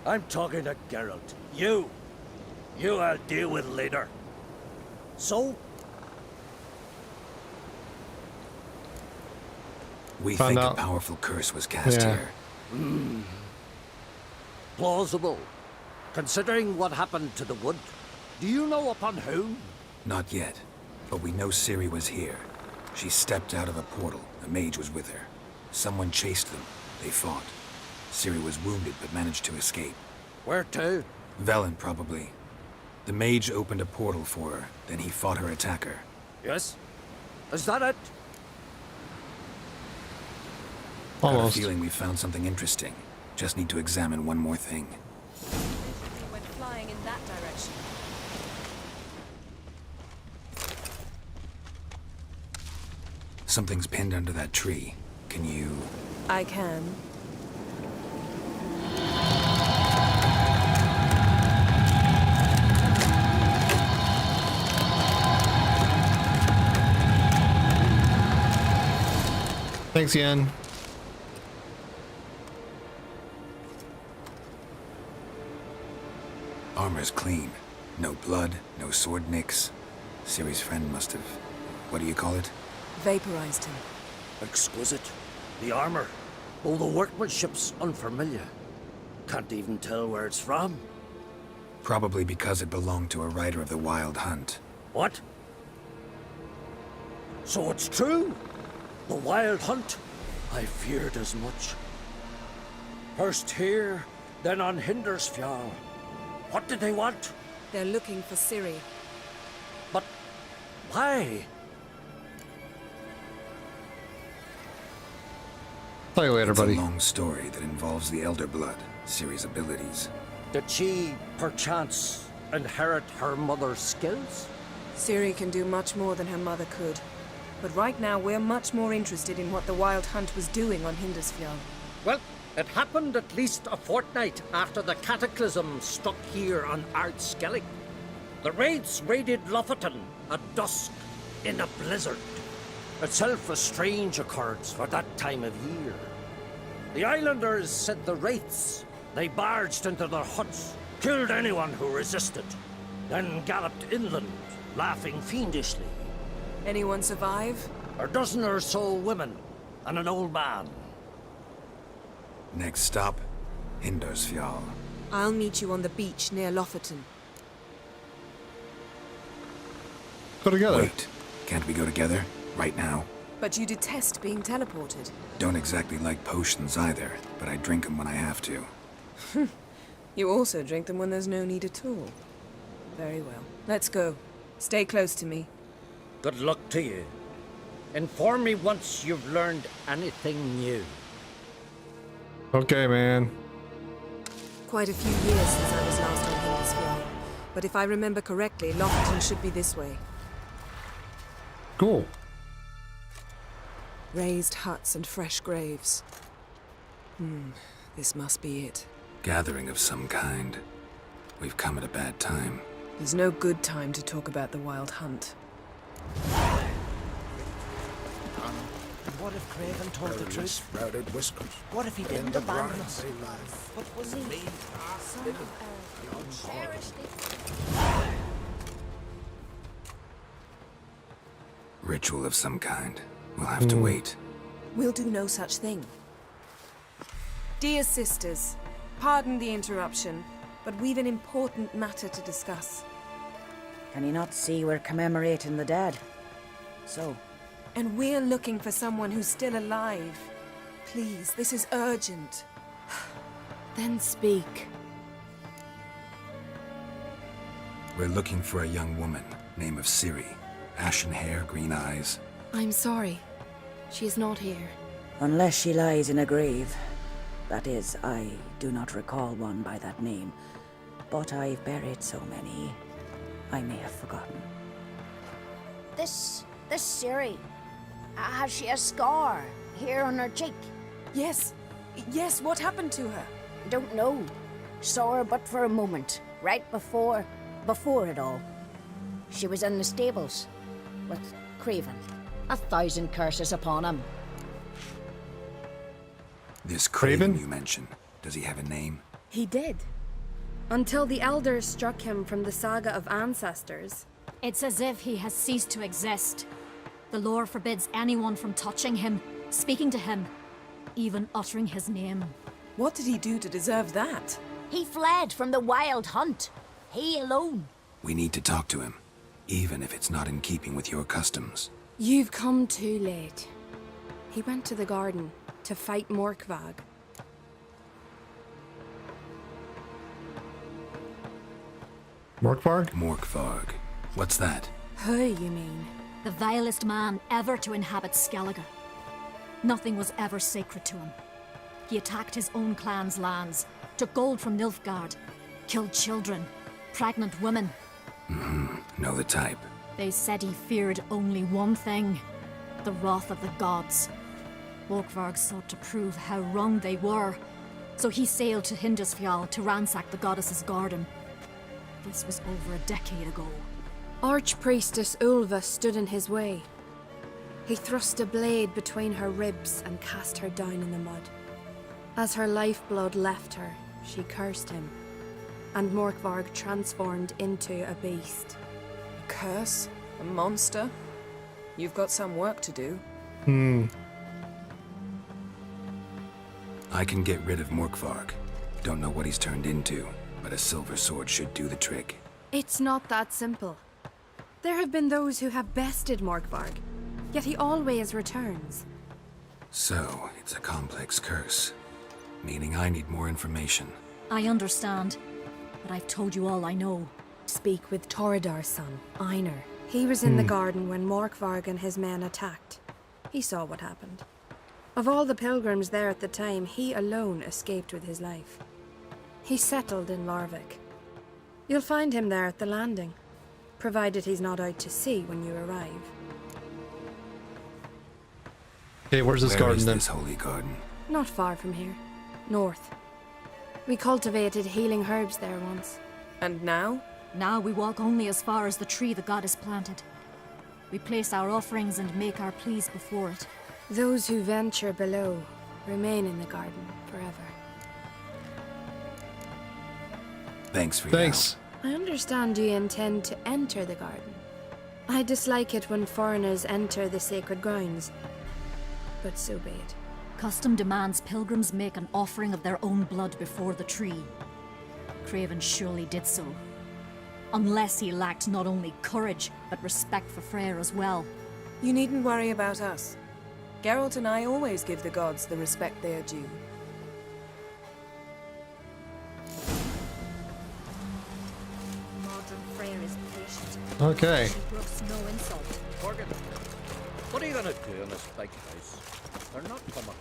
I'm talking to Geralt. You I'll deal with later. So,
We
Found
think
out.
a powerful curse was cast
Yeah.
here.
plausible. Considering what happened to the wood, do you know upon whom?
Not yet, but we know Ciri was here. She stepped out of a portal. A mage was with her. Someone chased them. They fought. Ciri was wounded but managed to escape.
Where to?
Velen, probably. The mage opened a portal for her, then he fought her attacker.
Yes? Is that it?
Got a
Almost.
feeling we found something interesting. Just need to examine one more thing.
They went flying in that direction.
Something's pinned under that tree. Can you...
I can.
Thanks, Yen.
Armor's clean. No blood, no sword nicks. Ciri's friend must have... What do you call it?
Vaporized him.
Exquisite. The armor. Though the workmanship's unfamiliar. Can't even tell where it's from.
Probably because it belonged to a rider of the Wild Hunt.
What? So it's true? The Wild Hunt? I feared as much. First here, then on Hindersfjall. What did they want?
They're looking for Ciri.
But why?
Tell you later,
It's
buddy.
a long story that involves the Elder Blood, Ciri's abilities.
Did she, perchance, inherit her mother's skills?
Ciri can do much more than her mother could. But right now, we're much more interested in what the Wild Hunt was doing on Hindersfjall.
Well, it happened at least a fortnight after the cataclysm struck here on Ard Skellig. The raids raided Lofoten at dusk in a blizzard. Itself a strange occurrence for that time of year. The islanders said the wraiths. They barged into their huts, killed anyone who resisted, then galloped inland, laughing fiendishly.
Anyone survive?
A dozen or so women and an old man.
Next stop, Hindersfjall.
I'll meet you on the beach near Lofoten.
Go together.
Wait, can't we go together? Right now?
But you detest being teleported.
Don't exactly like potions either, but I drink them when I have to.
You also drink them when there's no need at all. Very well. Let's go. Stay close to me.
Good luck to you. Inform me once you've learned anything new.
Okay, man.
Quite a few years since I was last on Hindersfjall. But if I remember correctly, Lofoten should be this way.
Cool.
Raised huts and fresh graves. This must be it.
Gathering of some kind. We've come at a bad time.
There's no good time to talk about the Wild Hunt.
What if Craven told the truth?
Sprouted whiskers.
What if he didn't abandon us? What was he?
Ritual of some kind. We'll have to wait.
We'll do no such thing. Dear sisters, pardon the interruption, but we've an important matter to discuss.
Can you not see we're commemorating the dead? So?
And we're looking for someone who's still alive. Please, this is urgent.
Then speak.
We're looking for a young woman, name of Ciri. Ashen hair, green eyes.
I'm sorry. She is not here.
Unless she lies in a grave. That is, I do not recall one by that name. But I've buried so many, I may have forgotten.
This Ciri, has she a scar here on her cheek?
Yes, what happened to her?
Don't know. Saw her but for a moment, right before it all. She was in the stables with Craven. 1,000 curses upon him.
This Craven you mentioned, does he have a name?
He did. Until the elders struck him from the saga of ancestors.
It's as if he has ceased to exist. The lore forbids anyone from touching him, speaking to him, even uttering his name.
What did he do to deserve that?
He fled from the wild hunt. He alone.
We need to talk to him, even if it's not in keeping with your customs.
You've come too late. He went to the garden to fight Morkvag.
Morkvarg?
Morkvarg. What's that?
Who, you mean?
The vilest man ever to inhabit Skellige. Nothing was ever sacred to him. He attacked his own clan's lands, took gold from Nilfgaard, killed children, pregnant women.
Know the type.
They said he feared only one thing, the wrath of the gods. Morkvarg sought to prove how wrong they were, so he sailed to Hindisfjall to ransack the goddess's garden. This was over a decade ago.
Archpriestess Ulva stood in his way. He thrust a blade between her ribs and cast her down in the mud. As her lifeblood left her, she cursed him, and Morkvarg transformed into a beast.
A curse? A monster? You've got some work to do.
I can get rid of Morkvarg. Don't know what he's turned into, but a silver sword should do the trick.
It's not that simple. There have been those who have bested Morkvarg, yet he always returns.
So, it's a complex curse, meaning I need more information.
I understand, but I've told you all I know.
Speak with Toredar's son, Einar. He was in the garden when Morkvarg and his men attacked. He saw what happened. Of all the pilgrims there at the time, he alone escaped with his life. He settled in Larvik. You'll find him there at the landing, provided he's not out to sea when you arrive.
Okay, where's this garden then?
Where is this holy garden?
Not far from here. North. We cultivated healing herbs there once.
And now?
Now we walk only as far as the tree the goddess planted. We place our offerings and make our pleas before it.
Those who venture below remain in the garden forever.
Thanks for your help.
I understand you intend to enter the garden. I dislike it when foreigners enter the sacred grounds, but so be it.
Custom demands pilgrims make an offering of their own blood before the tree. Craven surely did so. Unless he lacked not only courage, but respect for Freyr as well.
You needn't worry about us. Geralt and I always give the gods the respect they are due.
Modern Freyr is patient.
Okay.
She brooks no insult.
Morgan, what are you gonna do in this big house? They're not coming.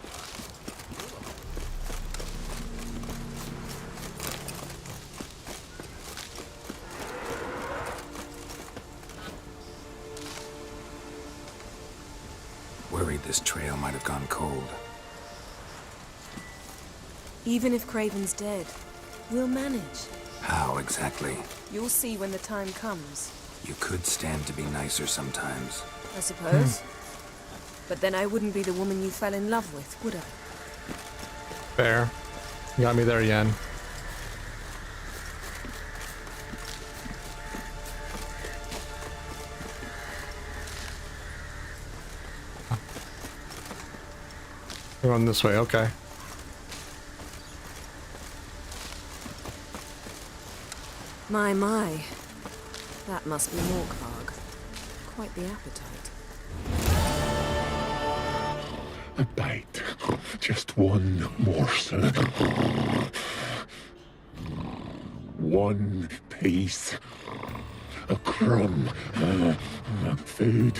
Worried this trail might have gone cold.
Even if Craven's dead, we'll manage.
How exactly?
You'll see when the time comes.
You could stand to be nicer sometimes.
I suppose. But then I wouldn't be the woman you fell in love with, would I?
Fair. You got me there, Yen. We're on this way, okay.
My. That must be Morkvarg. Quite the appetite.
A bite. Just one morsel. One piece. A crumb. Food.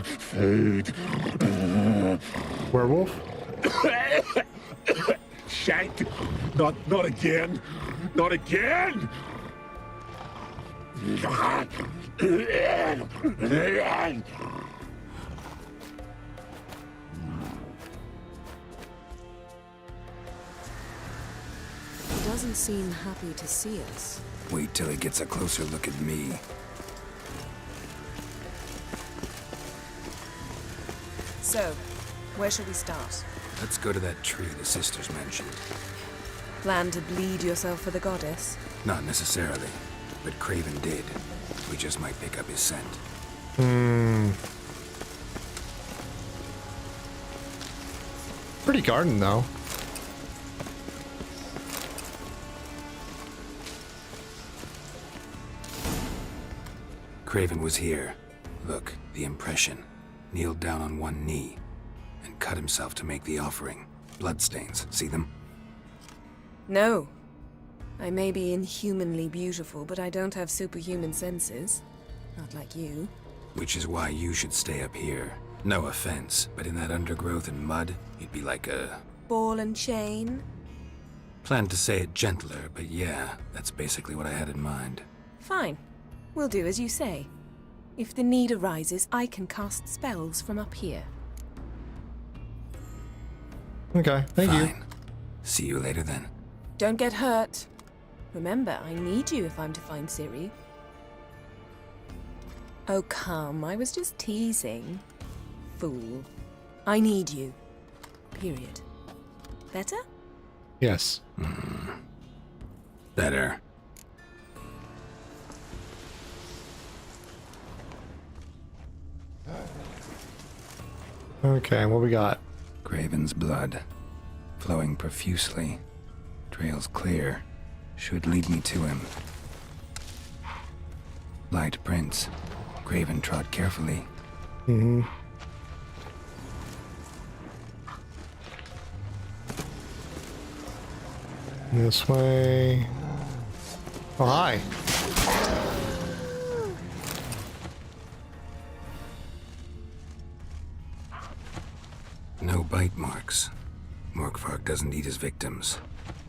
Food.
Werewolf?
Shank. Not again. Not again.
He doesn't seem happy to see us.
Wait till he gets a closer look at me.
So, where shall we start?
Let's go to that tree the sisters mentioned.
Plan to bleed yourself for the goddess?
Not necessarily, but Craven did. We just might pick up his scent.
Pretty garden, though.
Craven was here. Look, the impression. Kneeled down on one knee and cut himself to make the offering. Bloodstains, see them?
No. I may be inhumanly beautiful, but I don't have superhuman senses. Not like you.
Which is why you should stay up here. No offense, but in that undergrowth and mud, you'd be like a...
Ball and chain?
Planned to say it gentler, but yeah, that's basically what I had in mind.
Fine. We'll do as you say. If the need arises, I can cast spells from up here.
Okay, thank you.
Fine. See you later then.
Don't get hurt. Remember, I need you if I'm to find Ciri. Oh, come. I was just teasing. Fool. I need you. Period. Better?
Yes.
Better.
Okay, what we got?
Craven's blood. Flowing profusely. Trails clear. Should lead me to him. Light prints. Craven trod carefully.
This way. Oh, hi.
No bite marks. Morkvarg doesn't eat his victims.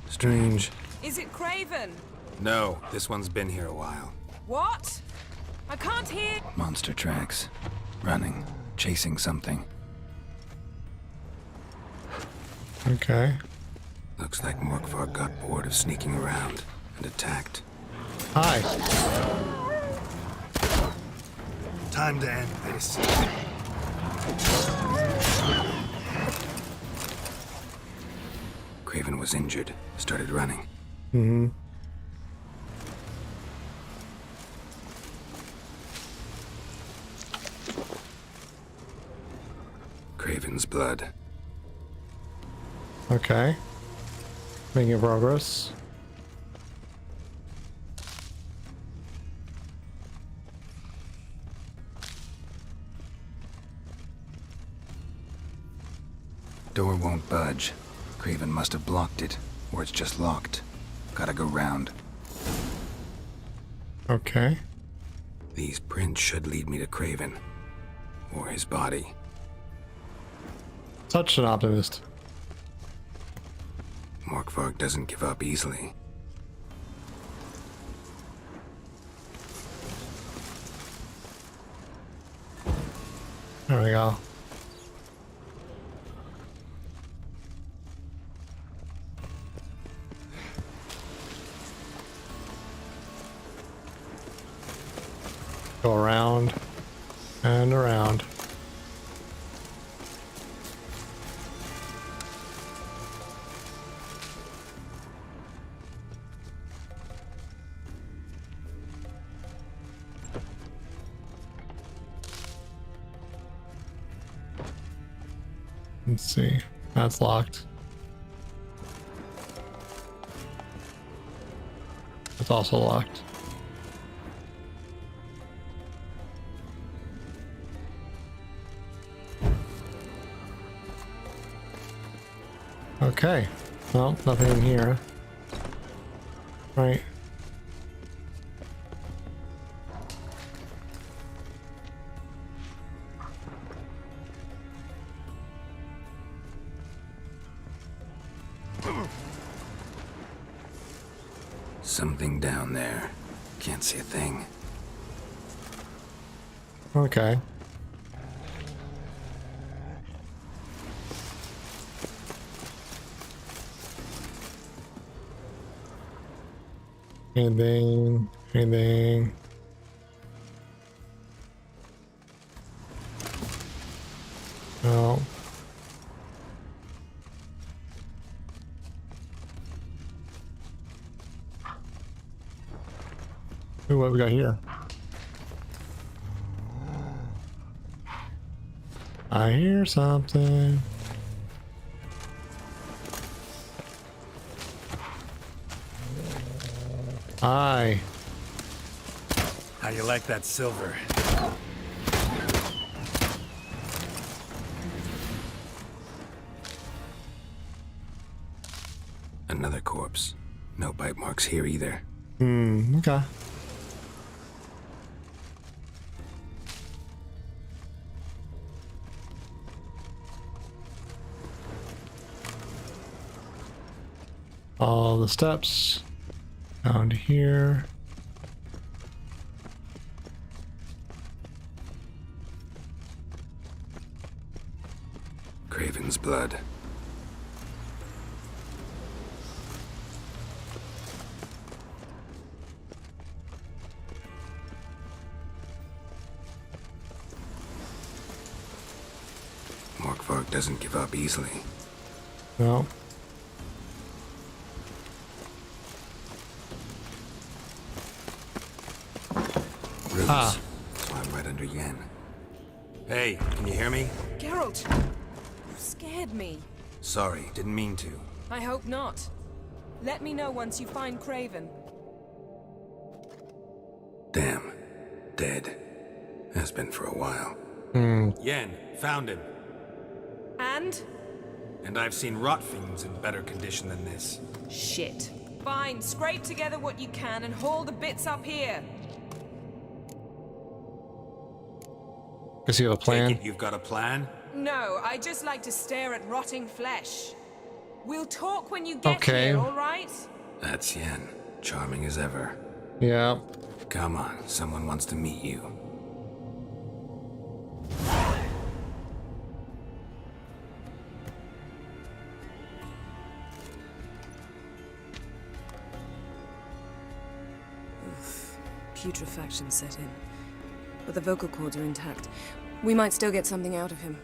Strange.
Is it Craven?
No, this one's been here a while.
What? I can't hear.
Monster tracks. Running. Chasing something.
Okay.
Looks like Morkvarg got bored of sneaking around and attacked.
Hi.
Time to end this.
Craven was injured. Started running. Craven's blood.
Okay. Making progress.
Door won't budge. Craven must have blocked it, or it's just locked. Gotta go round.
Okay.
These prints should lead me to Craven. Or his body.
Such an optimist.
Morkvarg doesn't give up easily.
There we go. Go around and around. Let's see. That's locked. It's also locked. Okay. Well, nothing in here. Right.
Something down there. Can't see a thing.
Okay. Anything? Anything? No. Ooh, what we got here? I hear something. Hi.
How you like that silver?
Another corpse. No bite marks here either.
Okay. All the steps down to here.
Craven's blood. Morkvarg doesn't give up easily.
No.
Roots.
Ah.
So I'm right under Yen. Hey, can you hear me?
Geralt, you scared me.
Sorry, didn't mean to.
I hope not. Let me know once you find Craven.
Damn. Dead. Has been for a while.
Yen, found him.
And?
And I've seen rot fiends in better condition than this.
Shit. Fine, scrape together what you can and haul the bits up here.
Does he have a plan?
Take it you've got a plan?
No, I just like to stare at rotting flesh. We'll talk when you get
Okay.
here, all right?
That's Yen. Charming as ever.
Yeah.
Come on, someone wants to meet you.
Putrefaction set in. But the vocal cords are intact. We might still get something out of him.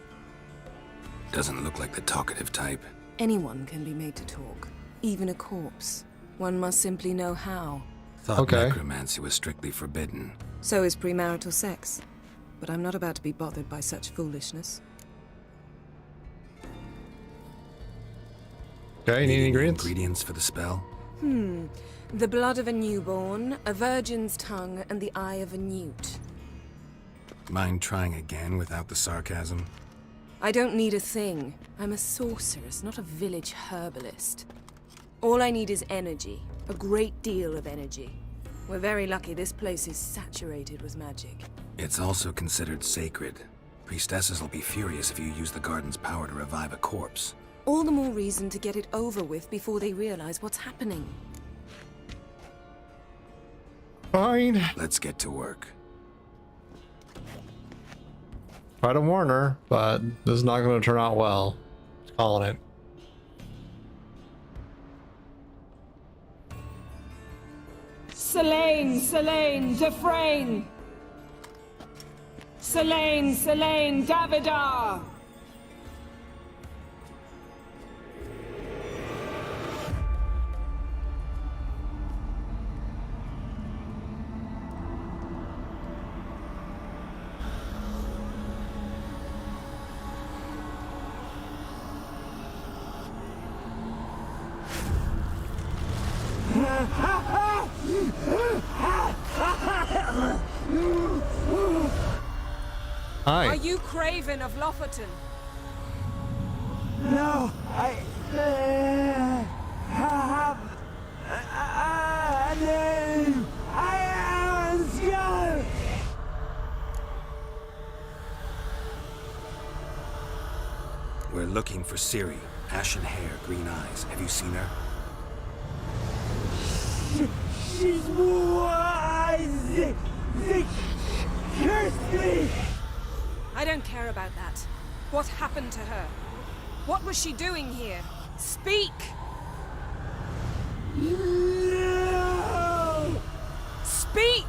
Doesn't look like the talkative type.
Anyone can be made to talk. Even a corpse. One must simply know how.
Thought necromancy was strictly forbidden.
So is premarital sex. But I'm not about to be bothered by such foolishness.
Okay, need ingredients?
Ingredients for the spell?
The blood of a newborn, a virgin's tongue, and the eye of a newt.
Mind trying again without the sarcasm?
I don't need a thing. I'm a sorceress, not a village herbalist. All I need is energy. A great deal of energy. We're very lucky this place is saturated with magic.
It's also considered sacred. Priestesses will be furious if you use the garden's power to revive a corpse.
All the more reason to get it over with before they realize what's happening.
Fine.
Let's get to work.
Try to warn her, but this is not going to turn out well. Just calling it.
Selene, Selene, Defrain! Selene, Selene, Davidar!
Hi.
Are you Craven of Lofoten?
No, I have a name. I am a skull.
We're looking for Ciri. Ashen hair, green eyes. Have you seen her?
She's wise. They cursed me.
I don't care about that. What happened to her? What was she doing here? Speak!
No.
Speak!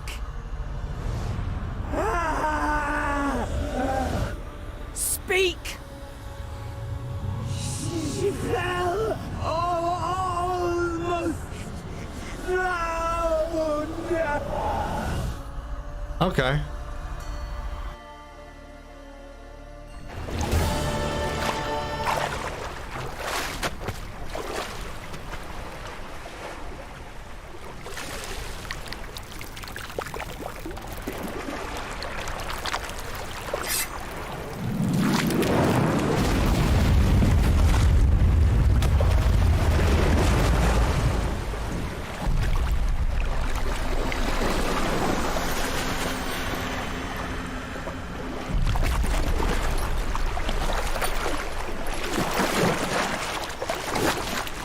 Speak!
She fell almost drowned.
Okay.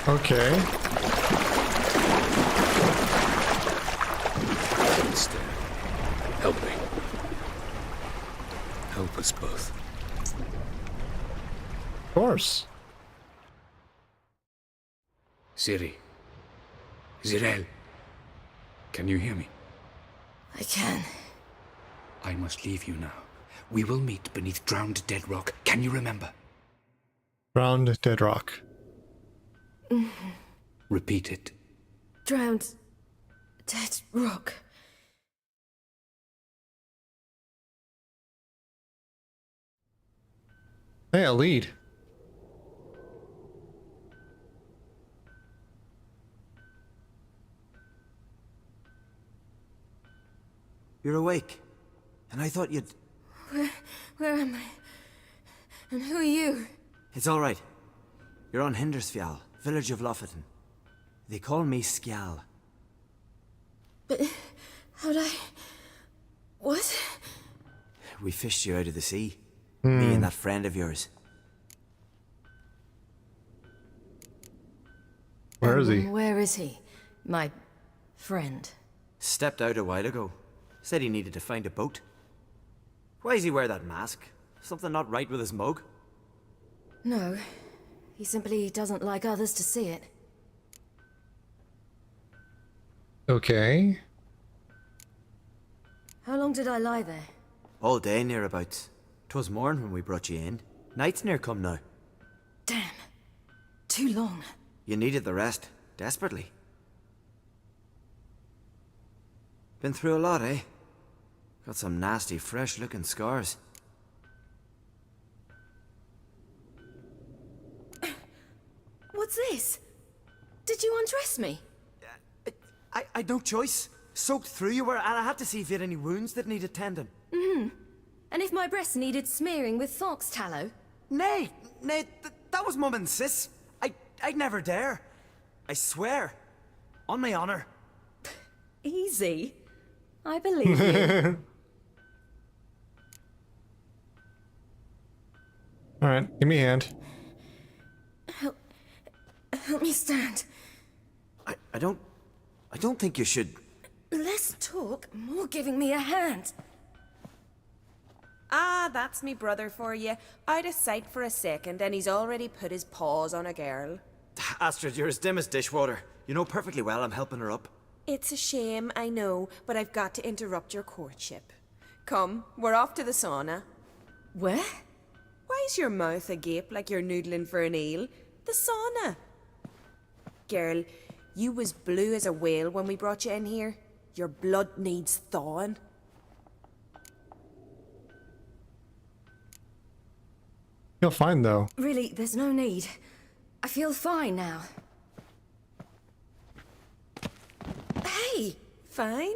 Okay.
Instead, help me. Help us both.
Of course.
Ciri. Zirel. Can you hear me?
I can.
I must leave you now. We will meet beneath drowned dead rock. Can you remember?
Drowned dead rock.
Repeat it.
Drowned. Dead rock.
Hey, a lead.
You're awake, and I thought you'd...
Where am I? And who are you?
It's all right. You're on Hindersfjall, village of Lofoten. They call me Skjal.
But how'd I... What?
We fished you out of the sea. Me and that friend of yours.
Where is he?
Where is he? My friend.
Stepped out a while ago. Said he needed to find a boat. Why does he wear that mask? Something not right with his mug?
No. He simply doesn't like others to see it.
Okay.
How long did I lie there?
All day nearabouts. 'Twas morn when we brought you in. Night's near come now.
Damn. Too long.
You needed the rest. Desperately. Been through a lot, eh? Got some nasty, fresh-looking scars.
What's this? Did you undress me?
I had no choice. Soaked through you were, and I had to see if you had any wounds that needed tending.
And if my breasts needed smearing with fox tallow?
Nay, that was Mum and Sis. I'd never dare. I swear. On my honor.
Easy. I believe you.
Alright, give me a hand.
Help me stand.
I don't think you should...
Less talk, more giving me a hand.
Ah, that's me brother for you. Out of sight for a second, and he's already put his paws on a girl.
Astrid, you're as dim as dishwater. You know perfectly well I'm helping her up.
It's a shame, I know, but I've got to interrupt your courtship. Come, we're off to the sauna.
Where?
Why's your mouth agape like you're noodling for an eel? The sauna. Girl, you was blue as a whale when we brought you in here. Your blood needs thawing.
You'll fine though.
Really, there's no need. I feel fine now.
Hey, fine?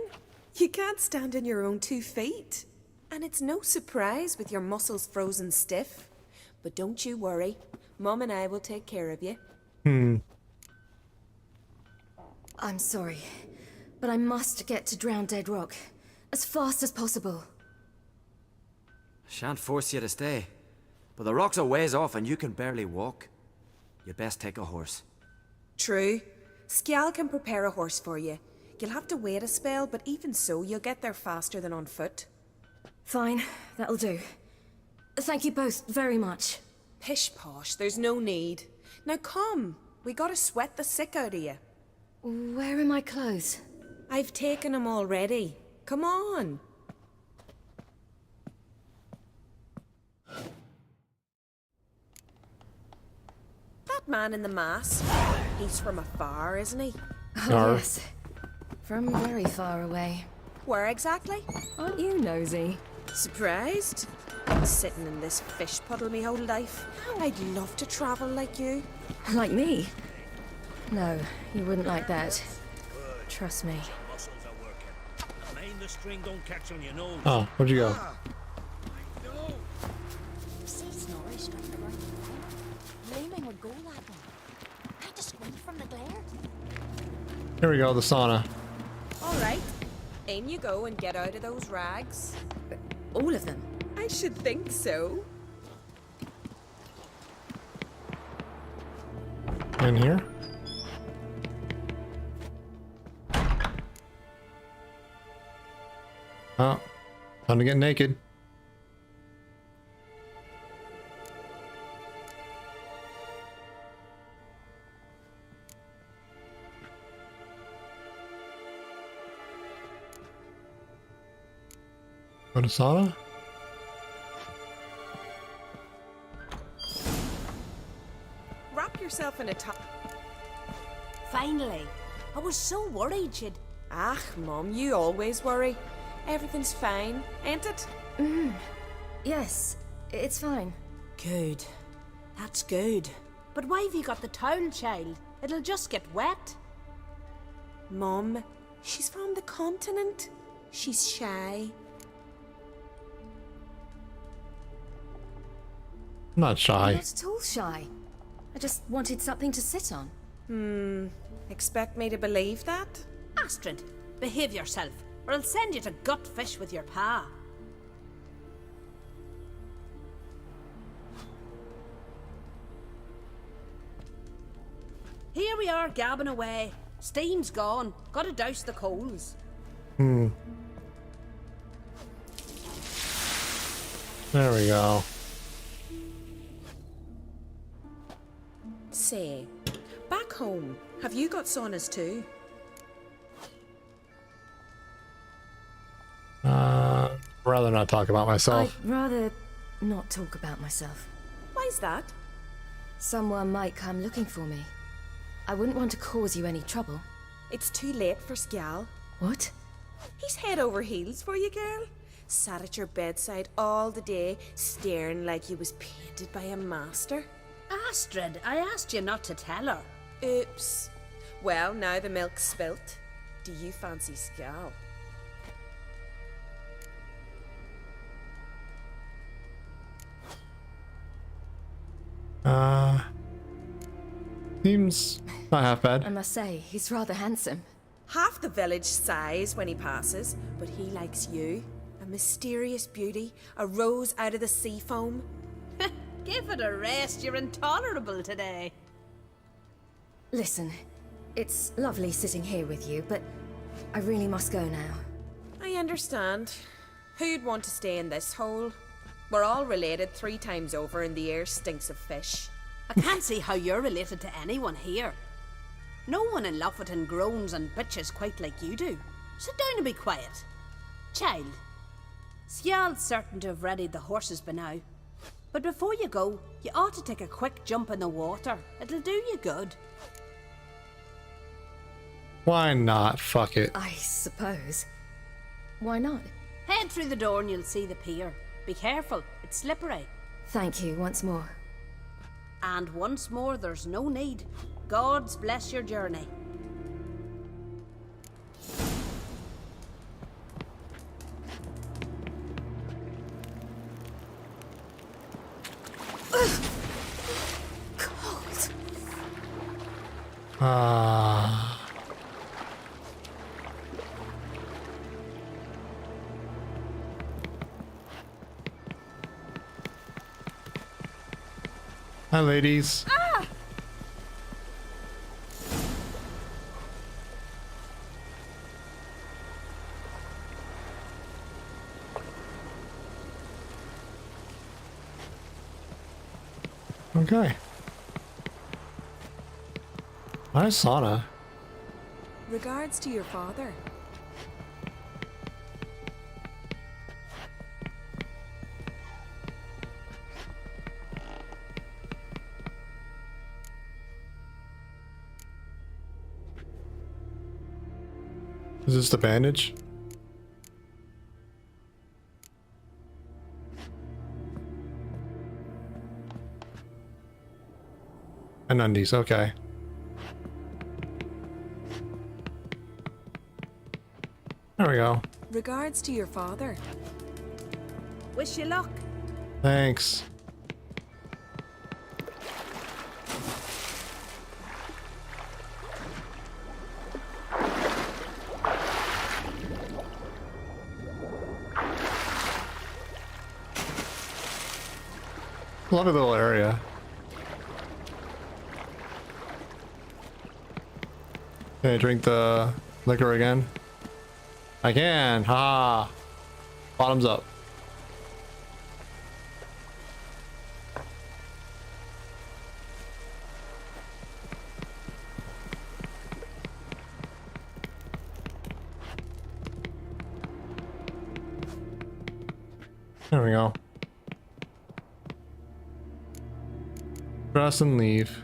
You can't stand on your own 2 feet. And it's no surprise with your muscles frozen stiff. But don't you worry. Mum and I will take care of you.
I'm sorry, but I must get to Drowned Dead Rock as fast as possible.
Shan't force you to stay. But the rock's a ways off and you can barely walk. You'd best take a horse.
True. Skjal can prepare a horse for you. You'll have to wait a spell, but even so, you'll get there faster than on foot.
Fine, that'll do. Thank you both very much.
Pish posh, there's no need. Now come, we gotta sweat the sick out of you.
Where are my clothes?
I've taken them already. Come on. That man in the mask, he's from afar, isn't he?
Oh, yes. From very far away.
Where exactly?
Aren't you nosy?
Surprised? Sitting in this fish puddle me whole life. I'd love to travel like you.
Like me? No, you wouldn't like that. Trust me.
The string don't catch on your nose.
Oh, where'd you go?
See Snorri struck the right line. Layman would go that way. I had to squint from the glare.
Here we go, the sauna.
All right. In you go and get out of those rags.
All of them?
I should think so.
In here? Oh, time to get naked. Go to sauna?
Wrap yourself in a top.
Finally. I was so worried you'd...
Ah, Mum, you always worry. Everything's fine, ain't it?
Yes, it's fine.
Good. That's good. But why have you got the towel, child? It'll just get wet.
Mum, she's from the continent. She's shy.
I'm not shy.
I'm not at all shy. I just wanted something to sit on.
Expect me to believe that?
Astrid, behave yourself, or I'll send you to gut fish with your pa. Here we are, gabbing away. Steam's gone. Gotta douse the coals.
There we go.
Say, back home, have you got saunas too?
Rather not talk about myself.
I'd rather not talk about myself.
Why's that?
Someone might come looking for me. I wouldn't want to cause you any trouble.
It's too late for Skjal.
What?
He's head over heels for you, girl. Sat at your bedside all the day, staring like he was painted by a master.
Astrid, I asked you not to tell her.
Oops. Well, now the milk's spilt. Do you fancy Skjal?
Seems not half bad.
I must say, he's rather handsome.
Half the village sighs when he passes, but he likes you. A mysterious beauty, a rose out of the sea foam.
Give it a rest, you're intolerable today.
Listen, it's lovely sitting here with you, but I really must go now.
I understand. Who'd want to stay in this hole? We're all related 3 times over and the air stinks of fish.
I can't see how you're related to anyone here. No one in Lofferton groans and bitches quite like you do. Sit down and be quiet. Child, Skjal's certain to have readied the horses by now. But before you go, you ought to take a quick jump in the water. It'll do you good.
Why not? Fuck it.
I suppose. Why not?
Head through the door and you'll see the pier. Be careful, it's slippery.
Thank you once more.
And once more, there's no need. God's bless your journey.
Cold.
Hi, ladies. Okay. Nice sauna.
Regards to your father.
Is this the bandage? And undies, okay. There we go.
Regards to your father.
Wish you luck.
Thanks. Lovely little area. Can I drink the liquor again? I can. Ha! Bottoms up. There we go. Dress and leave.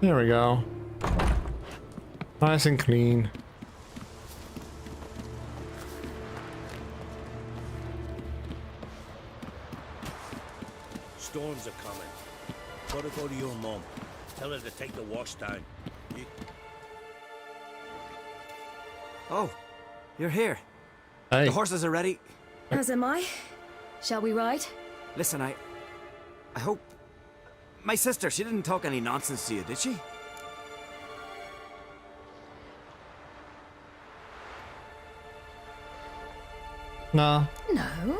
There we go. Nice and clean.
Storms are coming. Gotta go to your mom. Tell her to take the wash down.
Oh, you're here.
Hey.
The horses are ready.
As am I. Shall we ride?
Listen, I hope... My sister, she didn't talk any nonsense to you, did she?
No.
No.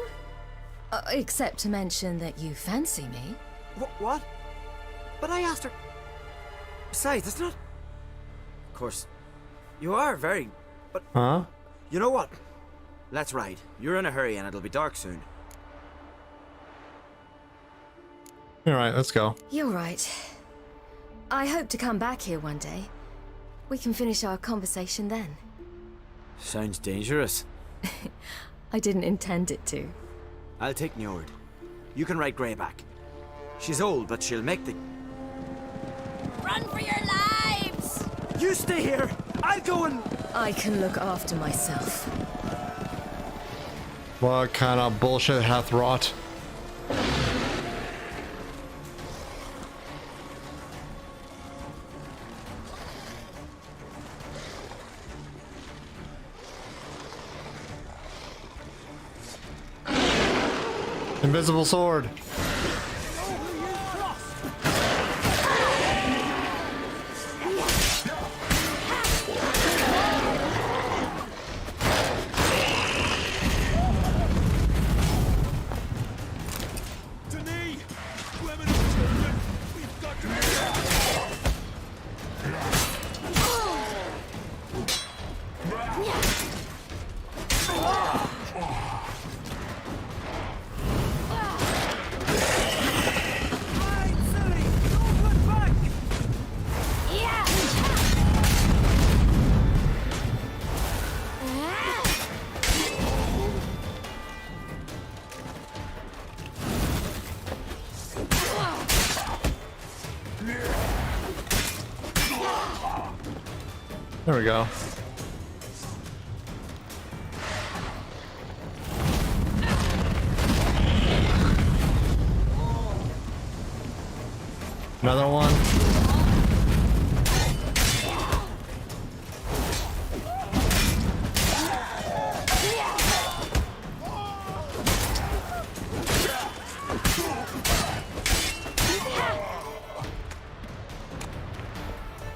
Except to mention that you fancy me.
What? But I asked her... Besides, it's not... Of course, you are very... But...
Huh?
You know what? Let's ride. You're in a hurry and it'll be dark soon.
Alright, let's go.
You're right. I hope to come back here one day. We can finish our conversation then.
Sounds dangerous.
I didn't intend it to.
I'll take Njord. You can ride Greyback. She's old, but she'll make the...
Run for your lives!
You stay here! I'll go and...
I can look after myself.
What kind of bullshit hath wrought? Invisible sword. There we go. Another one.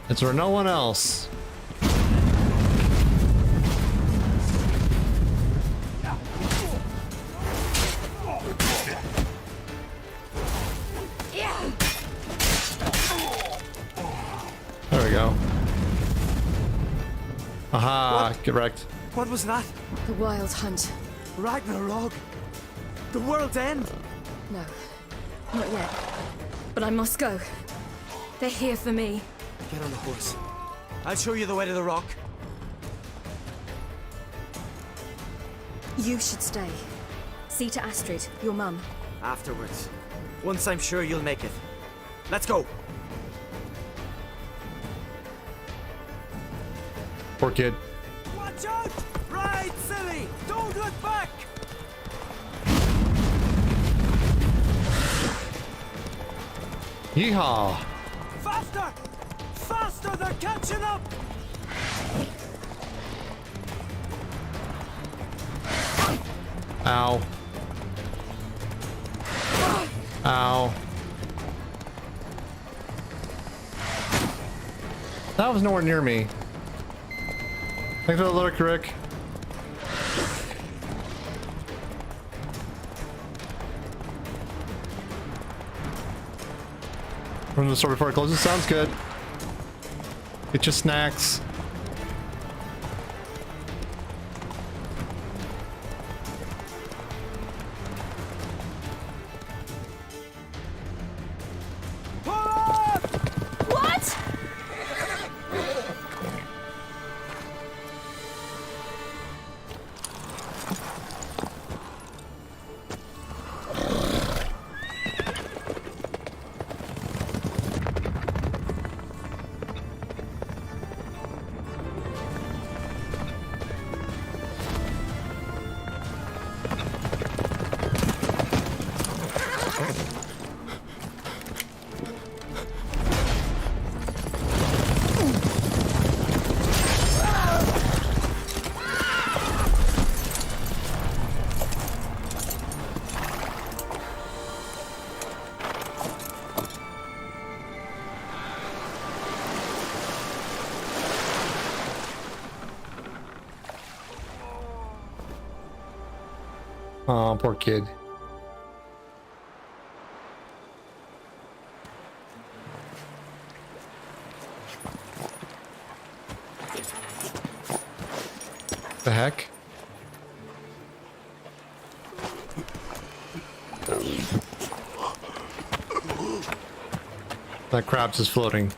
Is there no one else? There we go. Aha, get wrecked.
What was that?
The Wild Hunt.
Ragnarok? The world's end?
No, not yet. But I must go. They're here for me.
Get on the horse. I'll show you the way to the rock.
You should stay. See to Astrid, your mum.
Afterwards. Once I'm sure you'll make it. Let's go.
Poor kid.
Watch out! Ride, silly! Don't look back!
Yeehaw!
Faster! Faster! They're catching up!
Ow. Ow. That was nowhere near me. Thanks for the look, Rick. Run to the store before it closes. Sounds good. Get your snacks.
What?
Oh, poor kid. The heck? That crab's is floating.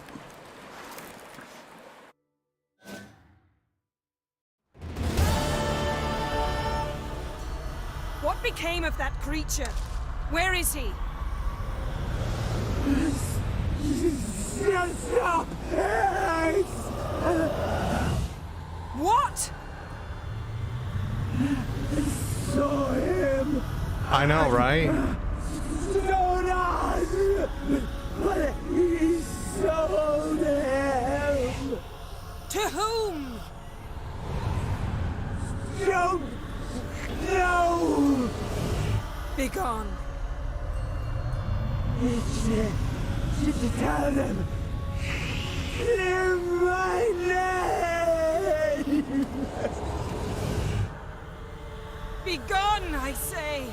What became of that creature? Where is he? What?
Saw him.
I know, right?
But he sold him.
To whom?
Don't know.
Begone.
Tell them. Clear my name.
Begone, I say.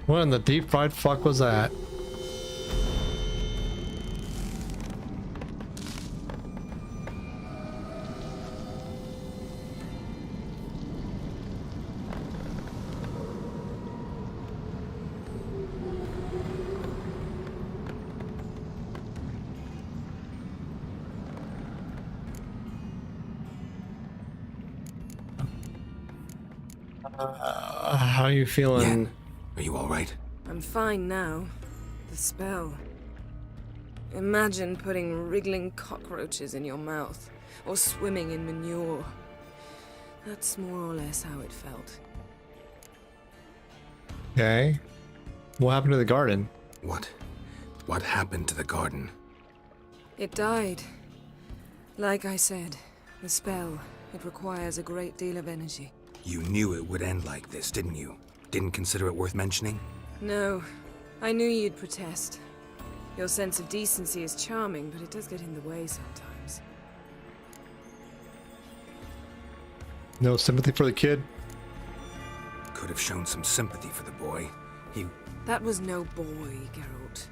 What in the deep fried fuck was that? How are you feeling?
Are you all right?
I'm fine now. The spell. Imagine putting wriggling cockroaches in your mouth, or swimming in manure. That's more or less how it felt.
Okay. What happened to the garden?
What happened to the garden?
It died
Like I said, the spell, it requires a great deal of energy.
You knew it would end like this, didn't you? Didn't consider it worth mentioning?
No, I knew you'd protest. Your sense of decency is charming, but it does get in the way sometimes.
No sympathy for the kid?
Could have shown some sympathy for the boy.
That was no boy, Geralt.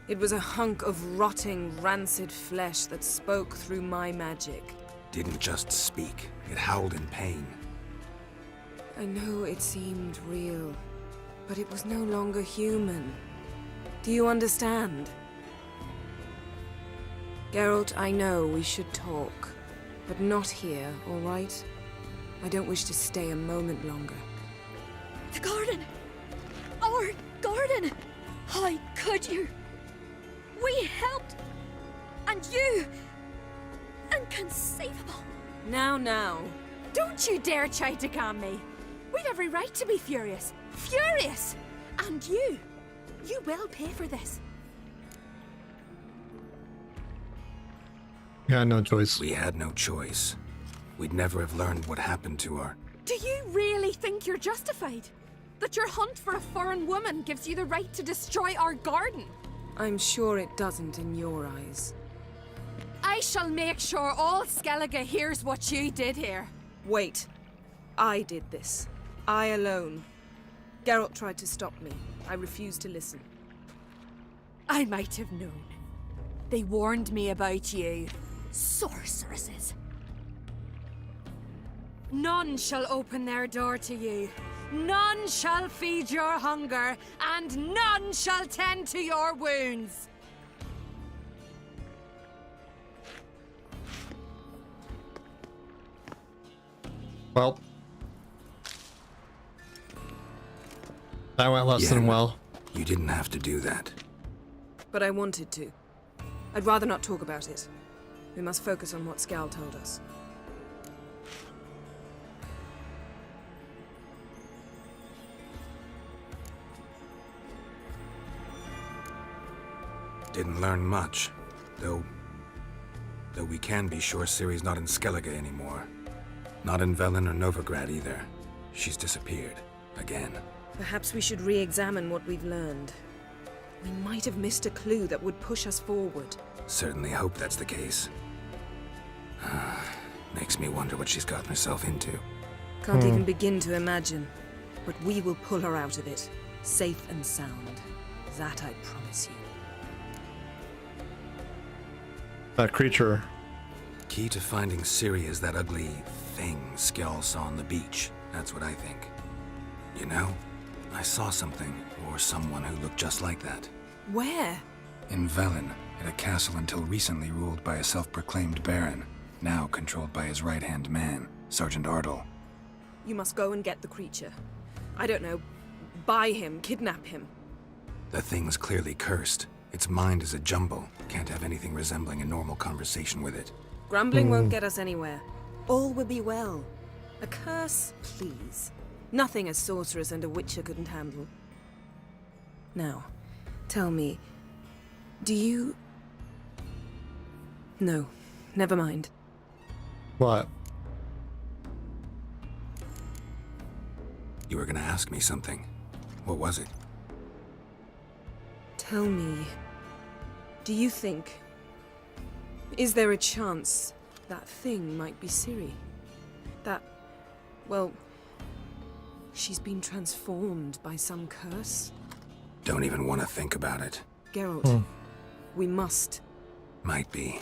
It was a hunk of rotting, rancid flesh that spoke through my magic.
Didn't just speak. It howled in pain.
I know it seemed real, but it was no longer human. Do you understand? Geralt, I know we should talk, but not here, all right? I don't wish to stay a moment longer.
The garden! Our garden! How could you? We helped! And you! Inconceivable!
Now.
Don't you dare try to calm me. We've every right to be furious. Furious! And you will pay for this.
Yeah, no choice.
We had no choice. We'd never have learned what happened to her.
Do you really think you're justified? That your hunt for a foreign woman gives you the right to destroy our garden?
I'm sure it doesn't in your eyes.
I shall make sure all Skellige hears what you did here.
Wait. I did this. I alone. Geralt tried to stop me. I refused to listen.
I might have known. They warned me about you. Sorceresses. None shall open their door to you. None shall feed your hunger, and none shall tend to your wounds.
Well, that went less than well.
You didn't have to do that.
But I wanted to. I'd rather not talk about it. We must focus on what Skal told us.
Didn't learn much, though we can be sure Ciri's not in Skellige anymore. Not in Velen or Novigrad either. She's disappeared. Again.
Perhaps we should re-examine what we've learned. We might have missed a clue that would push us forward.
Certainly hope that's the case. Makes me wonder what she's gotten herself into.
Can't even begin to imagine. But we will pull her out of it. Safe and sound. That I promise you.
That creature.
Key to finding Ciri is that ugly thing Skjall saw on the beach. That's what I think. You know, I saw something, or someone who looked just like that.
Where?
In Velen, at a castle until recently ruled by a self-proclaimed baron, now controlled by his right-hand man, Sergeant Ardle.
You must go and get the creature. I don't know, buy him, kidnap him.
The thing's clearly cursed. Its mind is a jumble. Can't have anything resembling a normal conversation with it.
Grumbling won't get us anywhere. All will be well. A curse, please. Nothing a sorceress and a witcher couldn't handle. Now, tell me, do you... No, never mind.
What?
You were gonna ask me something. What was it?
Tell me, do you think... Is there a chance that thing might be Ciri? That, well, she's been transformed by some curse?
Don't even want to think about it.
Geralt, we must.
Might be.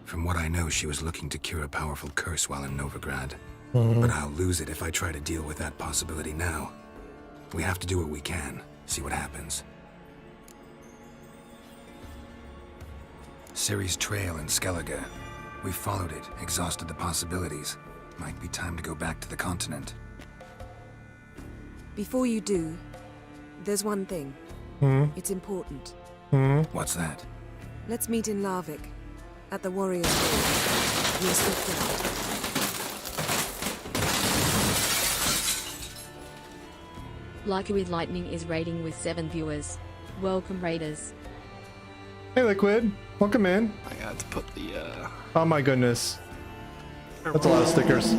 From what I know, she was looking to cure a powerful curse while in Novigrad. But I'll lose it if I try to deal with that possibility now. We have to do what we can, see what happens. Ciri's trail in Skellige. We followed it, exhausted the possibilities. Might be time to go back to the continent.
Before you do, there's one thing. It's important.
What's that?
Let's meet in Larvik, at the Warriors' Hall. Near Swiftgate.
Like with Lightning is raiding with 7 viewers. Welcome, raiders.
Hey, Liquid. Welcome in.
I got to put the,
Oh my goodness. That's a lot of stickers.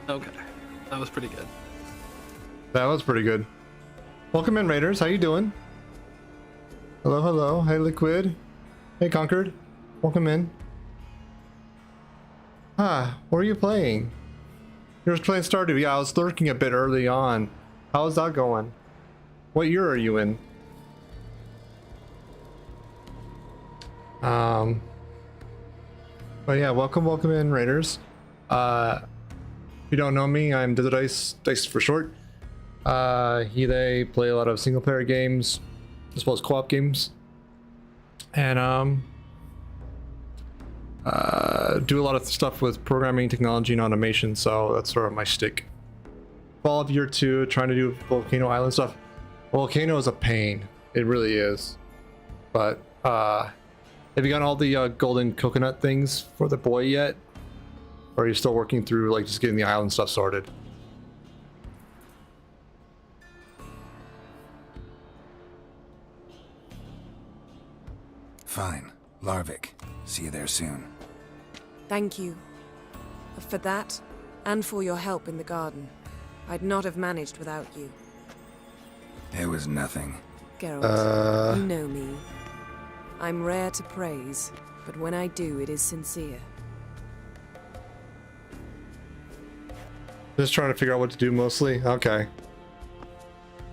Okay. That was pretty good.
That was pretty good. Welcome in, Raiders. How you doing? Hello, hello. Hey, Liquid. Hey, Conquered. Welcome in. What are you playing? You're playing Stardew. Yeah, I was lurking a bit early on. How's that going? What year are you in? But yeah, welcome in, Raiders. If you don't know me, I'm DesertIce, Dice for short. They play a lot of single player games, as well as co-op games. And do a lot of stuff with programming, technology, and automation, so that's sort of my shtick. Fall of Year 2, trying to do Volcano Island stuff. Volcano is a pain. It really is. But, have you gotten all the golden coconut things for the boy yet? Or are you still working through, like, just getting the island stuff sorted?
Fine. Larvik. See you there soon.
Thank you. For that, and for your help in the garden. I'd not have managed without you.
It was nothing.
Geralt, you know me. I'm rare to praise, but when I do, it is sincere.
Just trying to figure out what to do mostly? Okay.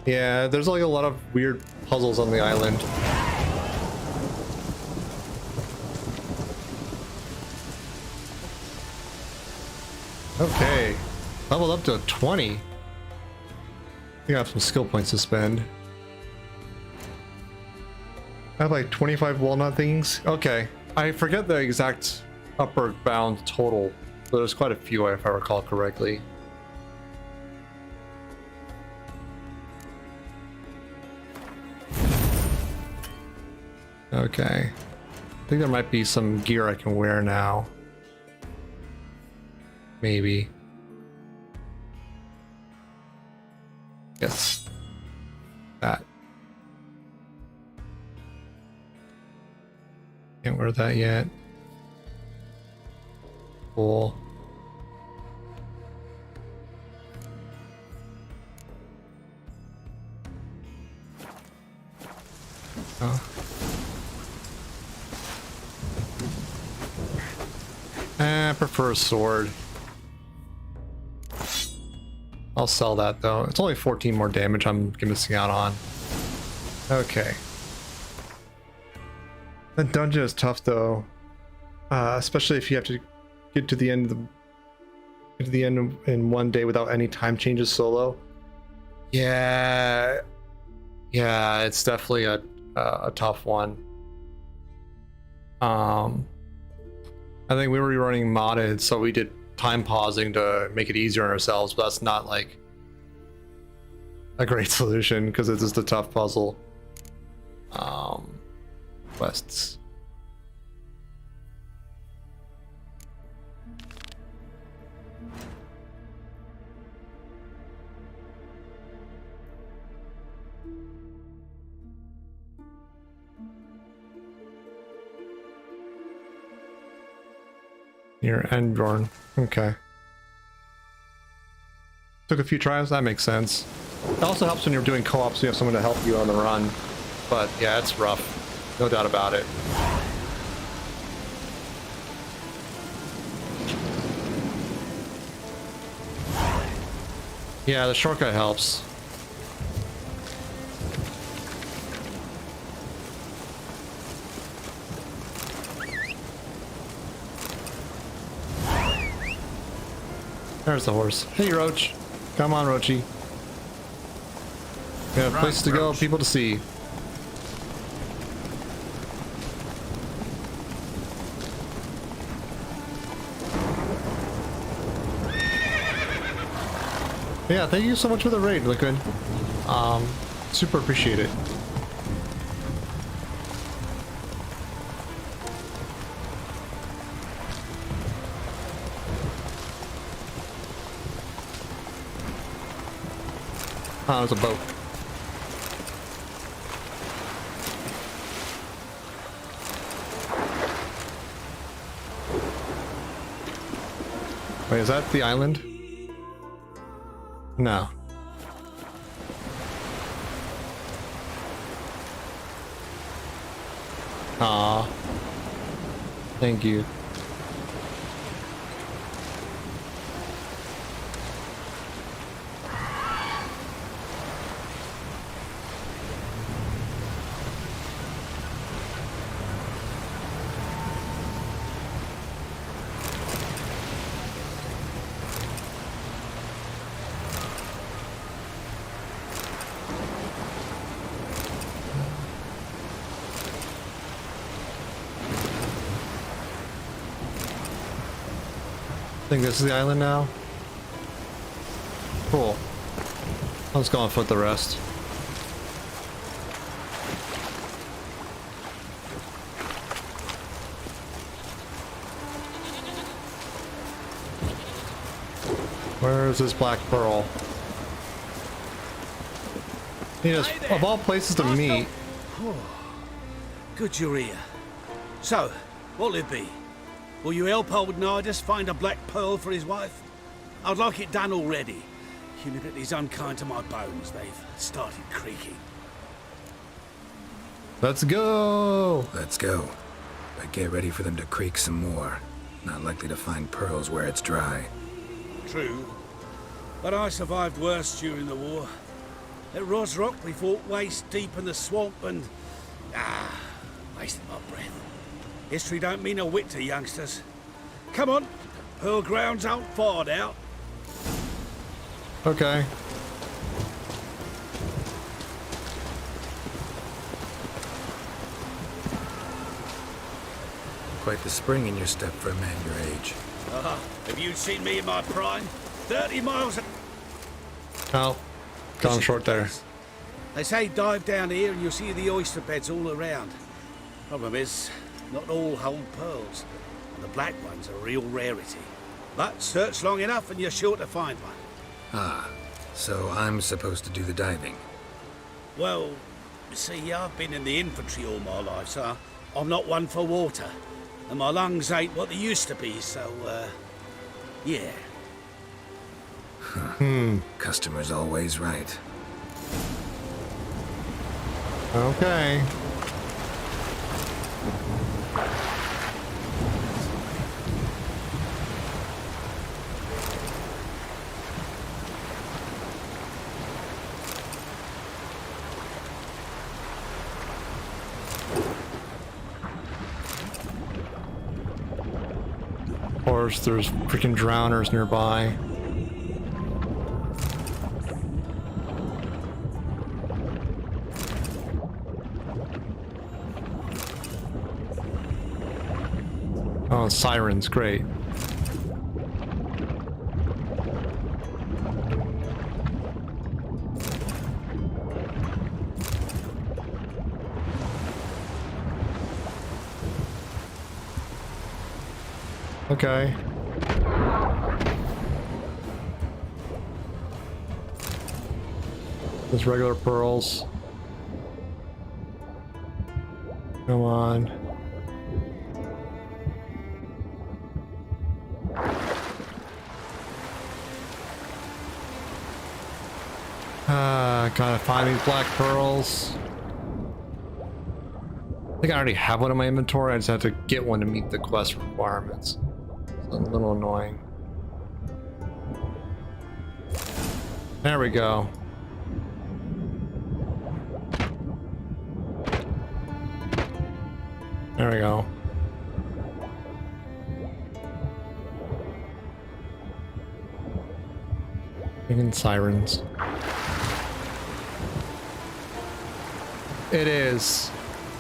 Yeah, there's like a lot of weird puzzles on the island. Okay. Leveled up to 20. I think I have some skill points to spend. I have like 25 walnut things. Okay. I forget the exact upper bound total, but there's quite a few if I recall correctly. Okay. I think there might be some gear I can wear now. Maybe. Yes. That. Can't wear that yet. Cool. Oh. I prefer a sword. I'll sell that though. It's only 14 more damage I'm missing out on. Okay. The dungeon is tough though, especially if you have to get to the end in one day without any time changes solo. Yeah, it's definitely a tough one. I think we were running modded, so we did time pausing to make it easier on ourselves, but that's not like a great solution because it's just a tough puzzle. Quests. Near Endborn. Okay. Took a few tries, that makes sense. It also helps when you're doing co-op so you have someone to help you on the run. But yeah, it's rough. No doubt about it. Yeah, the shortcut helps. There's the horse. Hey, Roach. Come on, Roachy. We have places to go, people to see. Yeah, thank you so much for the raid, Liquid. Super appreciate it. Oh, there's a boat. Wait, is that the island? No. Aw. Thank you. I think this is the island now. Cool. Let's go on foot the rest. Where is this black pearl? Yes, of all places to meet.
Good you're here. So, what'll it be? Will you help old Nidus find a black pearl for his wife? I'd like it done already. Humanity's unkind to my bones. They've started creaking.
Let's go!
Let's go. But get ready for them to creak some more. Not likely to find pearls where it's dry.
True. But I survived worse during the war. At Rosrock, we fought waist deep in the swamp and... wasted my breath. History don't mean a whit to youngsters. Come on, pearl grounds aren't far out.
Okay.
Quite the spring in your step for a man your age.
Have you seen me in my prime? 30 miles...
Oh, gone short there.
They say dive down here and you'll see the oyster beds all around. Problem is, not all hold pearls, and the black one's a real rarity. But search long enough and you're sure to find one.
Ah, so I'm supposed to do the diving.
Well, you see, I've been in the infantry all my life, so I'm not one for water. And my lungs ain't what they used to be, so, yeah.
Customer's always right.
Okay. Of course, there's freaking drowners nearby. Oh, sirens, great. Okay. There's regular pearls. Come on. Gotta find these black pearls. I think I already have one in my inventory. I just have to get one to meet the quest requirements. It's a little annoying. There we go. There we go. Freaking sirens. It is.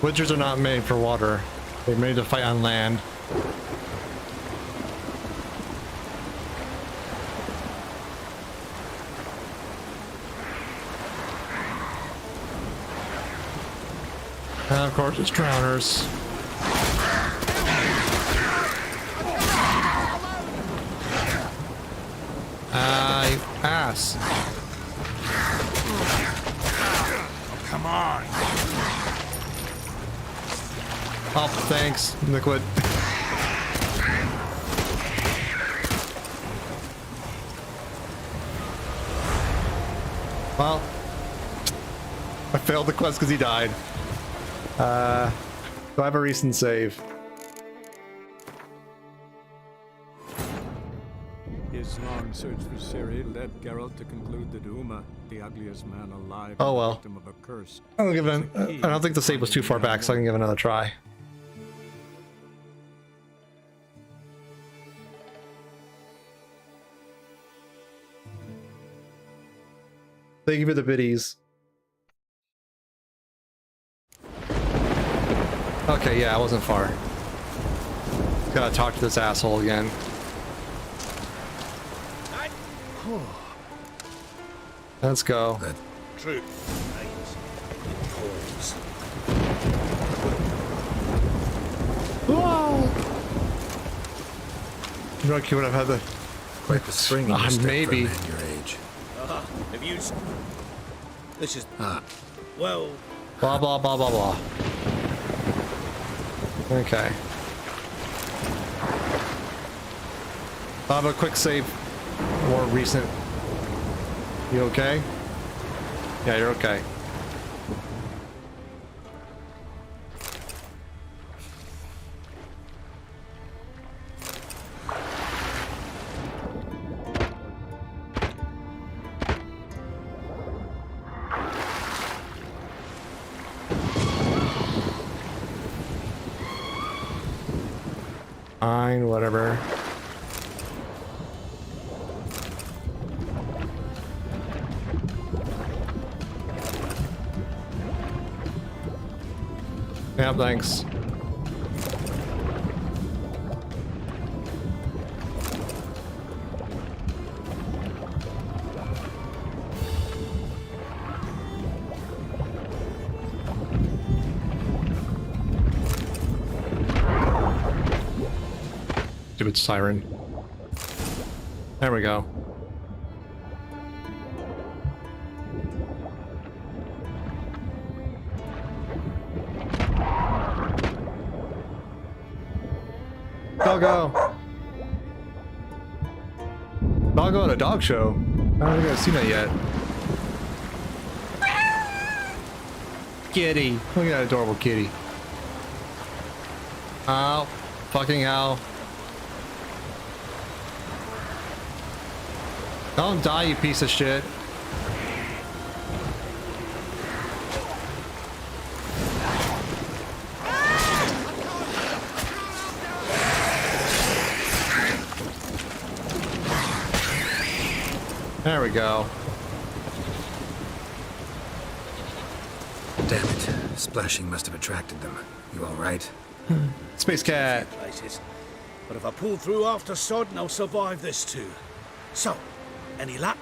Wizards are not made for water. They're made to fight on land. And of course, it's drowners. You ass.
Come on.
Oh, thanks, Liquid. Well, I failed the quest because he died. Do I have a recent save?
His long search for Ciri led Geralt to conclude that Uma, the ugliest man alive,
Oh,
was
well.
the victim of a curse.
I'll give it. I don't think the save was too far back, so I can give it another try. Thank you for the biddies. Okay, yeah, I wasn't far. Gotta talk to this asshole again. Let's go.
True.
Lucky would have had the
Quite the spring.
maybe.
Your age.
Have you? This is. Well.
Blah blah blah blah blah. Okay. I'll have a quick save. More recent. You okay? Yeah, you're okay. Fine, whatever. Yeah, thanks. Stupid siren. There we go. Doggo! Doggo at a dog show? I don't think I've seen that yet. Kitty! Look at that adorable kitty. Ow. Fucking ow. Don't die, you piece of shit. There we go.
Damn it. Splashing must have attracted them. You alright?
Space cat.
Places. But if I pull through after Sodden, I'll survive this too. So, any luck?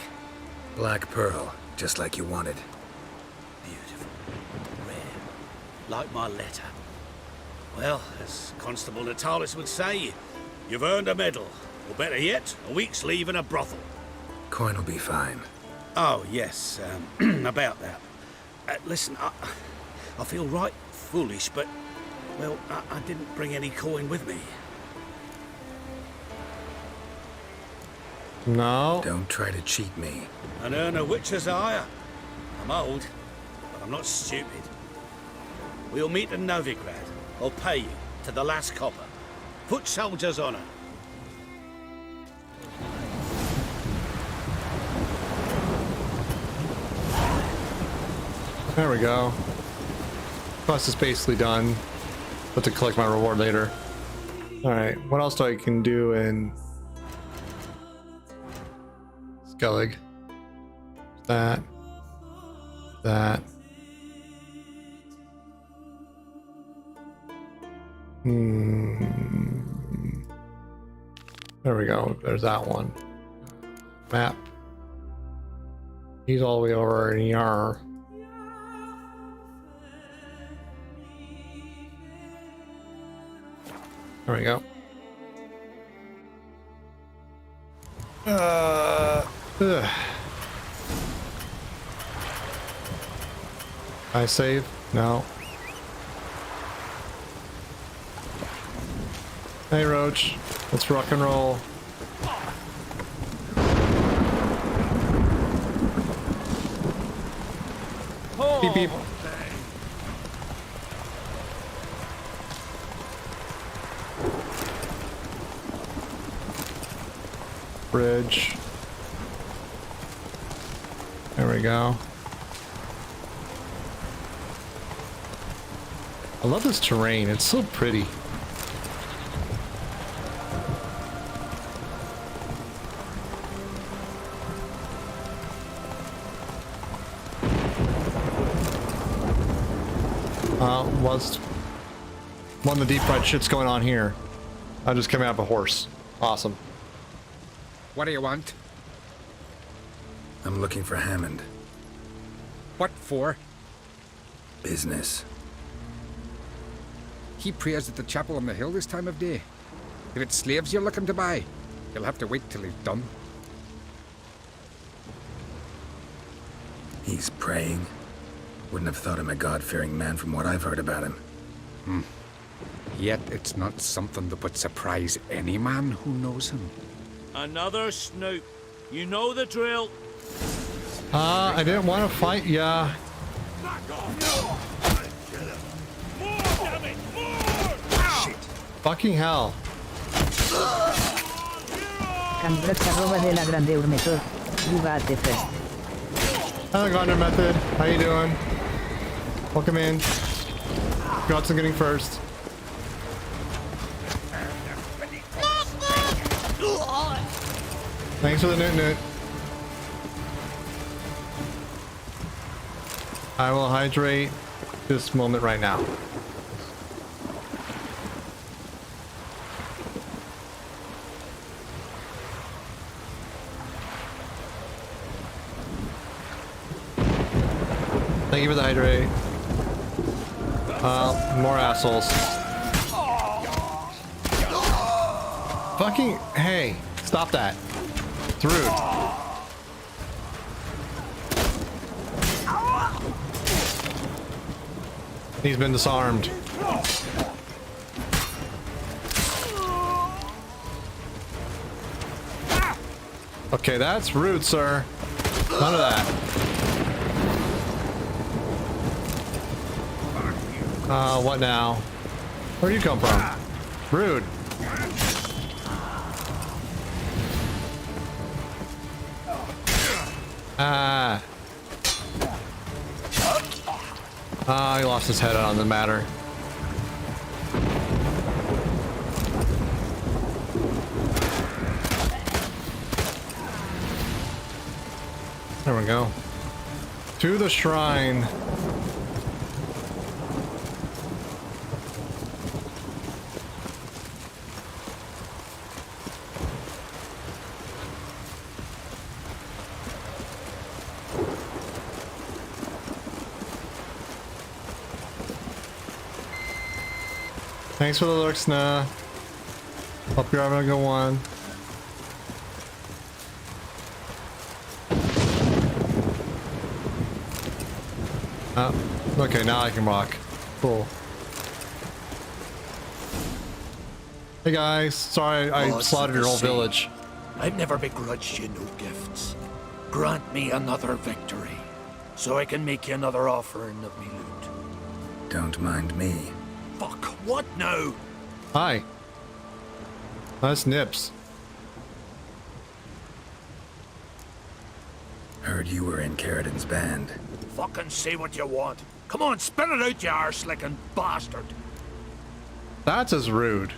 Black Pearl, just like you wanted.
Beautiful. Rare. Like my letter. Well, as Constable Natalis would say, you've earned a medal. Or better yet, a week's leave in a brothel.
Coin will be fine.
Oh, yes, about that. Listen, I feel right foolish, but, well, I didn't bring any coin with me.
No.
Don't try to cheat me.
An earner witcher's ire. I'm old, but I'm not stupid. We'll meet in Novigrad. I'll pay you to the last copper. Foot soldier's honor.
There we go. Quest is basically done. But to collect my reward later. Alright, what else do I can do in Skellig? That. There we go. There's that one. Map. He's all the way over in Yar. There we go. I save? No. Hey, Roach. Let's rock and roll. Beep beep. Bridge. There we go. I love this terrain. It's so pretty. Was one of the deep fried shit's going on here. I'm just coming out of a horse. Awesome.
What do you want?
I'm looking for Hammond.
What for?
Business.
He prays at the chapel on the hill this time of day. If it's slaves you're looking to buy, you'll have to wait till he's done.
He's praying. Wouldn't have thought him a God-fearing man from what I've heard about him.
Yet it's not something that would surprise any man who knows him.
Another snoop. You know the drill.
I didn't want to fight ya.
Shit.
Fucking hell. Hello, Gardner Method. How you doing? Welcome in. Godson getting first. Thanks for the nut. I will hydrate this moment right now. Thank you for the hydrate. More assholes. Fucking, hey, stop that. It's rude. He's been disarmed. Okay, that's rude, sir. None of that. What now? Where do you come from? Rude. He lost his head on the matter. There we go. To the shrine. Thanks for the lurks, nah. Hope you're having a good one. Okay, now I can walk. Cool. Hey guys, sorry I slaughtered your whole village.
I've never begrudged you no gifts. Grant me another victory, so I can make you another offering of me loot.
Don't mind me.
Fuck, what now?
Hi. That's Nips.
Heard you were in Carradin's band.
Fucking say what you want. Come on, spit it out, you arse-licking bastard.
That's as rude.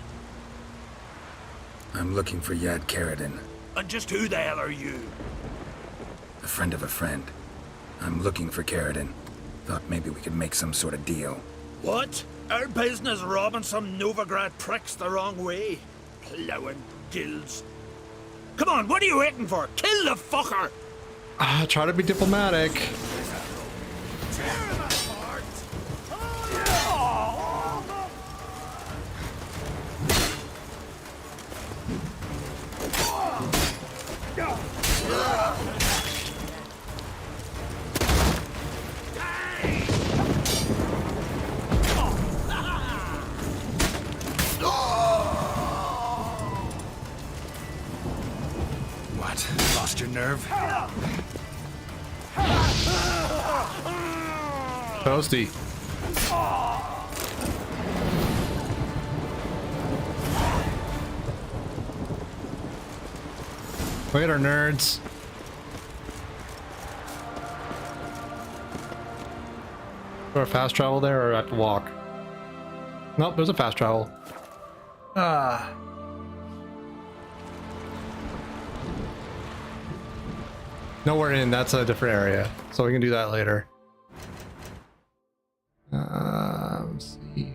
I'm looking for Yad Carradin.
And just who the hell are you?
A friend of a friend. I'm looking for Carradin. Thought maybe we could make some sort of deal.
What? Our business robbing some Novigrad pricks the wrong way? Plowing gills. Come on, what are you waiting for? Kill the fucker!
Try to be diplomatic.
lost your nerve?
Toasty. Later, nerds. Is there a fast travel there, or I have to walk? Nope, there's a fast travel. Ah. Nowhere in, that's a different area. So we can do that later. Let's see.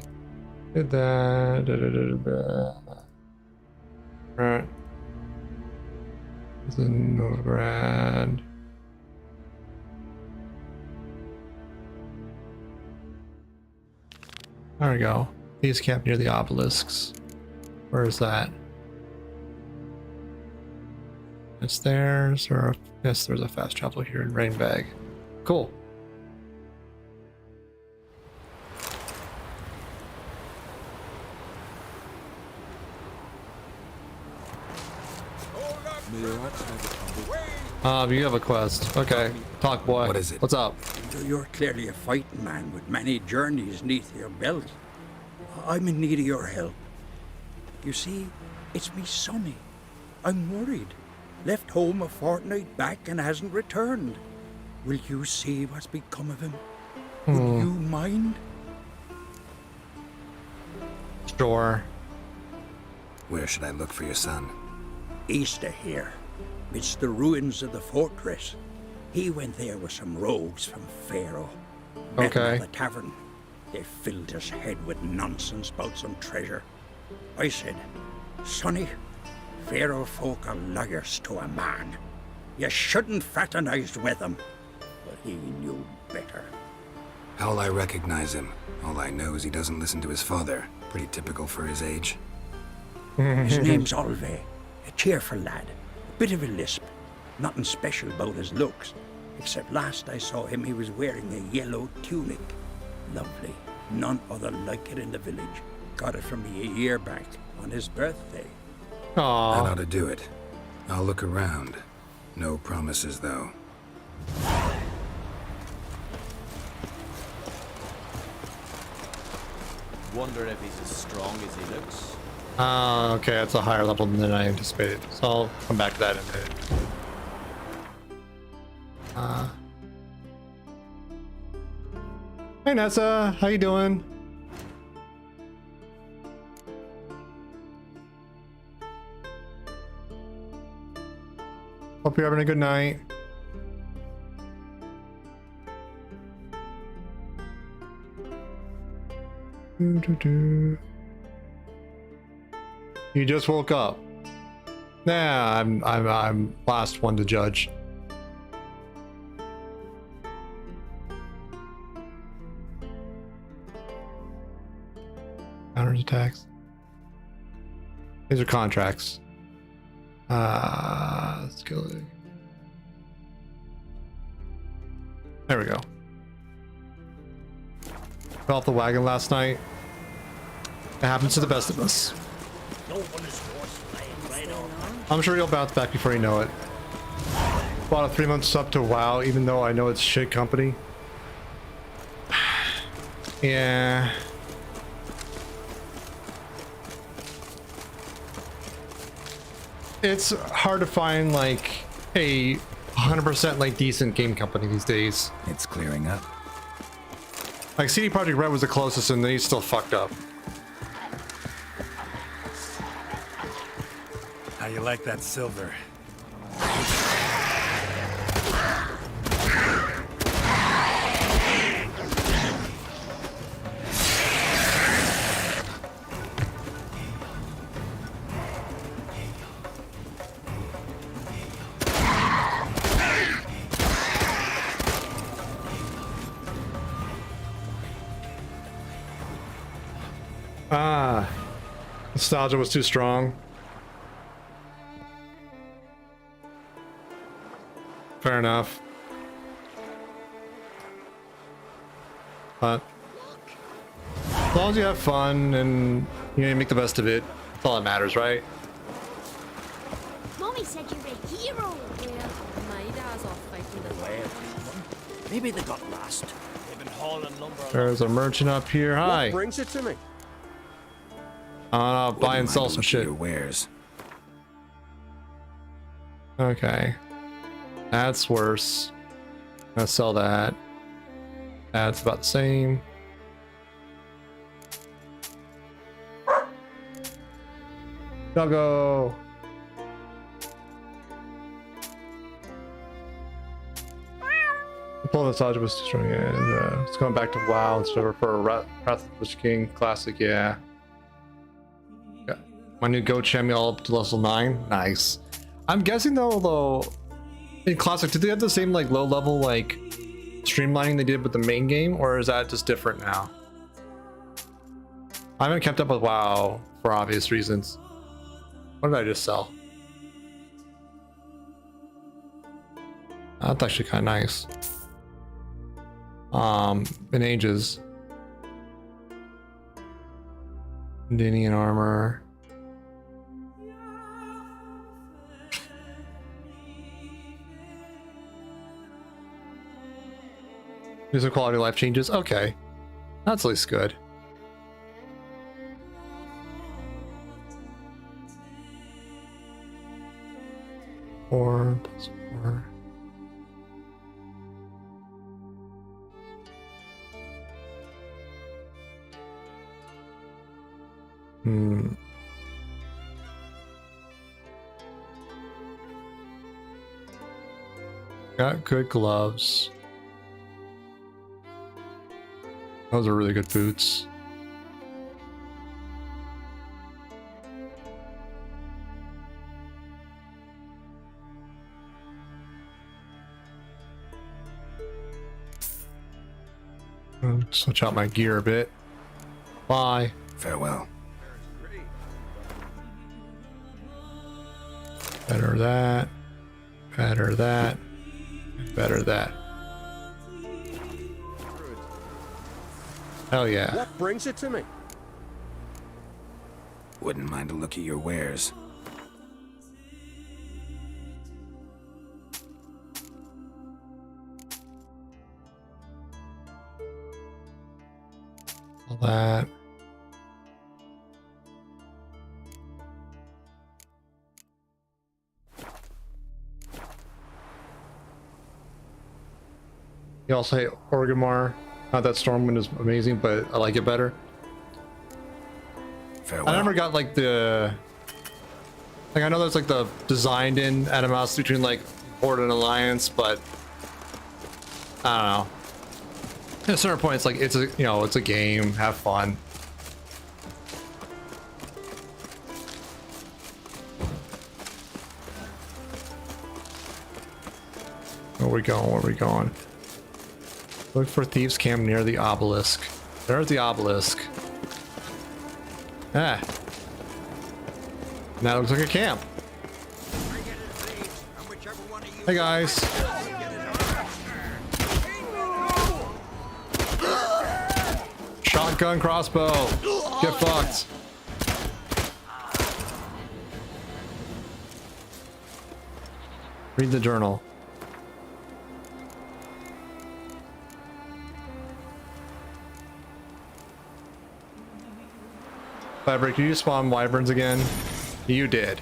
Did that. Right. It's in Novigrad. There we go. Base camp near the obelisks. Where is that? It's there. Yes, there's a fast travel here in Rainbag. Cool. You have a quest. Okay. Talk, boy.
What is it?
What's up?
You're clearly a fighting man with many journeys neath your belt. I'm in need of your help. You see, it's me Sonny. I'm worried. Left home a fortnight back and hasn't returned. Will you see what's become of him? Would you mind?
Sure.
Where should I look for your son?
East of here. It's the ruins of the fortress. He went there with some rogues from Pharaoh. Met him at the tavern. They filled his head with nonsense about some treasure. I said, Sonny, Pharaoh folk are lawyers to a man. You shouldn't fraternize with them. But he knew better.
How'll I recognize him? All I know is he doesn't listen to his father. Pretty typical for his age.
His name's Olve. A cheerful lad. A bit of a lisp. Nothing special about his looks. Except last I saw him, he was wearing a yellow tunic. Lovely. None other like it in the village. Got it from me a year back, on his birthday.
Aww.
That ought to do it. I'll look around. No promises, though.
Wonder if he's as strong as he looks.
Okay, that's a higher level than I anticipated. So I'll come back to that in a minute. Hey Nessa, how you doing? Hope you're having a good night. You just woke up. Nah, I'm last one to judge. Counters attacks. These are contracts. Skilling. There we go. Fell off the wagon last night. It happens to the best of us. I'm sure you'll bounce back before you know it. Bought a 3-month sub to WoW, even though I know it's shit company. Yeah. It's hard to find like a 100% like decent game company these days.
It's clearing up.
Like CD Projekt Red was the closest, and they still fucked up.
How you like that silver?
Nostalgia was too strong. Fair enough. But as long as you have fun and you make the best of it, that's all that matters, right?
Mommy said you're a hero. Well,
Maybe they got lost. They've been hauling lumber.
There's a merchant up here. Hi.
What brings it to me?
I'll buy and sell some shit.
Your wares.
Okay. That's worse. I'll sell that. That's about the same. Doggo. The pull massage was destroying it. It's going back to WoW instead of for Wrath of the King Classic. Yeah. My new goat champion all up to level 9. Nice. I'm guessing though in Classic, did they have the same like low level like streamlining they did with the main game, or is that just different now? I haven't kept up with WoW for obvious reasons. What did I just sell? That's actually kind of nice. In ages. Indian armor. These are quality of life changes. Okay, that's at least good. Four plus 4. Got good gloves. Those are really good boots. I'll switch out my gear a bit. Bye.
Farewell.
Better that. Better that. Better that. Hell yeah.
What brings it to me?
Wouldn't mind a look at your wares.
All that. You also hate Orgrimmar. Not that Stormwind is amazing, but I like it better.
Farewell.
I never got like the... Like I know there's like the designed in animosity between like Horde and Alliance, but... I don't know. At a certain point it's like, it's a, you know, it's a game, have fun. Where we going, where we going? Look for thieves' camp near the obelisk. There's the obelisk. Ah. Now it looks like a camp. Hey guys. Shotgun crossbow. Get fucked. Read the journal. Fabric, you spawn wyverns again? You did.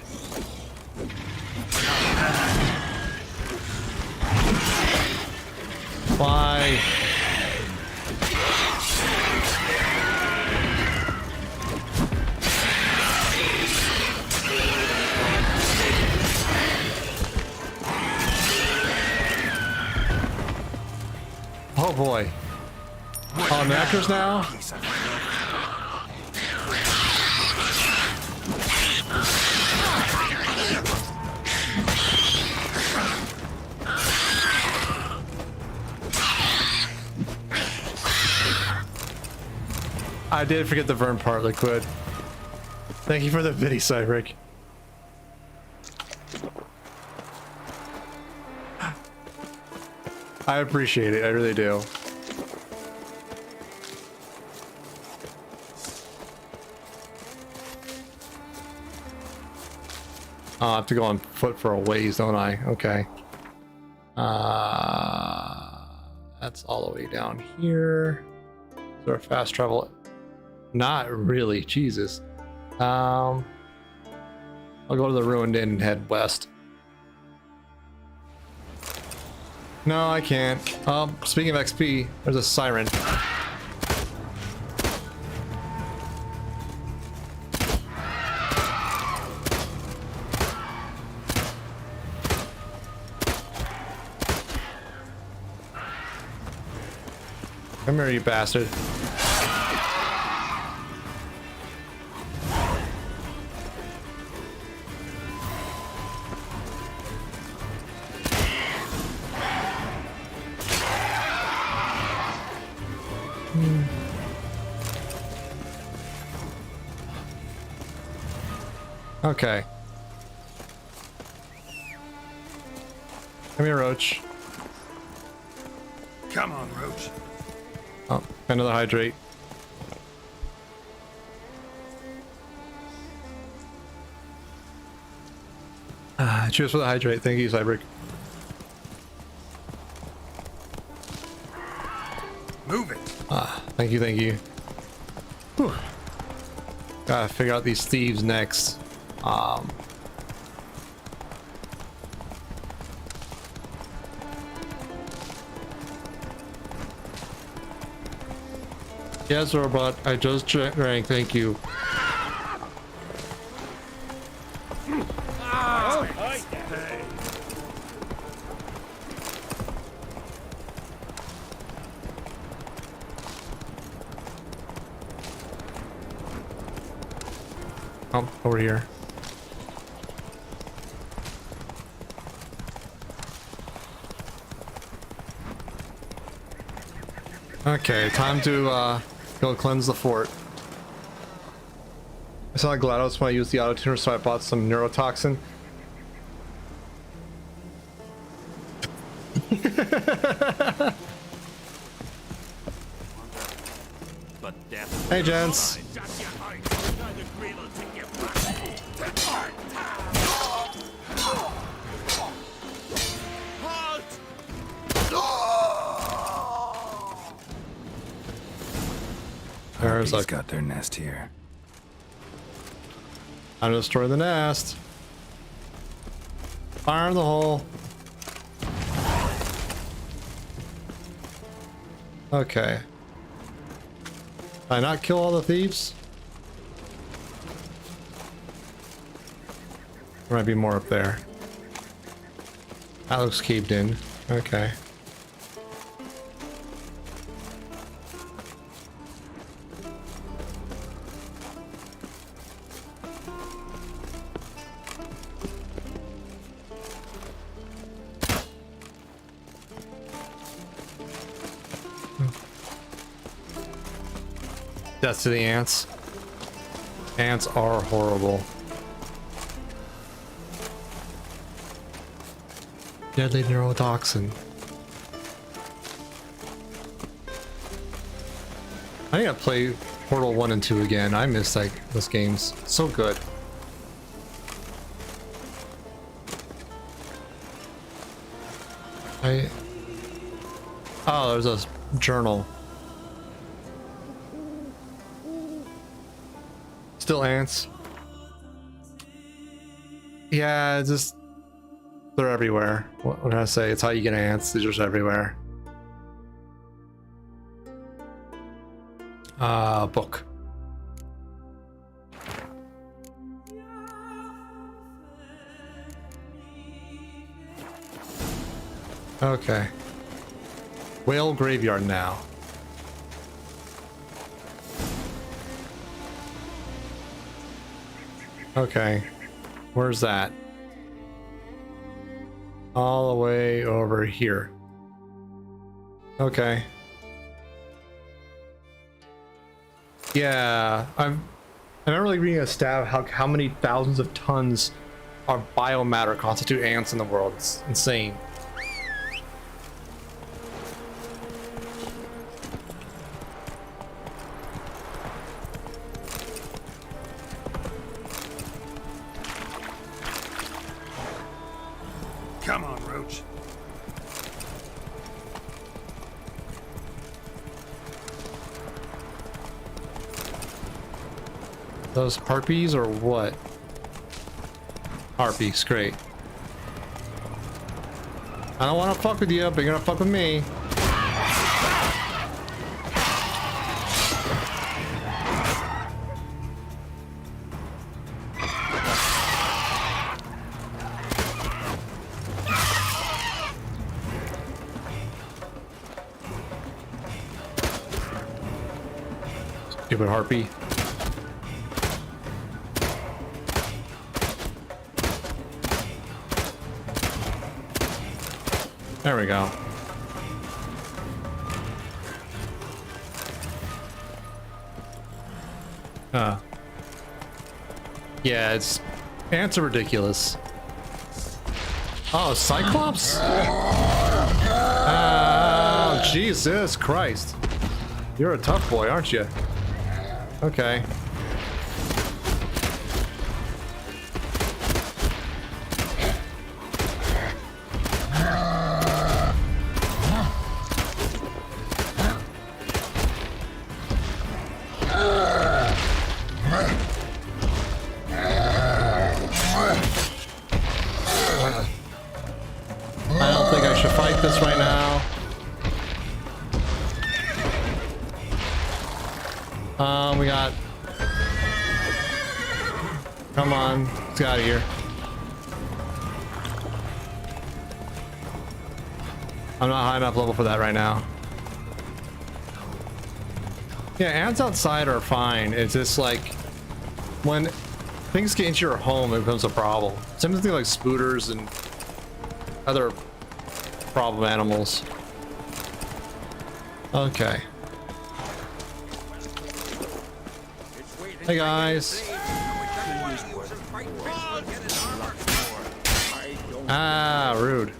Why? Oh boy. Oh, knackers now? I did forget the Vern part, Liquid. Thank you for the viddy, Cybrick. I appreciate it, I really do. I have to go on foot for a ways, don't I? Okay. That's all the way down here. Is there a fast travel? Not really, Jesus. I'll go to the Ruined Inn and head west. No, I can't. Speaking of XP, there's a siren. Come here, you bastard. Okay. Come here, Roach.
Come on, Roach.
Oh, another hydrate. Cheers for the hydrate. Thank you, Cybrick.
Move it.
Thank you, thank you. Whew. Gotta figure out these thieves next. Yes, robot. I just drank. Thank you. Oh, over here. Okay, time to go cleanse the fort. I saw GLaDOS when I used the auto tuner, so I bought some neurotoxin. Hey, gents.
Harpy's got their nest here.
I'm gonna destroy the nest. Fire in the hole. Okay. Did I not kill all the thieves? There might be more up there. That looks caved in. Okay. Death to the ants. Ants are horrible. Deadly neurotoxin. I need to play Portal 1 and 2 again. I miss those games. So good. Oh, there's a journal. Still ants. Yeah, just they're everywhere. What can I say? It's how you get ants. They're just everywhere. Book. Okay. Whale graveyard now. Okay. Where's that? All the way over here. Okay. Yeah, I'm not really reading a stat of how many thousands of tons of biomatter constitute ants in the world. It's insane.
Come on, Roach.
Those harpies or what? Harpies, great. I don't want to fuck with you, but you're gonna fuck with me. Stupid harpy. There we go. Yeah, ants are ridiculous. Oh, Cyclops? Oh, Jesus Christ. You're a tough boy, aren't you? Okay. I don't think I should fight this right now. We got... Come on, let's get out of here. I'm not high enough level for that right now. Yeah, ants outside are fine. It's just like when things get into your home, it becomes a problem. Same thing like spooters and other problem animals. Okay. Hey guys. Ah, rude.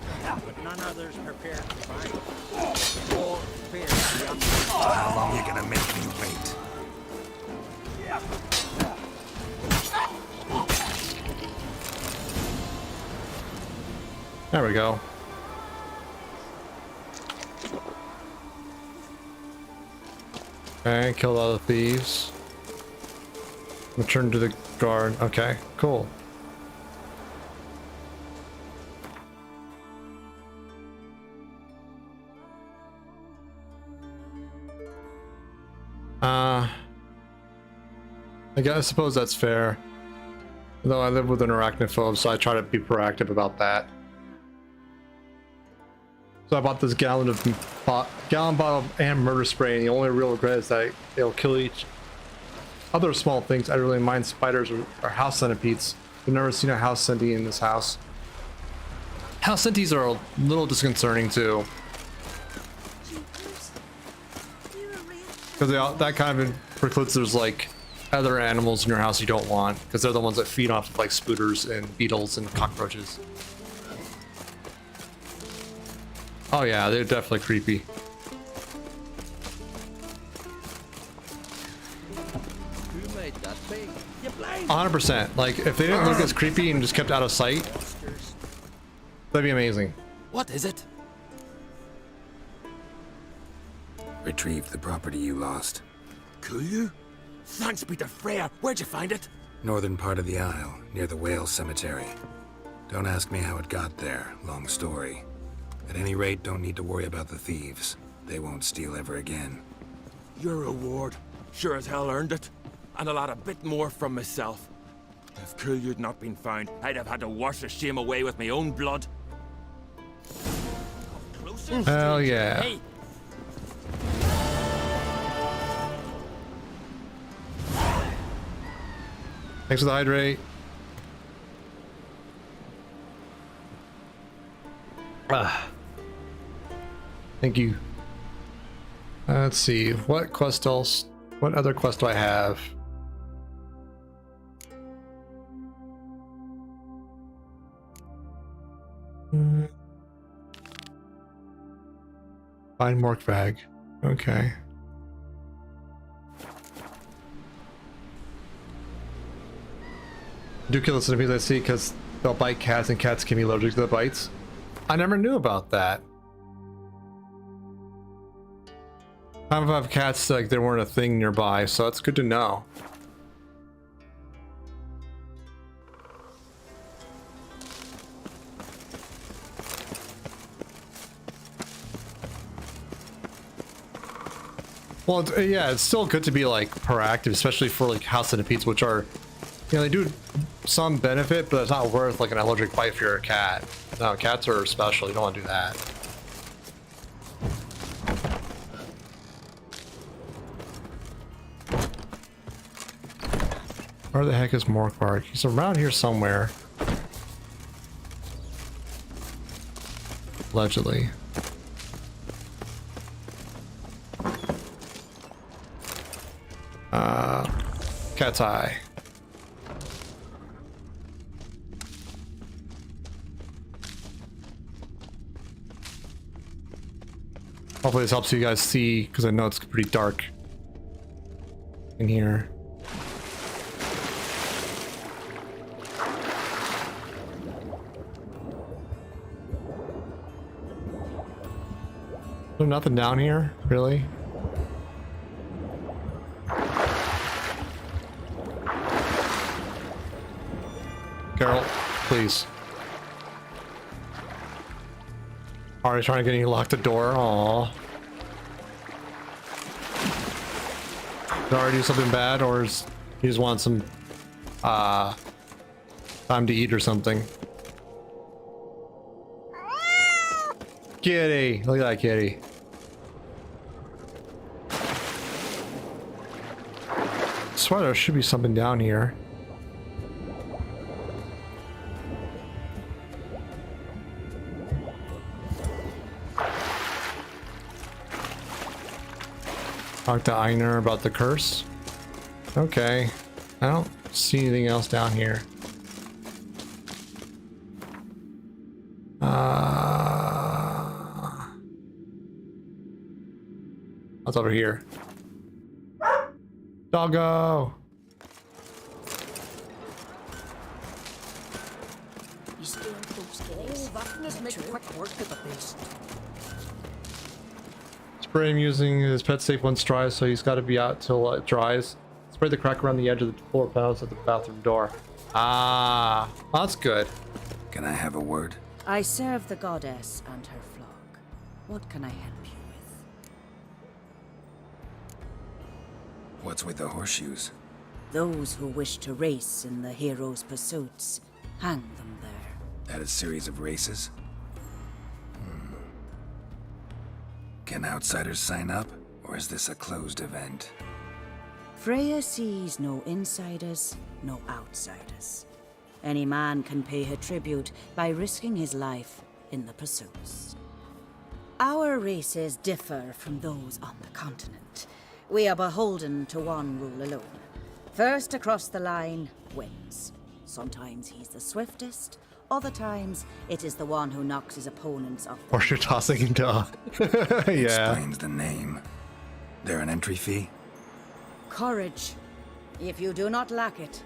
How long are you gonna make me wait?
There we go. Okay, kill all the thieves. Return to the guard. Okay, cool. I suppose that's fair. Though I live with an arachnophobe, so I try to be proactive about that. So I bought this gallon bottle of ant murder spray, and the only real regret is that it'll kill each other small things. I really mind spiders or house centipedes. I've never seen a house centipede in this house. House centipedes are a little disconcerting too, because that kind of precludes there's like other animals in your house you don't want, because they're the ones that feed off of like spooters and beetles and cockroaches. Oh yeah, they're definitely creepy. 100%. Like, if they didn't look as creepy and just kept out of sight, that'd be amazing.
What is it?
Retrieve the property you lost.
Could you? Thanks be to Freya. Where'd you find it?
Northern part of the Isle, near the whale cemetery. Don't ask me how it got there. Long story. At any rate, don't need to worry about the thieves. They won't steal ever again.
Your reward sure as hell earned it. And I'll add a bit more from myself. If Kulyu'd not been found, I'd have had to wash the shame away with my own blood.
Hell yeah.
Hey.
Thanks for the hydrate. Thank you. Let's see. What quest else? What other quest do I have? Find Mork bag. Okay. Do kill the centipedes I see because they'll bite cats and cats can be allergic to the bites. I never knew about that. I have cats like there weren't a thing nearby, so it's good to know. Well, yeah, it's still good to be like proactive, especially for like house centipedes, which are, you know, they do some benefit, but it's not worth like an allergic bite if you're a cat. No, cats are special. You don't want to do that. Where the heck is Morkvarg? He's around here somewhere. Allegedly. Cat's eye. Hopefully this helps you guys see, because I know it's pretty dark in here. There's nothing down here, really? Carol, please. Already trying to get you to lock the door. Aww. Did I already do something bad, or is you just want some time to eat or something? Kitty! Look at that kitty. I swear there should be something down here. Talk to Einar about the curse. Okay. I don't see anything else down here. What's over here? Doggo! Spray him using his pet safe once dries, so he's got to be out till it dries. Spray the crack around the edge of the floor panels at the bathroom door. Ah, that's good.
Can I have a word?
I serve the goddess and her flock. What can I help you with?
What's with the horseshoes?
Those who wish to race in the hero's pursuits, hang them there.
At a series of races? Can outsiders sign up, or is this a closed event?
Freya sees no insiders, no outsiders. Any man can pay her tribute by risking his life in the pursuits. Our races differ from those on the continent. We are beholden to one rule alone. First across the line wins. Sometimes he's the swiftest, other times it is the one who knocks his opponents off the...
Or you're tossing him down. Yeah.
Explains the name. There an entry fee?
Courage. If you do not lack it,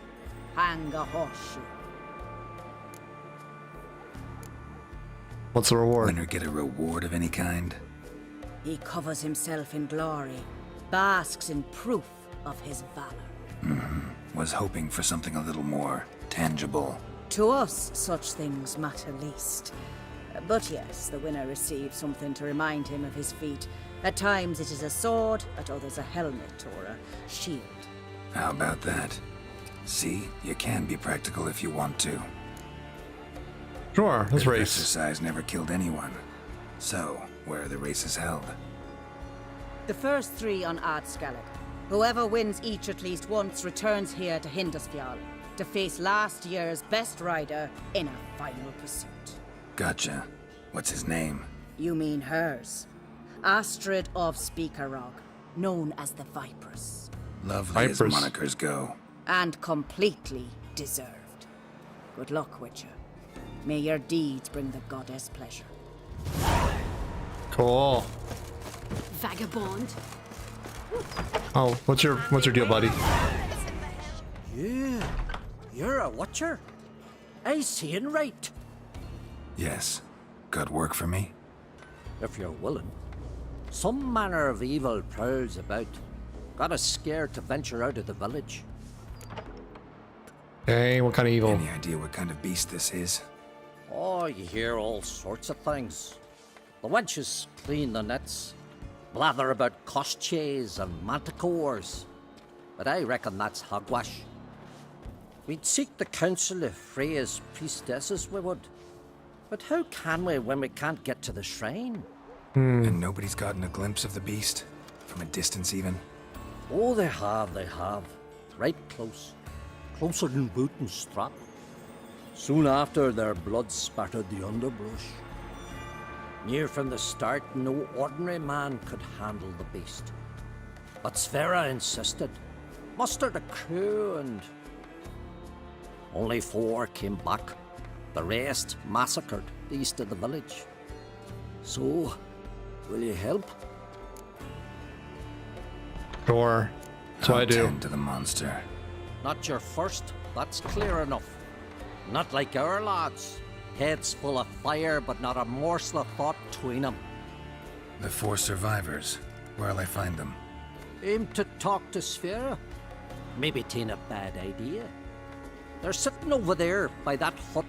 hang a horseshoe.
What's the reward?
Winner get a reward of any kind?
He covers himself in glory, basks in proof of his valor.
Was hoping for something a little more tangible.
To us, such things matter least. But yes, the winner receives something to remind him of his feat. At times it is a sword, at others a helmet or a shield.
How about that? See, you can be practical if you want to.
Sure, let's race.
Exercise never killed anyone. So, where are the races held?
The first 3 on Ardscallig. Whoever wins each at least once returns here to Hindusfjall to face last year's best rider in a final pursuit.
Gotcha. What's his name?
You mean hers. Astrid of Speakerog, known as the Vipress.
Lovely as monikers go.
And completely deserved. Good luck, Witcher. May your deeds bring the goddess pleasure.
Cool.
Vagabond.
Oh, what's your deal, buddy?
Yeah, you're a watcher. I seeing right.
Yes. Got work for me?
If you're willing. Some manner of evil prowls about. Got us scared to venture out of the village.
Hey, what kind of evil?
Any idea what kind of beast this is?
Oh, you hear all sorts of things. The wenches clean the nets. Blather about koshches and manticores. But I reckon that's hogwash. We'd seek the counsel of Freya's priestesses, we would. But how can we when we can't get to the shrine?
And nobody's gotten a glimpse of the beast? From a distance, even?
Oh, they have, they have. Right close. Closer than boot and strap. Soon after, their blood spattered the underbrush. Near from the start, no ordinary man could handle the beast. But Sverre insisted. Mustered a crew and... Only 4 came back. The rest massacred east of the village. So, will you help?
Sure. So I do.
Tend to the monster.
Not your first, that's clear enough. Not like our lads. Heads full of fire, but not a morsel of thought between them.
The 4 survivors. Where'll I find them?
Aim to talk to Sverre. Maybe 'tain't a bad idea. They're sitting over there by that hut.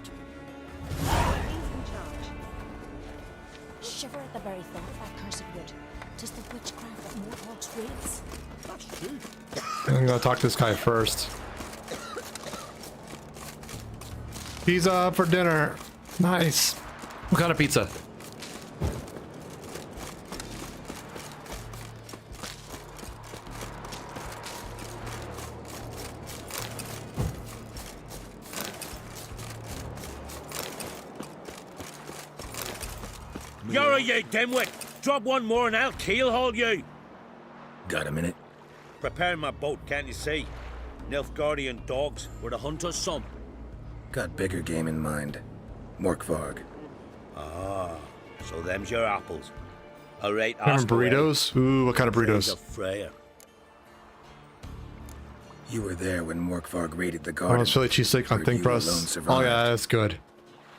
Shiver at the very thought of that cursed wood. 'Tis the witchcraft of Morthog's ways.
That's true.
I'm gonna talk to this guy first. Pizza for dinner. Nice.
What kind of pizza?
You're a you dimwit! Drop one more and I'll keelhaul you!
Got a minute?
Preparing my boat, can't you see? Nilfgaardian dogs were the hunter's son.
Got bigger game in mind. Morkvarg.
Ah, so them's your apples. All right,
Remember burritos? Ooh, what kind of burritos?
Freya.
You were there when Morkvarg raided the
Oh,
garden.
it's Philly cheesesteak on Think Press. Oh yeah, that's good.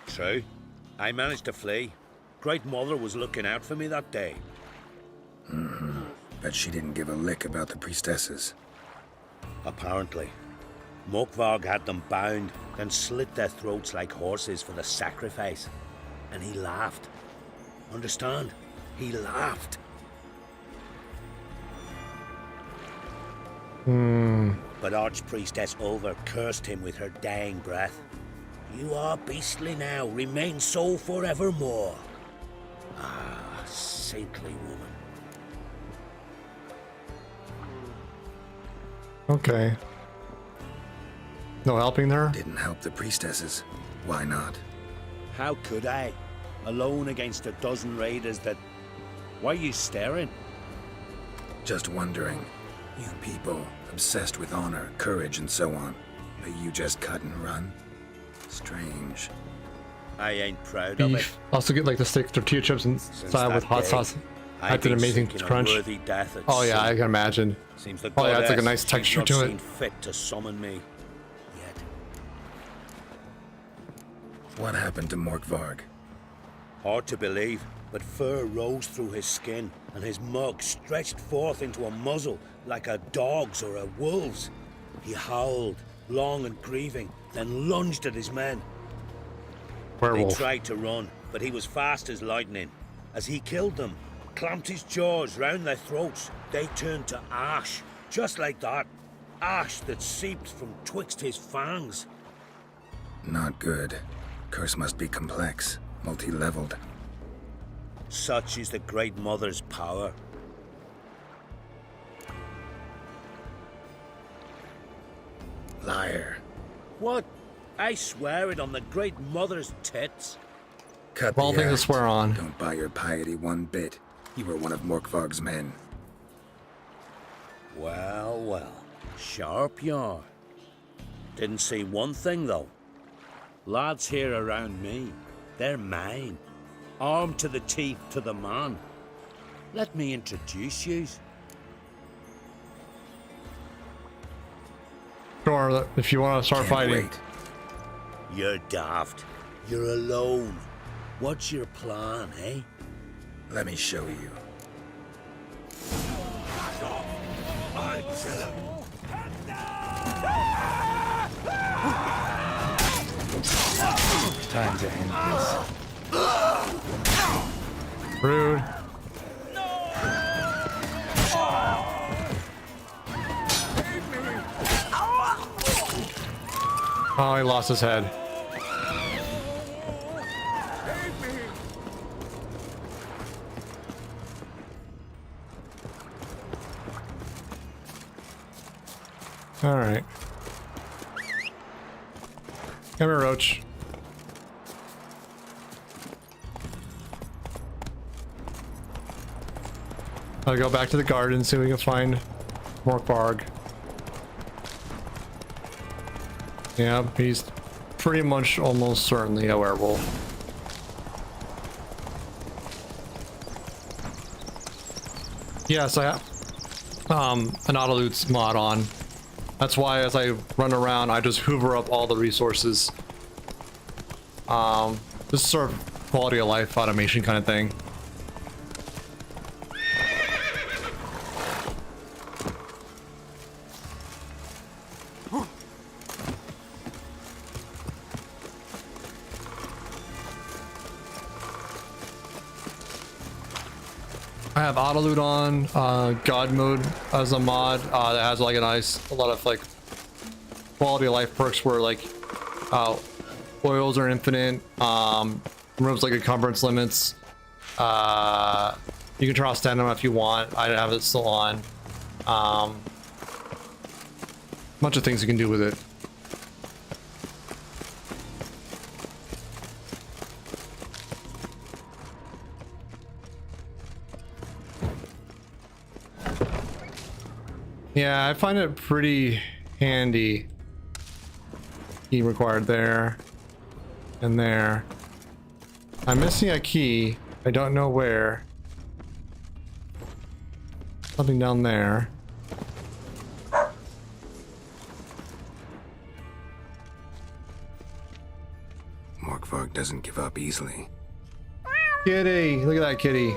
True. I managed to flee. Great Mother was looking out for me that day.
Mm-hmm. Bet she didn't give a lick about the priestesses.
Apparently. Morkvarg had them bound, then slit their throats like horses for the sacrifice. And he laughed. Understand? He laughed. But Archpriestess Ulver cursed him with her dying breath. You are beastly now, remain so forevermore. Ah, saintly woman.
Okay. No helping her?
Didn't help the priestesses. Why not?
How could I? Alone against a dozen raiders that... Why are you staring?
Just wondering. You people, obsessed with honor, courage, and so on. But you just cut and run? Strange.
I ain't proud of it.
Beef. Also get like the steak tortilla chips inside with hot sauce.
I've
That's an
been
amazing
seeking a
crunch.
worthy death at
Oh yeah,
sea.
I can imagine.
Seems the
Oh yeah, it's like a
goddess
nice
has
texture
not
to
seen
it.
fit to summon me.
What happened to Morkvarg?
Hard to believe, but fur rose through his skin, and his mug stretched forth into a muzzle like a dog's or a wolf's. He howled, long and grieving, then lunged at his men.
Werewolf.
They tried to run, but he was fast as lightning. As he killed them, clamped his jaws round their throats, they turned to ash, just like that. Ash that seeped from twixt his fangs.
Not good. Curse must be complex, multi-leveled.
Such is the Great Mother's power.
Liar.
What? I swear it on the Great Mother's tits.
Cut
All
the
things to
act.
swear on.
Don't buy your piety one bit. You were one of Morkvarg's men.
Well, well. Sharp you are. Didn't see one thing, though. Lads here around me, they're mine. Armed to the teeth to the man. Let me introduce you.
Sure, if you want to start fighting.
Wait.
You're daft. You're alone. What's your plan, eh?
Let me show you. Time to end this.
Rude. Oh, he lost his head. All right. Come here, Roach. I'll go back to the garden, see if we can find Morkvarg. Yeah, he's pretty much almost certainly a werewolf. Yes, I have an Autolutes mod on. That's why as I run around, I just hoover up all the resources. This is sort of quality of life automation kind of thing. I have Autoloot on, God mode as a mod that has like a lot of like quality of life perks where like oils are infinite, removes like encumbrance limits. You can turn off stamina if you want. I have it still on. Bunch of things you can do with it. Yeah, I find it pretty handy. Key required there and there. I'm missing a key. I don't know where. Something down there.
Morkvarg doesn't give up easily.
Kitty! Look at that kitty.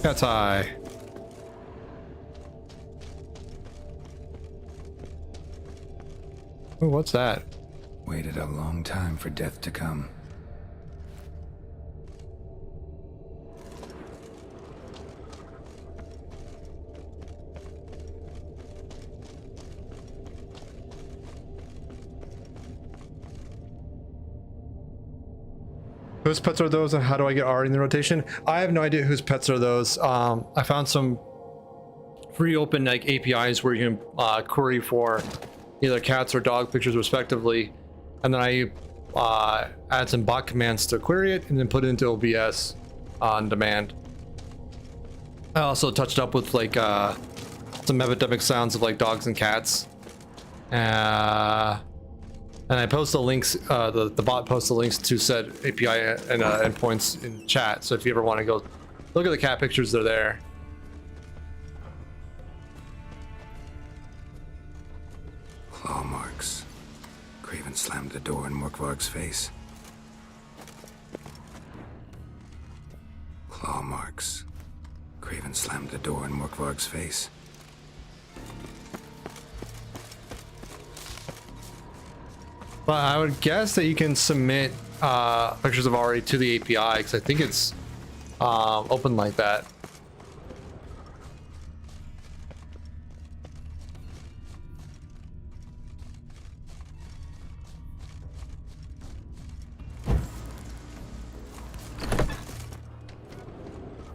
Cat's eye. Ooh, what's that?
Waited a long time for death to come.
Whose pets are those and how do I get Ari in the rotation? I have no idea whose pets are those. I found some free open like APIs where you can query for either cats or dog pictures respectively. And then I add some bot commands to query it and then put it into OBS on demand. I also touched up with like some epidemic sounds of like dogs and cats. And I post the links, the bot posts the links to said API and endpoints in chat. So if you ever want to go look at the cat pictures, they're there.
Claw marks. Craven slammed the door in Morkvarg's face. Claw marks. Craven slammed the door in Morkvarg's face.
But I would guess that you can submit pictures of Ari to the API because I think it's open like that.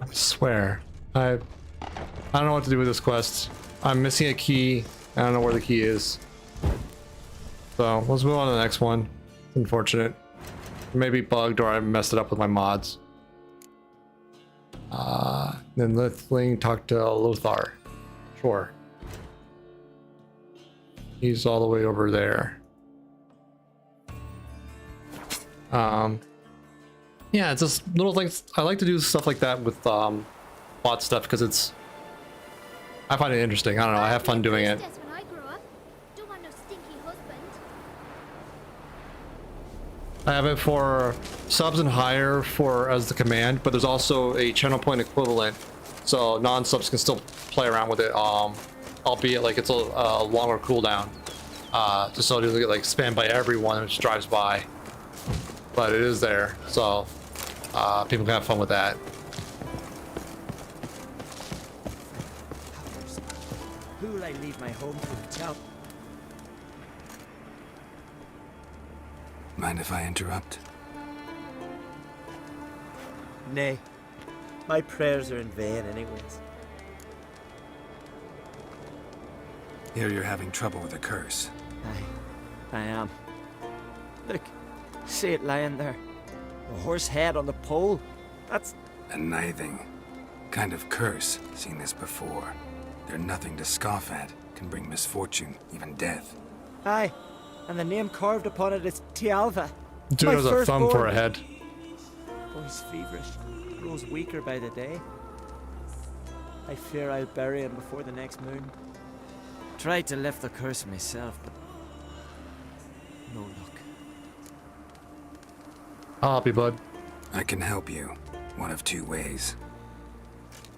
I swear, I don't know what to do with this quest. I'm missing a key. I don't know where the key is. So let's move on to the next one. It's unfortunate. Maybe bugged or I messed it up with my mods. Then Lithling talk to Lothar. Sure. He's all the way over there. Yeah, it's just little things. I like to do stuff like that with bot stuff because I find it interesting. I don't know. I have fun doing it. I have it for subs and higher as the command, but there's also a channel point equivalent, so non-subs can still play around with it, albeit like it's a longer cooldown, just so it doesn't get like spammed by everyone which drives by. But it is there, so people can have fun with that.
Who will I leave my home to tell?
Mind if I interrupt?
Nay. My prayers are in vain anyways.
Here you're having trouble with a curse.
I am. Look, see it lying there. A horse head on the pole. That's...
A nithing. Kind of curse. Seen this before. They're nothing to scoff at. Can bring misfortune, even death.
Aye, and the name carved upon it is Tialva.
Dude has a thumb for a head.
Boy's feverish. Grows weaker by the day. I fear I'll bury him before the next moon. Tried to lift the curse myself, but no luck.
I'll help you, bud.
I can help you. One of two ways.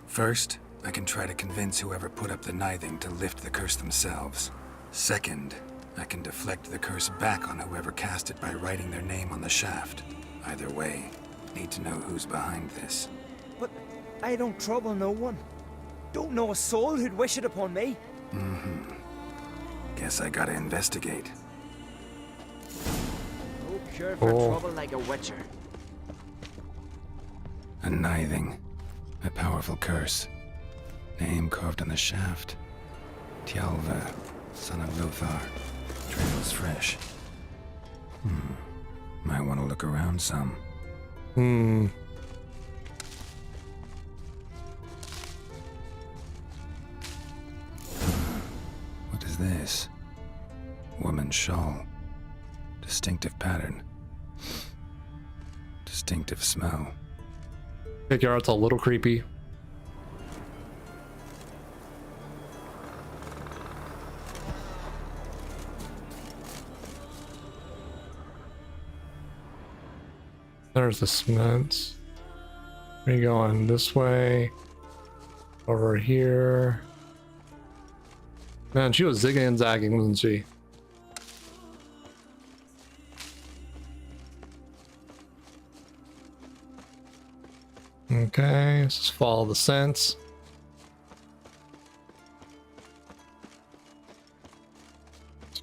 First, I can try to convince whoever put up the nithing to lift the curse themselves. Second, I can deflect the curse back on whoever cast it by writing their name on the shaft. Either way, need to know who's behind this.
But I don't trouble no one. Don't know a soul who'd wish it upon me.
Guess I gotta investigate.
No cure for trouble like a witcher.
A nithing. A powerful curse. Name carved on the shaft. Tialva, son of Lothar. Trail's fresh. Might want to look around some. What is this? Woman's shawl. Distinctive pattern. Distinctive smell.
Backyard's a little creepy. There's the cement. Where are you going? This way. Over here. Man, she was zigging and zagging, wasn't she? Okay, let's just follow the scents.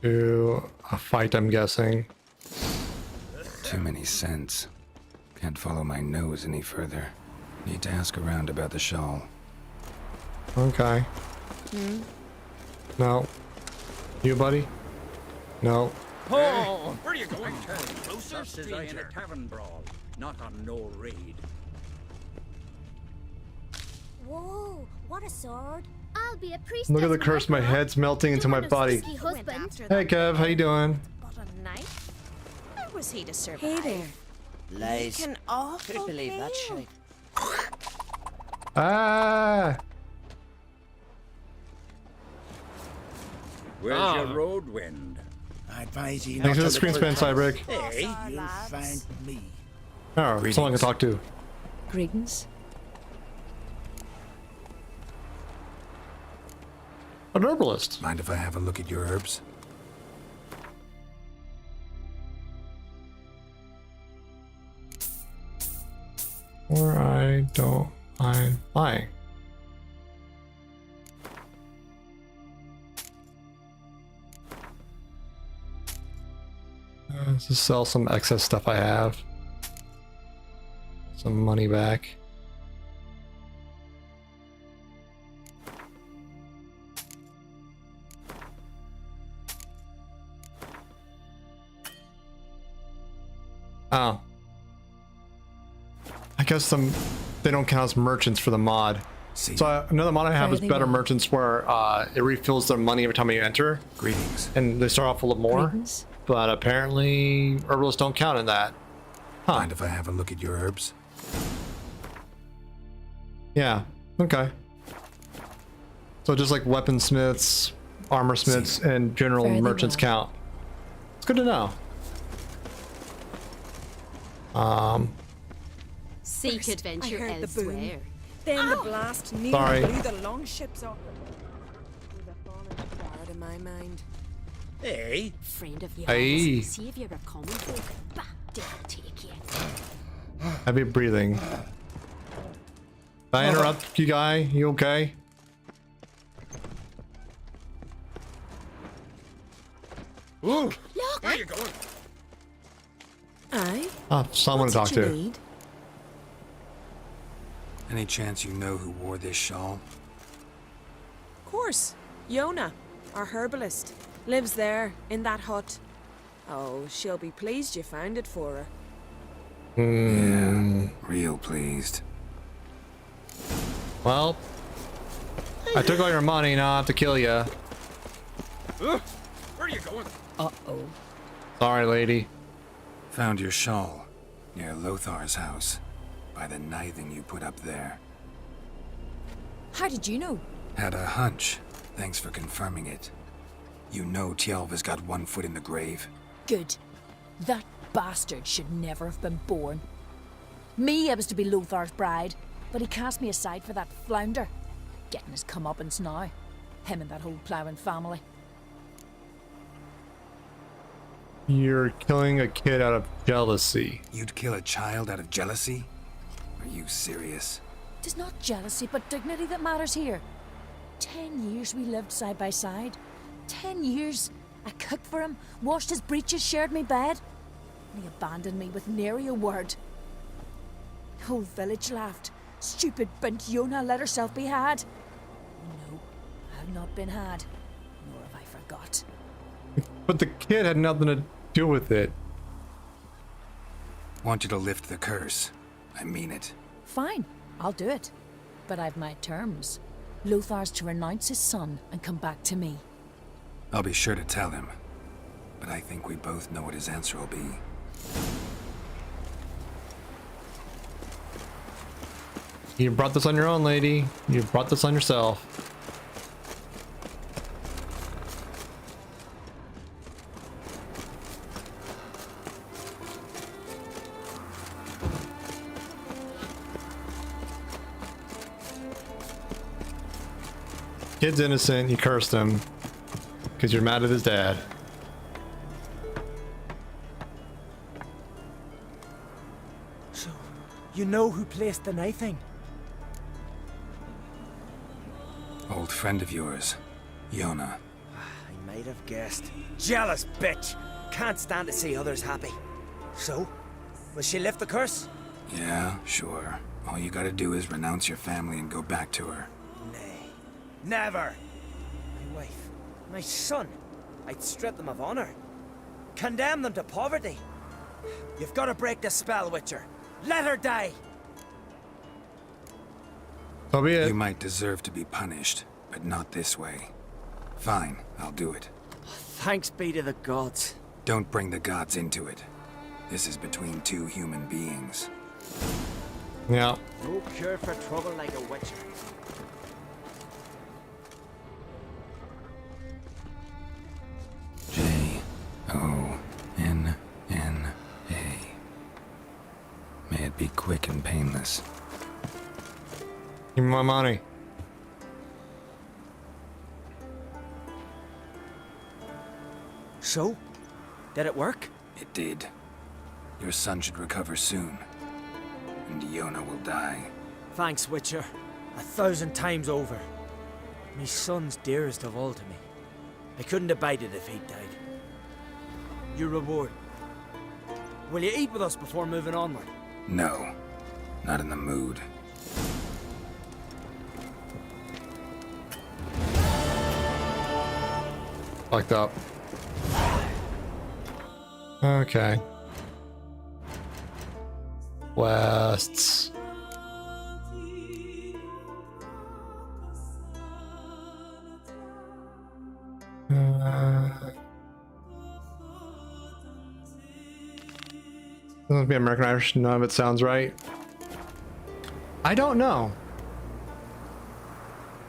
To a fight, I'm guessing.
Too many scents. Can't follow my nose any further. Need to ask around about the shawl.
Okay. No. You, buddy? No.
Oh, where are you going? Closer, stranger. In a tavern brawl, not on no raid.
Whoa, what a sword. I'll be a priest.
Look at the curse, my head's melting into my body. Hey Kev, how you doing?
But a knife? How was he to survive?
Hey there.
Lies.
Can awful
Couldn't believe that shit.
Ah!
Where's your road wind?
I advise you.
Thanks for the screen spin, Cybrick.
Hey, you'll find me.
Oh, someone can talk to.
Greetings.
An herbalist.
Mind if I have a look at your herbs?
Or I don't mind buying. Let's just sell some excess stuff I have. Some money back. Oh. I guess they don't count as merchants for the mod. So another mod I have is better merchants, where it refills their money every time you enter.
Greetings.
And they start off full of more.
Greetings.
But apparently herbalists don't count in that. Huh.
Mind if I have a look at your herbs?
Yeah. Okay. So just like weaponsmiths, armor smiths, and general merchants count. It's good to know.
Seek adventure
I heard
elsewhere.
the boom. Then the blast nearly
Sorry.
blew the longships off. It was a fallen star in my mind.
Hey.
Friend of yours,
Hey.
savior of common folk. Bah, devil take you.
Heavy breathing. Did I interrupt you, guy? You okay?
Ooh!
Look!
Where are you going?
Aye?
Oh, someone to talk to.
Need?
Any chance you know who wore this shawl?
Of course. Yona, our herbalist, lives there, in that hut. Oh, she'll be pleased you found it for her.
Yeah, real pleased.
Well, I took all your money, now I have to kill you.
Where are you going?
Uh-oh.
Sorry, lady.
Found your shawl near Lothar's house by the knithing you put up there.
How did you know?
Had a hunch. Thanks for confirming it. You know Tjalva's got one foot in the grave.
Good. That bastard should never have been born. Me, I was to be Lothar's bride, but he cast me aside for that flounder. Getting his comeuppance now. Him and that whole ploughing family.
You're killing a kid out of jealousy.
You'd kill a child out of jealousy? Are you serious?
It is not jealousy, but dignity that matters here. 10 years we lived side by side. 10 years. I cooked for him, washed his breeches, shared my bed. And he abandoned me with nary a word. The whole village laughed. Stupid bint Yona let herself be had. No, I have not been had. Nor have I forgot.
But the kid had nothing to do with it.
Want you to lift the curse. I mean it.
Fine, I'll do it. But I've my terms. Lothar's to renounce his son and come back to me.
I'll be sure to tell him. But I think we both know what his answer will be.
You brought this on your own, lady. You brought this on yourself. Kid's innocent, you cursed him. Because you're mad at his dad.
So, you know who placed the knifing?
Old friend of yours, Yona.
I might have guessed. Jealous bitch! Can't stand to see others happy. So, will she lift the curse?
Yeah, sure. All you gotta do is renounce your family and go back to her.
Nay. Never! My wife, my son, I'd strip them of honor. Condemn them to poverty. You've got to break the spell, Witcher. Let her die!
So be it.
You might deserve to be punished, but not this way. Fine, I'll do it.
Thanks be to the gods.
Don't bring the gods into it. This is between two human beings.
Yeah.
No cure for trouble like a Witcher.
May it be quick and painless.
Give me my money.
So? Did it work?
It did. Your son should recover soon. And Yona will die.
Thanks, Witcher. 1,000 times over. My son's dearest of all to me. I couldn't abide it if he'd died. Your reward. Will you eat with us before moving onward?
No. Not in the mood.
Fucked up. Okay. Quests. Must be American Irish. None of it sounds right. I don't know.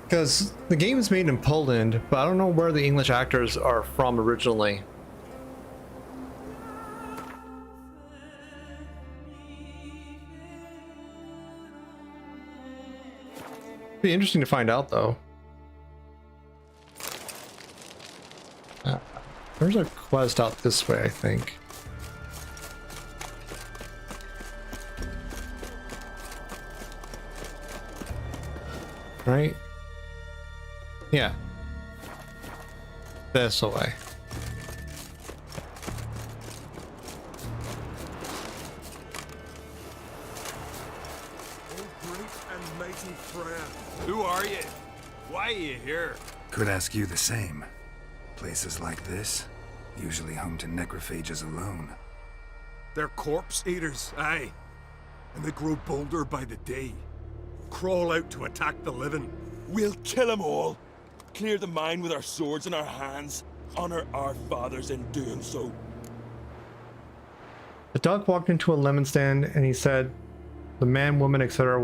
Because the game is made in Poland, but I don't know where the English actors are from originally. Be interesting to find out, though. There's a quest out this way, I think. Right? Yeah. This way.
Who are you? Why are you here?
Could ask you the same. Places like this, usually home to necrophages alone.
They're corpse eaters, aye. And they grow bolder by the day. Crawl out to attack the living.
We'll kill them all. Clear the mine with our swords in our hands. Honor our fathers in doing so.
The dog walked into a lemon stand and he said, the man, woman, etc.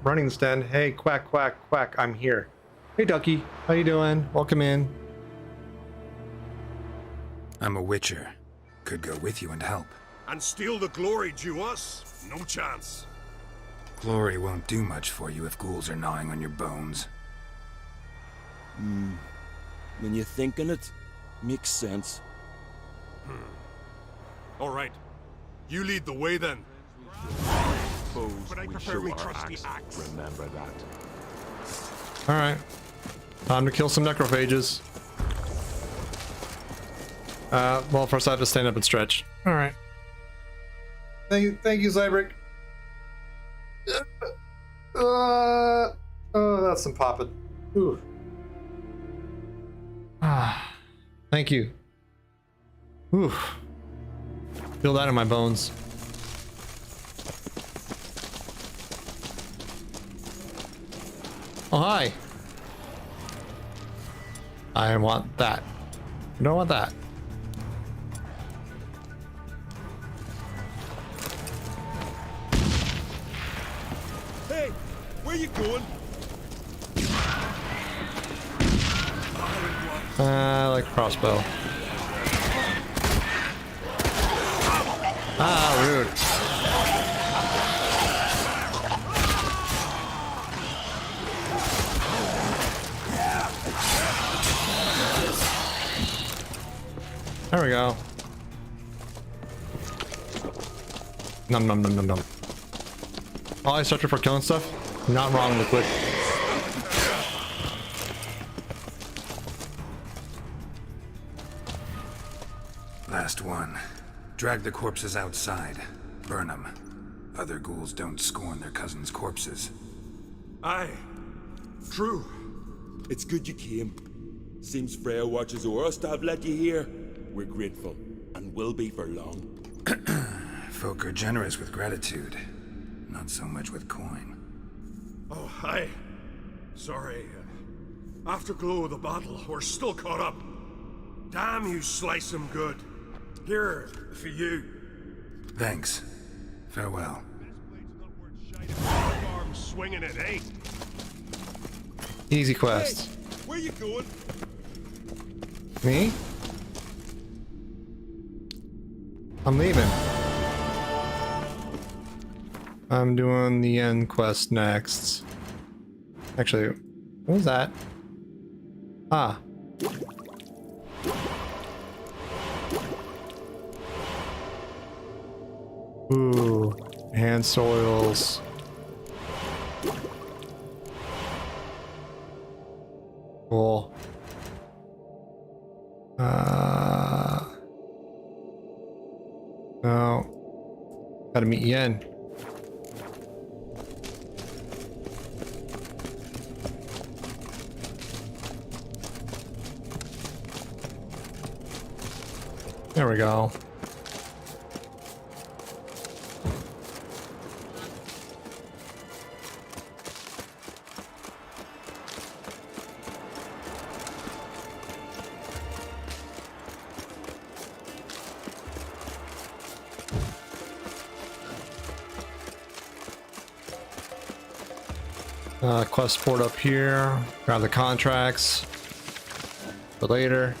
running the stand. Hey, quack, quack, quack, I'm here. Hey, Ducky, how you doing? Welcome in.
I'm a witcher. Could go with you and help.
And steal the glory due us? No chance.
Glory won't do much for you if ghouls are gnawing on your bones.
When you think on it, makes sense.
All right. You lead the way then.
But I prefer we trust the axe. Remember that.
Alright. Time to kill some necrophages. Well, first I have to stand up and stretch. Alright. Thank you, Zybrick. Oh, that's some popping. Ooh. Thank you. Ooh. Feel that in my bones. Oh, hi. I want that. I don't want that.
Hey, where you going?
I like crossbow. Ah, rude. There we go. Num num num num num. Oh, I searching for killing stuff? Not wrong, Liquid.
Last one. Drag the corpses outside. Burn them. Other ghouls don't scorn their cousins' corpses.
Aye. True.
It's good you came. Seems Freya watches over us to have let you here. We're grateful, and will be for long.
Folk are generous with gratitude. Not so much with coin.
Oh, aye. Sorry. Afterglow of the battle, we're still caught up. Damn, you slice 'em good. Here, for you.
Thanks. Farewell.
Arm swinging it, eh?
Easy quest.
Hey, where you going?
Me? I'm leaving. I'm doing the end quest next. Actually, what was that? Ah. Ooh, hand soils. Cool. No. Gotta meet Yen. There we go. Quest port up here. Grab the contracts for later.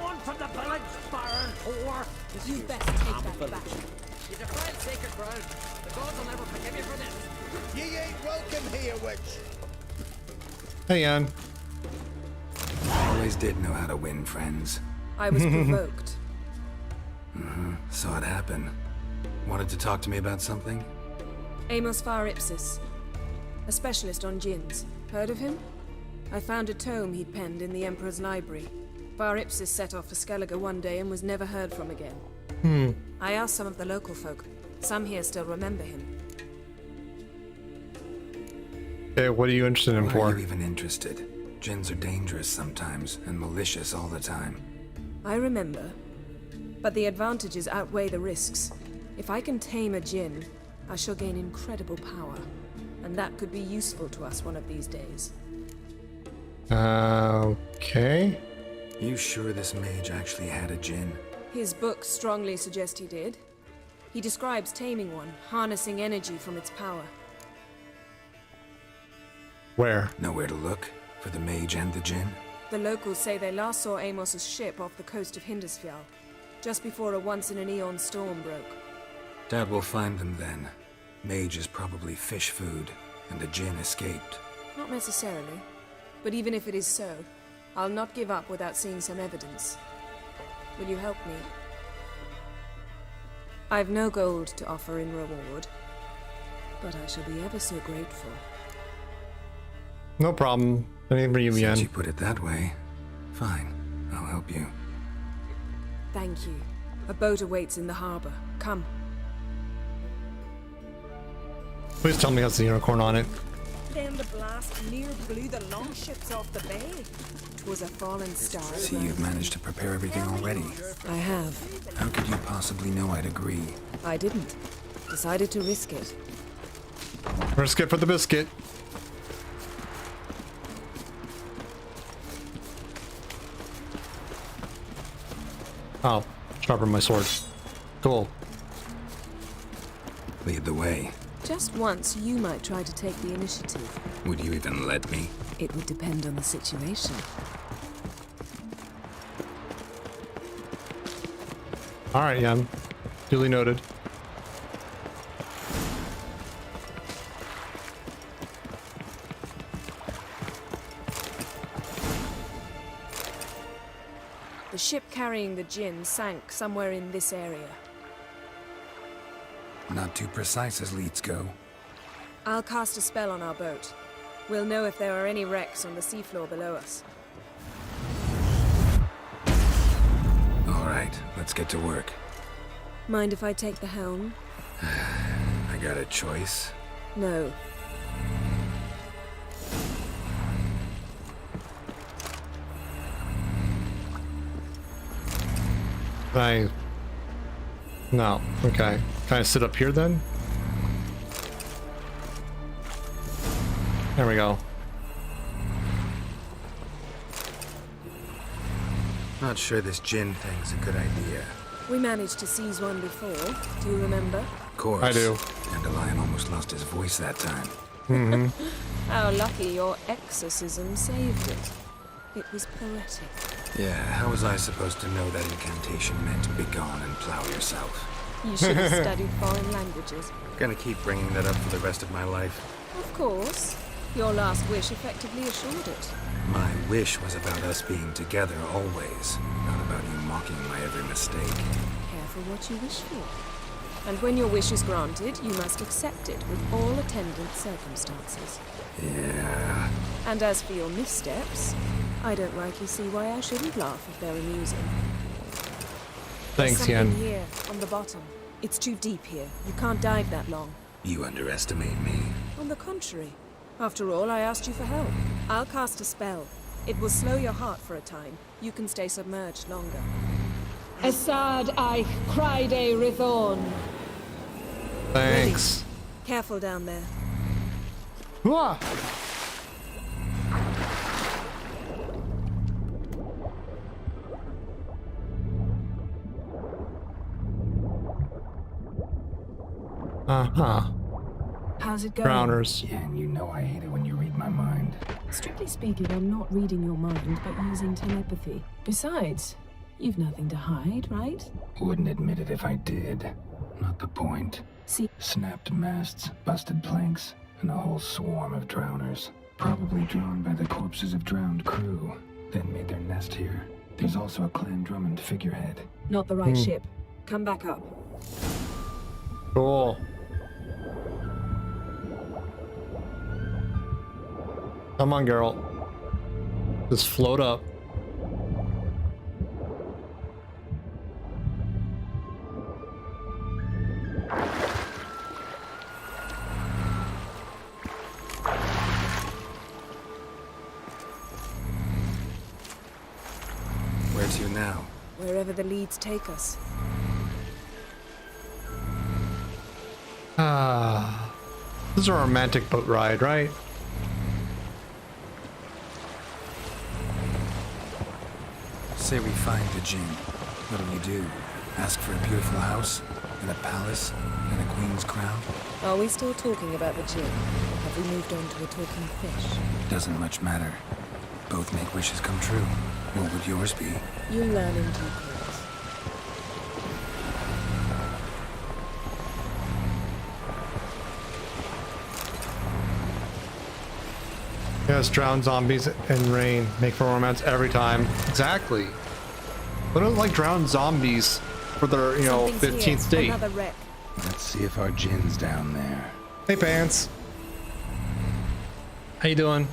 On from the village, Baron whore.
You best take that back.
You defiled sacred ground. The gods will never forgive you for this.
Ye ain't welcome here, witch.
Hey, Yen.
Always did know how to win friends.
I was provoked.
Saw it happen. Wanted to talk to me about something?
Amos Far Ipsis. a specialist on djinns. Heard of him? I found a tome he'd penned in the Emperor's library. Bar Ipsis set off for Skellige one day and was never heard from again. I asked some of the local folk. Some here still remember him.
Okay, what are you interested in
Why
for?
are you even interested? Djinns are dangerous sometimes, and malicious all the time.
I remember. But the advantages outweigh the risks. If I can tame a djinn, I shall gain incredible power. And that could be useful to us one of these days.
Okay.
You sure this mage actually had a djinn?
His books strongly suggest he did. He describes taming one, harnessing energy from its power.
Where?
Nowhere to look? For the mage and the djinn?
The locals say they last saw Amos's ship off the coast of Hindisfjall, just before a once-in-an-eon storm broke.
Dad will find them then. Mage is probably fish food, and the djinn escaped.
Not necessarily. But even if it is so, I'll not give up without seeing some evidence. Will you help me? I've no gold to offer in reward, but I shall be ever so grateful.
No problem. Anything for you,
Since
Yen.
you put it that way, fine. I'll help you.
Thank you. A boat awaits in the harbor. Come.
Please tell me it has the unicorn on it.
Then the blast near blew the longships off the bay. 'Twas a fallen star.
See, you've managed to prepare everything already.
I have.
How could you possibly know I'd agree?
I didn't. Decided to risk it.
Risk it for the biscuit. Oh, sharpen my sword. Cool.
Lead the way.
Just once, you might try to take the initiative.
Would you even let me?
It would depend on the situation.
Alright, Yen. Duly noted.
The ship carrying the djinn sank somewhere in this area.
Not too precise as leads go.
I'll cast a spell on our boat. We'll know if there are any wrecks on the seafloor below us.
All right, let's get to work.
Mind if I take the helm?
I got a choice.
No.
No. Okay. Can I sit up here then? There we go.
Not sure this djinn thing's a good idea.
We managed to seize one before. Do you remember?
Of course.
I do.
Dandelion almost lost his voice that time.
Mm-hmm.
How lucky your exorcism saved it. It was poetic.
Yeah, how was I supposed to know that incantation meant begone and plow yourself?
You should have studied foreign languages.
Gonna keep bringing that up for the rest of my life.
Of course. Your last wish effectively assured it.
My wish was about us being together always, not about you mocking my every mistake.
Careful what you wish for. And when your wish is granted, you must accept it with all attendant circumstances.
Yeah.
And as for your missteps, I don't rightly see why I shouldn't laugh if they're amusing.
Thanks,
There's something
Yen.
here, on the bottom. It's too deep here. You can't dive that long.
You underestimate me.
On the contrary. After all, I asked you for help. I'll cast a spell. It will slow your heart for a time. You can stay submerged longer. Assad I Cried Rithorn.
Thanks.
Careful down there.
Wah! Uh-huh.
How's it going?
Drowners.
Yeah, and you know I hate it when you read my mind.
Strictly speaking, I'm not reading your mind, but using telepathy. Besides, you've nothing to hide, right?
Wouldn't admit it if I did. Not the point.
See?
Snapped masts, busted planks, and a whole swarm of drowners. Probably drawn by the corpses of drowned crew, then made their nest here. There's also a Clan Drummond figurehead.
Not the right ship. Come back up.
Cool. Come on, Geralt. Just float up.
Where to now?
Wherever the leads take us.
Ah, this is a romantic boat ride, right?
Say we find the Jinn. What'll you do? Ask for a beautiful house? And a palace? And a queen's crown?
Are we still talking about the Jinn? Or have we moved on to a talking fish?
Doesn't much matter. Both make wishes come true. What would yours be?
You'll learn in due course.
Yes, drown zombies in rain. Make for romance every time. Exactly. What are like drown zombies for their, you know, 15th date?
Another wreck.
Let's see if our Jinn's down there.
Hey, Pants. How you doing?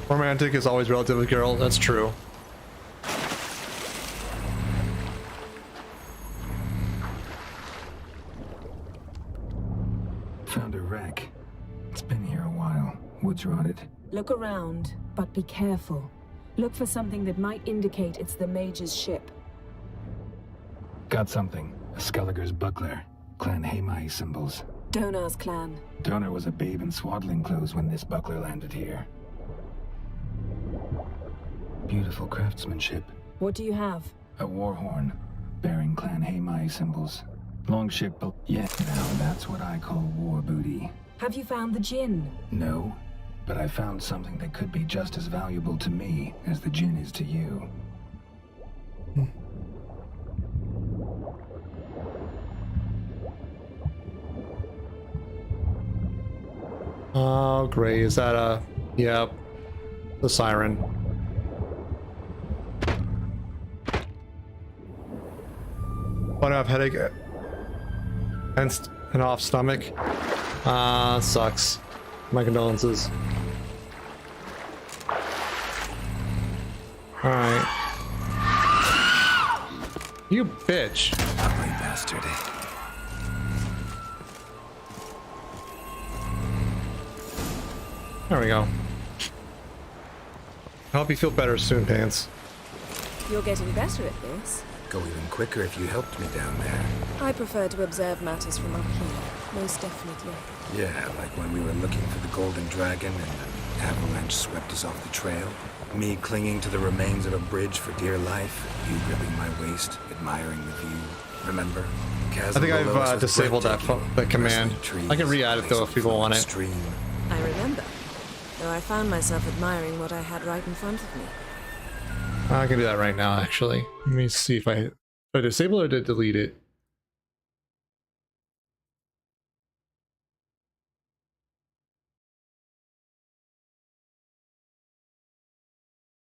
Romantic is always relative with Geralt. That's true.
Found a wreck. It's been here a while. Wood's rotted.
Look around, but be careful. Look for something that might indicate it's the mage's ship.
Got something. A Skelliger's buckler. Clan Haemai symbols.
Donar's clan.
Donar was a babe in swaddling clothes when this buckler landed here. Beautiful craftsmanship.
What do you have?
A war horn, bearing Clan Haemai symbols. Longship, yeah, now that's what I call war booty.
Have you found the Jinn?
No, but I found something that could be just as valuable to me as the Jinn is to you.
Oh, great. Is that a... Yep. The siren. What up, headache? And an off stomach. Sucks. My condolences. Alright. You bitch.
Ugly bastard.
There we go. I hope you feel better soon, Pants.
You're getting better at this.
Go even quicker if you helped me down there.
I prefer to observe matters from up here, most definitely.
Yeah, like when we were looking for the Golden Dragon and an avalanche swept us off the trail. Me clinging to the remains of a bridge for dear life. You gripping my waist, admiring the view. Remember?
I think I've disabled that command. I can re-add it though if people want it.
I remember. Though I found myself admiring what I had right in front of me.
I can do that right now, actually. Let me see if I disable it or did delete it.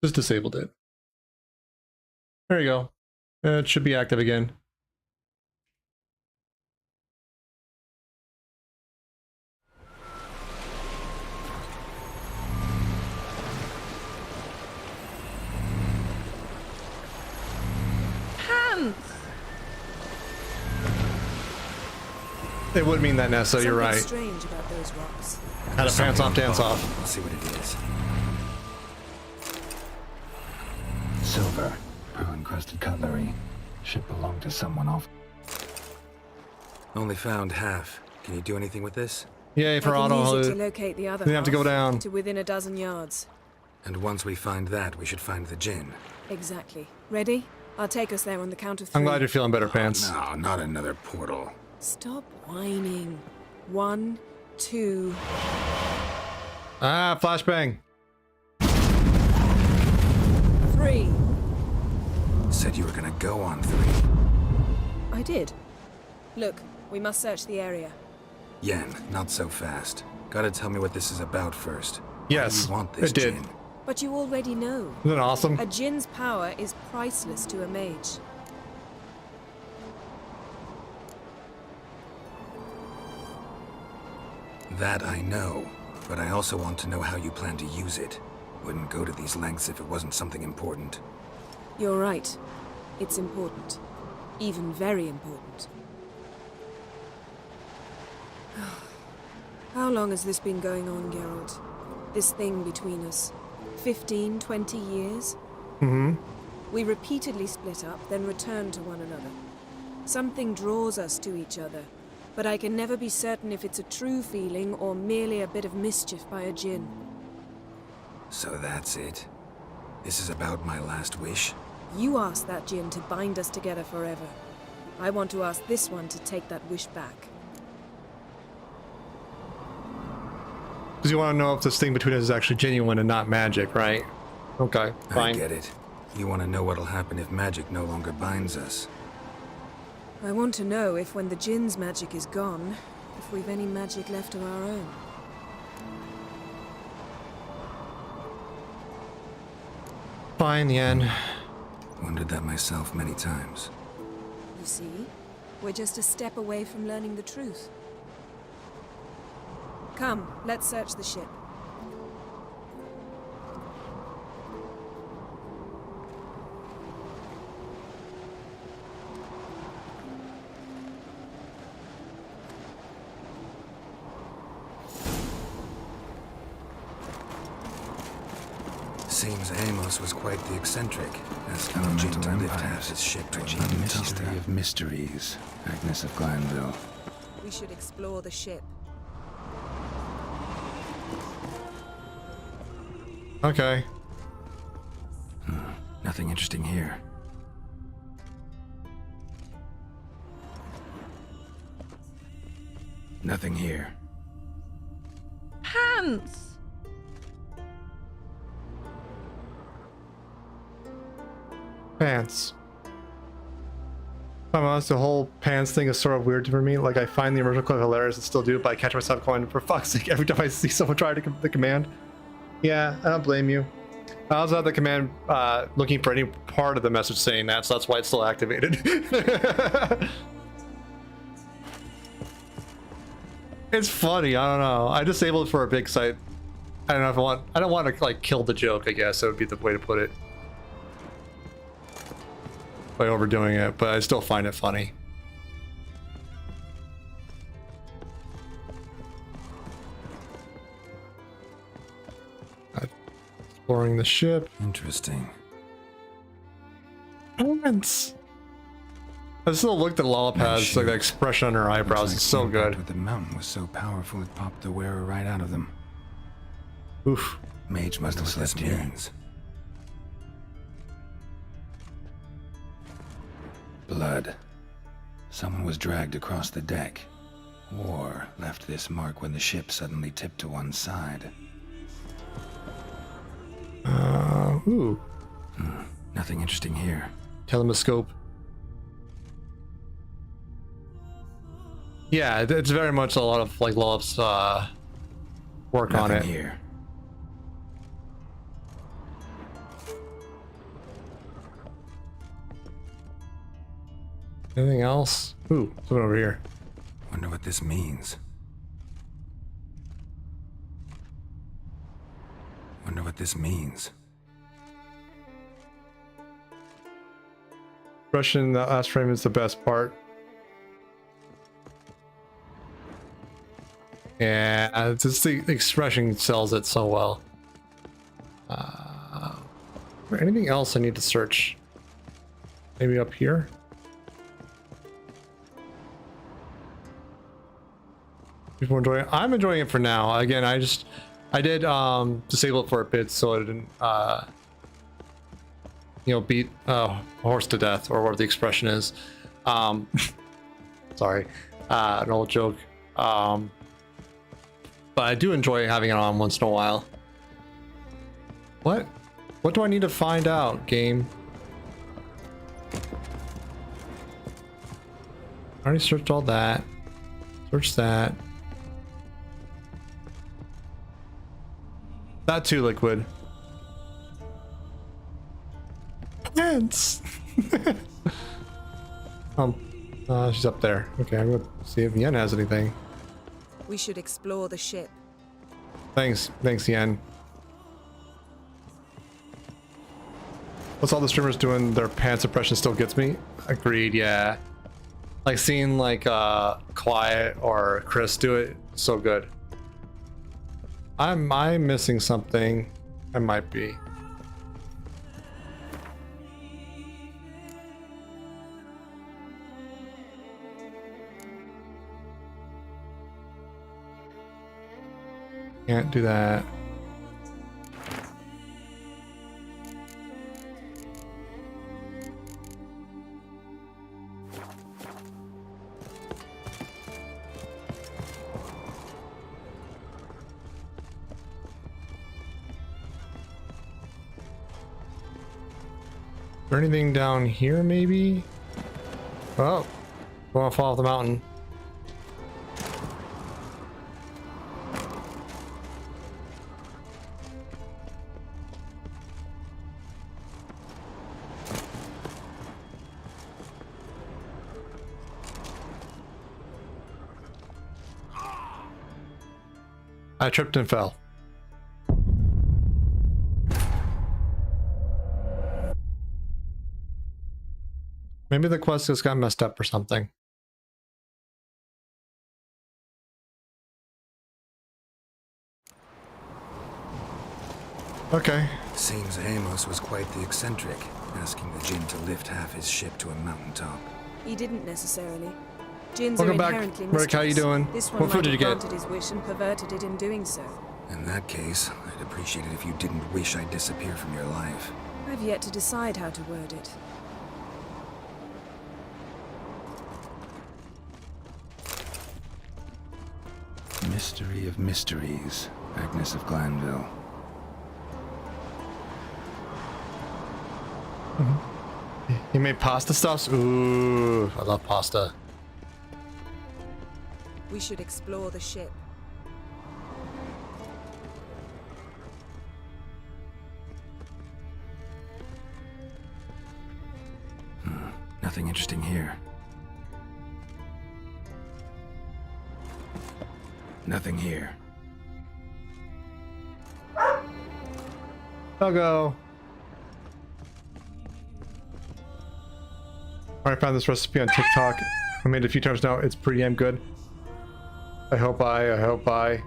Just disabled it. There you go. It should be active again. It would mean that, Nessa, you're right.
Strange about those rocks.
Had a pants off, dance off.
Let's see what it is. Silver, pearl-encrusted cutlery. Should belong to someone off. Only found half. Can you do anything with this?
Yay for auto.
To locate the other
we have to go down
to within a dozen yards.
And once we find that, we should find the Jinn.
Exactly. Ready? I'll take us there on the count of 3.
I'm glad you're feeling better, Pants.
No, not another portal.
Stop whining. 1, 2.
Flashbang.
3.
Said you were gonna go on 3.
I did. Look, we must search the area.
Yen, not so fast. Gotta tell me what this is about first.
Yes,
Why do you want this
it did.
Jinn?
But you already know.
Isn't it awesome?
A Jinn's power is priceless to a mage.
That I know, but I also want to know how you plan to use it. Wouldn't go to these lengths if it wasn't something important.
You're right. It's important. Even very important. How long has this been going on, Geralt? This thing between us? 15, 20 years?
Mm-hmm.
We repeatedly split up, then return to one another. Something draws us to each other, but I can never be certain if it's a true feeling or merely a bit of mischief by a djinn.
So that's it? This is about my last wish?
You asked that djinn to bind us together forever. I want to ask this one to take that wish back.
Because you want to know if this thing between us is actually genuine and not magic, right? Okay, fine.
I get it. You want to know what'll happen if magic no longer binds us.
I want to know if when the djinn's magic is gone, if we've any magic left of our own.
Fine, Yen.
Wondered that myself many times.
You see? We're just a step away from learning the truth. Come, let's search the ship.
Seems Amos was quite the eccentric, as elemental empires his ship to
a mystery of mysteries, Agnes of Glanville.
We should explore the ship.
Okay.
Nothing interesting here. Nothing here.
Pants!
Pants. If I'm honest, the whole pants thing is sort of weird for me. Like, I find the original clip hilarious and still do it, but I catch myself going, for fuck's sake, every time I see someone try to the command. Yeah, I don't blame you. I also have the command looking for any part of the message saying that, so that's why it's still activated. It's funny, I don't know. I disabled it for a big site. I don't know if I don't want to like kill the joke, I guess. That would be the way to put it. By overdoing it, but I still find it funny. Exploring the ship.
Interesting.
Pants. I still looked at Lollapaz, like the expression on her eyebrows. It's so good.
But the mountain was so powerful it popped the wearer right out of them.
Oof.
Mage must have slept here. Blood. Someone was dragged across the deck. Or left this mark when the ship suddenly tipped to one side.
Ooh.
Nothing interesting here.
Telescope. Yeah, it's very much a lot of like Lollap's work on it.
Here.
Anything else? Ooh, something over here.
Wonder what this means. Wonder what this means.
Russian, the last frame is the best part. Yeah, just the expression sells it so well. Anything else I need to search? Maybe up here? People enjoying it? I'm enjoying it for now. Again, I did disable it for a bit so I didn't you know, beat a horse to death, or whatever the expression is. Sorry, an old joke. But I do enjoy having it on once in a while. What do I need to find out, game? I already searched all that. Search that. That too, Liquid. Pants. She's up there. Okay, I'm gonna see if Yen has anything.
We should explore the ship.
Thanks, Yen. What's all the streamers doing? Their pants impression still gets me. Agreed, yeah. Like seeing like Quiet or Chris do it, so good. Am I missing something? I might be. Can't do that. Is there anything down here, maybe? Oh, don't want to fall off the mountain. I tripped and fell. Maybe the quest just got messed up or something. Okay.
Seems Amos was quite the eccentric, asking the Jinn to lift half his ship to a mountaintop.
He didn't necessarily. Jinns
Welcome
are
back,
inherently
Rick. How you
mischievous.
doing?
This one
What food
might
did you
have
get?
granted his wish and perverted it in doing so.
In that case, I'd appreciate it if you didn't wish I'd disappear from your life.
I've yet to decide how to word it.
Mystery of mysteries, Agnes of Glanville.
You made pasta stuffs? Ooh, I love pasta.
We should explore the ship.
Nothing interesting here. Nothing here.
I'll go. I found this recipe on TikTok. I made it a few times now. It's pretty damn good. I hope I.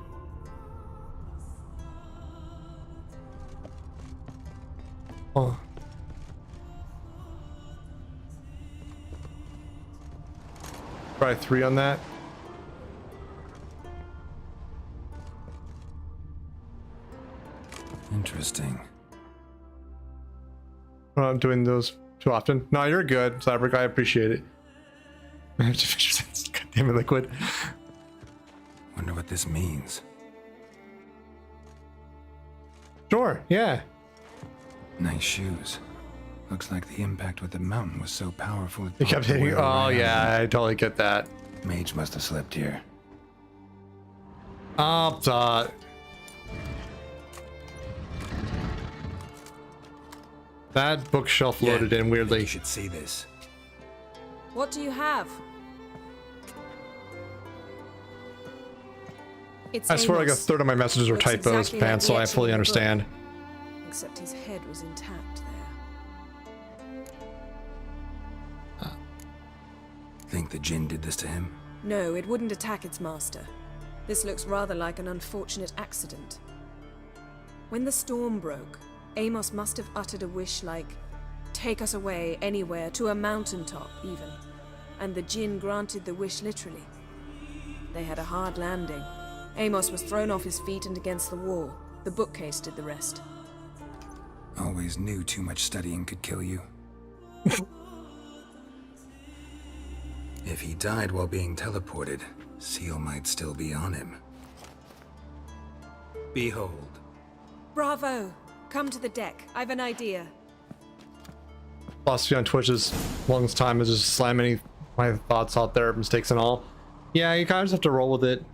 Oh. Try 3 on that.
Interesting.
I'm not doing those too often. No, you're good, Cyberg. I appreciate it. I have to finish this goddamn liquid.
Wonder what this means.
Sure, yeah.
Nice shoes. Looks like the impact with the mountain was so powerful it
It kept
brought the
hitting.
wearer
Oh,
around.
yeah, I totally get that.
Mage must have slept here.
That bookshelf loaded in weirdly.
You should see this.
What do you have? It's
I swear like a
Amos.
third of my messages are
Looks
typos,
exactly like
Pants,
the
so I
etching
fully
in the book.
understand.
Except his head was intact there.
Think the Jinn did this to him?
No, it wouldn't attack its master. This looks rather like an unfortunate accident. When the storm broke, Amos must have uttered a wish like, "Take us away, anywhere, to a mountaintop, even." And the Jinn granted the wish literally. They had a hard landing. Amos was thrown off his feet and against the wall. The bookcase did the rest.
Always knew too much studying could kill you. If he died while being teleported, Seal might still be on him. Behold.
Bravo! Come to the deck. I've an idea.
Philosophy on Twitch's longest time is just slamming my thoughts out there, mistakes and all. Yeah, you kind of just have to roll with it.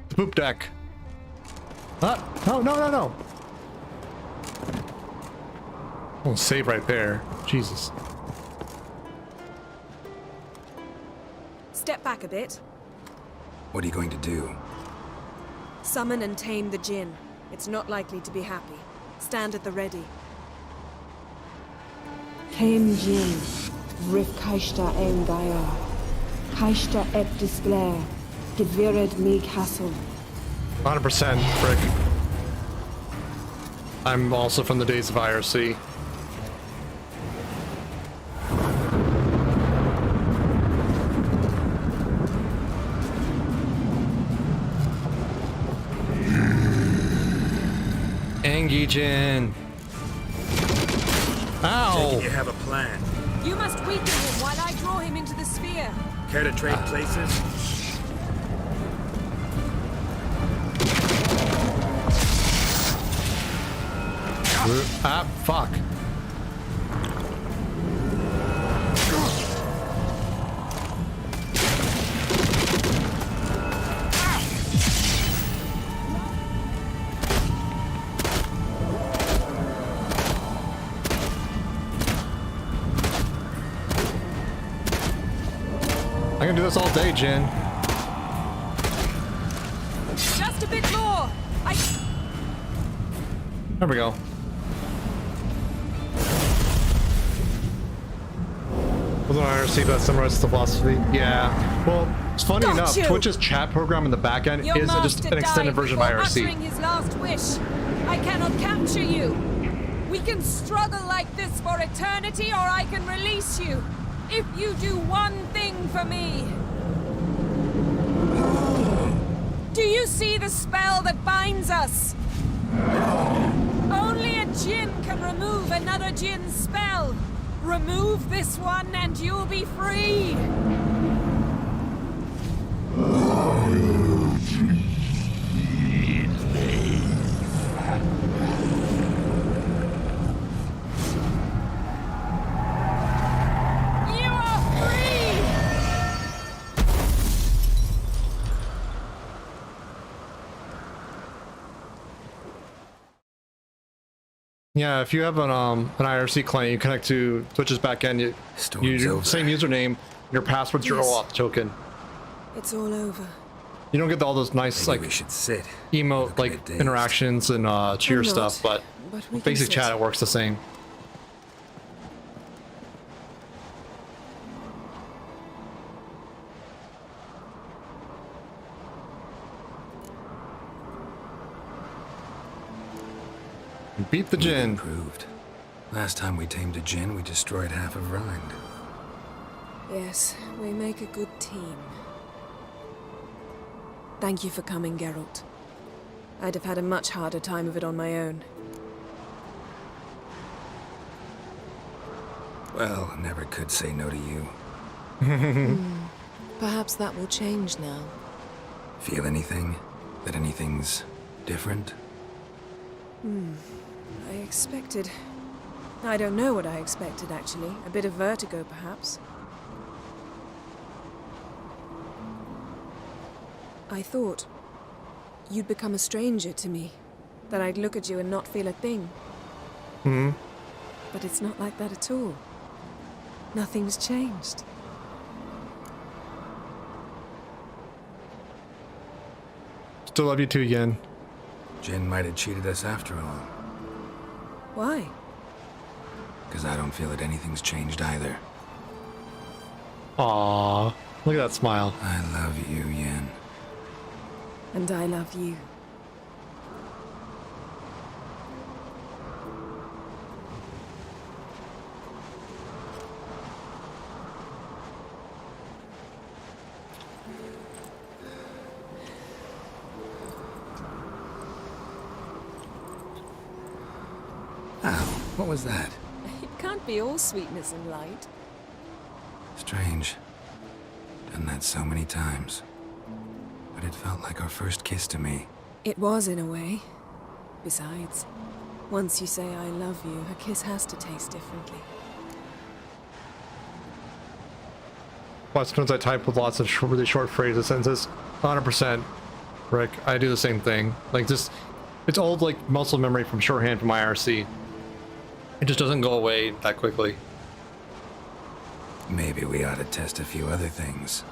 The poop deck. No. Oh, save right there. Jesus.
Step back a bit.
What are you going to do?
Summon and tame the djinn. It's not likely to be happy. Stand at the ready.
Came Jin, Rif Kaishta en Gaia, Kaishta et Disclair, Gevired me Castle.
100%, Frick. I'm also from the days of IRC. Angijin. Ow!
You have a plan.
You must weaken him while I draw him into the sphere.
Care to trade places?
Ah, fuck. I can do this all day, Jin.
Just a bit more.
There we go. Wasn't IRC that summarizes the philosophy? Yeah. Well, it's funny enough, Twitch's chat program in the back end is just an extended version of IRC.
His last wish. I cannot capture you. We can struggle like this for eternity, or I can release you. If you do one thing for me. Do you see the spell that binds us? Only a djinn can remove another djinn's spell. Remove this one and you'll be free.
Yeah, if you have an IRC client, you connect to Twitch's backend, you same username, your password's your OAuth token.
It's all over.
You don't get all those nice
Maybe we should sit.
emote like interactions and cheer stuff, but basic chat it works the same. Beat the djinn.
Improved. Last time we tamed a djinn, we destroyed half of Rind.
Yes, we make a good team. Thank you for coming, Geralt. I'd have had a much harder time of it on my own.
Well, never could say no to you.
Perhaps that will change now.
Feel anything? That anything's different?
I expected... I don't know what I expected, actually. A bit of vertigo, perhaps. I thought you'd become a stranger to me. That I'd look at you and not feel a thing. But it's not like that at all. Nothing's changed.
Still love you too, Yen.
Jinn might have cheated us after all.
Why?
Because I don't feel that anything's changed either.
Aww, look at that smile.
I love you, Yen.
And I love you.
Ow, what was that?
It can't be all sweetness and light.
Strange. Done that so many times. But it felt like our first kiss to me.
It was, in a way. Besides, once you say I love you, a kiss has to taste differently.
Well, sometimes I type with lots of really short phrases, sentences. 100%, Rick. I do the same thing. Like, just It's old, like, muscle memory from shorthand from IRC. It just doesn't go away that quickly.
Maybe we ought to test a few other things.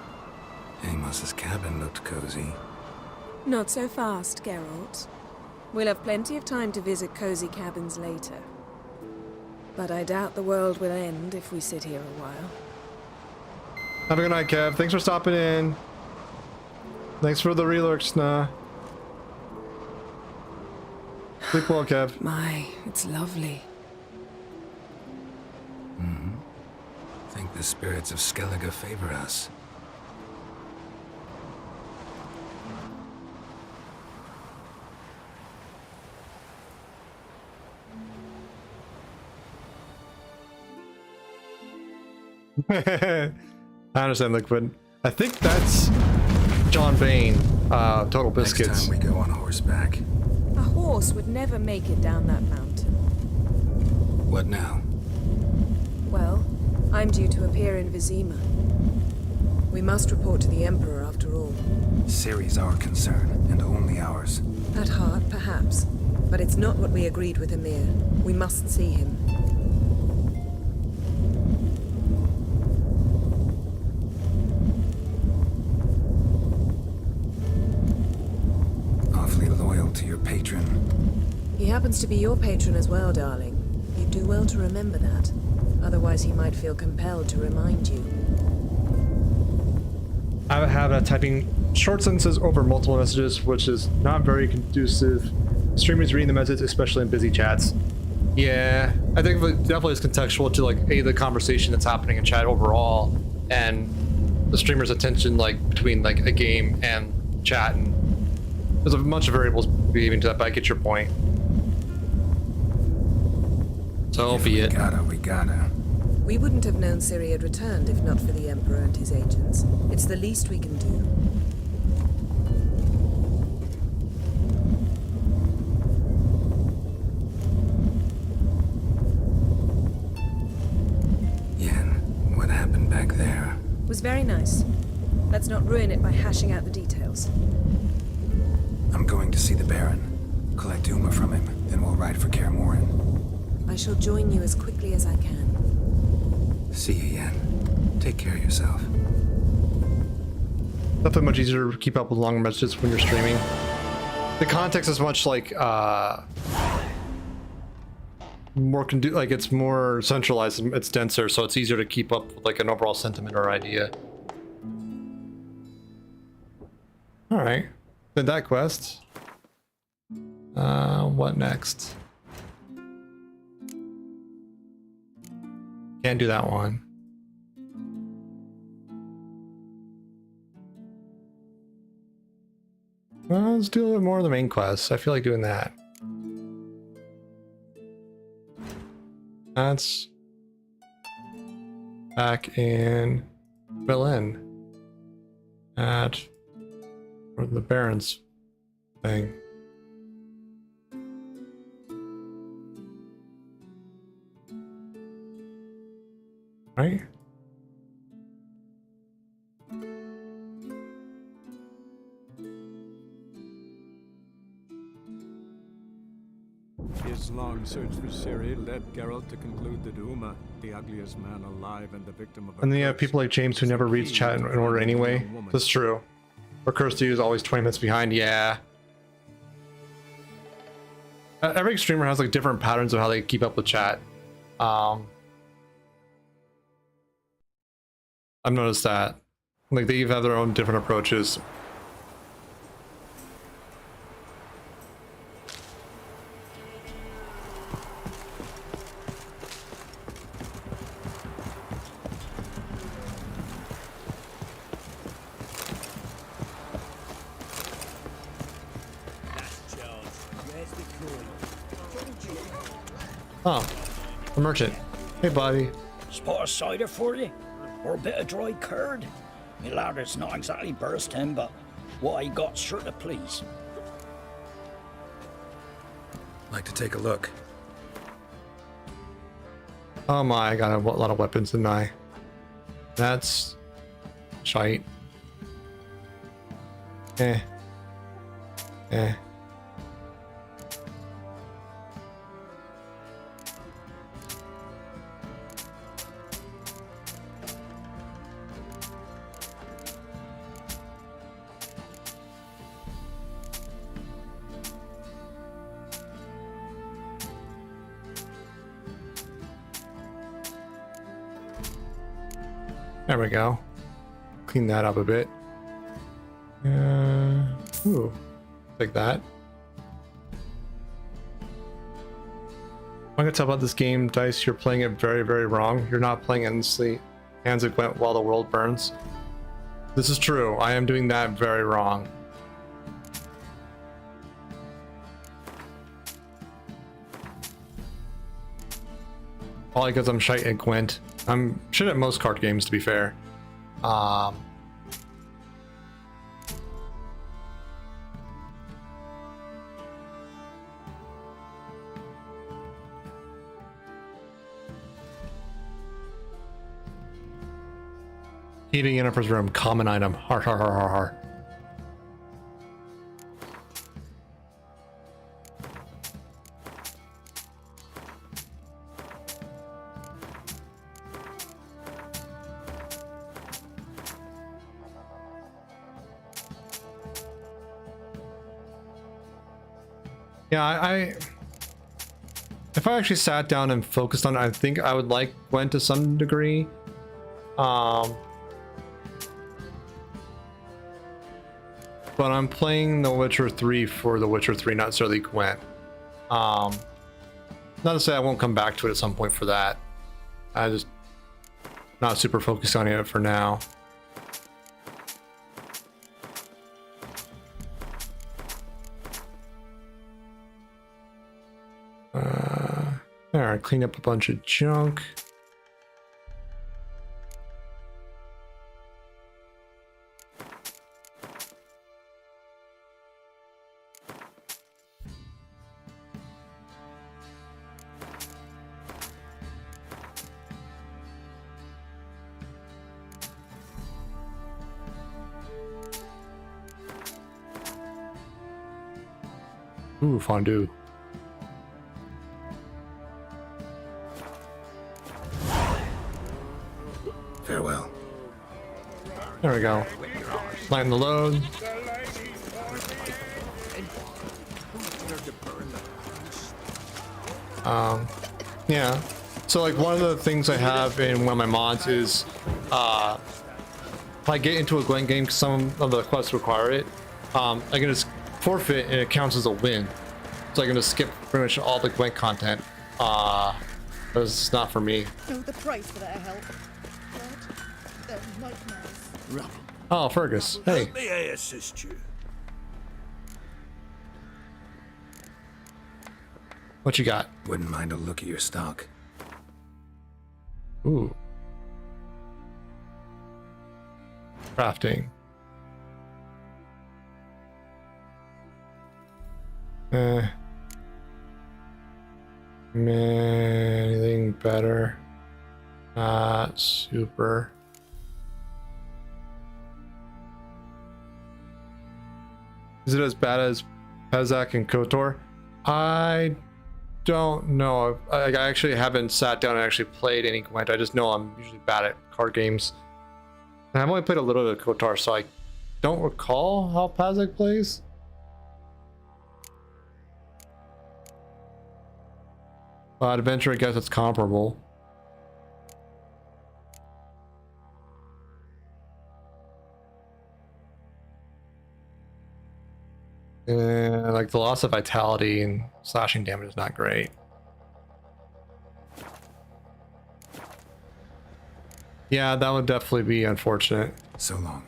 Amos's cabin looked cozy.
Not so fast, Geralt. We'll have plenty of time to visit cozy cabins later. But I doubt the world will end if we sit here a while.
Have a good night, Kev. Thanks for stopping in. Thanks for the relurks, nah. Sleep well, Kev.
My, it's lovely.
Think the spirits of Skellige favor us.
I understand, Liquid. I think that's John Bain, Total Biscuits.
Next time we go on horseback.
A horse would never make it down that mountain.
What now?
Well, I'm due to appear in Vizima. We must report to the Emperor after all.
Ciri's our concern, and only ours.
At heart, perhaps. But it's not what we agreed with Emir. We must see him.
Awfully loyal to your patron.
He happens to be your patron as well, darling. You'd do well to remember that. Otherwise, he might feel compelled to remind you.
I have a habit of typing short sentences over multiple messages, which is not very conducive. Streamers reading the message, especially in busy chats. Yeah, I think it definitely is contextual to, like, the conversation that's happening in chat overall, and the streamer's attention, like, between, like, a game and chat, and there's a bunch of variables behaving to that, but I get your point. So be it.
We gotta.
We wouldn't have known Ciri had returned if not for the Emperor and his agents. It's the least we can do.
Yen, what happened back there?
Was very nice. Let's not ruin it by hashing out the details.
I'm going to see the Baron, collect Uma from him, then we'll ride for Kaer Morhen.
I shall join you as quickly as I can.
See you, Yen. Take care of yourself.
Definitely much easier to keep up with longer messages when you're streaming. The context is much like more like it's more centralized, it's denser, so it's easier to keep up with like an overall sentiment or idea. All right, did that quest. What next? Can't do that one. Well, let's do a little more of the main quest. I feel like doing that. That's back in Berlin at the Baron's thing. Right?
His long search for Ciri led Geralt to conclude that Uma, the ugliest man alive and the victim of a
And then you have
curse,
people like James who never reads chat in order anyway. That's true. Or Kirsty is always 20 minutes behind. Yeah. Every streamer has like different patterns of how they keep up with chat. I've noticed that. Like they have their own different approaches. Oh, a merchant. Hey, buddy.
Spot of cider for you? Or a bit of dry curd? Me lad, it's not exactly bursting, but what I got sure to please.
Like to take a look.
Oh my, I got a lot of weapons, didn't I? That's shite. Eh. There we go. Clean that up a bit. Ooh, like that. I'm gonna tell about this game, Dice. You're playing it very, very wrong. You're not playing endlessly Hands of Gwent while the world burns. This is true. I am doing that very wrong. All because I'm shite at Gwent. I'm shit at most card games, to be fair. Heating Yennefer's room, common item. Har har har har har. Yeah, if I actually sat down and focused on it, I think I would like Gwent to some degree. But I'm playing The Witcher 3 for The Witcher 3, not necessarily Gwent. Not to say I won't come back to it at some point for that. I just not super focused on it for now. Alright, clean up a bunch of junk. Ooh, fondue.
Farewell.
There we go. Lighten the load. Yeah. So like one of the things I have in one of my mods is if I get into a Gwent game, because some of the quests require it, I can just forfeit and it counts as a win. So I can just skip pretty much all the Gwent content. It's not for me.
Know the price for their help. They're nightmares.
Oh, Fergus. Hey.
Help me I assist you.
What you got?
Wouldn't mind a look at your stock.
Ooh. Crafting. Anything better? Not super. Is it as bad as Pezak and KOTOR? I don't know. I actually haven't sat down and actually played any Gwent. I just know I'm usually bad at card games. And I've only played a little bit of KOTOR, so I don't recall how Pezak plays. Adventure, I guess it's comparable. Like the loss of vitality and slashing damage is not great. Yeah, that would definitely be unfortunate.
So long.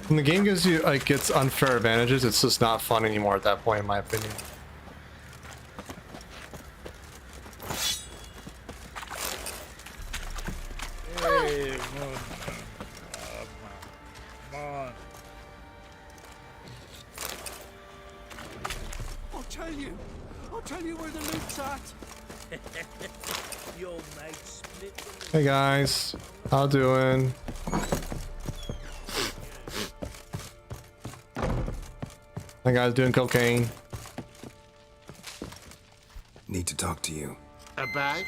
When the game gives you like its unfair advantages, it's just not fun anymore at that point, in my opinion.
Hey, come on. I'll tell you where the loot's at.
Your mate split.
Hey guys, how doing? That guy's doing cocaine.
Need to talk to you.
About?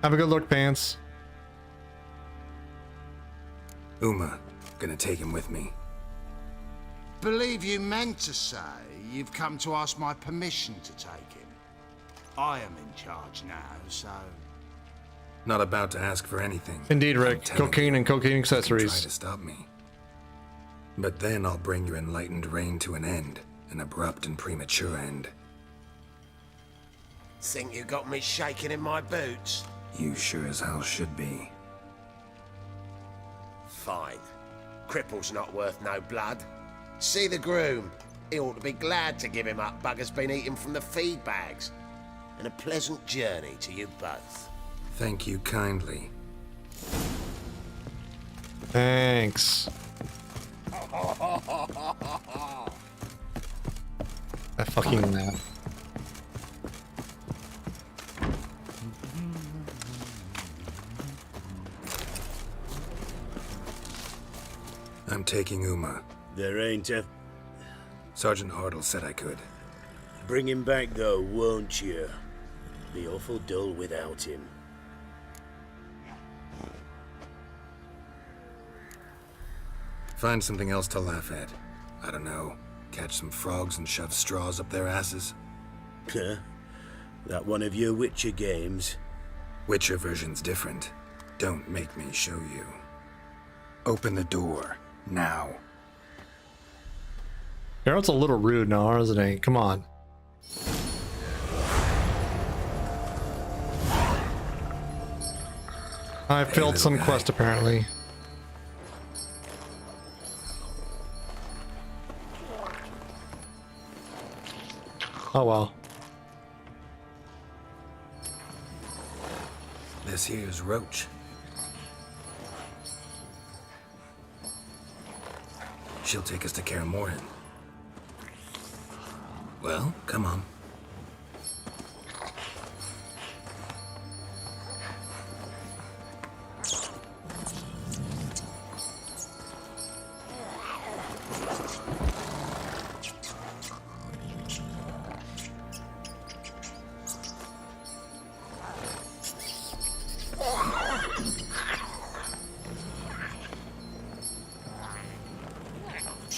Have a good look, Pants.
Uma, gonna take him with me.
Believe you meant to say you've come to ask my permission to take him.
I am in charge now, so...
Not about to ask for anything.
Indeed, Rick. Cocaine and cocaine
Try
accessories.
to stop me. But then I'll bring your enlightened reign to an end. An abrupt and premature end.
Think you got me shaking in my boots?
You sure as hell should be.
Fine. Cripple's not worth no blood. See the groom. He ought to be glad to give him up. Bugger's been eating from the feed bags. And a pleasant journey to you both.
Thank you kindly.
Thanks. I fucking
I'm taking Uma.
There ain't a...
Sergeant Hartle said I could.
Bring him back though, won't you? Be awful dull without him.
Find something else to laugh at. I don't know. Catch some frogs and shove straws up their asses.
Huh? That one of your Witcher games?
Witcher version's different. Don't make me show you. Open the door. Now.
Geralt's a little rude now, isn't he? Come on. I failed some quest apparently. Oh well.
This here's Roach. She'll take us to Kaer Morhen. Well, come on.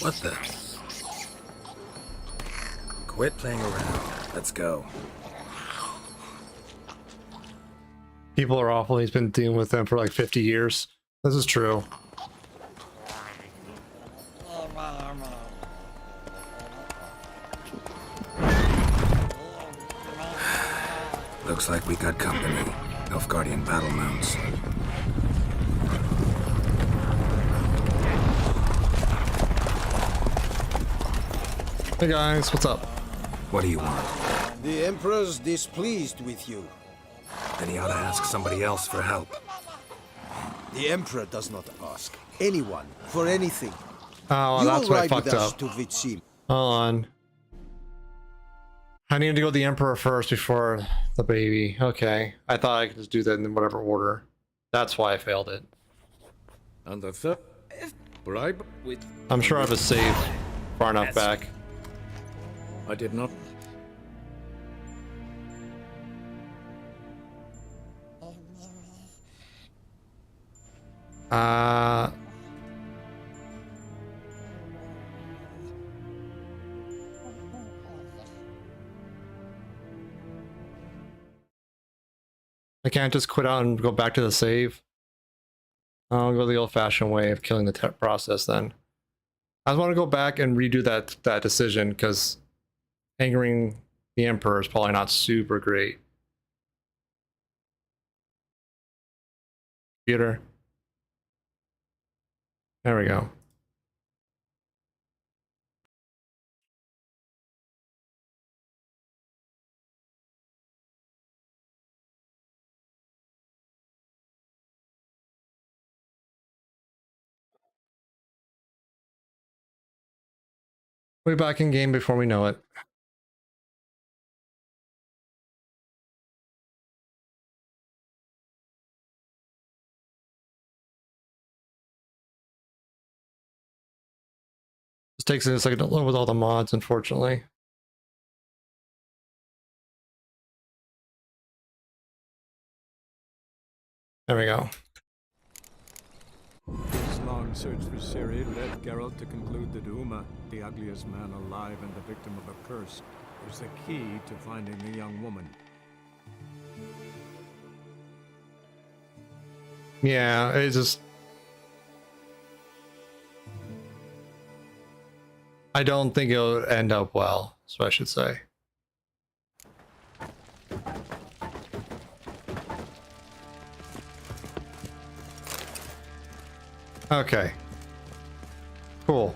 What the? Quit playing around. Let's go.
People are awful. He's been dealing with them for like 50 years. This is true.
Looks like we got company. Nilfgaardian battle mounts.
Hey guys, what's up?
What do you want?
The Emperor's displeased with you.
Then he ought to ask somebody else for help.
The Emperor does not ask anyone for anything.
Oh,
you
that's
will
what I
ride
fucked
with us
up.
to Vitsim.
Hold on. I need to go to the Emperor first before the baby. Okay. I thought I could just do that in whatever order. That's why I failed it.
And the third bribe with...
I'm sure I have a save far enough back.
I did not.
I can't just quit out and go back to the save. I'll go the old-fashioned way of killing the process then. I just want to go back and redo that decision because angering the Emperor is probably not super great. Computer. There we go. We're back in game before we know it. This takes a second to load with all the mods, unfortunately. There we go.
This long search for Ciri led Geralt to conclude that Uma, the ugliest man alive and the victim of a curse, was the key to finding the young woman.
Yeah, it's just... I don't think it'll end up well, so I should say. Okay. Cool.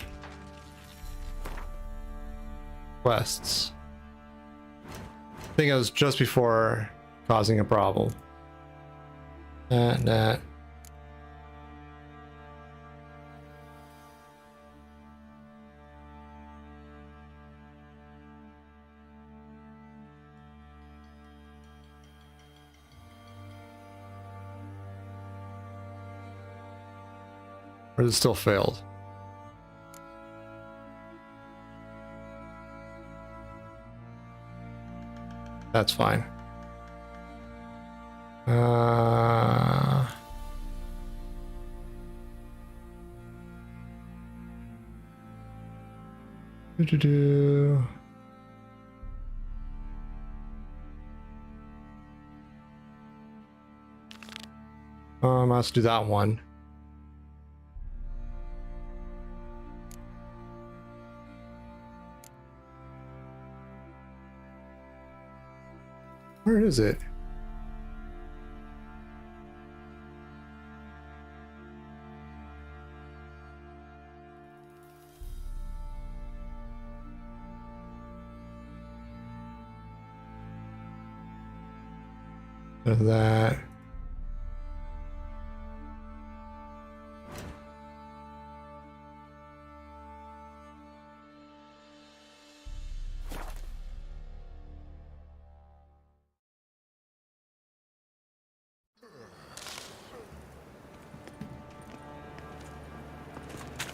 Quests. I think it was just before causing a problem. That. Or it still failed. That's fine. Let's do that one. Where is it? That.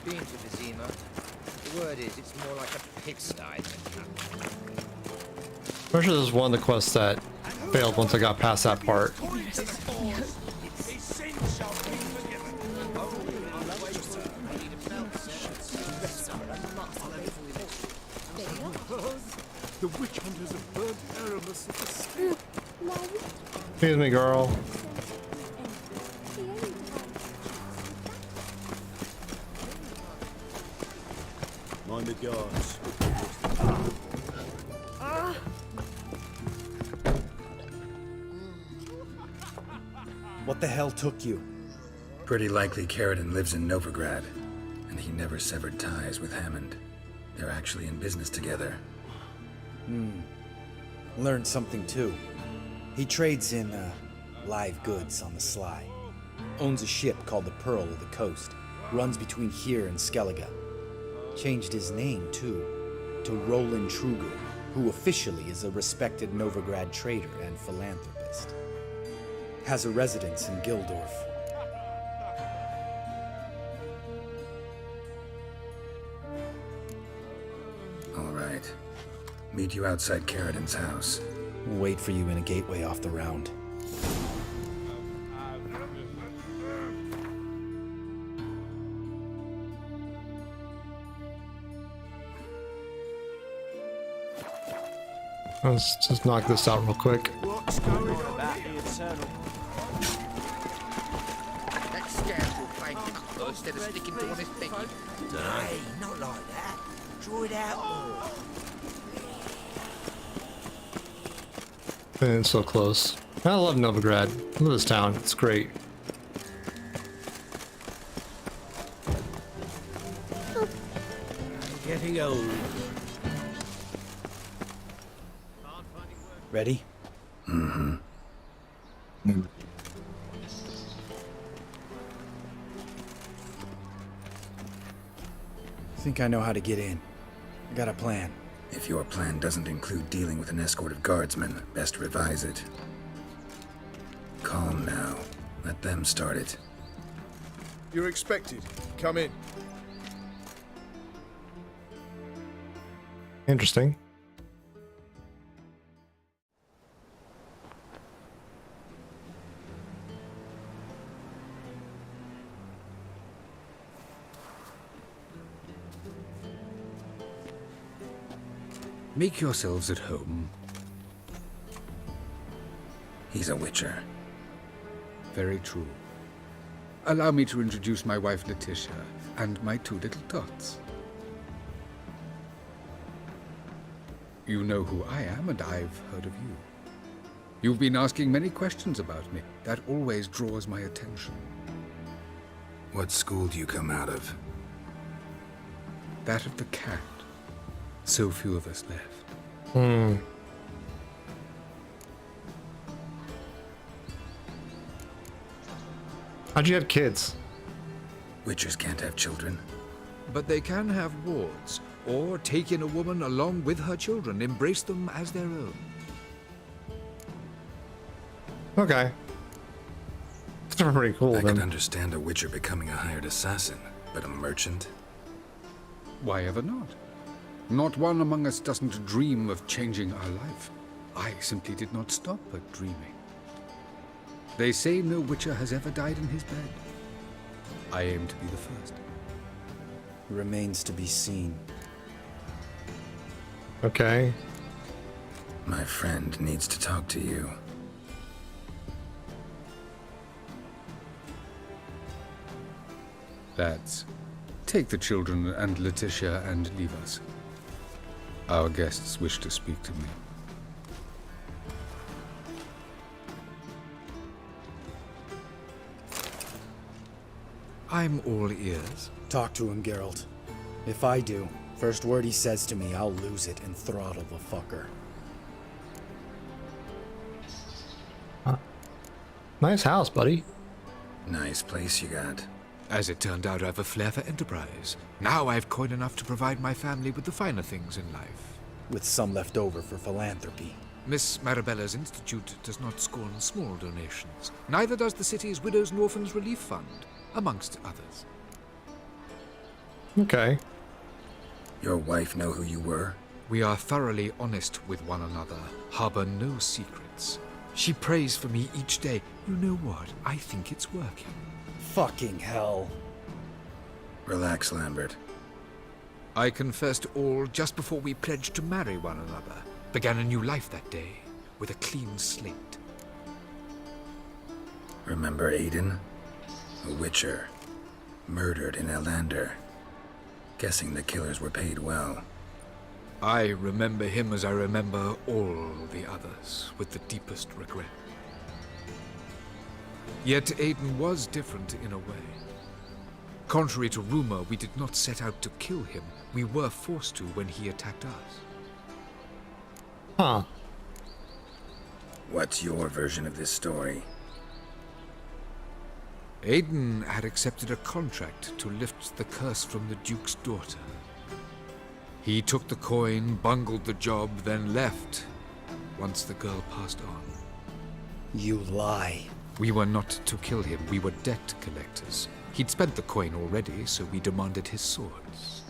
Been to Vizima. The word is, it's more like a pigsty than camp.
I'm sure this is one of the quests that failed once I got past that part.
The witch hunters have burned Aramis at the stake.
Excuse me, girl.
Mind the guards.
What the hell took you? Pretty likely Carradine lives in Novigrad, and he never severed ties with Hammond. They're actually in business together.
Learned something too. He trades in live goods on the sly. Owns a ship called the Pearl of the Coast. Runs between here and Skellige. Changed his name too, to Roland Truger, who officially is a respected Novigrad trader and philanthropist. Has a residence in Gildorf.
All right. Meet you outside Carradine's house.
We'll wait for you in a gateway off the round.
Let's just knock this out real quick.
That scoundrel playing pickle instead of sticking to honest picking.
Hey, not like that. Draw it out more.
And it's so close. I love Novigrad. I love this town. It's great.
Getting old. Ready?
Mm-hmm.
Think I know how to get in. I got a plan.
If your plan doesn't include dealing with an escort of guardsmen, best revise it. Calm now. Let them start it.
You're expected. Come in.
Interesting.
Make yourselves at home.
He's a witcher.
Very true.
Allow me to introduce my wife Letitia and my two little tots. You know who I am, and I've heard of you. You've been asking many questions about me. That always draws my attention.
What school do you come out of?
That of the cat. So few of us left.
How'd you have kids?
Witchers can't have children.
But they can have wards, or take in a woman along with her children, embrace them as their own.
Okay. It's pretty cool,
I
then.
could understand a witcher becoming a hired assassin, but a merchant?
Why ever not? Not one among us doesn't dream of changing our life. I simply did not stop at dreaming. They say no witcher has ever died in his bed. I aim to be the first.
Remains to be seen.
Okay.
My friend needs to talk to you.
Lads, take the children and Letitia and leave us. Our guests wish to speak to me.
I'm all ears.
Talk to him, Geralt. If I do, first word he says to me, I'll lose it and throttle the fucker.
Nice house, buddy.
Nice place you got.
As it turned out, I have a flair for enterprise. Now I have coin enough to provide my family with the finer things in life.
With some left over for philanthropy.
Miss Marabella's institute does not scorn small donations. Neither does the city's Widows and Orphans Relief Fund, amongst others.
Okay.
Your wife know who you were?
We are thoroughly honest with one another, harbor no secrets. She prays for me each day. You know what? I think it's working.
Fucking hell.
Relax, Lambert.
I confessed all just before we pledged to marry one another. Began a new life that day, with a clean slate.
Remember Aiden? A witcher. Murdered in Elander. Guessing the killers were paid well.
I remember him as I remember all the others, with the deepest regret. Yet Aiden was different in a way. Contrary to rumor, we did not set out to kill him. We were forced to when he attacked us.
Huh.
What's your version of this story?
Aiden had accepted a contract to lift the curse from the Duke's daughter. He took the coin, bungled the job, then left, once the girl passed on.
You lie.
We were not to kill him, we were debt collectors. He'd spent the coin already, so we demanded his swords.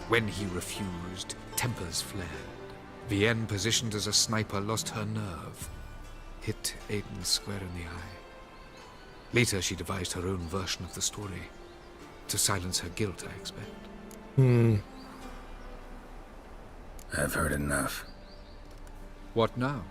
When he refused, tempers flared. Vienne, positioned as a sniper, lost her nerve. Hit Aiden square in the eye. Later, she devised her own version of the story. To silence her guilt, I expect.
I've heard enough.
What now?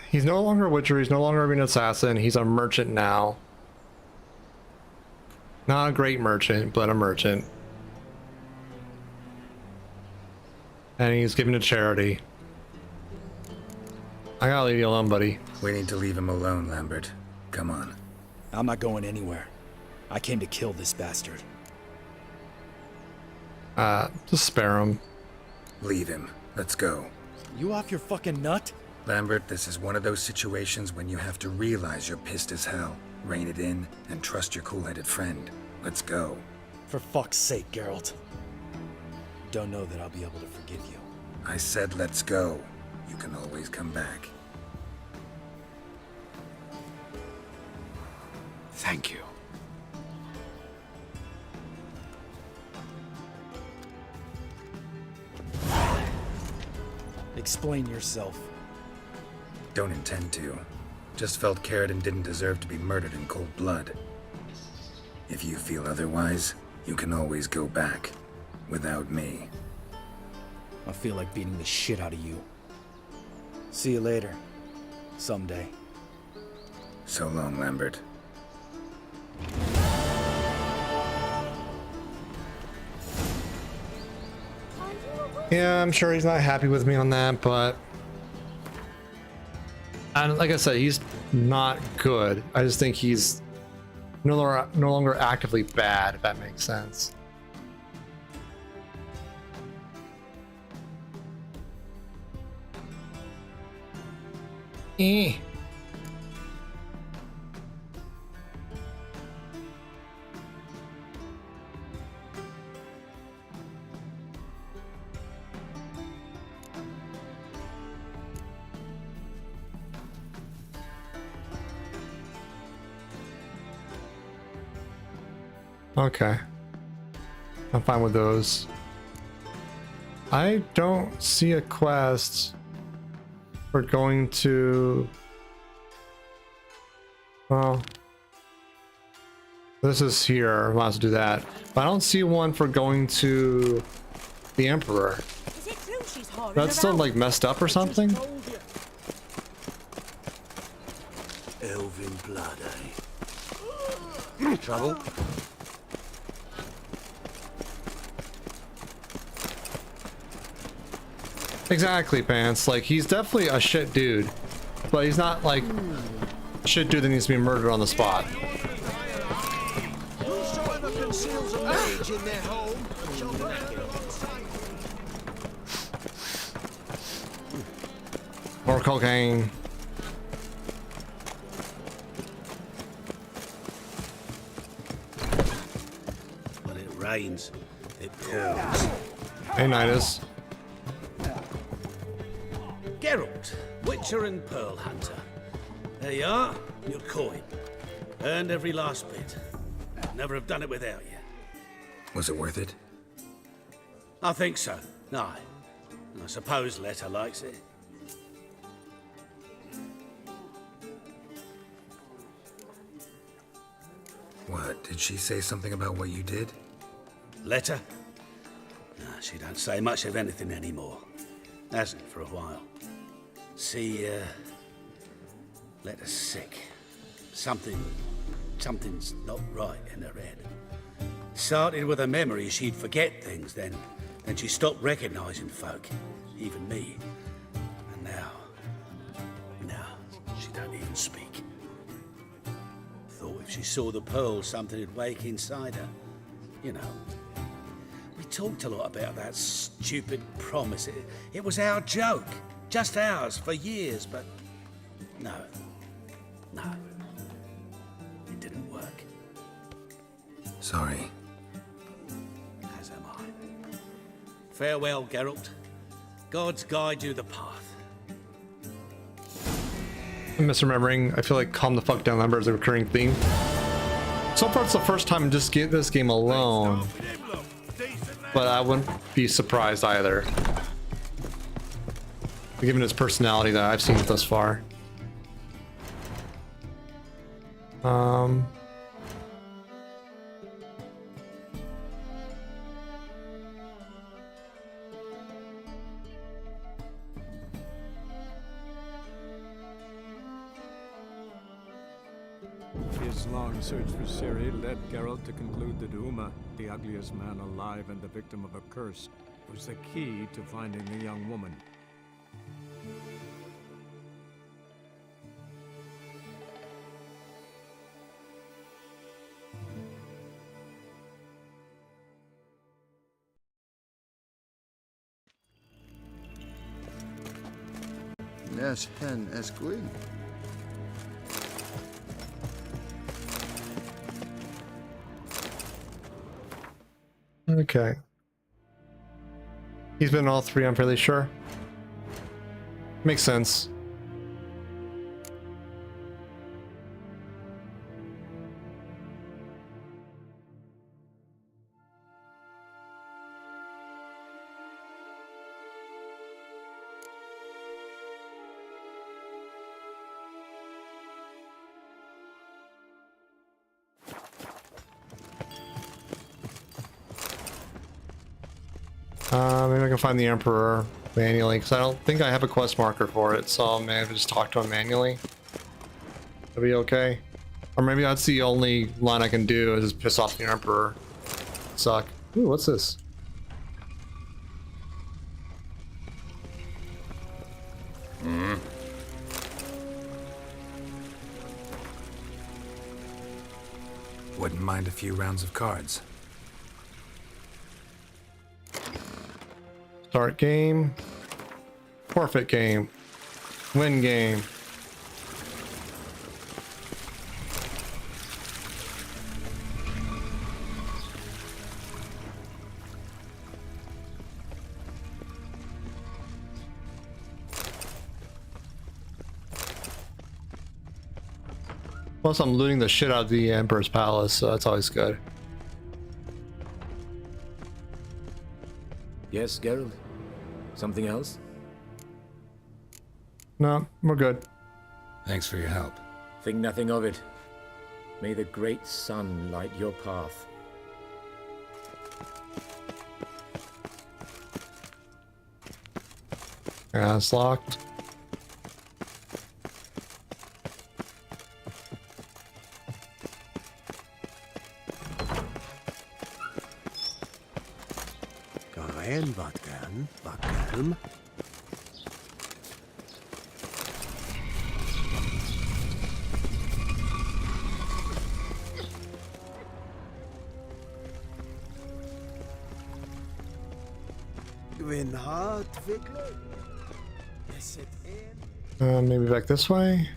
He's no longer a witcher, he's no longer an assassin, he's a merchant now. Not a great merchant, but a merchant. And he's giving to charity. I gotta leave you alone, buddy.
We need to leave him alone, Lambert. Come on.
I'm not going anywhere. I came to kill this bastard.
Just spare him.
Leave him. Let's go.
You off your fucking nut?
Lambert, this is one of those situations when you have to realize you're pissed as hell, rein it in, and trust your cool-headed friend. Let's go.
For fuck's sake, Geralt. Don't know that I'll be able to forgive you.
I said let's go. You can always come back.
Thank you.
Explain yourself.
Don't intend to. Just felt Carradine didn't deserve to be murdered in cold blood. If you feel otherwise, You can always go back. Without me.
I feel like beating the shit out of you. See you later. Someday.
So long, Lambert.
Yeah, I'm sure he's not happy with me on that, but... And like I said, he's not good. I just think he's no longer actively bad, if that makes sense. Eh. Okay. I'm fine with those. I don't see a quest for going to... Well... This is here. Might as well do that. But I don't see one for going to the Emperor. That's still like messed up or something?
Elven blood, eh? Trouble?
Exactly, Pants. Like, he's definitely a shit dude. But he's not like a shit dude that needs to be murdered on the spot.
Whosoever conceals a mage in their home shall be
More cocaine.
When it rains, it pours.
Hey, Nidus.
Geralt, Witcher and Pearl Hunter. There you are, your coin. Earned every last bit. Never have done it without you.
Was it worth it?
I think so. No. I suppose Letta likes it.
What, did she say something about what you did?
Letta? No, she don't say much of anything anymore. Hasn't for a while. See, Letta's sick. Something's not right in her head. Started with her memory, she'd forget things, then she stopped recognizing folk, even me. And now she don't even speak. Thought if she saw the pearl, something'd wake inside her. You know. We talked a lot about that stupid promise. It was our joke. Just ours for years, but no. It didn't work.
Sorry.
As am I. Farewell, Geralt. Gods guide you the path.
I'm misremembering. I feel like calm the fuck down, Lambert is a recurring theme. So far it's the first time I just get this game alone. But I wouldn't be surprised either. Given its personality that I've seen thus far.
His long search for Ciri led Geralt to conclude that Uma, the ugliest man alive and the victim of a curse, was the key to finding the young woman.
Yes, hen es green.
Okay. He's been in all three, I'm fairly sure. Makes sense. can find the Emperor manually, because I don't think I have a quest marker for it, so I may have to just talk to him manually. That'll be okay. Or maybe that's the only line I can do is just piss off the Emperor. Suck. Ooh, what's this?
Wouldn't mind a few rounds of cards.
Start game. Forfeit game. Win game. Plus, I'm looting the shit out of the Emperor's Palace, so that's always good.
Yes, Geralt? Something else?
No, we're good.
Thanks for your help.
Think nothing of it. May the great sun light your path.
Yeah, it's locked.
En wat kan? When hard wickelen. Is it in?
Maybe back this way.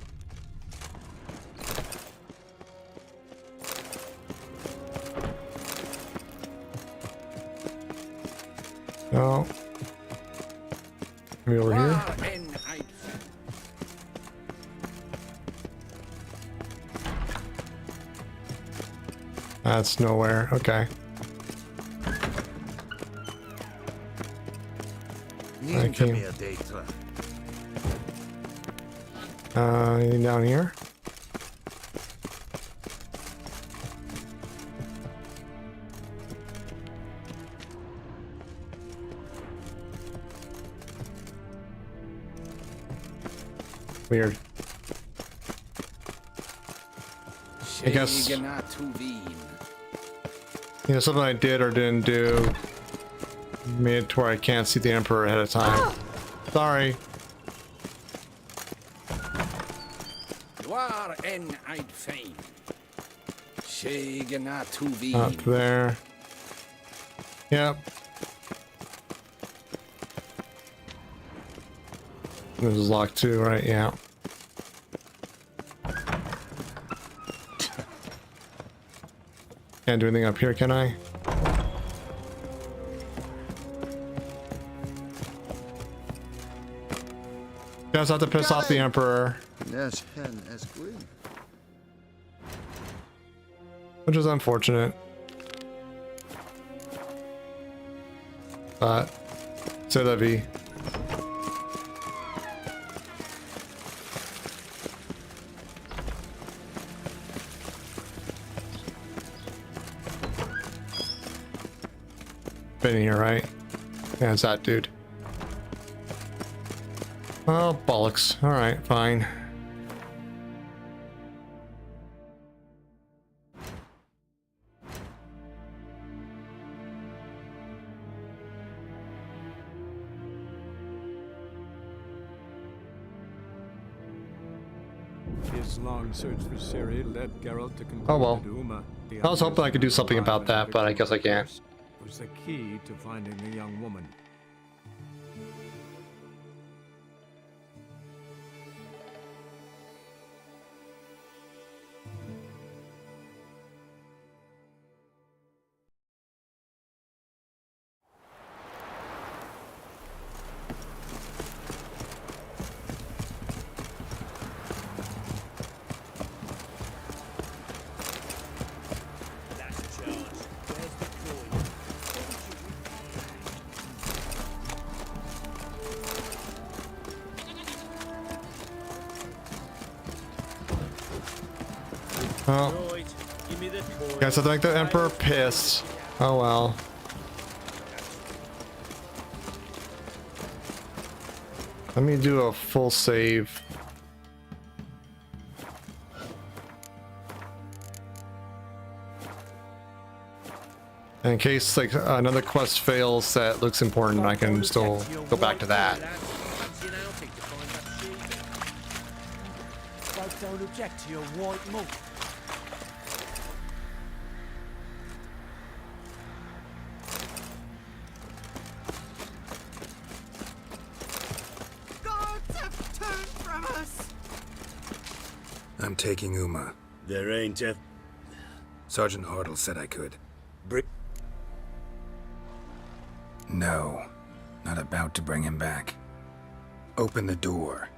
No. Maybe over here. That's nowhere. Okay.
Anything
down here? Weird. I guess, you know, something I did or didn't do made it to where I can't see the Emperor ahead of time. Sorry. Up there. Yep. This is locked too, right? Yeah. Can't do anything up here, can I? Guys have to piss off the Emperor.
Yes, hen as queen.
Which is unfortunate. But c'est la vie. Been here, right? Yeah, it's that dude. Oh, bollocks. Alright, fine.
His long search for Ciri led Geralt to conclude
Oh well.
that Uma, the
I was hoping I could do something about that, but I guess I can't.
was the key to finding the young woman.
Oh. Guess I think the Emperor pissed. Oh well. Let me do a full save. In case like another quest fails that looks important, I can still go back to that.
Don't object to your white monk.
Guards have turned from us.
I'm taking Uma.
There ain't a...
Sergeant Hartle said I could.
Brick.
No, not about to bring him back. Open the door.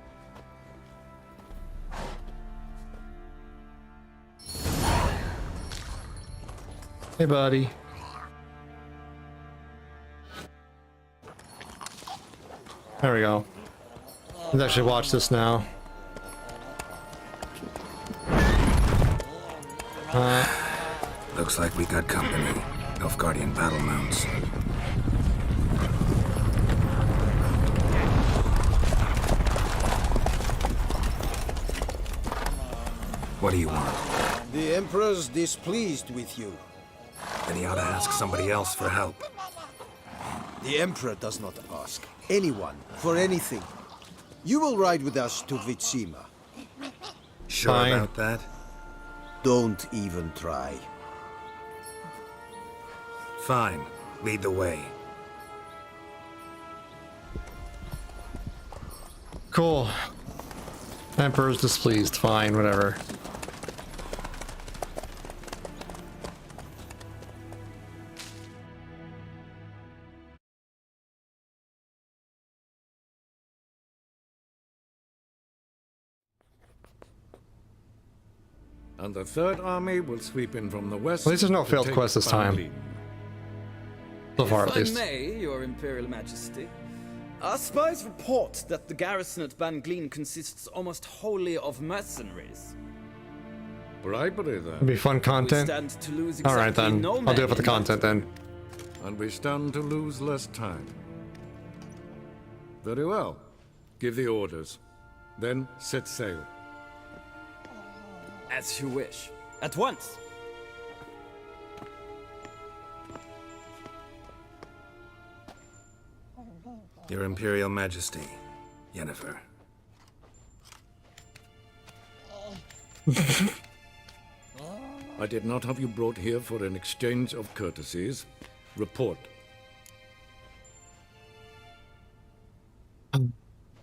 Hey, buddy. There we go. Let's actually watch this now.
Looks like we got company. Nilfgaardian battle mounts. What do you want?
The Emperor's displeased with you.
Then he ought to ask somebody else for help.
The Emperor does not ask anyone for anything. You will ride with us to Vitsima.
Sure
Fine.
about that?
Don't even try.
Fine. Lead the way.
Cool. Emperor's displeased. Fine, whatever.
And the Third Army will sweep in from the west.
At least there's no
to
failed
take
quest this time.
Banglin.
So far, at
If
least.
I may, Your Imperial Majesty, our spies report that the garrison at Banglin consists almost wholly of mercenaries.
Bribery, then.
It'll be fun content.
stand to lose
All right,
exactly
then.
no
I'll do it for
men
the
in
content then.
And we stand to lose less time. Very well. Give the orders. Then set sail.
As you wish. At once.
Your Imperial Majesty, Yennefer.
I did not have you brought here for an exchange of courtesies. Report.
Out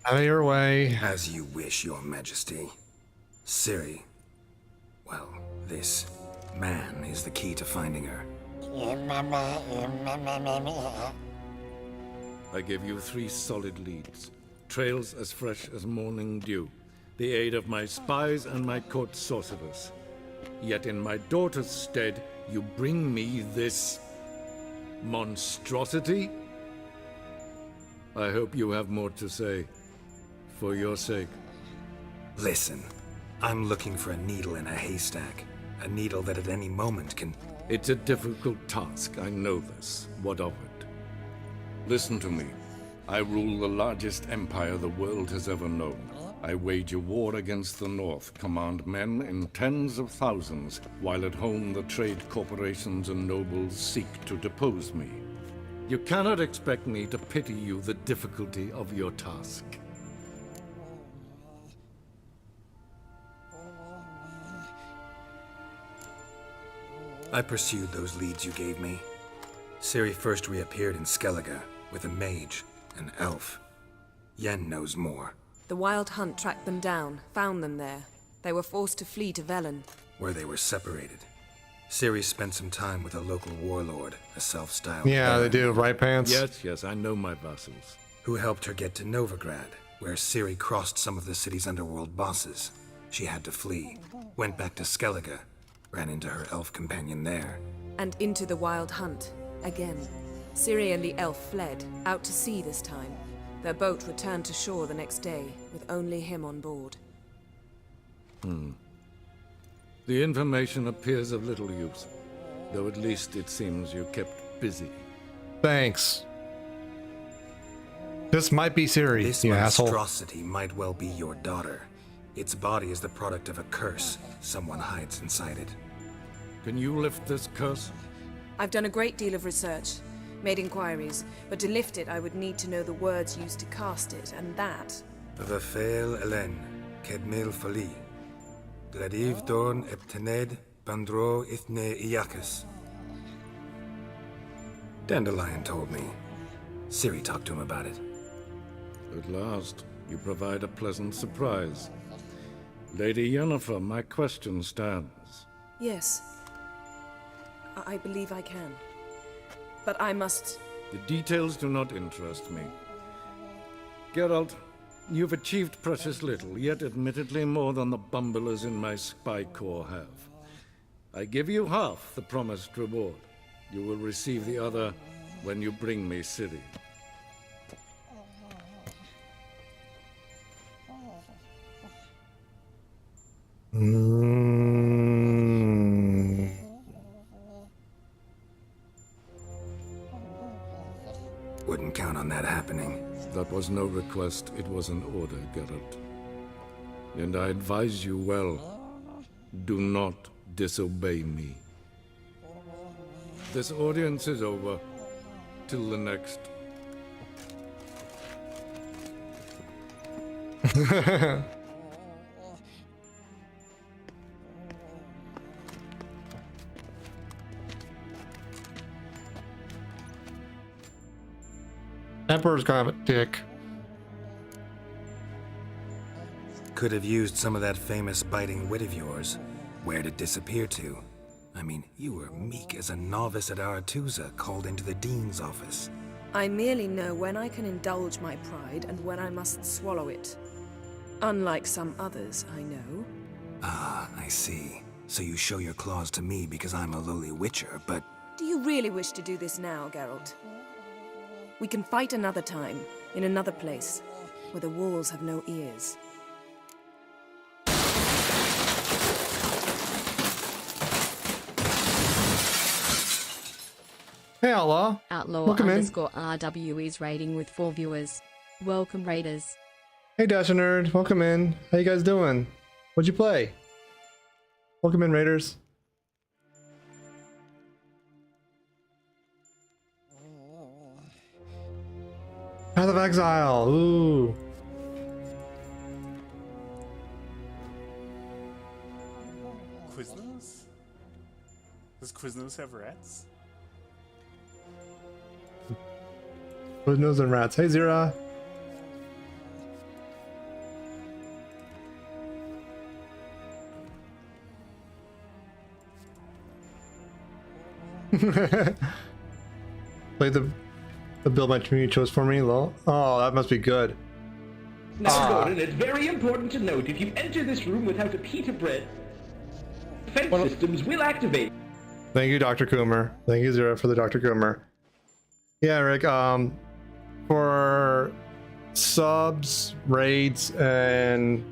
of your way.
As you wish, Your Majesty. Ciri. Well, this man is the key to finding her.
I gave you 3 solid leads. Trails as fresh as morning dew. The aid of my spies and my court sorcerers. Yet in my daughter's stead, you bring me this monstrosity? I hope you have more to say. For your sake.
Listen, I'm looking for a needle in a haystack. A needle that at any moment can...
It's a difficult task, I know this. What of it? Listen to me. I rule the largest empire the world has ever known. I wage a war against the North, command men in tens of thousands, while at home the trade corporations and nobles seek to depose me. You cannot expect me to pity you the difficulty of your task.
I pursued those leads you gave me. Ciri first reappeared in Skellige with a mage, an elf. Yen knows more.
The Wild Hunt tracked them down, found them there. They were forced to flee to Velen.
Where they were separated. Ciri spent some time with a local warlord, a self-styled
Yeah, they
baron,
do, right, Pants?
Yes, I know my vassals.
who helped her get to Novigrad, where Ciri crossed some of the city's underworld bosses. She had to flee, went back to Skellige, ran into her elf companion there.
And into the Wild Hunt, again. Ciri and the elf fled, out to sea this time. Their boat returned to shore the next day, with only him on board.
The information appears of little use, though at least it seems you kept busy.
Thanks. This might be Siri,
This
you asshole.
monstrosity might well be your daughter. Its body is the product of a curse. Someone hides inside it.
Can you lift this curse?
I've done a great deal of research, made inquiries, but to lift it I would need to know the words used to cast it, and that...
Vafel Elen, Kedmil Fali. Gladiv Dorn Eptened Bandro Ithne Iacus. Dandelion told me. Siri talked to him about it.
At last, you provide a pleasant surprise. Lady Yennefer, my question stands.
Yes. I believe I can. But I must...
The details do not interest me. Geralt, you've achieved precious little, yet admittedly more than the bumblers in my spy corps have. I give you half the promised reward. You will receive the other when you bring me Ciri.
Wouldn't count on that happening.
That was no request, it was an order, Geralt. And I advise you well, do not disobey me. This audience is over. Till the next.
Emperor's kind of a dick.
Could have used some of that famous biting wit of yours. Where'd it disappear to? I mean, you were meek as a novice at Aretusa called into the Dean's office.
I merely know when I can indulge my pride and when I must swallow it. Unlike some others, I know.
Ah, I see. So you show your claws to me because I'm a lowly witcher, but...
Do you really wish to do this now, Geralt? We can fight another time, in another place, where the walls have no ears.
Hey, Outlaw.
Outlaw
Welcome in.
_RW is raiding with 4 viewers. Welcome, raiders.
Hey, Dasher Nerd. Welcome in. How you guys doing? What'd you play? Welcome in, Raiders. Path of Exile. Ooh.
Quiznos? Does Quiznos have rats?
Quiznos and rats. Hey, Zira. Play the build my community chose for me, lol. Oh, that must be good.
Now, Gordon, it's very important to note if you enter this room without a pita bread, defense systems will activate.
Thank you, Dr. Coomer. Thank you, Zira, for the Dr. Coomer. Yeah, Rick, for subs, raids, and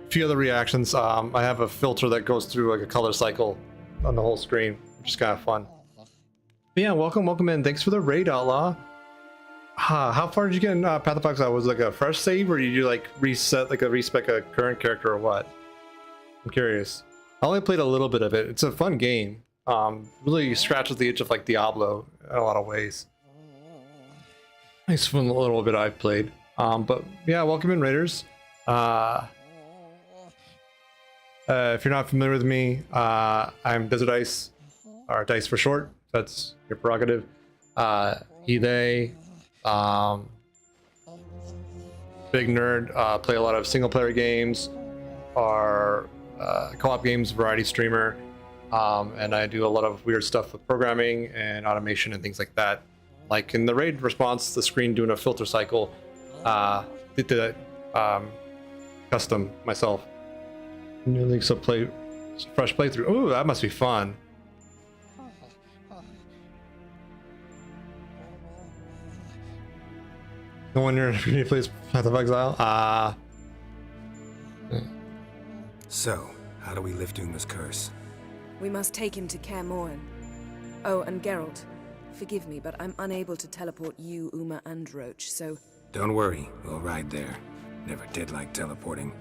a few other reactions, I have a filter that goes through like a color cycle on the whole screen, which is kind of fun. But yeah, welcome in. Thanks for the raid, Outlaw. How far did you get in Path of Exile? Was it like a fresh save, or did you like reset, like respec a current character, or what? I'm curious. I only played a little bit of it. It's a fun game. Really scratches the itch of like Diablo in a lot of ways. Nice fun little bit I've played. But yeah, welcome in, Raiders. If you're not familiar with me, I'm DesertIce, or Dice for short. That's your prerogative. He, they, big nerd, play a lot of single player games, or co-op games, variety streamer, and I do a lot of weird stuff with programming and automation and things like that. Like in the raid response, the screen doing a filter cycle, did the custom myself. New so play fresh playthrough. Ooh, that must be fun. No wonder he plays Path of Exile.
So, how do we lift Uma's curse?
We must take him to Kaer Morhen. Oh, and Geralt, forgive me, but I'm unable to teleport you, Uma, and Roach, so
Don't worry, we'll ride there. Never did like teleporting.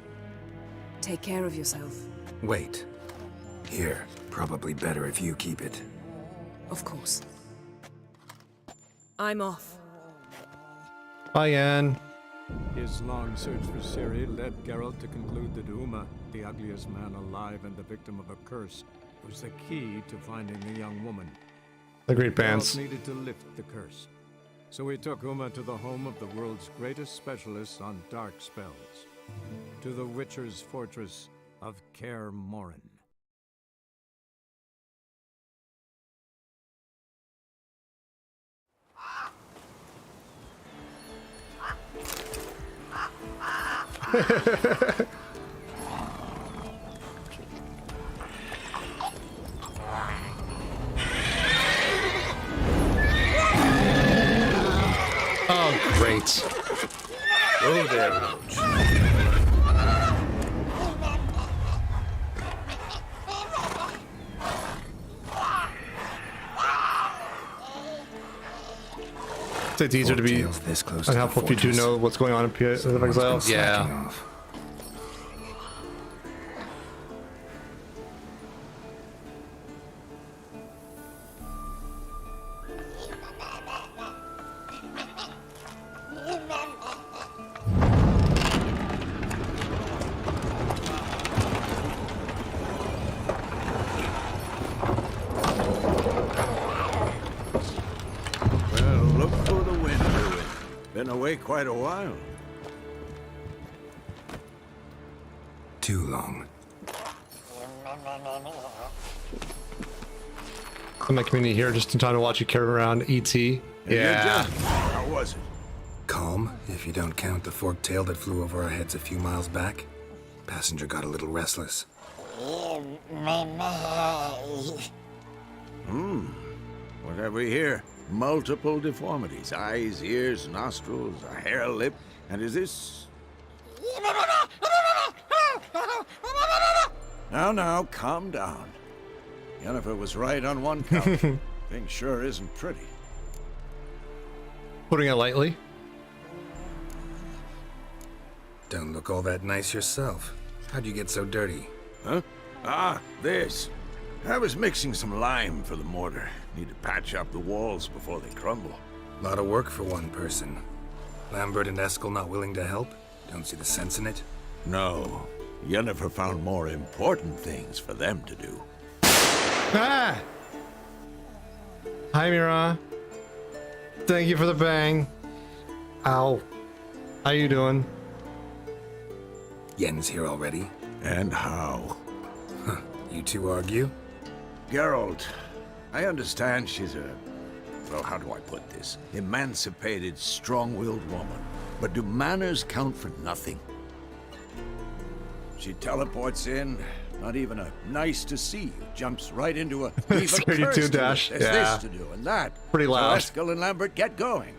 Take care of yourself.
Wait. Here, probably better if you keep it.
Of course. I'm off.
Bye, Yen.
His long search for Ciri led Geralt to conclude that Uma, the ugliest man alive and the victim of a curse, was the key to finding the young woman.
The great bands.
Geralt needed to lift the curse. So he took Uma to the home of the world's greatest specialists on dark spells, to the Witcher's fortress of Kaer Morhen.
Oh, great.
Oh, there, Roach.
It's easier to be unhelpful if you do know what's going on in Path of Exile. Yeah.
Well, look for the wind, Druid. Been away quite a while.
Too long.
I'm my community here just in time to watch you carry around E.T. Yeah.
How was it?
Calm, if you don't count the forked tail that flew over our heads a few miles back. Passenger got a little restless.
What have we here? Multiple deformities. Eyes, ears, nostrils, a hair lip. And is this... Now, calm down. Yennefer was right on one count. Thing sure isn't pretty.
Putting it lightly.
Don't look all that nice yourself. How'd you get so dirty?
Huh? Ah, this. I was mixing some lime for the mortar. Need to patch up the walls before they crumble.
Lot of work for one person. Lambert and Eskel not willing to help? Don't see the sense in it?
No. Yennefer found more important things for them to do.
Ah! Hi, Mira. Thank you for the bang. Ow. How you doing?
Yen's here already?
And how?
Huh. You two argue?
Geralt, I understand she's a... well, how do I put this? Emancipated, strong-willed woman. But do manners count for nothing? She teleports in, not even a nice to see you, jumps right into a...
32 dash,
There's
yeah.
this to do and that.
Pretty loud.
So Eskel and Lambert get going.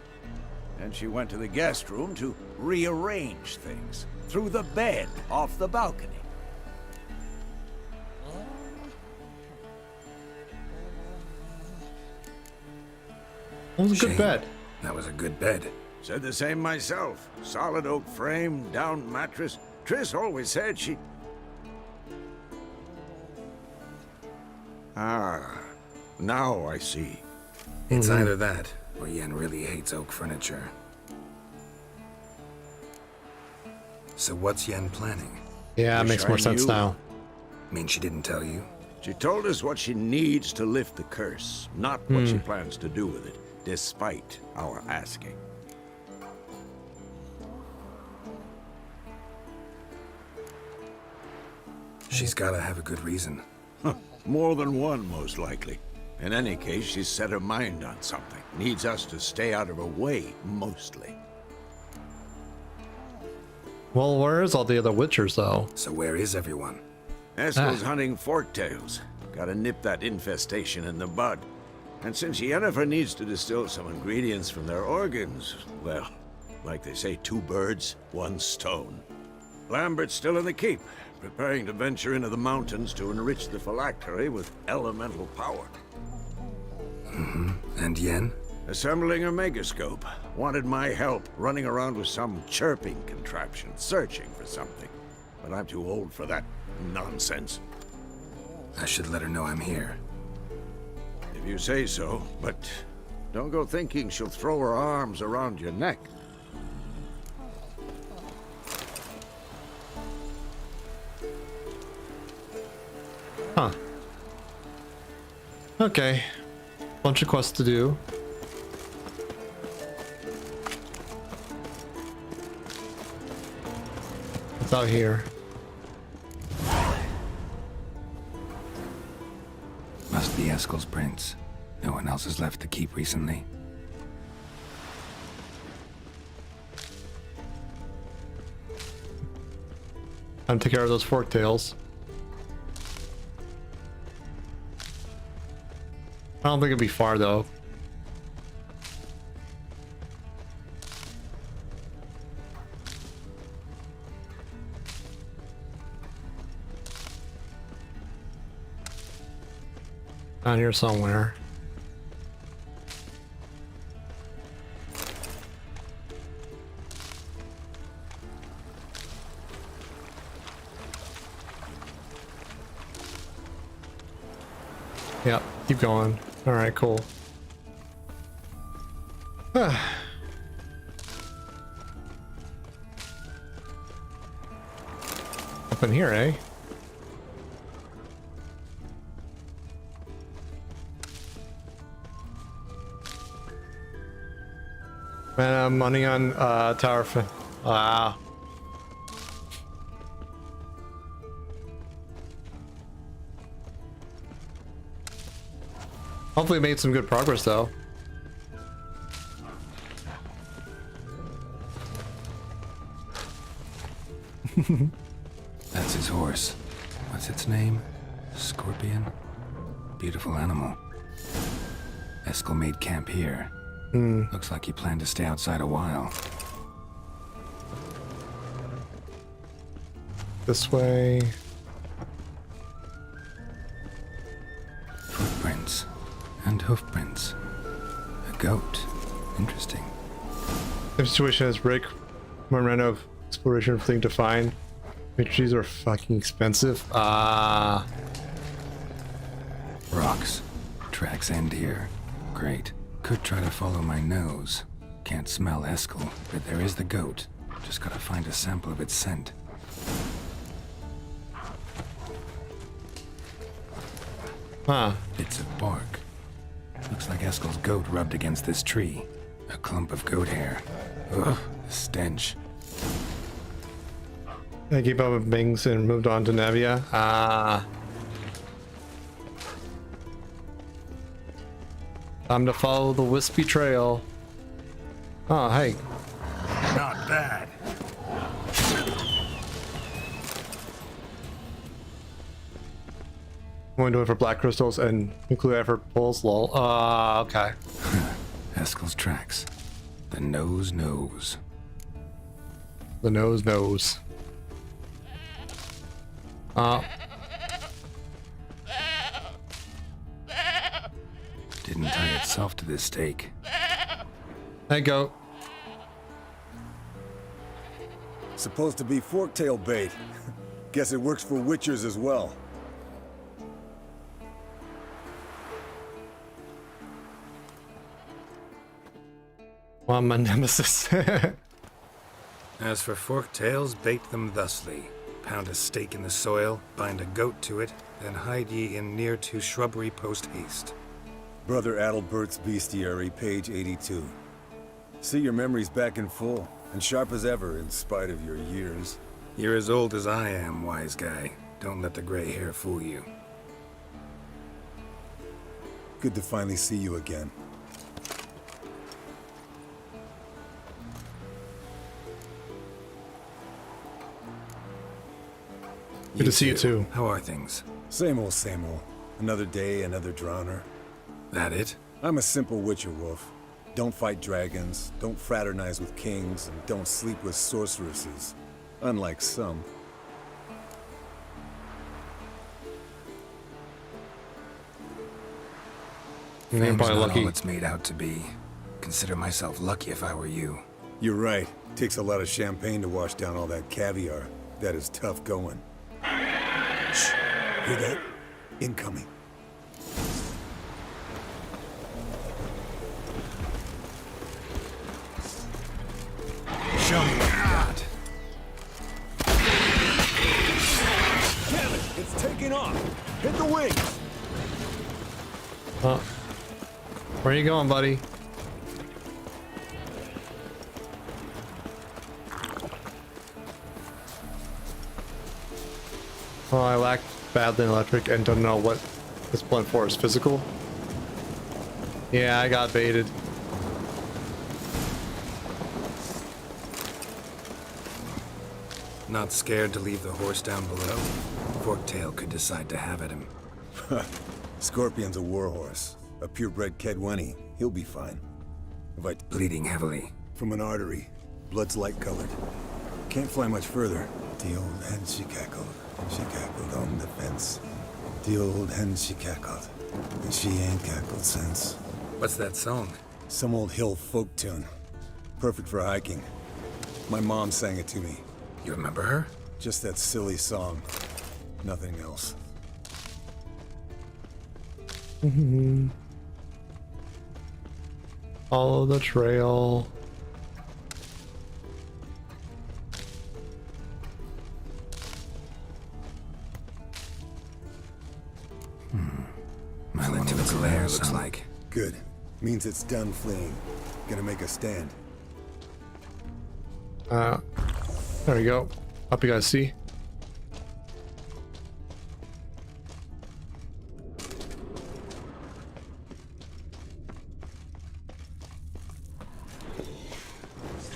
And she went to the guest room to rearrange things. Through the bed, off the balcony.
It was a good
Shame.
bed.
That was a good bed.
Said the same myself. Solid oak frame, down mattress. Triss always said she... Ah, now I see.
It's either that, or Yen really hates oak furniture. So what's Yen planning?
Yeah, it
Wish
makes more
I
sense
knew.
now.
Mean she didn't tell you?
She told us what she needs to lift the curse, not what she plans to do with it, despite our asking.
She's gotta have a good reason.
More than one, most likely. In any case, she's set her mind on something. Needs us to stay out of her way, mostly.
Well, where is all the other Witchers, though?
So where is everyone?
Eskel's hunting forktails. Gotta nip that infestation in the bud. And since Yennefer needs to distill some ingredients from their organs, well, like they say, 2 birds, 1 stone. Lambert's still in the keep, preparing to venture into the mountains to enrich the phylactery with elemental power.
And Yen?
Assembling a megascope. Wanted my help running around with some chirping contraption, searching for something. But I'm too old for that nonsense.
I should let her know I'm here.
If you say so, but don't go thinking she'll throw her arms around your neck.
Huh. Okay. Bunch of quests to do. What's out here?
Must be Eskel's prints. No one else has left the keep recently.
Time to take care of those forktails. I don't think it'd be far though. Down here somewhere. Yep, keep going. All right, cool. Up in here, eh? Man, I'm money on Tower Fin. Wow. Hopefully made some good progress though.
That's his horse. What's its name? Scorpion? Beautiful animal. Eskel made camp here. Looks like he planned to stay outside a while.
This way.
Footprints. And hoofprints. A goat. Interesting.
The situation is Rick. One run of exploration thing to find. Trees are fucking expensive.
Rocks. Tracks end here. Great. Could try to follow my nose. Can't smell Eskel, but there is the goat. Just gotta find a sample of its scent.
Huh.
Bits of bark. Looks like Eskel's goat rubbed against this tree. A clump of goat hair. Ugh, the stench.
I gave up with Bings and moved on to Navia. Time to follow the wispy trail. Oh, hey.
Not bad.
I'm going to it for black crystals and nuclear effort pulls. Lol. Okay.
Eskel's tracks. The nose knows.
The nose knows.
Didn't tie itself to this stake.
Hey, goat.
Supposed to be forktail bait. Guess it works for witchers as well.
Well, my nemesis.
As for forktails, bait them thusly. Pound a stake in the soil, bind a goat to it, then hide ye in near to shrubbery post haste.
Brother Adalbert's Bestiary, page 82. See your memories back in full, and sharp as ever in spite of your years.
You're as old as I am, wise guy. Don't let the gray hair fool you.
Good to finally see you again.
Good to see you too.
How are things?
Same old, same old. Another day, another drowner.
That it?
I'm a simple witcher wolf. Don't fight dragons, don't fraternize with kings, and don't sleep with sorceresses. Unlike some.
Fame's
probably
not
lucky.
all it's made out to be. consider myself lucky if I were you.
You're right. Takes a lot of champagne to wash down all that caviar. That is tough going. Shh. Hear that? Incoming.
Show me what you got.
Damn it! It's taking off! Hit the wings!
Where are you going, buddy? Oh, I lack badly in electric and don't know what this blunt for is. Physical? Yeah, I got baited.
Not scared to leave the horse down below? Forktail could decide to have at him.
Scorpion's a warhorse. A purebred Kedwenny. He'll be fine.
Bleeding heavily.
From an artery. Blood's light-colored. Can't fly much further. The old hen she cackled. She cackled on the fence. The old hen she cackled. And she ain't cackled since.
What's that song?
Some old hill folk tune. Perfect for hiking. My mom sang it to me.
You remember her?
Just that silly song. Nothing else.
Follow the trail.
I went to the glare, looks like.
Good. Means it's done fleeing. Gonna make a stand.
There we go. Up you guys see.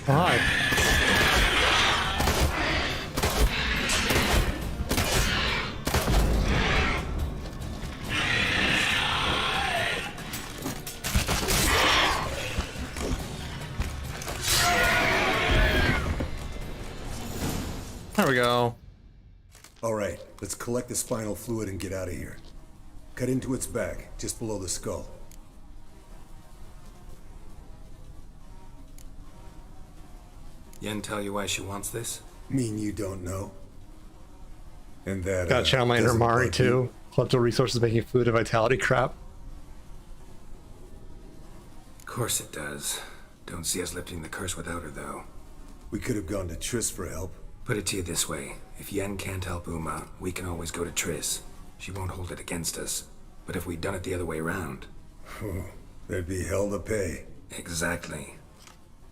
Hi. There we go.
All right, let's collect the spinal fluid and get out of here. Cut into its back, just below the skull.
Yen tell you why she wants this?
Mean you don't know? And that,
Gotta channel my inner
doesn't
Mari
bug
too.
you?
Collectible resources making food and vitality crap.
Of course it does. Don't see us lifting the curse without her, though.
We could have gone to Triss for help.
Put it to you this way. If Yen can't help Uma, we can always go to Triss. She won't hold it against us. But if we'd done it the other way around...
There'd be hell to pay.
Exactly.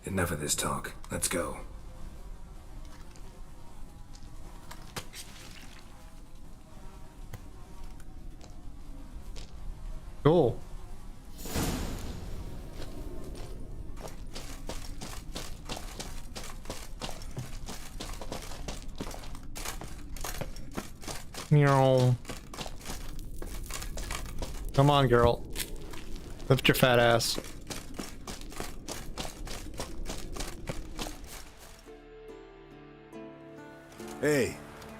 Enough of this talk. Let's go.
Cool. Meow. Come on, girl. Lift your fat ass.
Hey,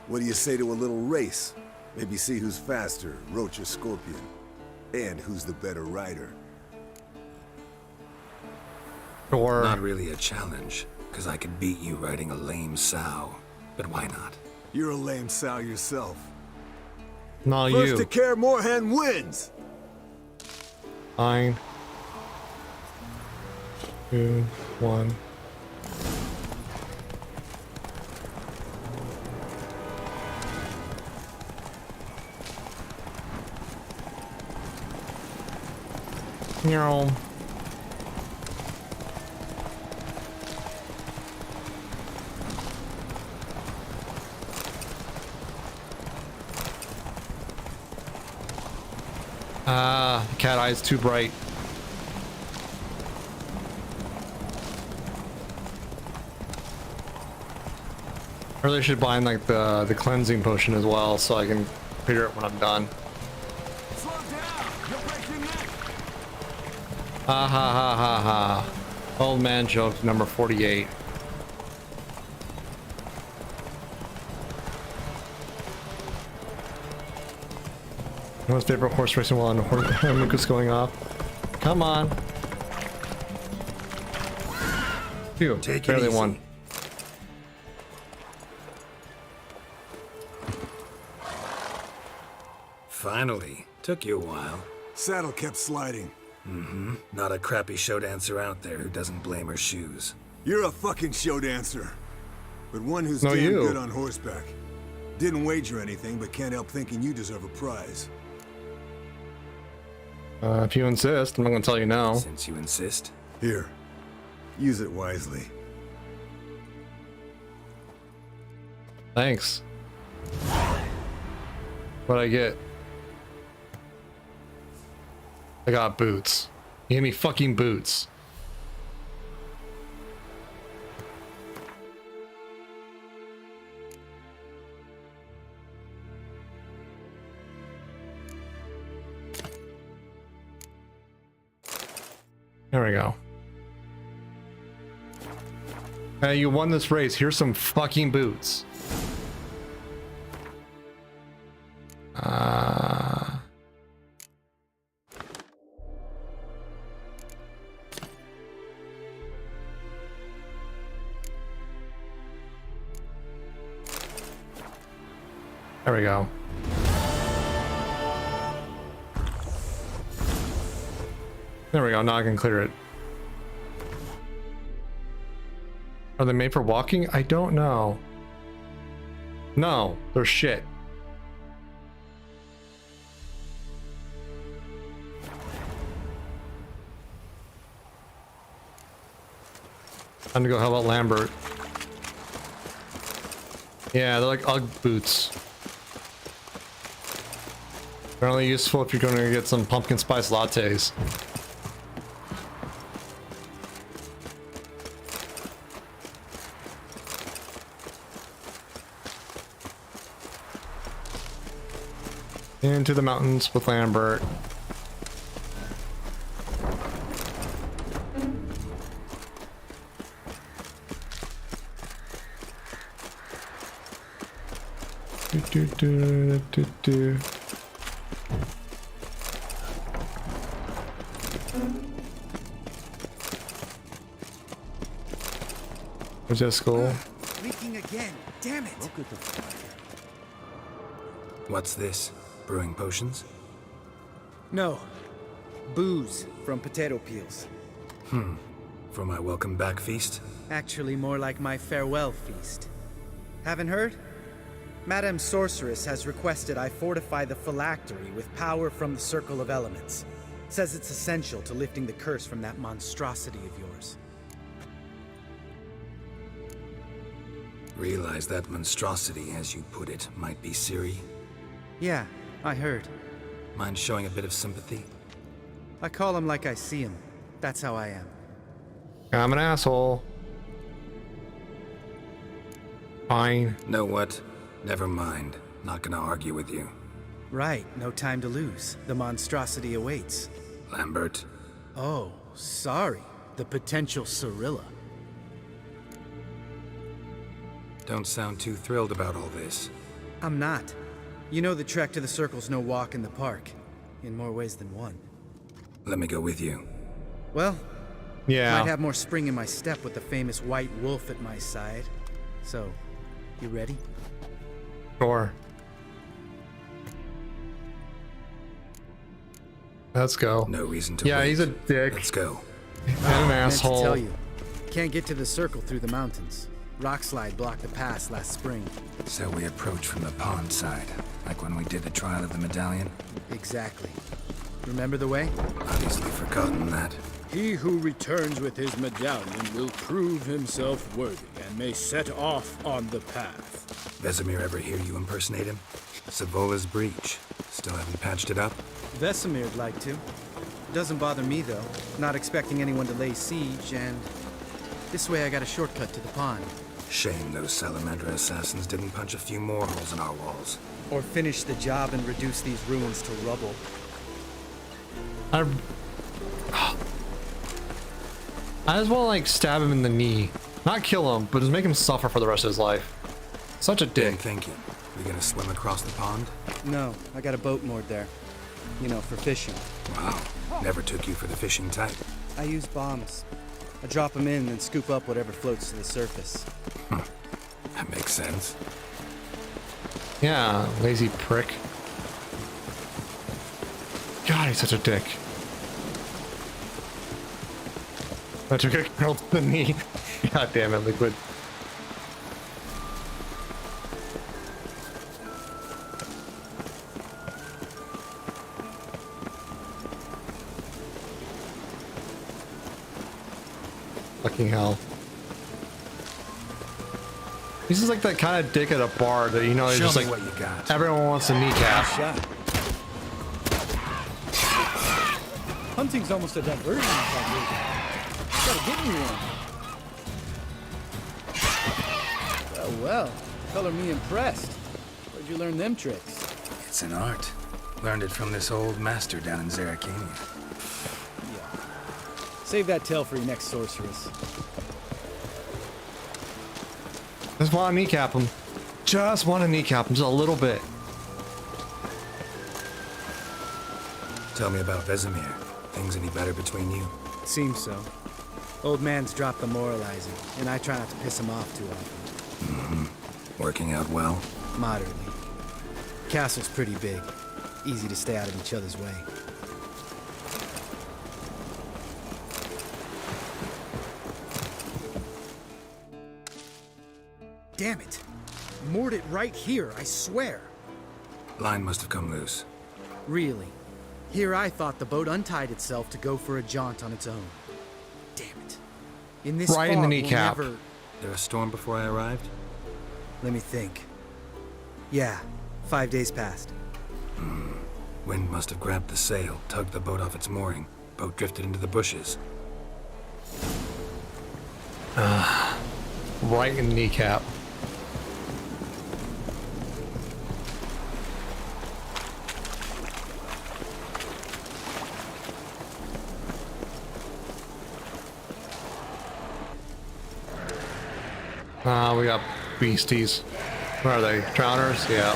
what do you say to a little race? Maybe see who's faster, Roach or Scorpion. And who's the better rider.
Or...
Not really a challenge, because I could beat you riding a lame sow. But why not?
You're a lame sow yourself.
No,
First
you.
to Care Moorhen wins!
Fine. 2, 1. Meow. Ah, cat eye's too bright. I really should bind like the cleansing potion as well, so I can figure it when I'm done. Ha ha ha ha ha. Old man joke number 48. Most favorite horse racing while Hanukkah's going off. Come on. Phew,
Take it
barely
easy.
one.
Finally. Took you a while.
Saddle kept sliding.
Mm-hmm. Not a crappy show dancer out there who doesn't blame her shoes.
You're a fucking show dancer. But one who's
No,
damn
you.
good on horseback. Didn't wager anything, but can't help thinking you deserve a prize.
If you insist, I'm not gonna tell you no.
Since you insist.
Here. Use it wisely.
Thanks. What'd I get? I got boots. You gave me fucking boots. There we go. Hey, you won this race. Here's some fucking boots. There we go. There we go. Now I can clear it. Are they made for walking? I don't know. No, they're shit. Time to go help out Lambert. Yeah, they're like Ugg boots. They're only useful if you're going to get some pumpkin spice lattes. Into the mountains with Lambert. Do. Where's that skull?
Leaking again. Damn it.
Look at the fire. What's this? Brewing potions?
No. Booze from potato peels.
For my welcome back feast?
Actually, more like my farewell feast. Haven't heard? Madame Sorceress has requested I fortify the phylactery with power from the Circle of Elements. Says it's essential to lifting the curse from that monstrosity of yours.
Realize that monstrosity, as you put it, might be Ciri?
Yeah, I heard.
Mind showing a bit of sympathy?
I call him like I see him. That's how I am.
I'm an asshole. Fine.
Know what? Never mind. Not gonna argue with you.
Right, no time to lose. The monstrosity awaits.
Lambert.
Oh, sorry. The potential Cirilla.
Don't sound too thrilled about all this.
I'm not. You know the trek to the Circle's no walk in the park. In more ways than one.
Let me go with you.
Well,
yeah.
Might have more spring in my step with the famous white wolf at my side. So, you ready?
Sure. Let's go.
No reason to
Yeah,
wait.
he's a dick.
Let's go.
And an asshole.
I meant to tell you. Can't get to the Circle through the mountains. Rockslide blocked the pass last spring.
So we approach from the pond side, like when we did the trial of the medallion?
Exactly. Remember the way?
Obviously forgotten that.
He who returns with his medallion will prove himself worthy and may set off on the path.
Vesemir ever hear you impersonate him? Savola's breach. Still haven't patched it up?
Vesemir'd like to. Doesn't bother me though. Not expecting anyone to lay siege, and this way I got a shortcut to the pond.
Shame those Salamandra assassins didn't punch a few more holes in our walls.
Or finish the job and reduce these ruins to rubble.
I just want to like stab him in the knee. Not kill him, but just make him suffer for the rest of his life. Such a dick.
Been thinking. We gonna swim across the pond?
No, I got a boat moored there. You know, for fishing.
Wow. Never took you for the fishing type.
I use bombs. I drop them in and scoop up whatever floats to the surface.
That makes sense.
Yeah, lazy prick. God, he's such a dick. I took a girl to the knee. God damn it, Liquid. Fucking hell. This is like that kind of dick at a bar that, you know, it's
Show
just
me
like
what you got.
everyone wants a kneecap.
Hunting's almost a diversion if I gotta get me one. Well, color me impressed. Where'd you learn them tricks?
It's an art. Learned it from this old master down in Zerrikania.
Yeah. Save that tale for your next sorceress.
Just want to kneecap him. Just want to kneecap him just a little bit.
Tell me about Vesemir. Things any better between you?
Seems so. Old man's dropped the moralizing, and I try not to piss him off too often.
Mm-hmm. Working out well?
Moderately. Castle's pretty big. Easy to stay out of each other's way. Damn it! Moored it right here, I swear.
Line must have come loose.
Really? Here I thought the boat untied itself to go for a jaunt on its own. Damn it. In this
right in the
fog,
kneecap.
we'll never...
There a storm before I arrived?
Let me think. Yeah, 5 days passed.
Wind must have grabbed the sail, tugged the boat off its mooring. Boat drifted into the bushes.
Right in the kneecap. We got beasties. Where are they? Drowners? Yeah.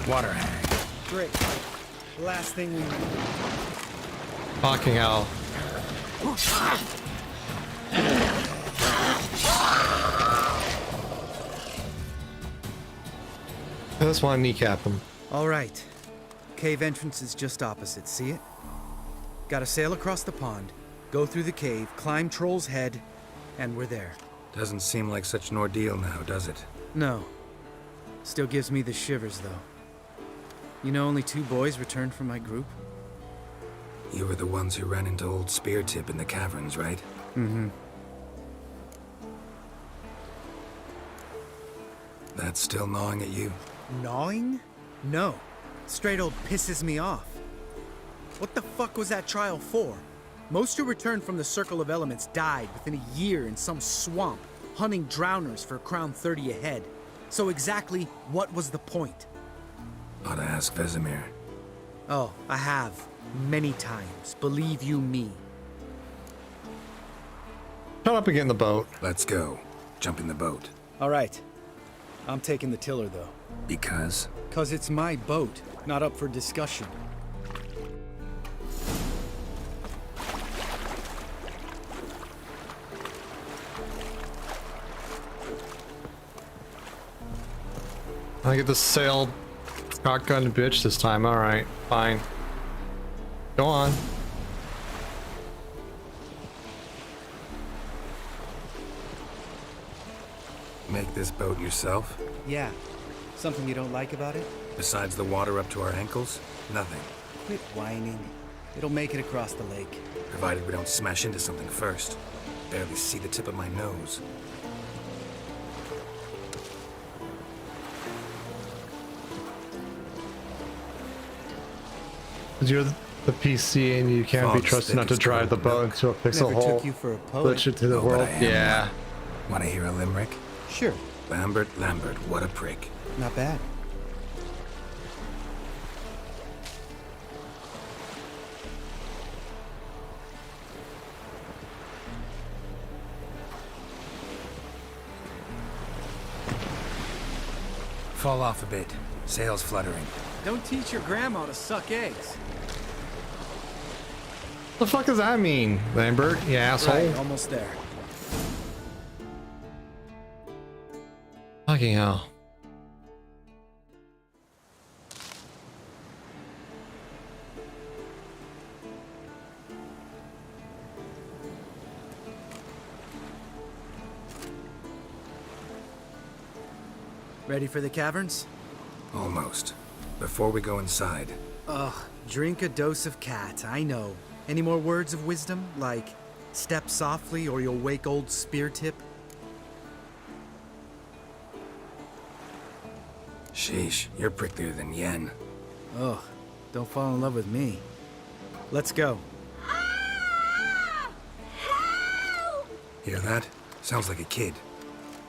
Water hag.
Great. Last thing we need.
Fucking hell. I just want to kneecap him.
All right. Cave entrance is just opposite, see it? Gotta sail across the pond, go through the cave, climb Troll's Head, and we're there.
Doesn't seem like such an ordeal now, does it?
No. Still gives me the shivers, though. You know, only 2 boys returned from my group?
You were the ones who ran into old Spear Tip in the caverns, right?
Mm-hmm.
That's still gnawing at you?
Gnawing? No. Straight old pisses me off. What the fuck was that trial for? Most who returned from the Circle of Elements died within a year in some swamp, hunting drowners for a crown 30 a head. So exactly what was the point?
Ought to ask Vesemir.
Oh, I have. Many times. Believe you me.
Shut up and get in the boat.
Let's go. Jump in the boat.
All right. I'm taking the tiller, though.
Because?
'Cause it's my boat, not up for discussion.
I get the sail shotgun bitch this time. Alright, fine. Go on.
Make this boat yourself?
Yeah. Something you don't like about it?
Besides the water up to our ankles? Nothing.
Quit whining. It'll make it across the lake.
Provided we don't smash into something first. Barely see the tip of my nose.
Because you're the PC and you can't be
Fog's
trusted not
thick
to
as
drive the
cold
boat
milk.
into a pixel
Never
hole.
took you for a poet.
Glitch into the
Oh, but
world.
I am
Yeah.
one. Want to hear a limerick?
Sure.
Lambert, Lambert, what a prick.
Not bad.
Fall off a bit. Sails fluttering.
Don't teach your grandma to suck eggs.
The fuck does that mean, Lambert? You asshole.
Right, almost there.
Fucking hell.
Ready for the caverns?
Almost. Before we go inside.
Ugh, drink a dose of cat, I know. Any more words of wisdom, like step softly or you'll wake old Spear Tip?
Sheesh, you're pricklier than Yen.
Ugh, don't fall in love with me. Let's go.
Hear that? Sounds like a kid.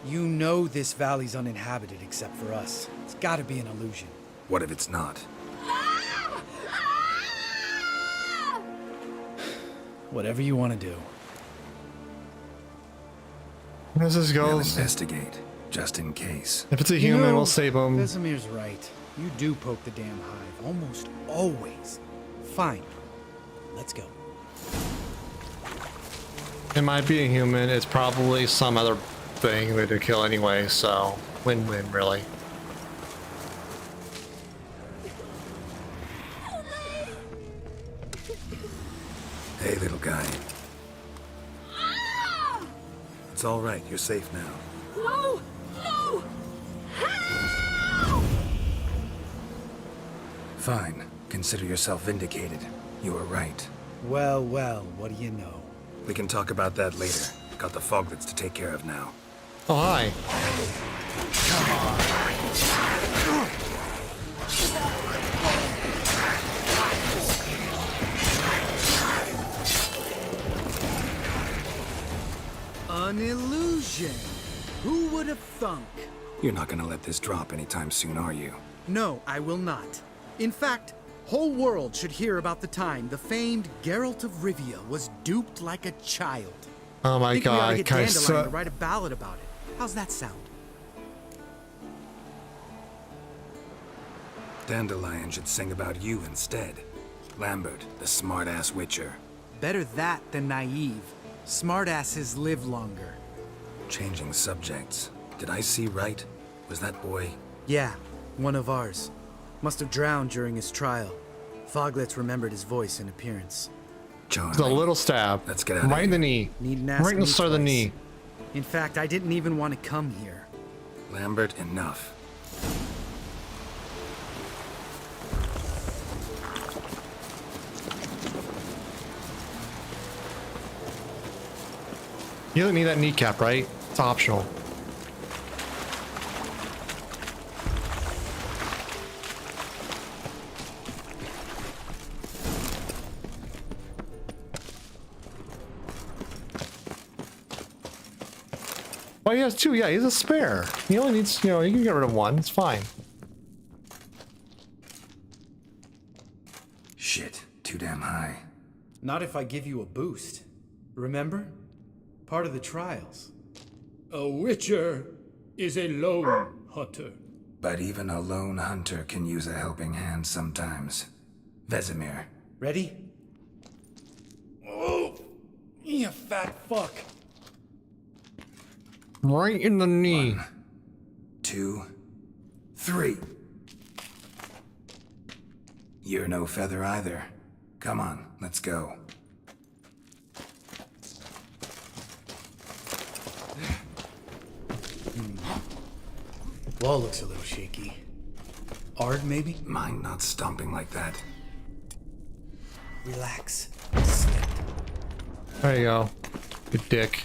You know this valley's uninhabited except for us. It's gotta be an illusion.
What if it's not?
Whatever you want to do.
As this
We'll
goes,
investigate, just in case.
if it's a human,
You know,
we'll save him.
Vesemir's right. You do poke the damn hive, almost always. Fine. Let's go.
It might be a human. It's probably some other thing we to kill anyway, so win-win, really.
Hey, little guy. It's all right. You're safe now.
No! No!
Fine. Consider yourself vindicated. You were right.
Well, well, what do you know?
We can talk about that later. Got the foglets to take care of now.
Oh, hi.
An illusion. Who would have thunk?
You're not gonna let this drop anytime soon, are you?
No, I will not. In fact, whole world should hear about the time the famed Geralt of Rivia was duped like a child.
Oh my
Think we ought
god,
to get
guys.
Dandelion to write a ballad about it. How's that sound?
Dandelion should sing about you instead. Lambert, the smart-ass witcher.
Better that than naive. Smartasses live longer.
Changing subjects. Did I see right? Was that boy?
Yeah, one of ours. Must have drowned during his trial. Foglets remembered his voice and appearance.
Charming.
It's a little stab.
Let's get out
right
of
in the
here.
knee.
Needn't ask
Right in the
me
start of the
twice.
knee.
In fact, I didn't even want to come here.
Lambert, enough.
You don't need that kneecap, right? It's optional. Oh, he has two. Yeah, he's a spare. He only needs, you know, you can get rid of one. It's fine.
Shit, too damn high.
Not if I give you a boost. Remember? Part of the trials.
A witcher is a lone hunter.
But even a lone hunter can use a helping hand sometimes. Vesemir.
Ready? Oh, you fat fuck.
Right in the knee.
1, 2, 3. You're no feather either. Come on, let's go.
Wall looks a little shaky. Ard, maybe?
Mind not stomping like that.
Relax.
There you go. Good dick.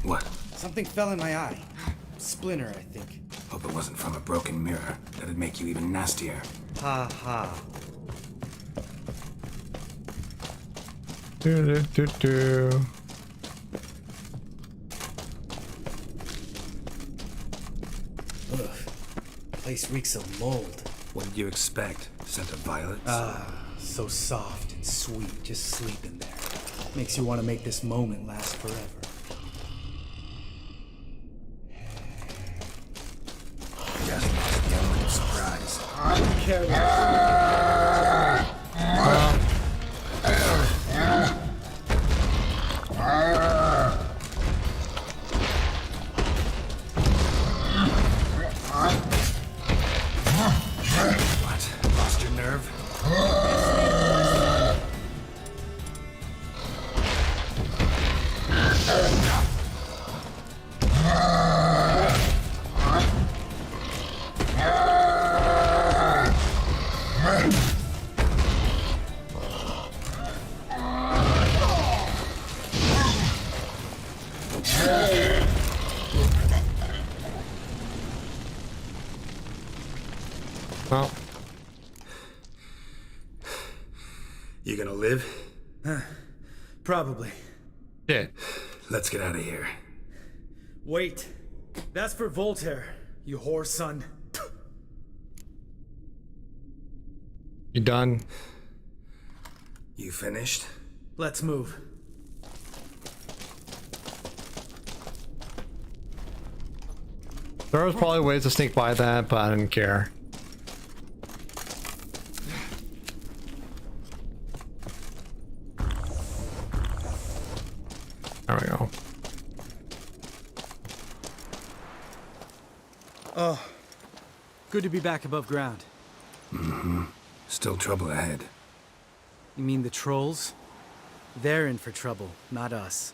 What?
Something fell in my eye. Splinter, I think.
Hope it wasn't from a broken mirror. That'd make you even nastier.
Ha ha.
Do, do, do, do.
Ugh. Place reeks of mold.
What did you expect? scent of violets.
Ah, so soft and sweet, just sleeping there. Makes you want to make this moment last forever.
Just lost the element of surprise. What? Lost your nerve?
Well,
You gonna live?
Probably.
shit.
Let's get out of here.
Wait. That's for Voltaire, you whore son.
You done?
You finished?
Let's move.
There was probably ways to sneak by that, but I didn't care. There we go.
Oh, good to be back above ground.
Mm-hmm. Still trouble ahead.
You mean the trolls? They're in for trouble, not us.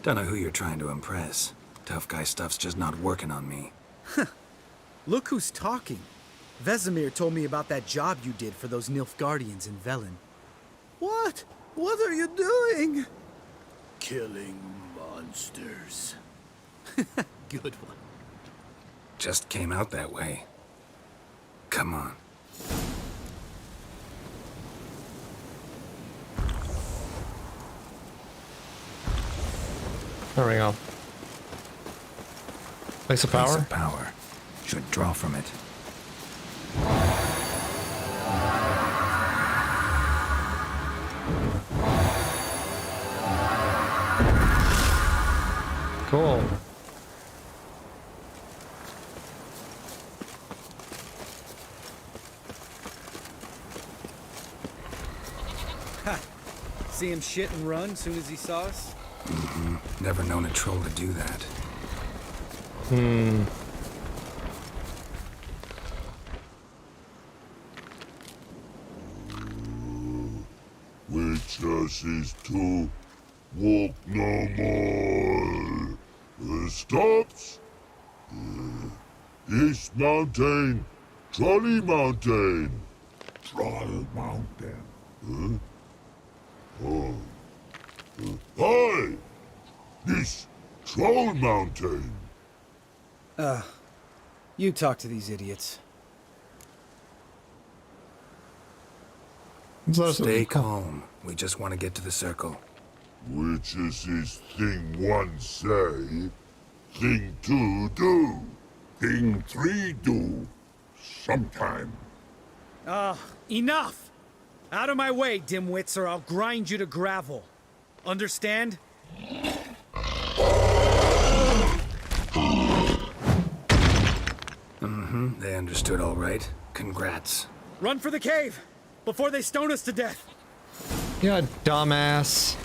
Don't know who you're trying to impress. Tough guy stuff's just not working on me.
Look who's talking. Vesemir told me about that job you did for those Nilfgaardians in Velen.
What? What are you doing? Killing monsters.
Good one.
Just came out that way. Come on.
There we go. Place of power?
Place of power. Should draw from it.
Cool.
Ha! See him shit and run soon as he saw us?
Mm-hmm. Never known a troll to do that.
Hmm.
Witches is to walk no more. Stops. East Mountain, Trolley Mountain. Troll Mountain. Oh. Hi! This Troll Mountain.
You talk to these idiots.
Stay calm. We just want to get to the circle.
Witches is thing one say, thing two do, thing three do, sometime.
Enough! Out of my way, dimwits, or I'll grind you to gravel. Understand?
Mm-hmm. They understood all right. Congrats.
Run for the cave! Before they stone us to death!
Yeah, dumbass.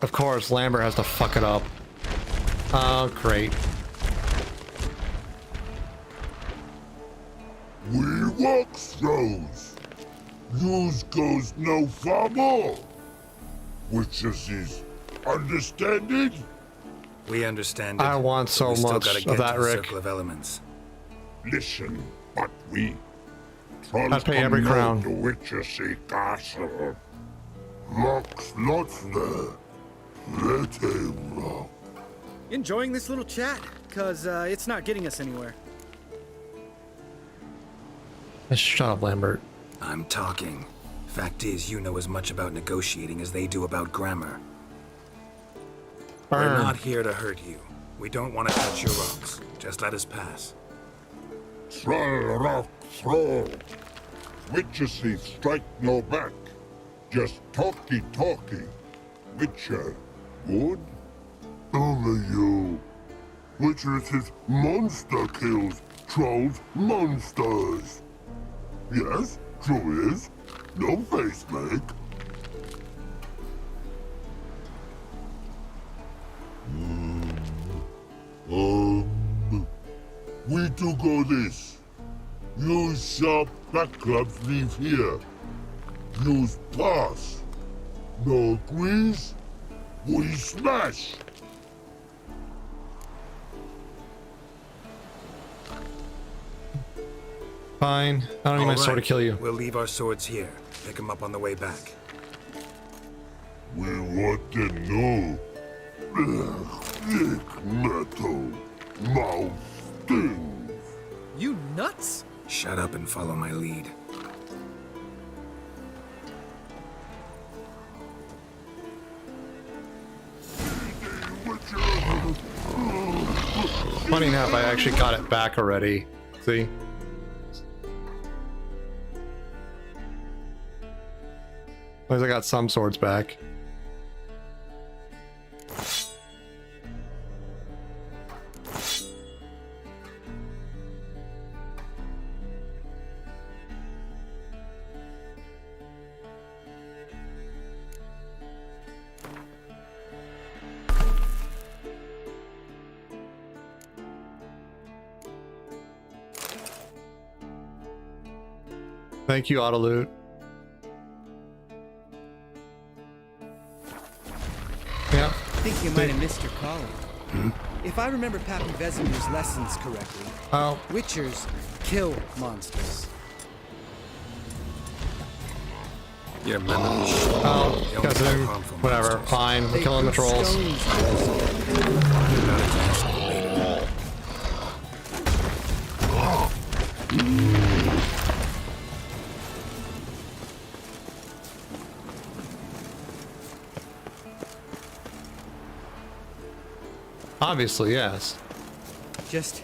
Of course, Lambert has to fuck it up. Oh, great.
We walk throws. News goes no far more. Witches is understanding?
We understand it.
I want so
but we still
much
gotta
of
get
that,
to the
Rick.
circle of elements.
Listen, but we trolls
I'd pay every crown.
The Witches castle. Rocks lots there. Plenty rock.
Enjoying this little chat? Cause it's not getting us anywhere.
Shut up, Lambert.
I'm talking. Fact is, you know as much about negotiating as they do about grammar.
Burn.
We're not here to hurt you. We don't want to touch your rocks. Just let us pass.
Throw rock, throw. Witches thief strike no back. Just talky. Witcher, good? Only you. Witcher thief monster kills. Trolls monsters. Yes, true is. No face make. We do go this. Use sharp back clubs leave here. Use pass. No agrees? We smash.
Fine. I don't need my sword to kill you.
We'll leave our swords here. Pick them up on the way back.
We want to know. Thick metal. Mouth stings.
You nuts?
Shut up and follow my lead.
Funny enough, I actually got it back already. See? At least I got some swords back. Thank you, Autoloot. Yeah.
I think you might have missed your calling. If I remember Pappy Vesemir's lessons correctly, Witchers kill monsters.
Your memory.
Whatever. Fine. We're killing the trolls. Obviously, yes.
Just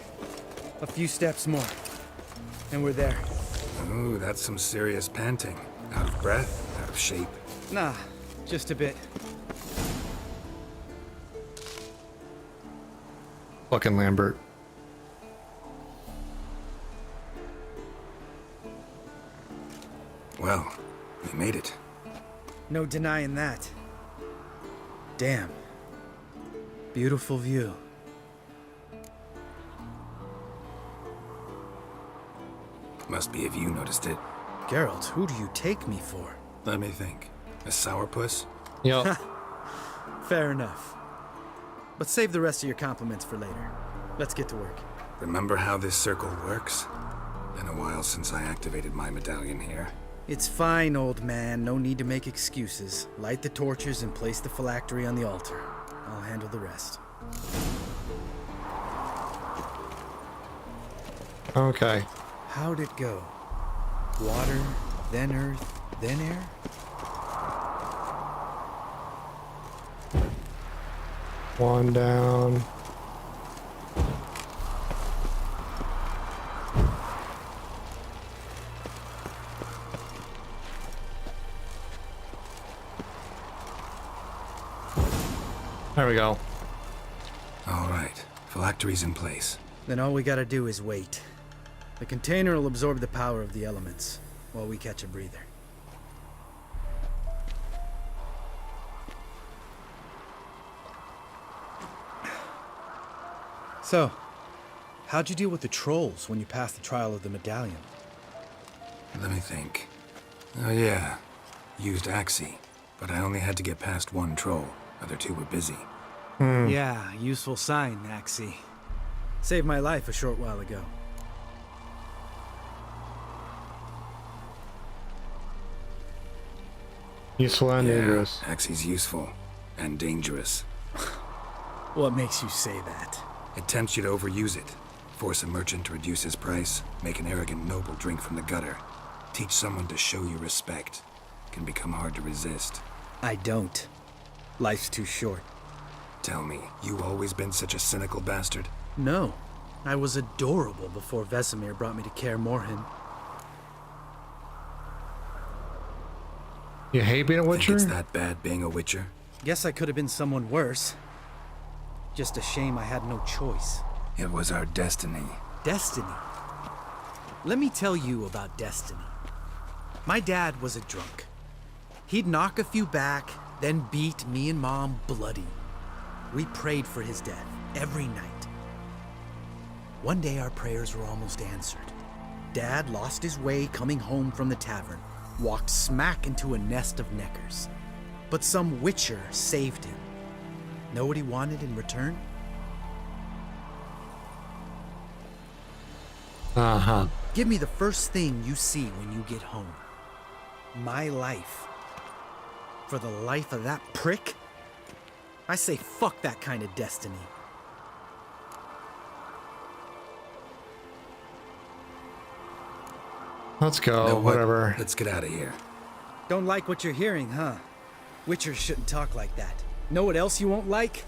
a few steps more, and we're there.
Ooh, that's some serious panting. Out of breath, out of shape.
Nah, just a bit.
Fucking Lambert.
Well, we made it.
No denying that. Damn. Beautiful view.
Must be if you noticed it.
Geralt, who do you take me for?
Let me think. A sourpuss?
Yep.
Fair enough. But save the rest of your compliments for later. Let's get to work.
Remember how this circle works? Been a while since I activated my medallion here.
It's fine, old man. No need to make excuses. Light the torches and place the phylactery on the altar. I'll handle the rest.
Okay.
How'd it go? Water, then earth, then air?
One down. There we go.
All right. Phylactery's in place.
Then all we gotta do is wait. The container will absorb the power of the elements, while we catch a breather. So, how'd you deal with the trolls when you passed the trial of the medallion?
Let me think. Oh yeah. Used Axie, but I only had to get past one troll. Other two were busy.
Yeah, useful sign, Axie. Saved my life a short while ago.
Useful and dangerous.
Axie's useful and dangerous.
What makes you say that?
It tempts you to overuse it. Force a merchant to reduce his price, make an arrogant noble drink from the gutter. Teach someone to show you respect. Can become hard to resist.
I don't. Life's too short.
Tell me, you always been such a cynical bastard?
No. I was adorable before Vesemir brought me to Kaer Morhen.
You hate being a witcher?
Think it's that bad being a witcher?
Guess I could have been someone worse. Just a shame I had no choice.
It was our destiny.
Destiny? Let me tell you about destiny. My dad was a drunk. He'd knock a few back, then beat me and Mom bloody. We prayed for his death every night. One day our prayers were almost answered. Dad lost his way coming home from the tavern, walked smack into a nest of neckers. But some witcher saved him. Know what he wanted in return?
Uh-huh.
Give me the first thing you see when you get home. My life. For the life of that prick? I say fuck that kind of destiny.
Let's go,
Know what?
whatever.
Let's get out of here.
Don't like what you're hearing, huh? Witchers shouldn't talk like that. Know what else you won't like?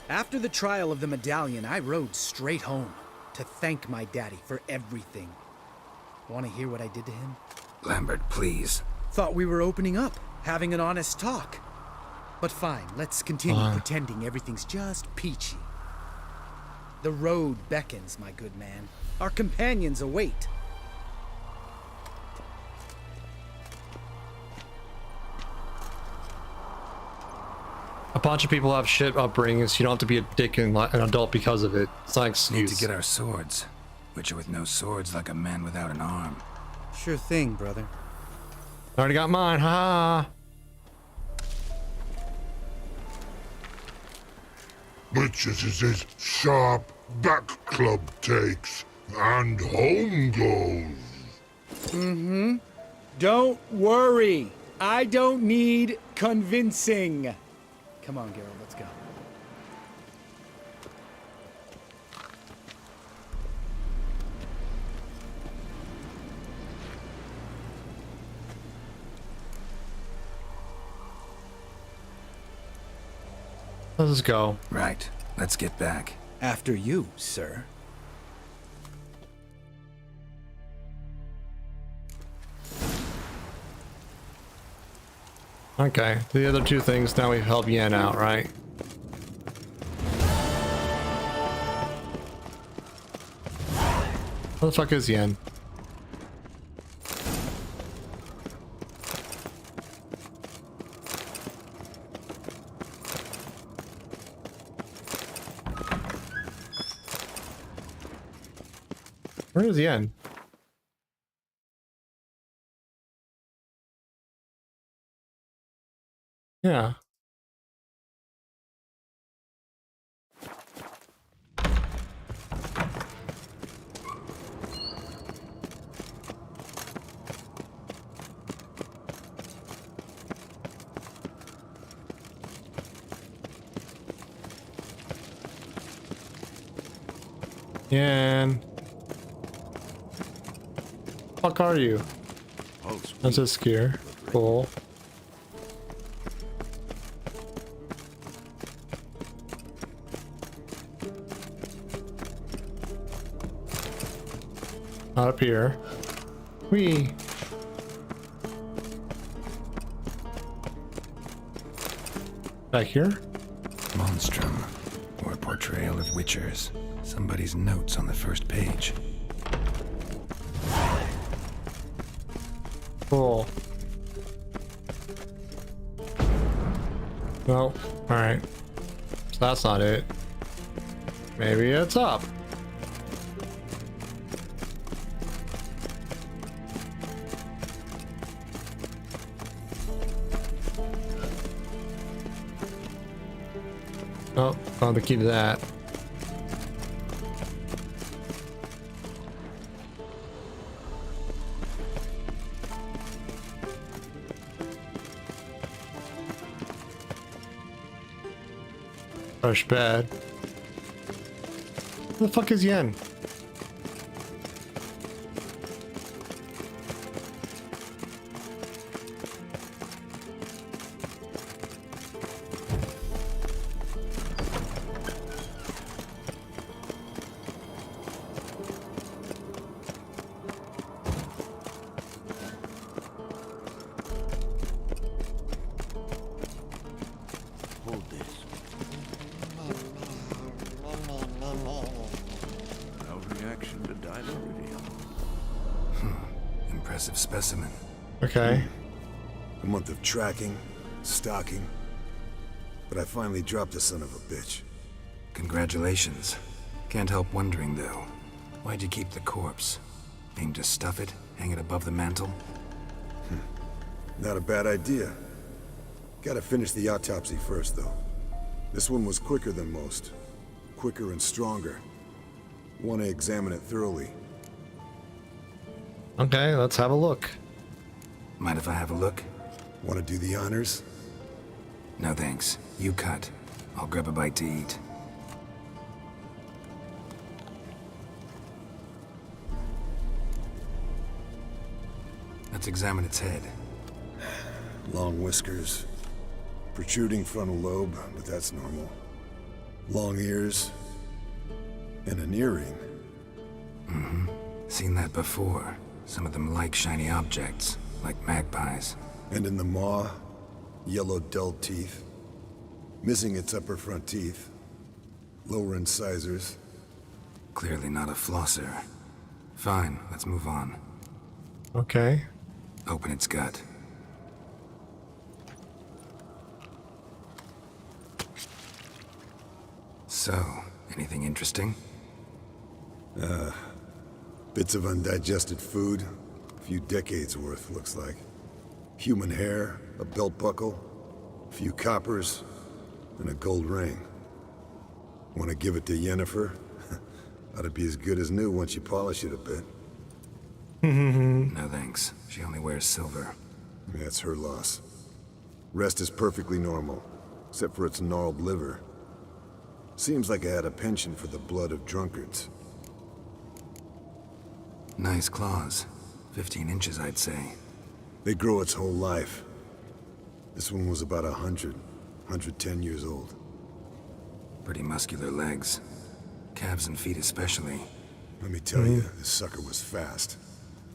After the trial of the medallion, I rode straight home to thank my daddy for everything. Want to hear what I did to him?
Lambert, please.
Thought we were opening up, having an honest talk. But fine, let's continue pretending everything's just peachy. The road beckons, my good man. Our companions await.
A bunch of people have shit upbringings. You don't have to be a dick and an adult because of it. It's not an excuse.
Need to get our swords. Witcher with no swords like a man without an arm.
Sure thing, brother.
I already got mine, ha!
Bitches is his sharp back club takes, and home goes.
Mm-hmm. Don't worry. I don't need convincing. Come on, Geralt, let's go.
Let's go.
Right. Let's get back.
After you, sir.
Okay, the other two things, now we help Yen out, right? Where the fuck is Yen? Where is Yen? Yeah. Yen. Fuck are you? That's a Jaskier. Cool. Not up here. Whee! Back here?
Monstrum, or a portrayal of witchers. Somebody's notes on the first page.
Cool. Well, alright. So that's not it. Maybe it's up. Oh, found the key to that. Fresh bed. Where the fuck is Yen?
Hold this. No reaction to dilurium.
Impressive specimen.
Okay.
A month of tracking, stalking, but I finally dropped the son of a bitch.
Congratulations. Can't help wondering, though. Why'd you keep the corpse? Aim to stuff it? Hang it above the mantle?
Not a bad idea. Gotta finish the autopsy first, though. This one was quicker than most. Quicker and stronger. Want to examine it thoroughly.
Okay, let's have a look.
Mind if I have a look?
Want to do the honors?
No thanks. You cut. I'll grab a bite to eat. Let's examine its head.
Long whiskers. Protruding frontal lobe, but that's normal. Long ears. And an earring.
Mm-hmm. Seen that before. Some of them like shiny objects, like magpies.
And in the maw, yellow dull teeth. Missing its upper front teeth. Lower incisors.
Clearly not a flosser. Fine, let's move on.
Okay.
Open its gut. So, anything interesting?
Bits of undigested food. A few decades worth, looks like. Human hair, a belt buckle, a few coppers, and a gold ring. Want to give it to Yennefer? Ought to be as good as new once you polish it a bit.
No thanks. She only wears silver.
That's her loss. Rest is perfectly normal, except for its gnarled liver. Seems like I had a penchant for the blood of drunkards.
Nice claws. 15 inches, I'd say.
They grow its whole life. This one was about 110 years old.
Pretty muscular legs. Calves and feet especially.
Let me tell you, this sucker was fast.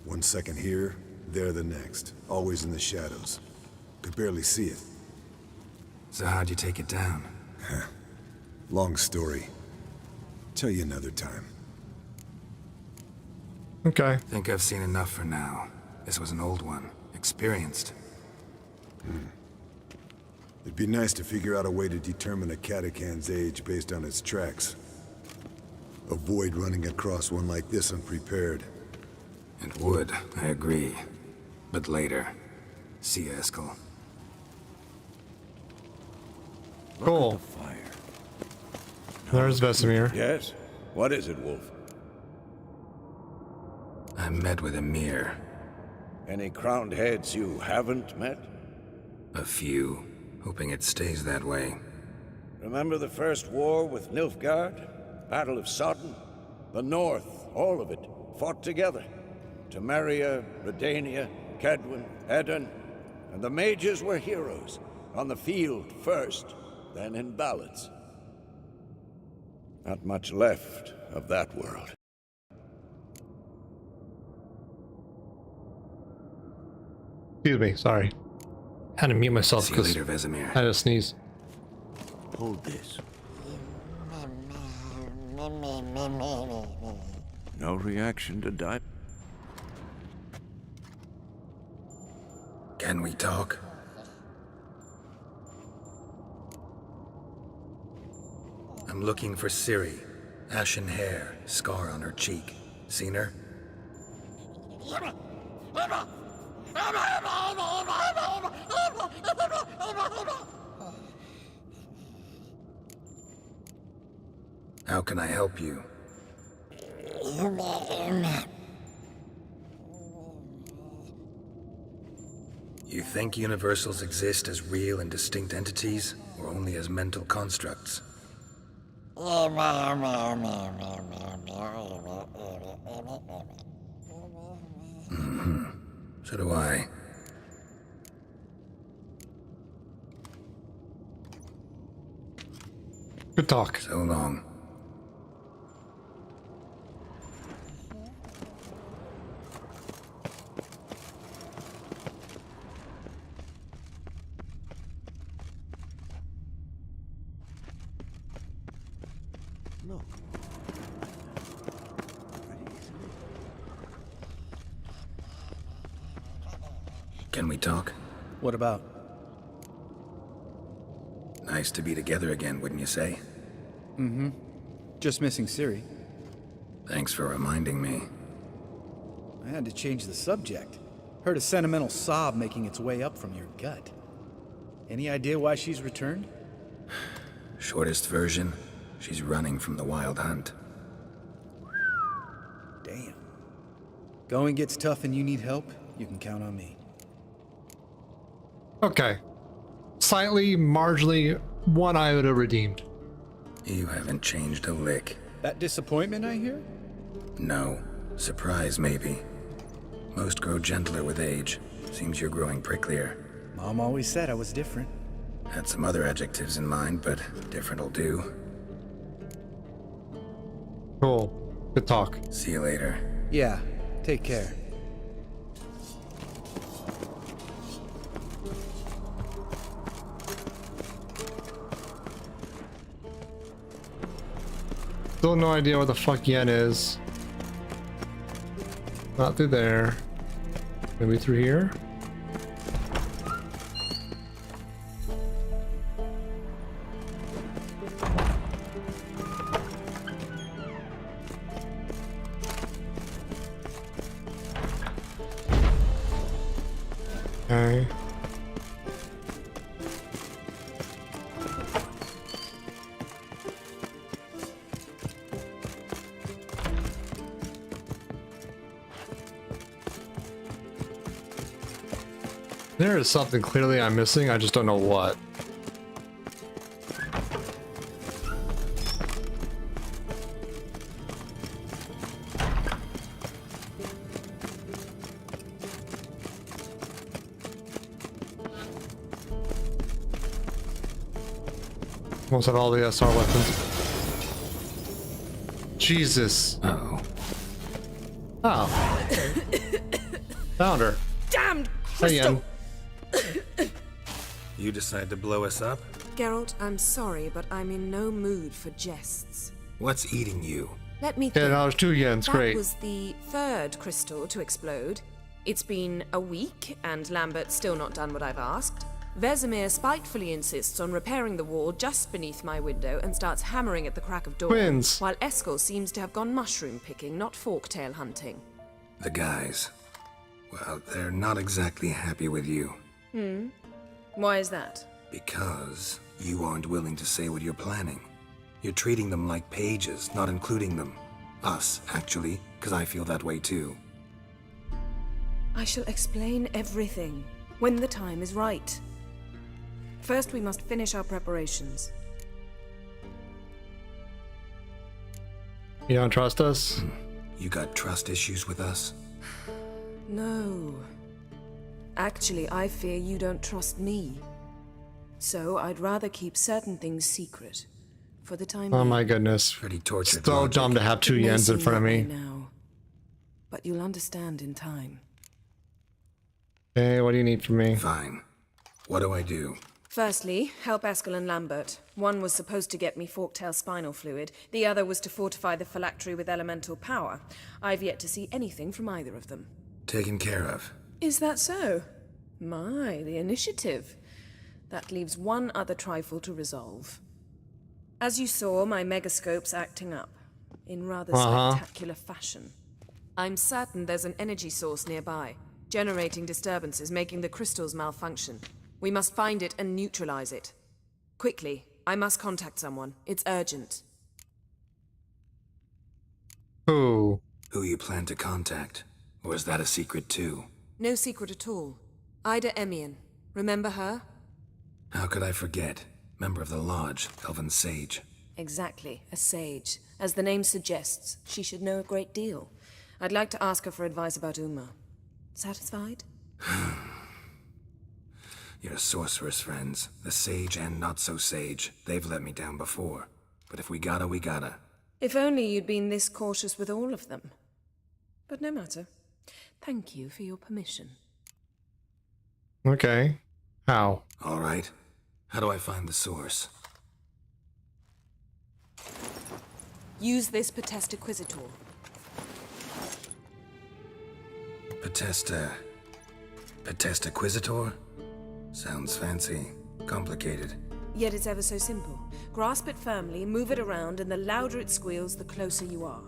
1 second here, there the next. Always in the shadows. Could barely see it.
So how'd you take it down?
Long story. Tell you another time.
Okay.
Think I've seen enough for now. This was an old one. Experienced.
It'd be nice to figure out a way to determine a catacan's age based on its tracks. Avoid running across one like this unprepared.
It would, I agree. But later. See you, Eskel.
Cool. There's Vesemir.
Yes? What is it, Wolf?
I met with Emir.
Any crowned heads you haven't met?
A few. Hoping it stays that way.
Remember the first war with Nilfgaard? Battle of Sodden? The North, all of it, fought together. Temeria, Redania, Kedwin, Edirn, and the mages were heroes. On the field first, then in ballads. Not much left of that world.
Excuse me, sorry. Had to mute myself
See you
because
later, Vesemir.
I had to sneeze.
Hold this. No reaction to die.
Can we talk? I'm looking for Ciri. Ashen hair, scar on her cheek. Seen her? How can I help you? You think universals exist as real and distinct entities, or only as mental constructs? So do I.
Good talk.
So long.
No.
Can we talk?
What about?
Nice to be together again, wouldn't you say?
Mm-hmm. Just missing Siri.
Thanks for reminding me.
I had to change the subject. Heard a sentimental sob making its way up from your gut. Any idea why she's returned?
Shortest version, she's running from the wild hunt.
Damn. Going gets tough and you need help, you can count on me.
Okay. Slightly, marginally, one iota redeemed.
You haven't changed a lick.
That disappointment I hear?
No. Surprise, maybe. Most grow gentler with age. Seems you're growing pricklier.
Mom always said I was different.
Had some other adjectives in mind, but different'll do.
Cool. Good talk.
See you later.
Yeah, take care.
Still no idea where the fuck Yen is. Not through there. Maybe through here? Okay. There is something clearly I'm missing, I just don't know what. Almost have all the SR weapons. Jesus.
Uh-oh.
Oh. Found her.
Damned
Hey, Yen.
You decide to blow us up?
Geralt, I'm sorry, but I'm in no mood for jests.
What's eating you?
Let me
Yeah,
think.
no, there's 2 Yens,
That
great.
was the third crystal to explode. It's been a week, and Lambert's still not done what I've asked. Vesemir spitefully insists on repairing the wall just beneath my window and starts hammering at the crack of dawn.
Twins.
While Eskel seems to have gone mushroom picking, not forktail hunting.
The guys. Well, they're not exactly happy with you.
Why is that?
Because you aren't willing to say what you're planning. You're treating them like pages, not including them. Us, actually, because I feel that way too.
I shall explain everything when the time is right. First, we must finish our preparations.
You don't trust us?
You got trust issues with us?
No. Actually, I fear you don't trust me. So I'd rather keep certain things secret for the time
Oh
being.
my goodness.
Pretty tortured.
So dumb to have 2
It may
Yens in
seem
front of
that way
me.
now, but you'll understand in time.
Hey, what do you need from me?
Fine. What do I do?
Firstly, help Eskel and Lambert. One was supposed to get me forktail spinal fluid. The other was to fortify the phylactery with elemental power. I've yet to see anything from either of them.
Taken care of.
Is that so? My, the initiative. That leaves one other trifle to resolve. As you saw, my megascope's acting up, in rather spectacular fashion. I'm certain there's an energy source nearby, generating disturbances, making the crystals malfunction. We must find it and neutralize it. Quickly, I must contact someone. It's urgent.
Who?
Who you plan to contact? Or is that a secret too?
No secret at all. Ida Emian. Remember her?
How could I forget? Member of the Lodge, Elven Sage.
Exactly, a sage. As the name suggests, she should know a great deal. I'd like to ask her for advice about Uma. Satisfied?
Your sorceress friends, the sage and not so sage, they've let me down before. But if we gotta, we gotta.
If only you'd been this cautious with all of them. But no matter. Thank you for your permission.
Okay. How?
All right. How do I find the source?
Use this Potestaquizitor.
Potestaquizitor? Sounds fancy. Complicated.
Yet it's ever so simple. Grasp it firmly, move it around, and the louder it squeals, the closer you are.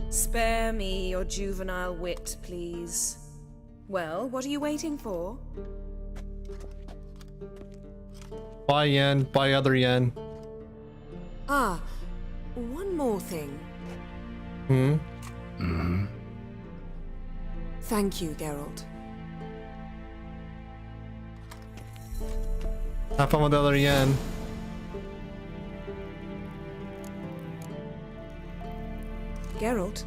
Spare me your juvenile wit, please. Well, what are you waiting for?
Buy yen, buy other yen.
Ah, one more thing. Thank you, Geralt.
Have fun with the other yen.
Geralt?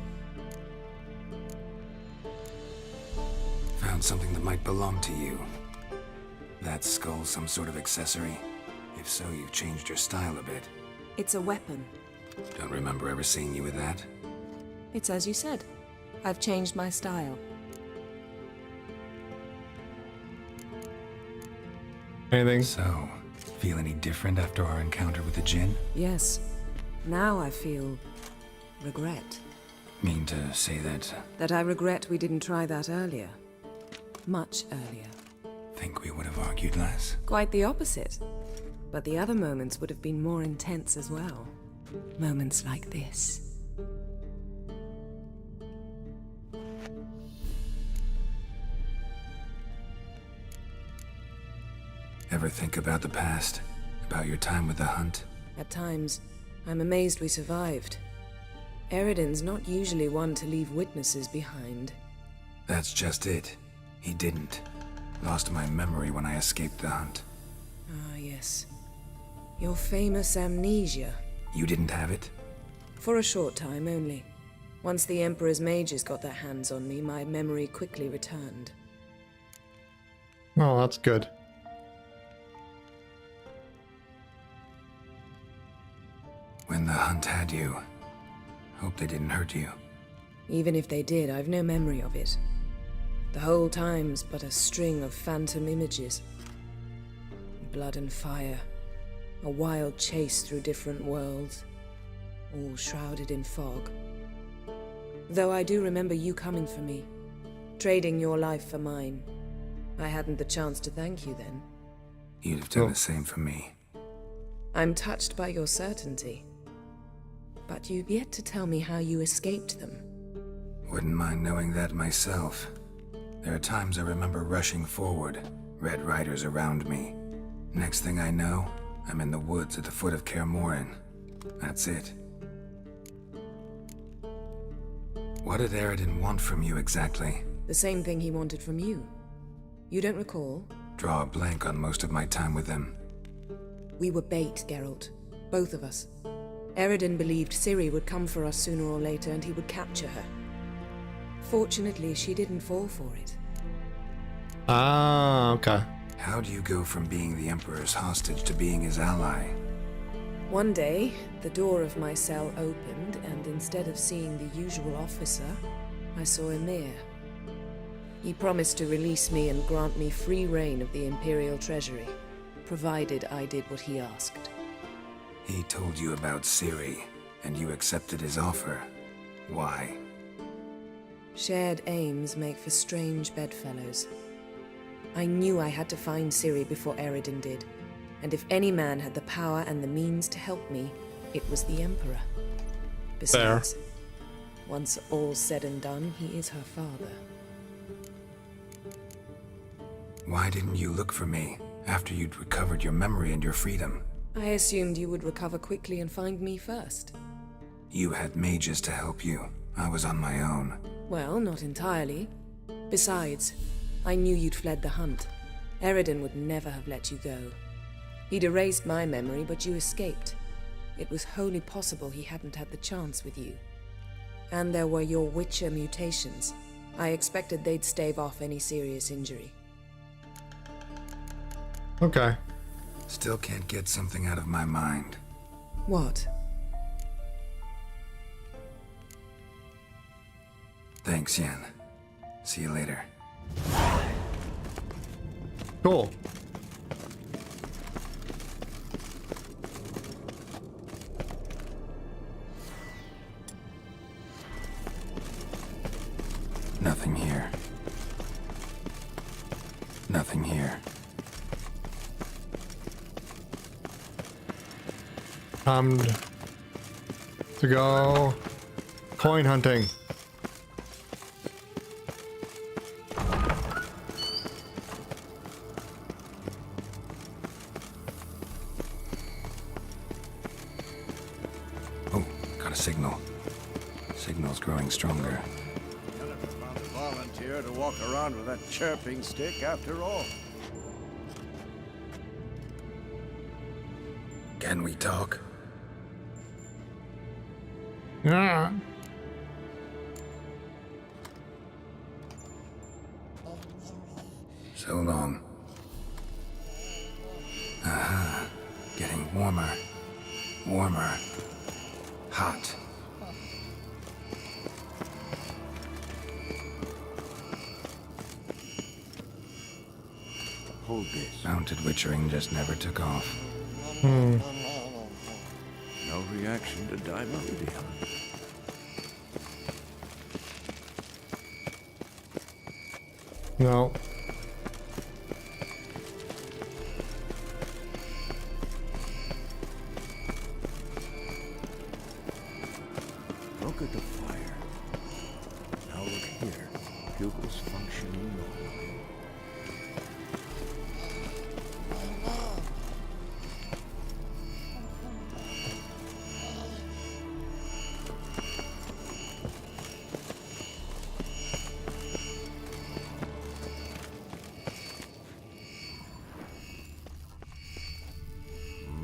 Found something that might belong to you. That skull some sort of accessory? If so, you've changed your style a bit.
It's a weapon.
Don't remember ever seeing you with that.
It's as you said. I've changed my style.
Anything?
So, feel any different after our encounter with the Jinn?
Yes. Now I feel regret.
Mean to say that?
That I regret we didn't try that earlier. Much earlier.
Think we would have argued less?
Quite the opposite. But the other moments would have been more intense as well. Moments like this.
Ever think about the past? About your time with the hunt?
At times, I'm amazed we survived. Eridan's not usually one to leave witnesses behind.
That's just it. He didn't. Lost my memory when I escaped the hunt.
Ah, yes. Your famous amnesia.
You didn't have it?
For a short time only. Once the Emperor's mages got their hands on me, my memory quickly returned.
Oh, that's good.
When the hunt had you, hope they didn't hurt you.
Even if they did, I've no memory of it. The whole time's but a string of phantom images. Blood and fire. A wild chase through different worlds. All shrouded in fog. Though I do remember you coming for me. Trading your life for mine. I hadn't the chance to thank you then.
You'd have done the same for me.
I'm touched by your certainty. But you've yet to tell me how you escaped them.
Wouldn't mind knowing that myself. There are times I remember rushing forward, Red Riders around me. Next thing I know, I'm in the woods at the foot of Kaer Morhen. That's it. What did Eridan want from you exactly?
The same thing he wanted from you. You don't recall?
Draw a blank on most of my time with him.
We were bait, Geralt. Both of us. Eridan believed Ciri would come for us sooner or later and he would capture her. Fortunately, she didn't fall for it.
Ah, okay.
How do you go from being the Emperor's hostage to being his ally?
One day, the door of my cell opened, and instead of seeing the usual officer, I saw Emir. He promised to release me and grant me free reign of the Imperial Treasury, provided I did what he asked.
He told you about Ciri, and you accepted his offer. Why?
Shared aims make for strange bedfellows. I knew I had to find Ciri before Eridan did, and if any man had the power and the means to help me, it was the Emperor. Besides, once all's said and done, he is her father.
Why didn't you look for me after you'd recovered your memory and your freedom?
I assumed you would recover quickly and find me first.
You had mages to help you. I was on my own.
Well, not entirely. Besides, I knew you'd fled the hunt. Eridan would never have let you go. He'd erased my memory, but you escaped. It was wholly possible he hadn't had the chance with you. And there were your Witcher mutations. I expected they'd stave off any serious injury.
Okay.
Still can't get something out of my mind.
What?
Thanks, Yen. See you later.
Cool.
Nothing here. Nothing here.
Time to go coin hunting.
Oh, got a signal. Signal's growing stronger.
Volunteer to walk around with that chirping stick after all.
Can we talk?
Yeah.
So long. Aha. Getting warmer. Warmer. Hot.
Hold this.
Mounted witchering just never took off.
Hmm.
No reaction to dimeridium.
No.
Look at the fire. Now look here. Pupils functioning normally.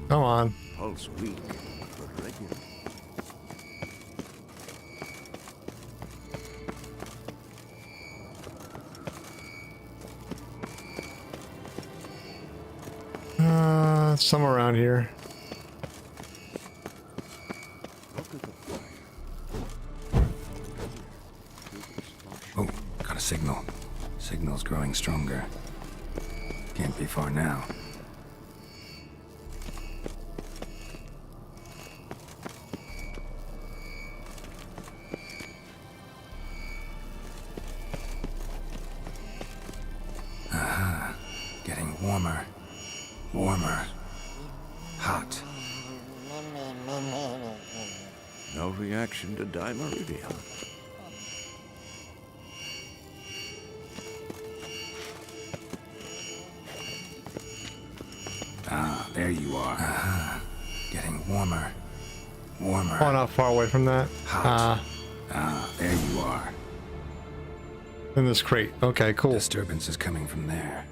Come on.
Pulse weak, but regular.
Somewhere around here.
Oh, got a signal. Signal's growing stronger. Can't be far now. Aha. Getting warmer. Warmer. Hot.
No reaction to dimeridium.
Ah, there you are. Aha. Getting warmer. Warmer.
Oh, not far away from that.
Hot. There you are.
In this crate. Okay, cool.
Disturbance is coming from there.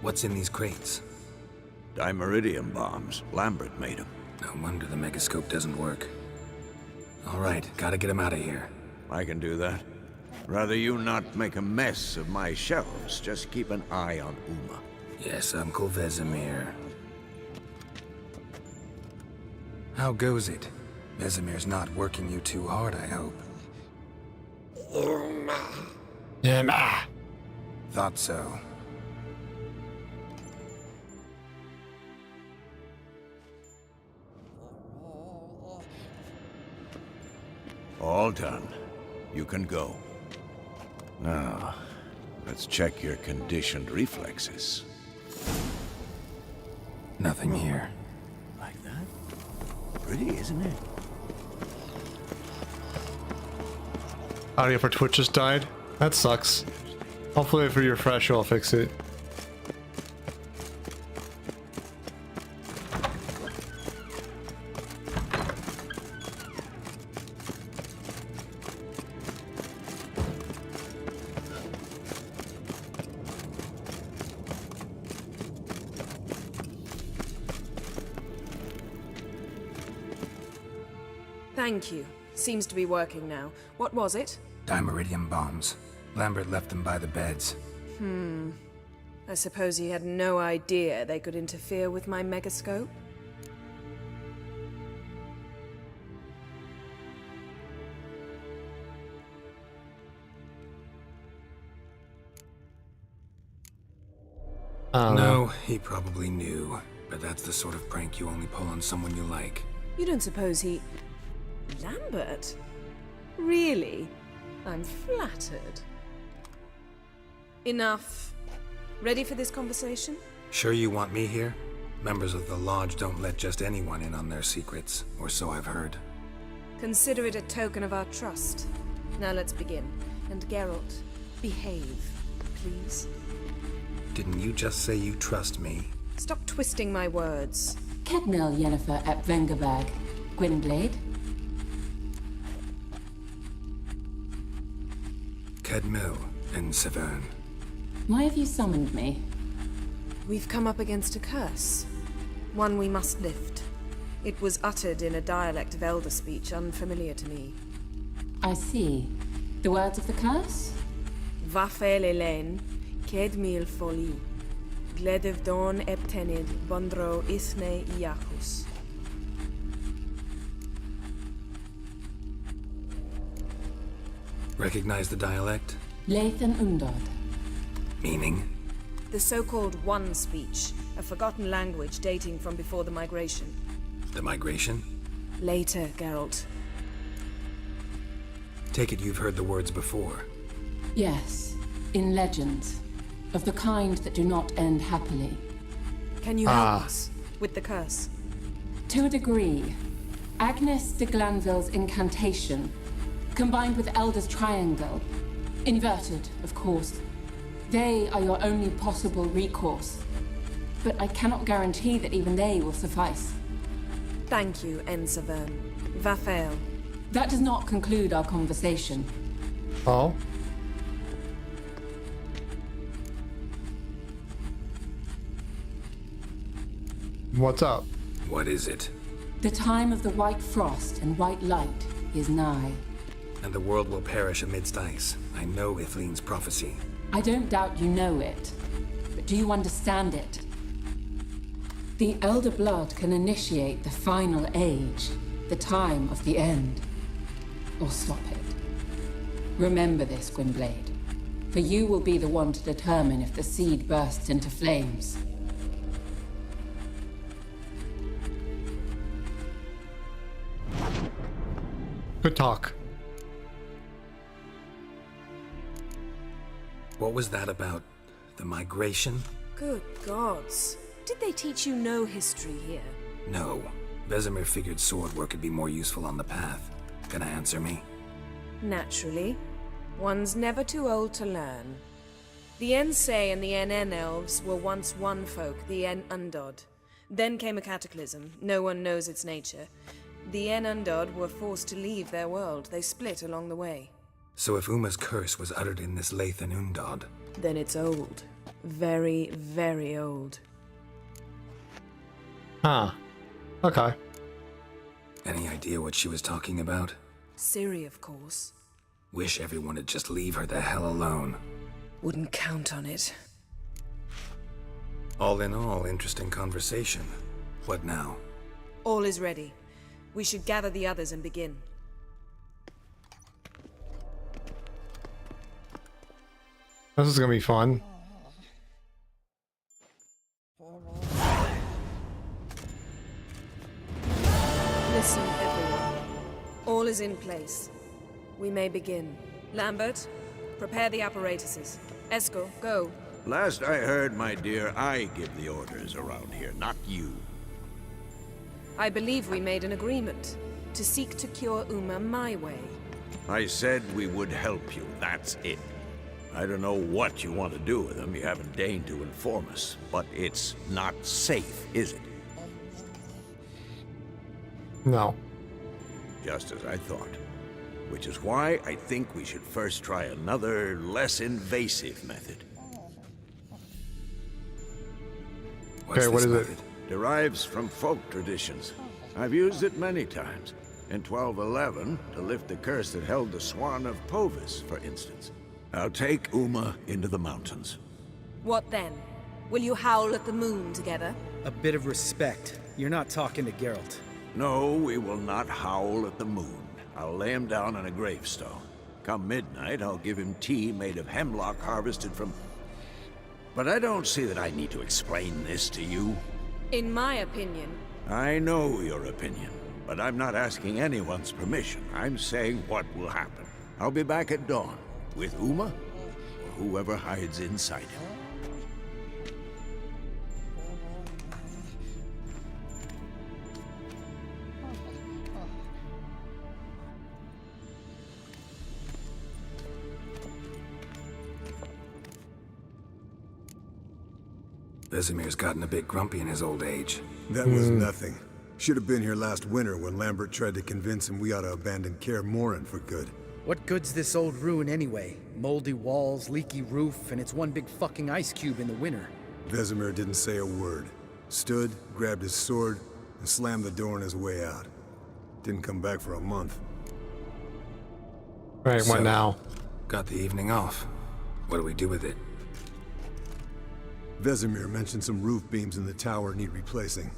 What's in these crates?
Dimeridium bombs. Lambert made them.
No wonder the megascope doesn't work. All right, gotta get him out of here.
I can do that. Rather you not make a mess of my shelves. Just keep an eye on Uma.
Yes, Uncle Vesemir. How goes it? Vesemir's not working you too hard, I hope.
Uma.
Thought so.
All done. You can go. Now, let's check your conditioned reflexes.
Nothing here.
Like that? Pretty, isn't it?
Audio for Twitch just died. That sucks. Hopefully if you refresh, I'll fix it.
Thank you. Seems to be working now. What was it?
Dimeridium bombs. Lambert left them by the beds.
I suppose he had no idea they could interfere with my megascope?
No, he probably knew. But that's the sort of prank you only pull on someone you like.
You don't suppose he... Lambert? Really? I'm flattered. Enough. Ready for this conversation?
Sure you want me here? Members of the Lodge don't let just anyone in on their secrets, or so I've heard.
Consider it a token of our trust. Now let's begin. And Geralt, behave, please.
Didn't you just say you trust me?
Stop twisting my words.
Kednel Yennefer at Vengerberg. Gwynblade?
Kedmil and Severn.
Why have you summoned me?
We've come up against a curse. One we must lift. It was uttered in a dialect of Elder speech unfamiliar to me.
I see. The words of the curse?
Vafel Elaine, Kedmil Foli, Gledev Don Eptenid, Bondro Isne Iacus.
Recognize the dialect?
Lathan Undod.
Meaning?
The so-called One speech, a forgotten language dating from before the migration.
The migration?
Later, Geralt.
Take it you've heard the words before.
Yes, in legends. Of the kind that do not end happily.
Can you help us with the curse?
To a degree. Agnes de Glanville's incantation, combined with Elder's triangle, inverted, of course. They are your only possible recourse. But I cannot guarantee that even they will suffice.
Thank you, Severn. Vafel.
That does not conclude our conversation.
Oh? What's up?
What is it?
The time of the white frost and white light is nigh.
And the world will perish amidst ice. I know Ithleen's prophecy.
I don't doubt you know it. But do you understand it? The Elder Blood can initiate the final age, the time of the end. Or stop it. Remember this, Gwynblade. For you will be the one to determine if the seed bursts into flames.
Good talk.
What was that about? The migration?
Good gods. Did they teach you no history here?
No. Vesemir figured sword work could be more useful on the path. Gonna answer me?
Naturally. One's never too old to learn. The Ensei and the NN elves were once one folk, the En Undod. Then came a cataclysm. No one knows its nature. The En Undod were forced to leave their world. They split along the way.
So if Uma's curse was uttered in this Lathan Undod...
Then it's old. Very, very old.
Huh. Okay.
Any idea what she was talking about?
Ciri, of course.
Wish everyone would just leave her the hell alone.
Wouldn't count on it.
All in all, interesting conversation. What now?
All is ready. We should gather the others and begin.
This is gonna be fun.
Listen, everyone. All is in place. We may begin. Lambert, prepare the apparatuses. Eskel, go.
Last I heard, my dear, I give the orders around here, not you.
I believe we made an agreement to seek to cure Uma my way.
I said we would help you, that's it. I don't know what you want to do with them, you haven't deigned to inform us, but it's not safe, is it?
No.
Just as I thought. Which is why I think we should first try another, less invasive method.
Okay, what is it?
Derives from folk traditions. I've used it many times. In 1211, to lift the curse that held the Swan of Povis, for instance. I'll take Uma into the mountains.
What then? Will you howl at the moon together?
A bit of respect. You're not talking to Geralt.
No, we will not howl at the moon. I'll lay him down on a gravestone. Come midnight, I'll give him tea made of hemlock harvested from... But I don't see that I need to explain this to you.
In my opinion...
I know your opinion, but I'm not asking anyone's permission. I'm saying what will happen. I'll be back at dawn, with Uma, or whoever hides inside him.
Vesemir's gotten a bit grumpy in his old age.
That was nothing. Should have been here last winter when Lambert tried to convince him we ought to abandon Kaer Morhen for good.
What good's this old ruin anyway? Moldy walls, leaky roof, and it's one big fucking ice cube in the winter.
Vesemir didn't say a word. Stood, grabbed his sword, and slammed the door on his way out. Didn't come back for a month.
Right,
So,
what now?
Got the evening off. What do we do with it?
Vesemir mentioned some roof beams in the tower need replacing.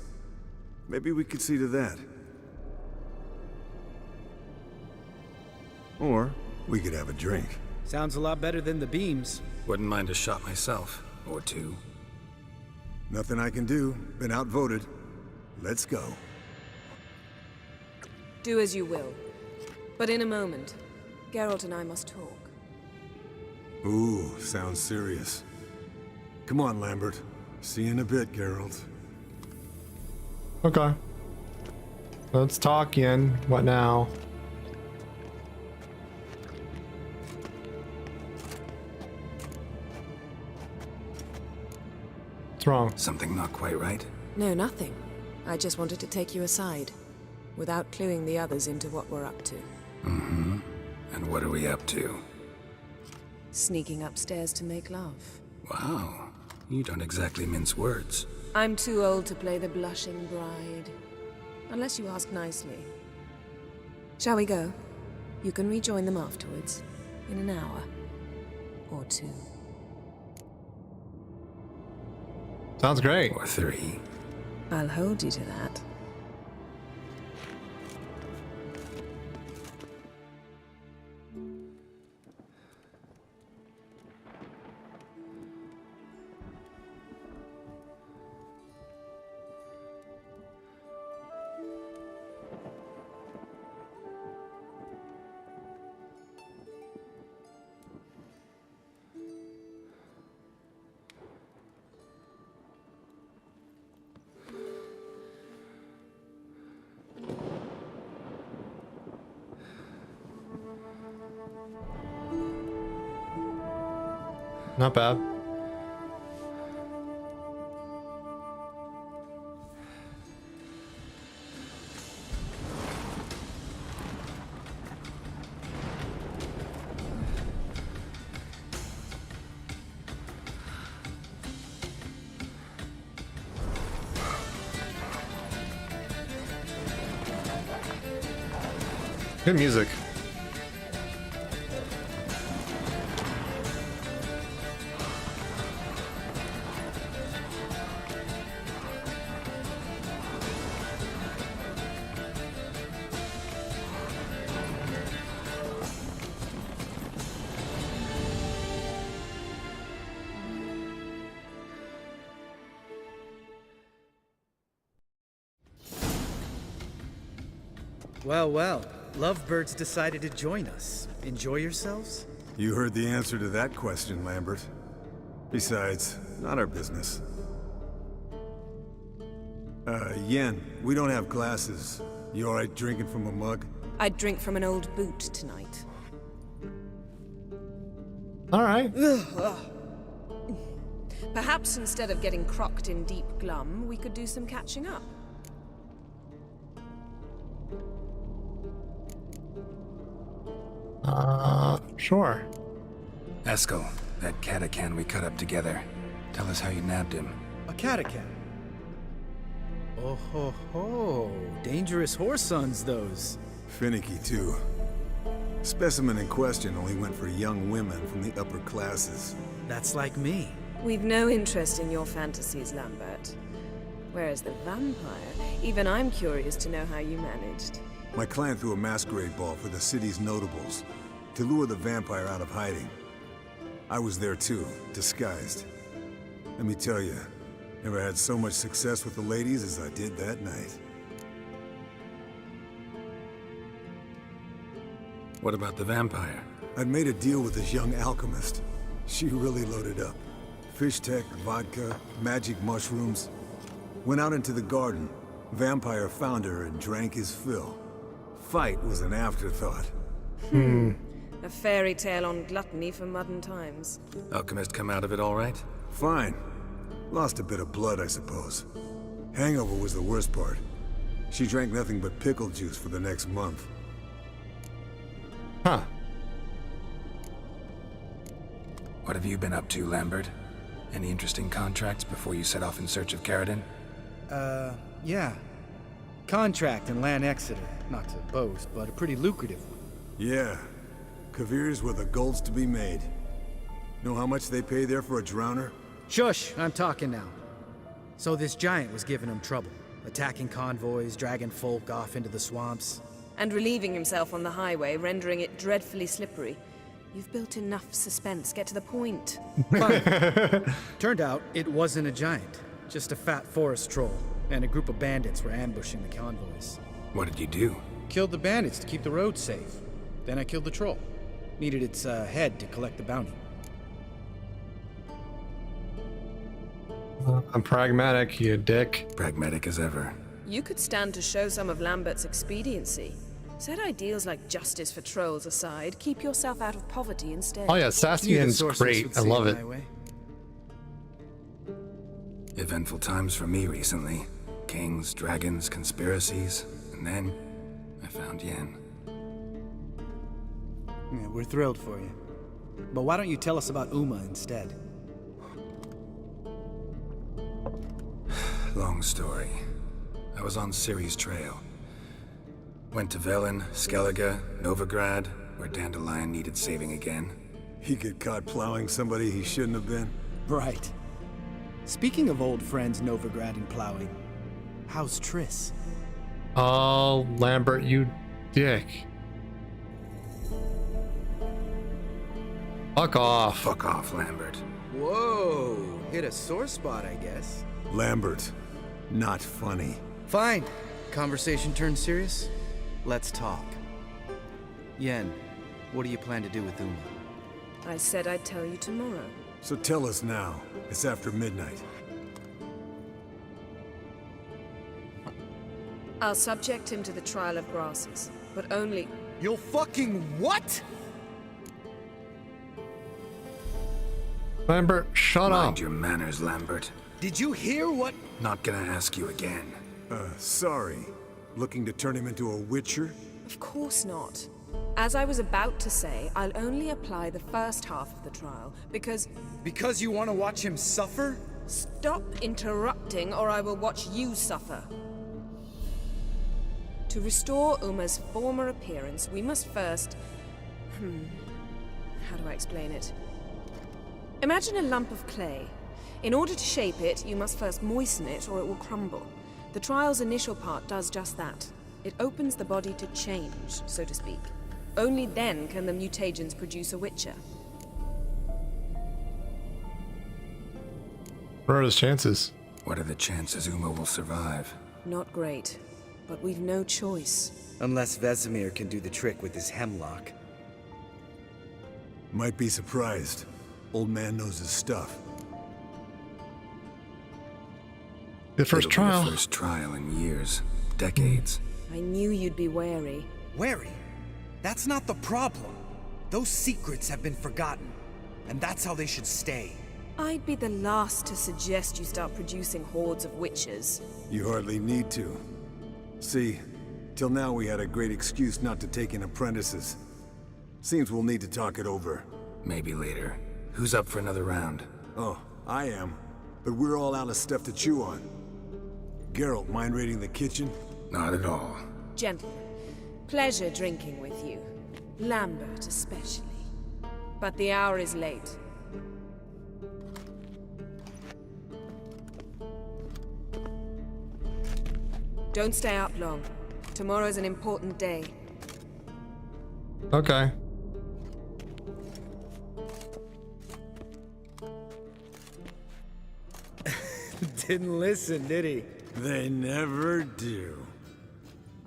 Maybe we could see to that. Or we could have a drink.
Sounds a lot better than the beams.
Wouldn't mind a shot myself, or two.
Nothing I can do. Been outvoted. Let's go.
Do as you will. But in a moment, Geralt and I must talk.
Ooh, sounds serious. Come on, Lambert. See you in a bit, Geralt.
Okay. Let's talk, Yen. What now? What's wrong?
Something not quite right?
No, nothing. I just wanted to take you aside, without cluing the others into what we're up to.
Mm-hmm. And what are we up to?
Sneaking upstairs to make love.
Wow. You don't exactly mince words.
I'm too old to play the blushing bride. Unless you ask nicely. Shall we go? You can rejoin them afterwards. In an hour. Or two.
Sounds great.
Or three.
I'll hold you to that.
Not bad. Good music.
Well, well. Lovebirds decided to join us. Enjoy yourselves?
You heard the answer to that question, Lambert. Besides, not our business. Yen, we don't have glasses. You alright drinking from a mug?
I'd drink from an old boot tonight.
Alright.
Perhaps instead of getting crocked in deep glum, we could do some catching up.
Sure.
Eskel, that catacan we cut up together. Tell us how you nabbed him.
A catacan? Oh ho ho. Dangerous horse sons, those.
Finicky, too. Specimen in question only went for young women from the upper classes.
That's like me.
We've no interest in your fantasies, Lambert. Whereas the vampire, even I'm curious to know how you managed.
My clan threw a masquerade ball for the city's notables to lure the vampire out of hiding. I was there too, disguised. Let me tell you, never had so much success with the ladies as I did that night.
What about the vampire?
I'd made a deal with this young alchemist. She really loaded up. Fish tech, vodka, magic mushrooms. Went out into the garden. Vampire found her and drank his fill. Fight was an afterthought.
A fairy tale on gluttony for modern times.
Alchemist come out of it all right?
Fine. Lost a bit of blood, I suppose. Hangover was the worst part. She drank nothing but pickle juice for the next month.
Huh.
What have you been up to, Lambert? Any interesting contracts before you set off in search of Caradon?
Yeah. Contract in Lan Exeter. Not to boast, but a pretty lucrative one.
Yeah. Kavir's were the gold's to be made. Know how much they pay there for a drowner?
Shush! I'm talking now. So this giant was giving him trouble. Attacking convoys, dragging folk off into the swamps.
And relieving himself on the highway, rendering it dreadfully slippery. You've built enough suspense. Get to the point.
Turned out, it wasn't a giant. Just a fat forest troll. And a group of bandits were ambushing the convoys.
What did you do?
Killed the bandits to keep the roads safe. Then I killed the troll. Needed its head to collect the bounty.
I'm pragmatic, you dick.
Pragmatic as ever.
You could stand to show some of Lambert's expediency. Set ideals like justice for trolls aside, keep yourself out of poverty instead.
Oh yeah, Sastian's great. I love it.
Eventful times for me recently. Kings, dragons, conspiracies, and then I found Yen.
Yeah, we're thrilled for you. But why don't you tell us about Uma instead?
Long story. I was on Ciri's trail. Went to Velen, Skellige, Novigrad, where Dandelion needed saving again.
He get caught plowing somebody he shouldn't have been?
Right. Speaking of old friends Novigrad and plowing, how's Triss?
Oh, Lambert, you dick. Fuck off.
Fuck off, Lambert.
Whoa, hit a sore spot, I guess.
Lambert, not funny.
Fine. Conversation turned serious? Let's talk. Yen, what do you plan to do with Uma?
I said I'd tell you tomorrow.
So tell us now. It's after midnight.
I'll subject him to the trial of grasses, but only...
You'll fucking what?
Lambert, shut up.
Mind your manners, Lambert.
Did you hear what?
Not gonna ask you again.
Sorry. Looking to turn him into a witcher?
Of course not. As I was about to say, I'll only apply the first half of the trial, because...
Because you want to watch him suffer?
Stop interrupting, or I will watch you suffer. To restore Uma's former appearance, we must first... How do I explain it? Imagine a lump of clay. In order to shape it, you must first moisten it, or it will crumble. The trial's initial part does just that. It opens the body to change, so to speak. Only then can the mutagens produce a witcher.
What are his chances?
What are the chances Uma will survive?
Not great, but we've no choice.
Unless Vesemir can do the trick with his hemlock.
Might be surprised. Old man knows his stuff.
The first trial.
The first trial in years. Decades.
I knew you'd be wary.
Wary? That's not the problem. Those secrets have been forgotten, and that's how they should stay.
I'd be the last to suggest you start producing hordes of witches.
You hardly need to. See, till now we had a great excuse not to take in apprentices. Seems we'll need to talk it over.
Maybe later. Who's up for another round?
Oh, I am. But we're all out of stuff to chew on. Geralt, mind raiding the kitchen?
Not at all.
Gentlemen, Pleasure drinking with you. Lambert especially. But the hour is late. Don't stay up long. Tomorrow's an important day.
Okay.
Didn't listen, did he?
They never do.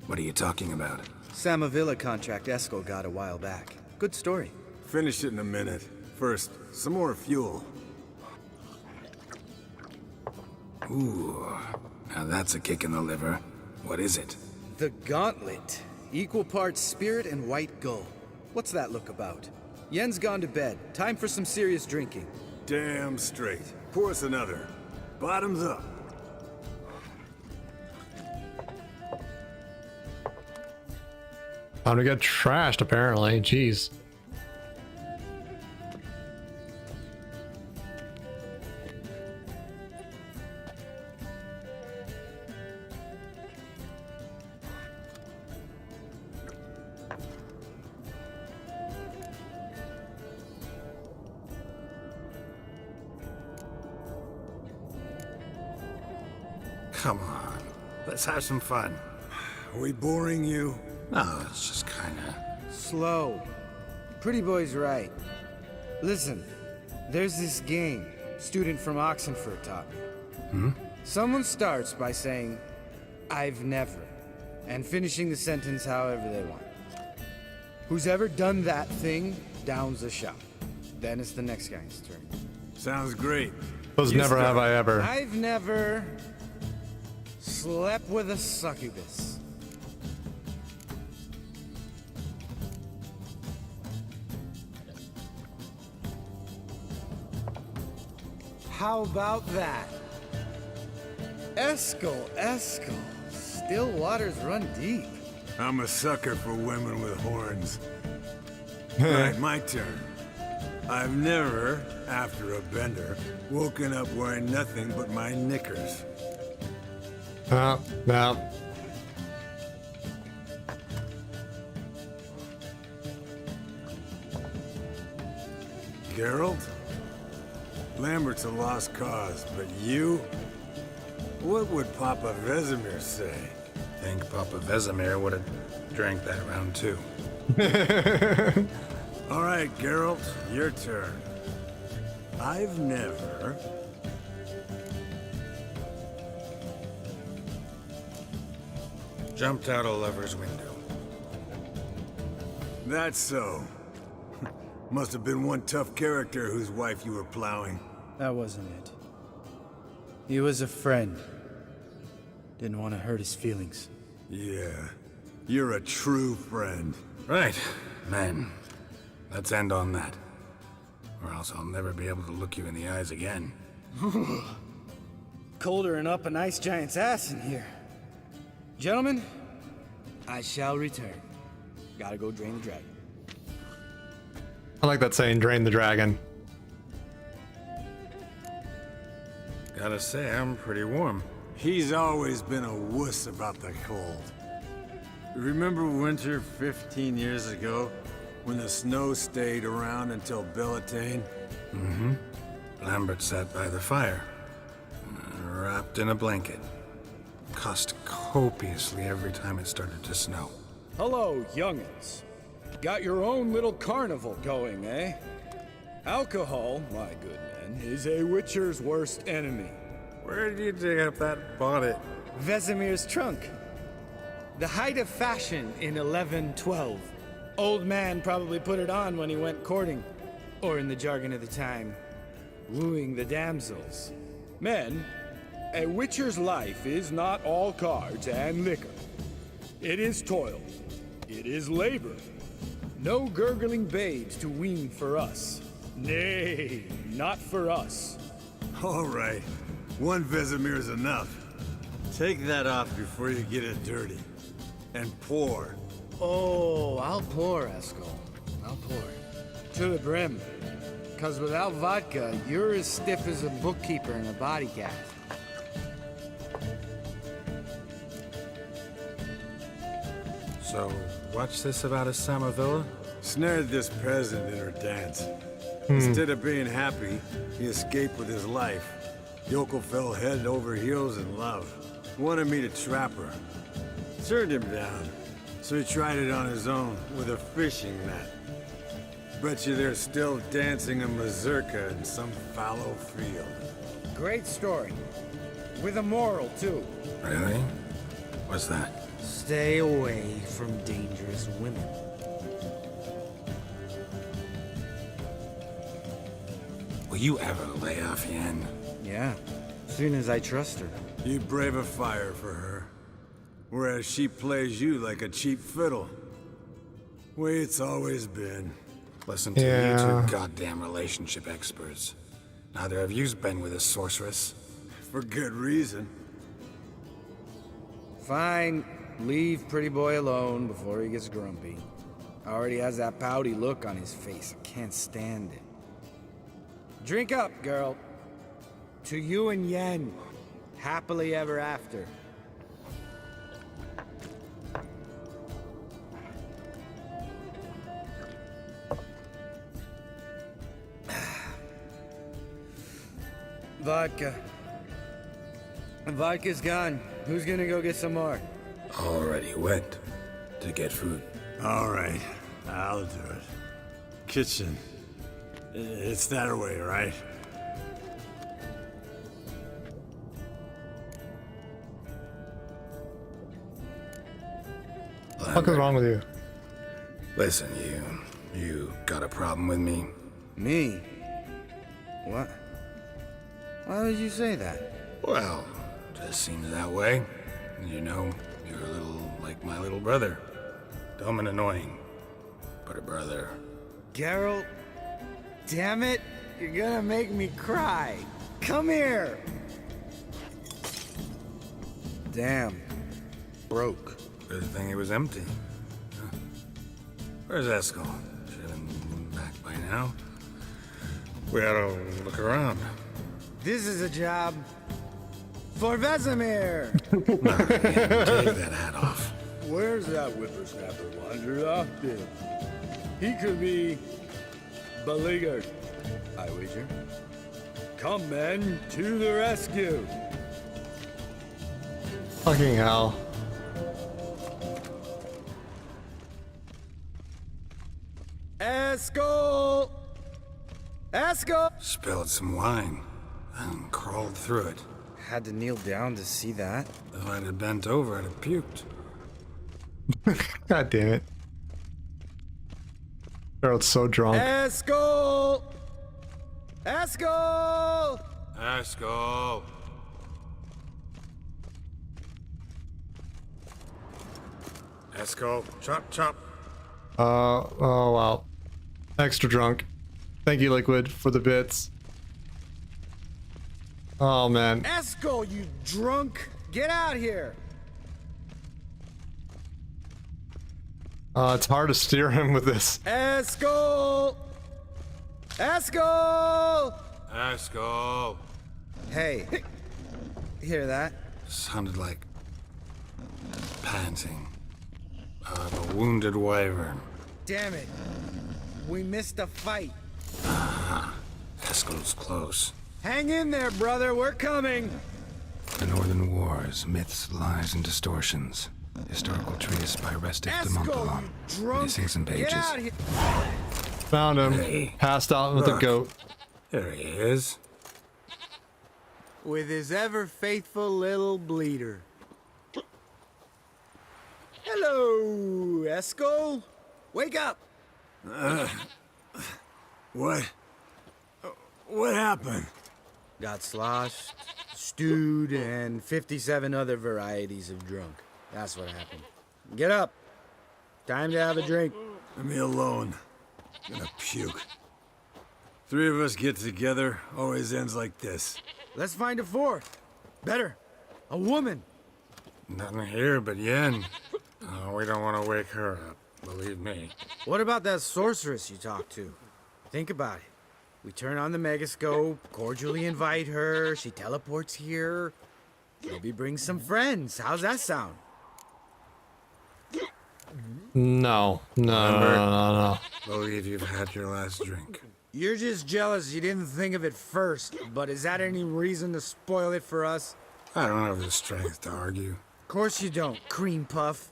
What are you talking about?
Samavilla contract Eskel got a while back. Good story.
Finish it in a minute. First, some more fuel.
Ooh, now that's a kick in the liver. What is it?
The Gauntlet. Equal parts spirit and white gull. What's that look about? Yen's gone to bed. Time for some serious drinking.
Damn straight. Pour us another. Bottoms up.
Time to get trashed, apparently. Jeez.
Come on, let's have some fun.
Are we boring you?
No, it's just kinda...
Slow. Pretty boy's right. Listen, there's this game student from Oxenford taught me.
Hmm?
Someone starts by saying, "I've never," and finishing the sentence however they want. Who's ever done that thing downs a shot. Then it's the next guy's turn.
Sounds great.
Those never have I ever.
I've never slept with a succubus. How about that? Eskel. Still waters run deep.
I'm a sucker for women with horns. Alright, my turn. I've never, after a bender, woken up wearing nothing but my knickers.
No.
Geralt? Lambert's a lost cause, but you? What would Papa Vesemir say?
Think Papa Vesemir would have drank that round too.
All right, Geralt, your turn. I've never...
Jumped out a lover's window.
That's so. Must have been one tough character whose wife you were plowing.
That wasn't it. He was a friend. Didn't want to hurt his feelings.
Yeah, you're a true friend.
Right, man. Let's end on that. Or else I'll never be able to look you in the eyes again.
Colder and up an ice giant's ass in here. Gentlemen, I shall return. Gotta go drain the dragon.
I like that saying, drain the dragon.
Gotta say, I'm pretty warm.
He's always been a wuss about the cold. Remember winter 15 years ago, when the snow stayed around until Bellatane?
Mm-hmm. Lambert sat by the fire, wrapped in a blanket. Cussed copiously every time it started to snow.
Hello, young'uns. Got your own little carnival going, eh? Alcohol, my good men, is a witcher's worst enemy.
Where did you dig up that bonnet?
Vesemir's trunk. The height of fashion in 1112. Old man probably put it on when he went courting. Or in the jargon of the time, wooing the damsels.
Men, a witcher's life is not all cards and liquor. It is toil. It is labor. No gurgling babes to wean for us. Nay, not for us.
All right, one Vesemir's enough. Take that off before you get it dirty. And pour.
Oh, I'll pour, Eskel. I'll pour. To the brim. 'Cause without vodka, you're as stiff as a bookkeeper in a body cat.
So, watch this about a summer villa?
Snared this peasant in her dance.
Hmm.
Instead of being happy, he escaped with his life. Yoko fell head over heels in love. Wanted me to trap her. Turned him down. So he tried it on his own with a fishing net. Bet you they're still dancing a mazurka in some fallow field.
Great story. With a moral, too.
Really? What's that?
Stay away from dangerous women.
Will you ever lay off, Yen?
Yeah, soon as I trust her.
You brave a fire for her, whereas she plays you like a cheap fiddle. Way it's always been.
Listen to you two goddamn relationship experts. Neither of you's been with a sorceress.
For good reason.
Fine. Leave pretty boy alone before he gets grumpy. Already has that pouty look on his face. I can't stand it. Drink up, girl. To you and Yen. Happily ever after. Vodka. Vodka's gone. Who's gonna go get some more?
Already went to get food.
All right, I'll do it. Kitchen. It's that way, right?
What is wrong with you?
Listen, you got a problem with me?
Me? What? Why would you say that?
Well, just seems that way. You know, you're a little like my little brother. Dumb and annoying, but a brother.
Geralt, damn it, you're gonna make me cry. Come here. Damn, broke.
Good thing it was empty. Huh. Where's Eskel? Should have been back by now. We ought to look around.
This is a job for Vesemir.
Take that hat off.
Where's that whippersnapper wandered off to? He could be beleaguered, I wager. Come, men, to the rescue.
Fucking hell.
Eskel! Eskel!
Spilled some wine and crawled through it.
Had to kneel down to see that.
If I'd have bent over, I'd have puked.
God damn it. Geralt's so drunk.
Eskel! Eskel!
Eskel! Eskel, chop chop.
Oh wow. Extra drunk. Thank you, Liquid, for the bits. Oh man.
Eskel, you drunk! Get out here!
It's hard to steer him with this.
Eskel! Eskel!
Eskel!
Hey, hear that?
Sounded like panting of a wounded wyvern.
Damn it. We missed a fight.
Eskel's close.
Hang in there, brother. We're coming.
The Northern Wars, myths, lies, and distortions. Historical treatise by Restif de Montblanc. Missing some pages.
Get out here.
Found him.
Hey,
passed out with a goat.
There he is.
With his ever faithful little bleeder. Hello, Eskel. Wake up.
What? What happened?
Got sloshed, stewed, and 57 other varieties of drunk. That's what happened. Get up. Time to have a drink.
Leave me alone. I'm gonna puke. Three of us get together, always ends like this.
Let's find a fourth. Better. A woman.
Nothing here but Yen. Oh, we don't want to wake her up, believe me.
What about that sorceress you talked to? Think about it. We turn on the megascope, cordially invite her, she teleports here. Maybe bring some friends. How's that sound?
No. No.
Believe you've had your last drink.
You're just jealous you didn't think of it first, but is that any reason to spoil it for us?
I don't have the strength to argue.
Of course you don't, cream puff.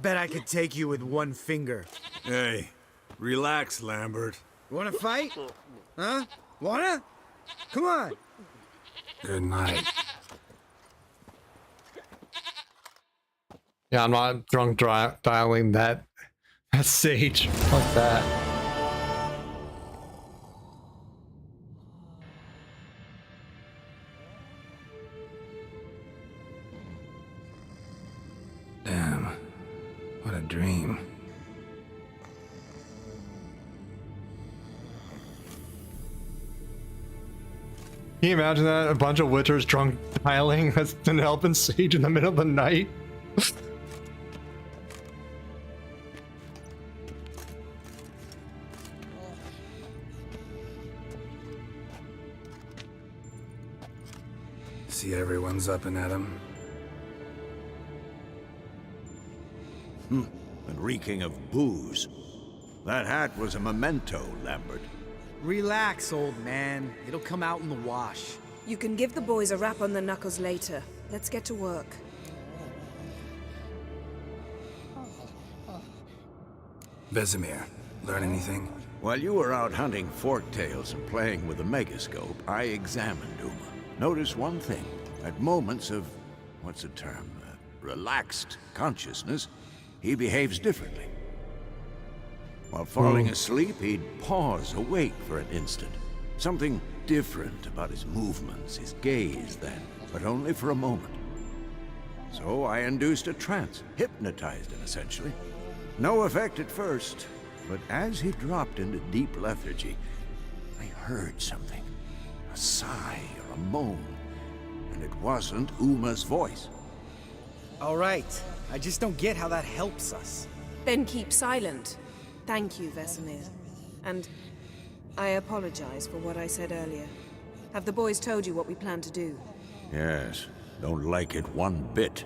Bet I could take you with one finger.
Hey, relax, Lambert.
Wanna fight? Huh? Wanna? Come on.
Good night.
Yeah, I'm not drunk dialing that sage. Fuck that.
Damn. What a dream.
Can you imagine that? A bunch of witchers drunk dialing an elven sage in the middle of the night?
See, everyone's up and at 'em.
And reeking of booze. That hat was a memento, Lambert.
Relax, old man. It'll come out in the wash.
You can give the boys a rap on the knuckles later. Let's get to work.
Vesemir, learn anything?
While you were out hunting forktails and playing with the megascope, I examined Uma. Notice one thing. At moments of, what's the term, relaxed consciousness, he behaves differently. While falling asleep, he'd pause, awake for an instant. Something different about his movements, his gaze then, but only for a moment. So I induced a trance, hypnotized him essentially. No effect at first, but as he dropped into deep lethargy, I heard something. A sigh or a moan, and it wasn't Uma's voice.
All right. I just don't get how that helps us.
Then keep silent. Thank you, Vesemir. And I apologize for what I said earlier. Have the boys told you what we plan to do?
Yes, don't like it one bit,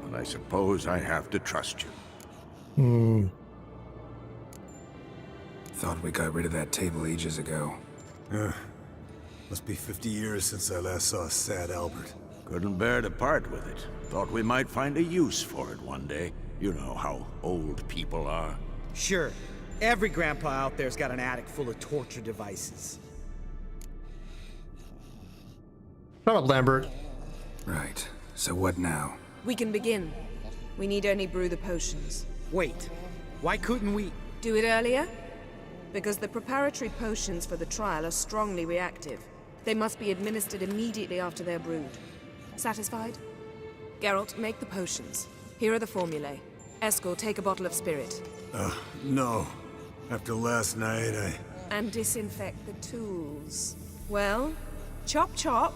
and I suppose I have to trust you.
Thought we got rid of that table ages ago.
Must be 50 years since I last saw sad Albert.
Couldn't bear to part with it. Thought we might find a use for it one day. You know how old people are.
Sure. Every grandpa out there's got an attic full of torture devices.
Shut up, Lambert.
Right. So what now?
We can begin. We need only brew the potions.
Wait. Why couldn't we...
Do it earlier? Because the preparatory potions for the trial are strongly reactive. They must be administered immediately after they're brewed. Satisfied? Geralt, make the potions. Here are the formulae. Eskel, take a bottle of spirit.
No. After last night,
And disinfect the tools. Well, chop chop.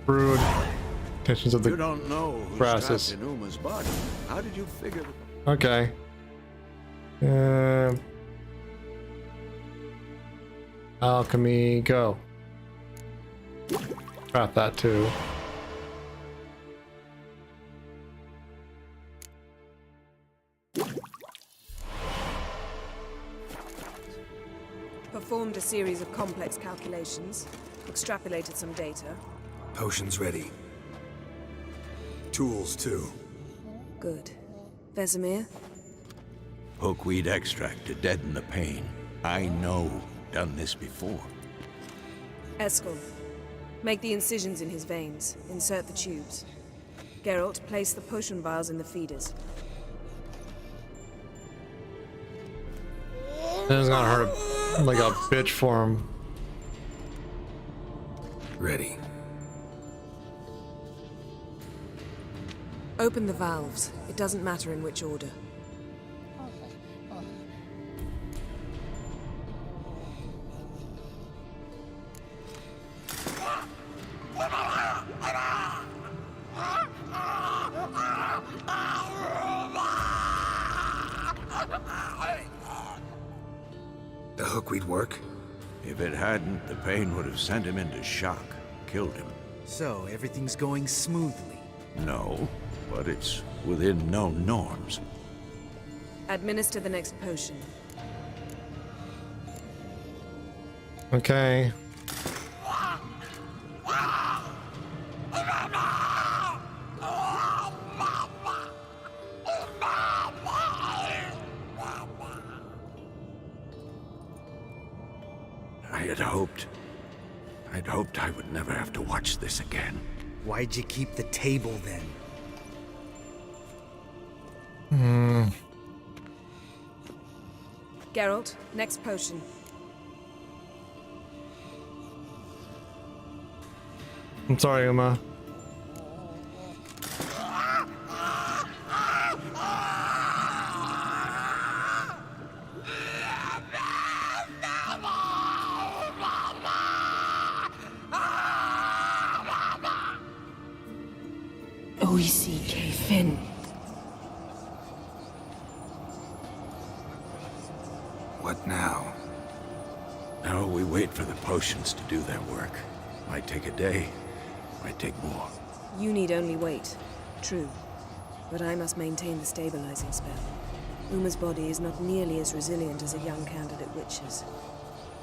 Rude. Tensions of the
You don't know who's
grasses.
trapped in Uma's body. How did you figure...
Okay. Alchemy, go. Got that too.
Performed a series of complex calculations. Extrapolated some data.
Potions ready.
tools too.
Good. Vesemir?
Hookweed extract to deaden the pain. I know. Done this before.
Eskel, make the incisions in his veins. Insert the tubes. Geralt, place the potion vials in the feeders.
This is gonna hurt like a bitch for him.
Ready.
Open the valves. It doesn't matter in which order.
The hookweed work?
If it hadn't, the pain would have sent him into shock, killed him.
So, everything's going smoothly?
No. but it's within known norms.
Administer the next potion.
Okay.
I'd hoped I would never have to watch this again.
Why'd you keep the table then?
Geralt, next potion.
I'm sorry, Uma.
O-E-C-K Finn.
What now?
Now we wait for the potions to do their work. Might take a day, might take more.
You need only wait. True. But I must maintain the stabilizing spell. Uma's body is not nearly as resilient as a young candidate witch's.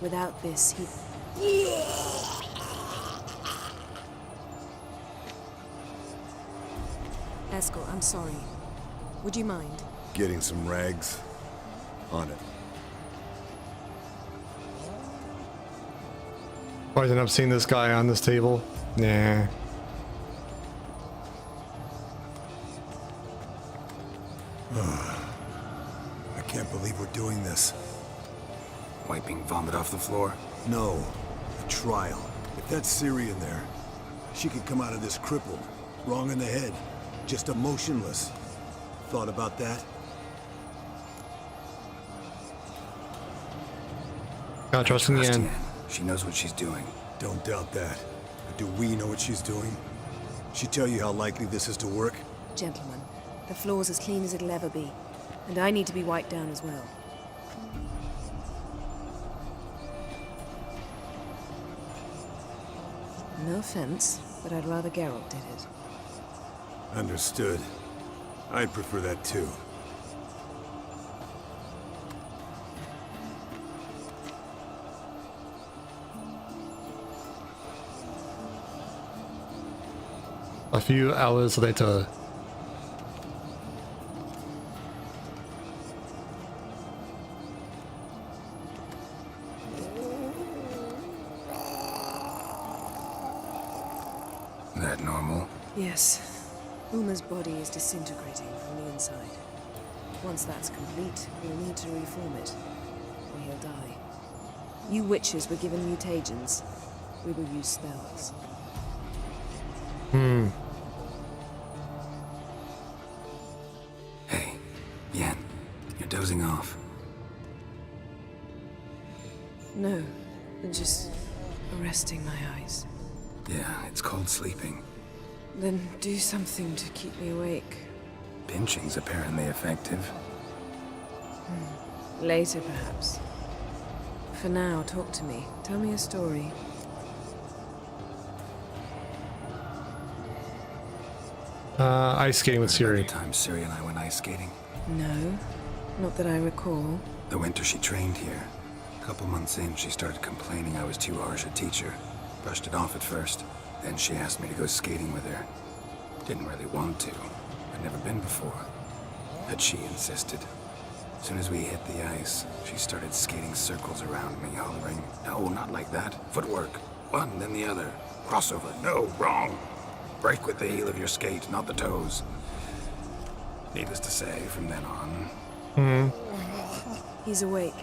Without this, he... Eskel, I'm sorry. Would you mind?
Getting some rags. On it.
Why didn't I have seen this guy on this table? Nah.
I can't believe we're doing this.
Wiping vomit off the floor?
No. A trial. If that's Ciri in there, she could come out of this crippled. Wrong in the head. Just emotionless. Thought about that?
Gotta trust in the end.
She knows what she's doing.
Don't doubt that. But do we know what she's doing? She tell you how likely this is to work?
Gentlemen, the floor's as clean as it'll ever be. And I need to be wiped down as well. No offense, but I'd rather Geralt did it.
Understood. I'd prefer that too.
A few hours later.
That normal?
Yes. Uma's body is disintegrating from the inside. Once that's complete, we'll need to reform it, or he'll die. You witches were given mutagens. We will use spells.
Hey, Yen, you're dozing off.
No, just resting my eyes.
Yeah, it's called sleeping.
Then do something to keep me awake.
Pinching's apparently effective.
Later, perhaps. For now, talk to me. Tell me a story.
Ice skating with Ciri.
Time Ciri and I went ice skating.
No, not that I recall.
The winter she trained here. A couple months in, she started complaining I was too harsh a teacher. Brushed it off at first. Then she asked me to go skating with her. Didn't really want to. I'd never been before. But she insisted. As soon as we hit the ice, she started skating circles around me, hollering, "No, not like that. Footwork. One, then the other. Crossover. No, wrong. Break with the heel of your skate, not the toes." Needless to say, from then on...
He's awake.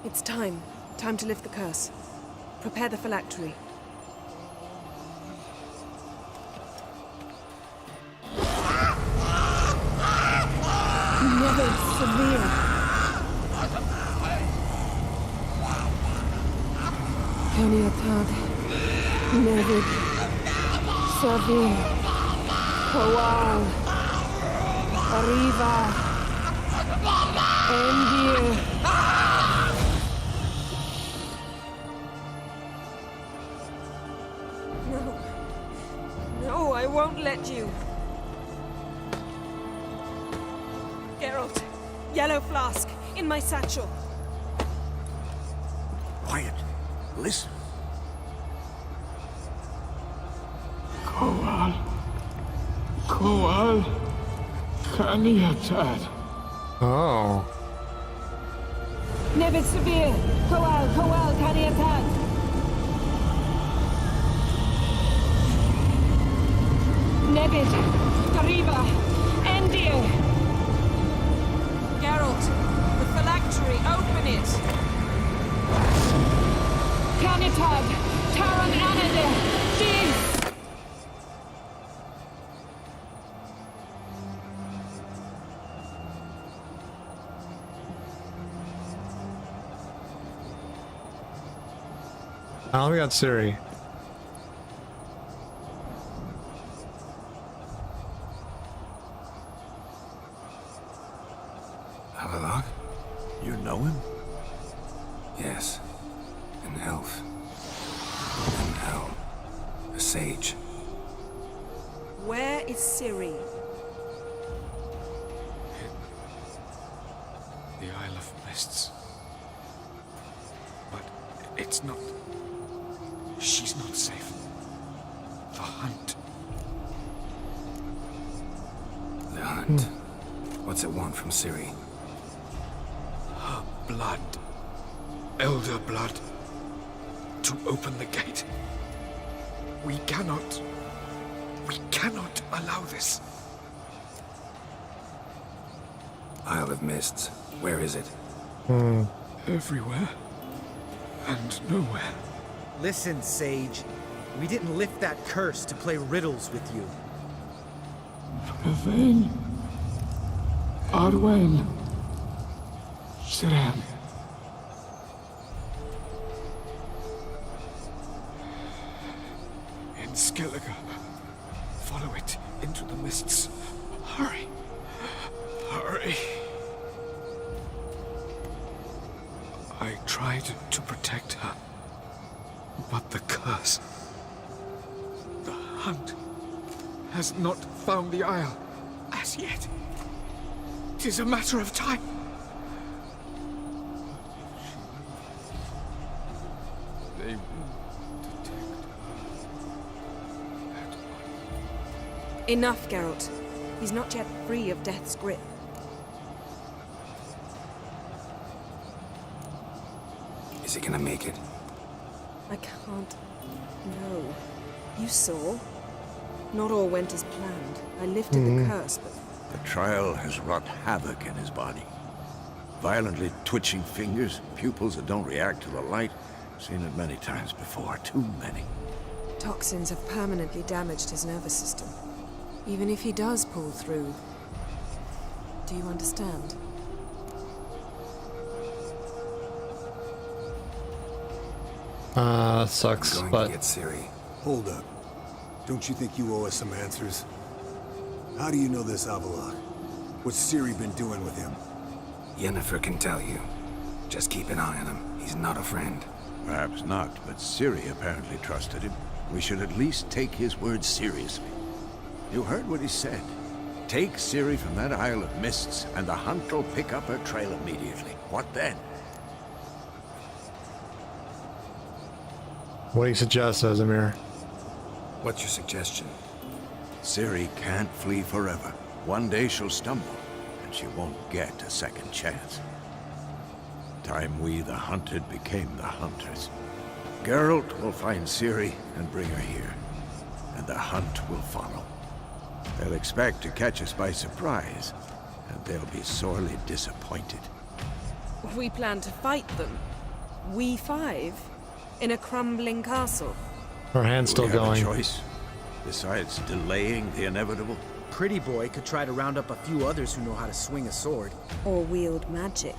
It's time. Time to lift the curse. Prepare the phylactery. Never severe. Peniatad. Nevid. Savir. Kowal. Arriva. Endir. No. No, I won't let you. Yellow flask, in my satchel.
Quiet. Listen.
Koal. Koal. Kaniatad.
Oh.
Nevid Severe. Koal, Kaniatad. Nevid. Gariba. Endir. Geralt, the phylactery, open it. Kanitad. Taran Anadir. Jeez.
Oh, we got Siri.
Havelock?
You know him?
Yes. An elf. And now, a sage.
Where is Ciri?
The Isle of Mists. But it's not... She's not safe. The hunt.
The hunt? What's it want from Ciri?
Her blood. Elder blood. To open the gate. We cannot allow this.
Isle of Mists. Where is it?
Everywhere. And nowhere.
Listen, Sage. We didn't lift that curse to play riddles with you.
Yvain. Arwen. Siran.
In Skellige. Follow it into the mists. Hurry. Hurry. I tried to protect her. But the curse... The hunt has not found the Isle as yet. 'Tis a matter of time. They will detect her.
Enough, Geralt. He's not yet free of death's grip.
Is he gonna make it?
I can't... No. You saw. Not all went as planned. I lifted the curse, but...
The trial has wrought havoc in his body. Violently twitching fingers, pupils that don't react to the light. Seen it many times before, too many.
Toxins have permanently damaged his nervous system. Even if he does pull through... Do you understand?
Sucks,
I'm going
but...
to get Ciri.
Hold up. Don't you think you owe us some answers? How do you know this Havelock? What's Ciri been doing with him?
Yennefer can tell you. Just keep an eye on him. He's not a friend.
Perhaps not, but Ciri apparently trusted him. We should at least take his words seriously. You heard what he said. Take Ciri from that Isle of Mists, and the hunt will pick up her trail immediately. What then?
What do you suggest, Casimir?
What's your suggestion?
Ciri can't flee forever. One day she'll stumble, and she won't get a second chance. Time we, the hunted, became the hunters. Geralt will find Ciri and bring her here, and the hunt will follow. They'll expect to catch us by surprise, and they'll be sorely disappointed.
We plan to fight them. We five? In a crumbling castle.
Her hand's still
Do we have
going.
a choice? Besides delaying the inevitable?
Pretty Boy could try to round up a few others who know how to swing a sword.
Or wield magic.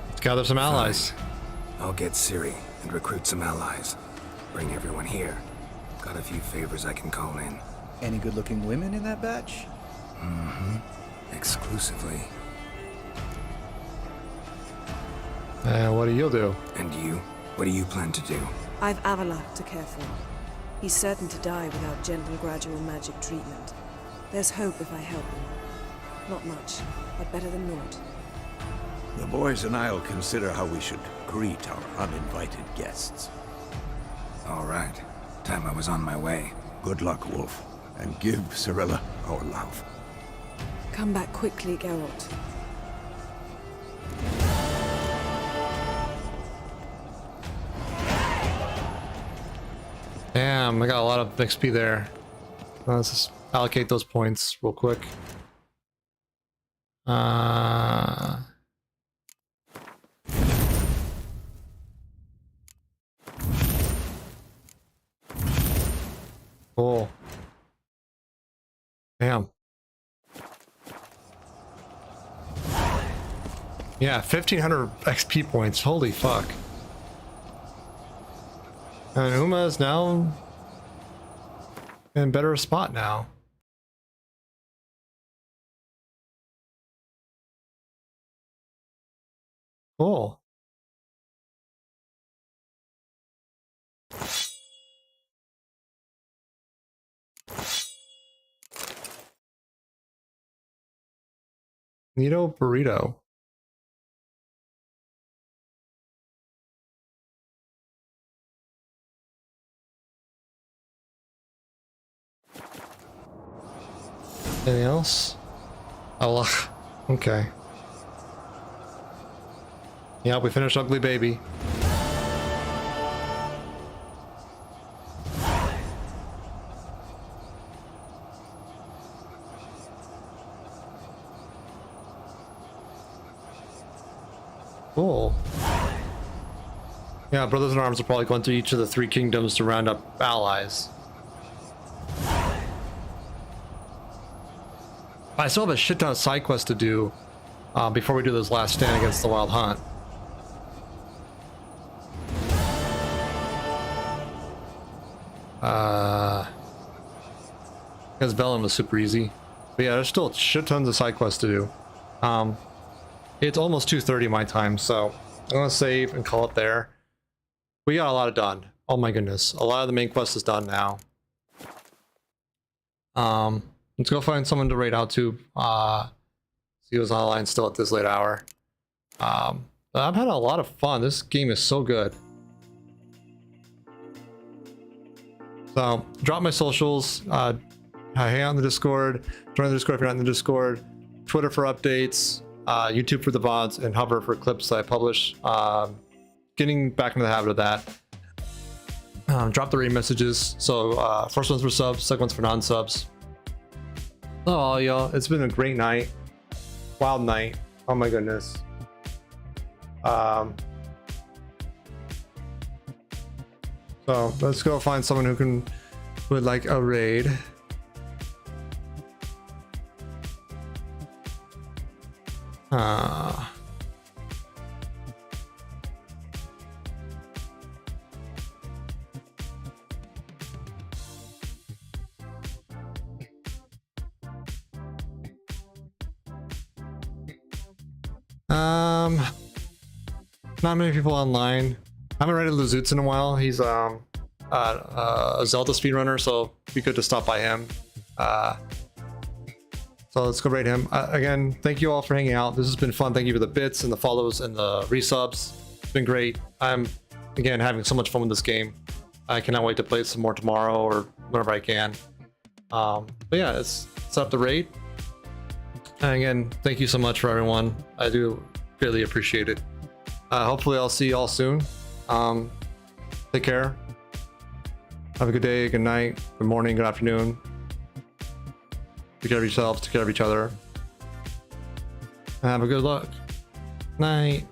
Let's gather some allies.
Fine. I'll get Ciri and recruit some allies. Bring everyone here. Got a few favors I can call in.
Any good-looking women in that batch?
Mm-hmm. Exclusively.
What do you do?
And you? What do you plan to do?
I've Avalok to care for. He's certain to die without gentle, gradual magic treatment. There's hope if I help him. Not much, but better than naught.
The boys and I'll consider how we should greet our uninvited guests.
All right. Time I was on my way.
Good luck, Wolf, and give Cirilla our love.
Come back quickly, Geralt.
Damn, I got a lot of XP there. Let's just allocate those points real quick. Cool. Damn. Yeah, 1,500 XP points. Holy fuck. And Uma is now in a better spot now. Cool. Nito burrito. Anything else? Oh, okay. Yeah, we finished Ugly Baby. Cool. Yeah, Brothers in Arms are probably going to each of the 3 kingdoms to round up allies. I still have a shit ton of side quests to do before we do this last stand against the Wild Hunt. Because Velen was super easy. But yeah, there's still shit tons of side quests to do. It's almost 2:30 my time, so I'm gonna save and call it there. We got a lot done. Oh my goodness, a lot of the main quest is done now. Let's go find someone to raid out to. See who's online still at this late hour. I've had a lot of fun. This game is so good. So drop my socials. Hang out in the Discord. Join the Discord if you're not in the Discord. Twitter for updates. YouTube for the VODs, and Hover for clips that I publish. Getting back into the habit of that. Drop the raid messages. So first one's for subs, second one's for non-subs. Oh, y'all, it's been a great night. Wild night. Oh my goodness. So let's go find someone who would like a raid. Not many people online. I haven't raided Luzutz in a while. He's a Zelda speedrunner, so it'd be good to stop by him. So let's go raid him. Again, thank you all for hanging out. This has been fun. Thank you for the bits and the follows and the resubs. It's been great. I'm, again, having so much fun with this game. I cannot wait to play it some more tomorrow or whenever I can. But yeah, let's set up the raid. And again, thank you so much for everyone. I do really appreciate it. Hopefully I'll see you all soon. Take care. Have a good day, good night, good morning, good afternoon. Take care of yourselves, take care of each other. And have a good luck. Night.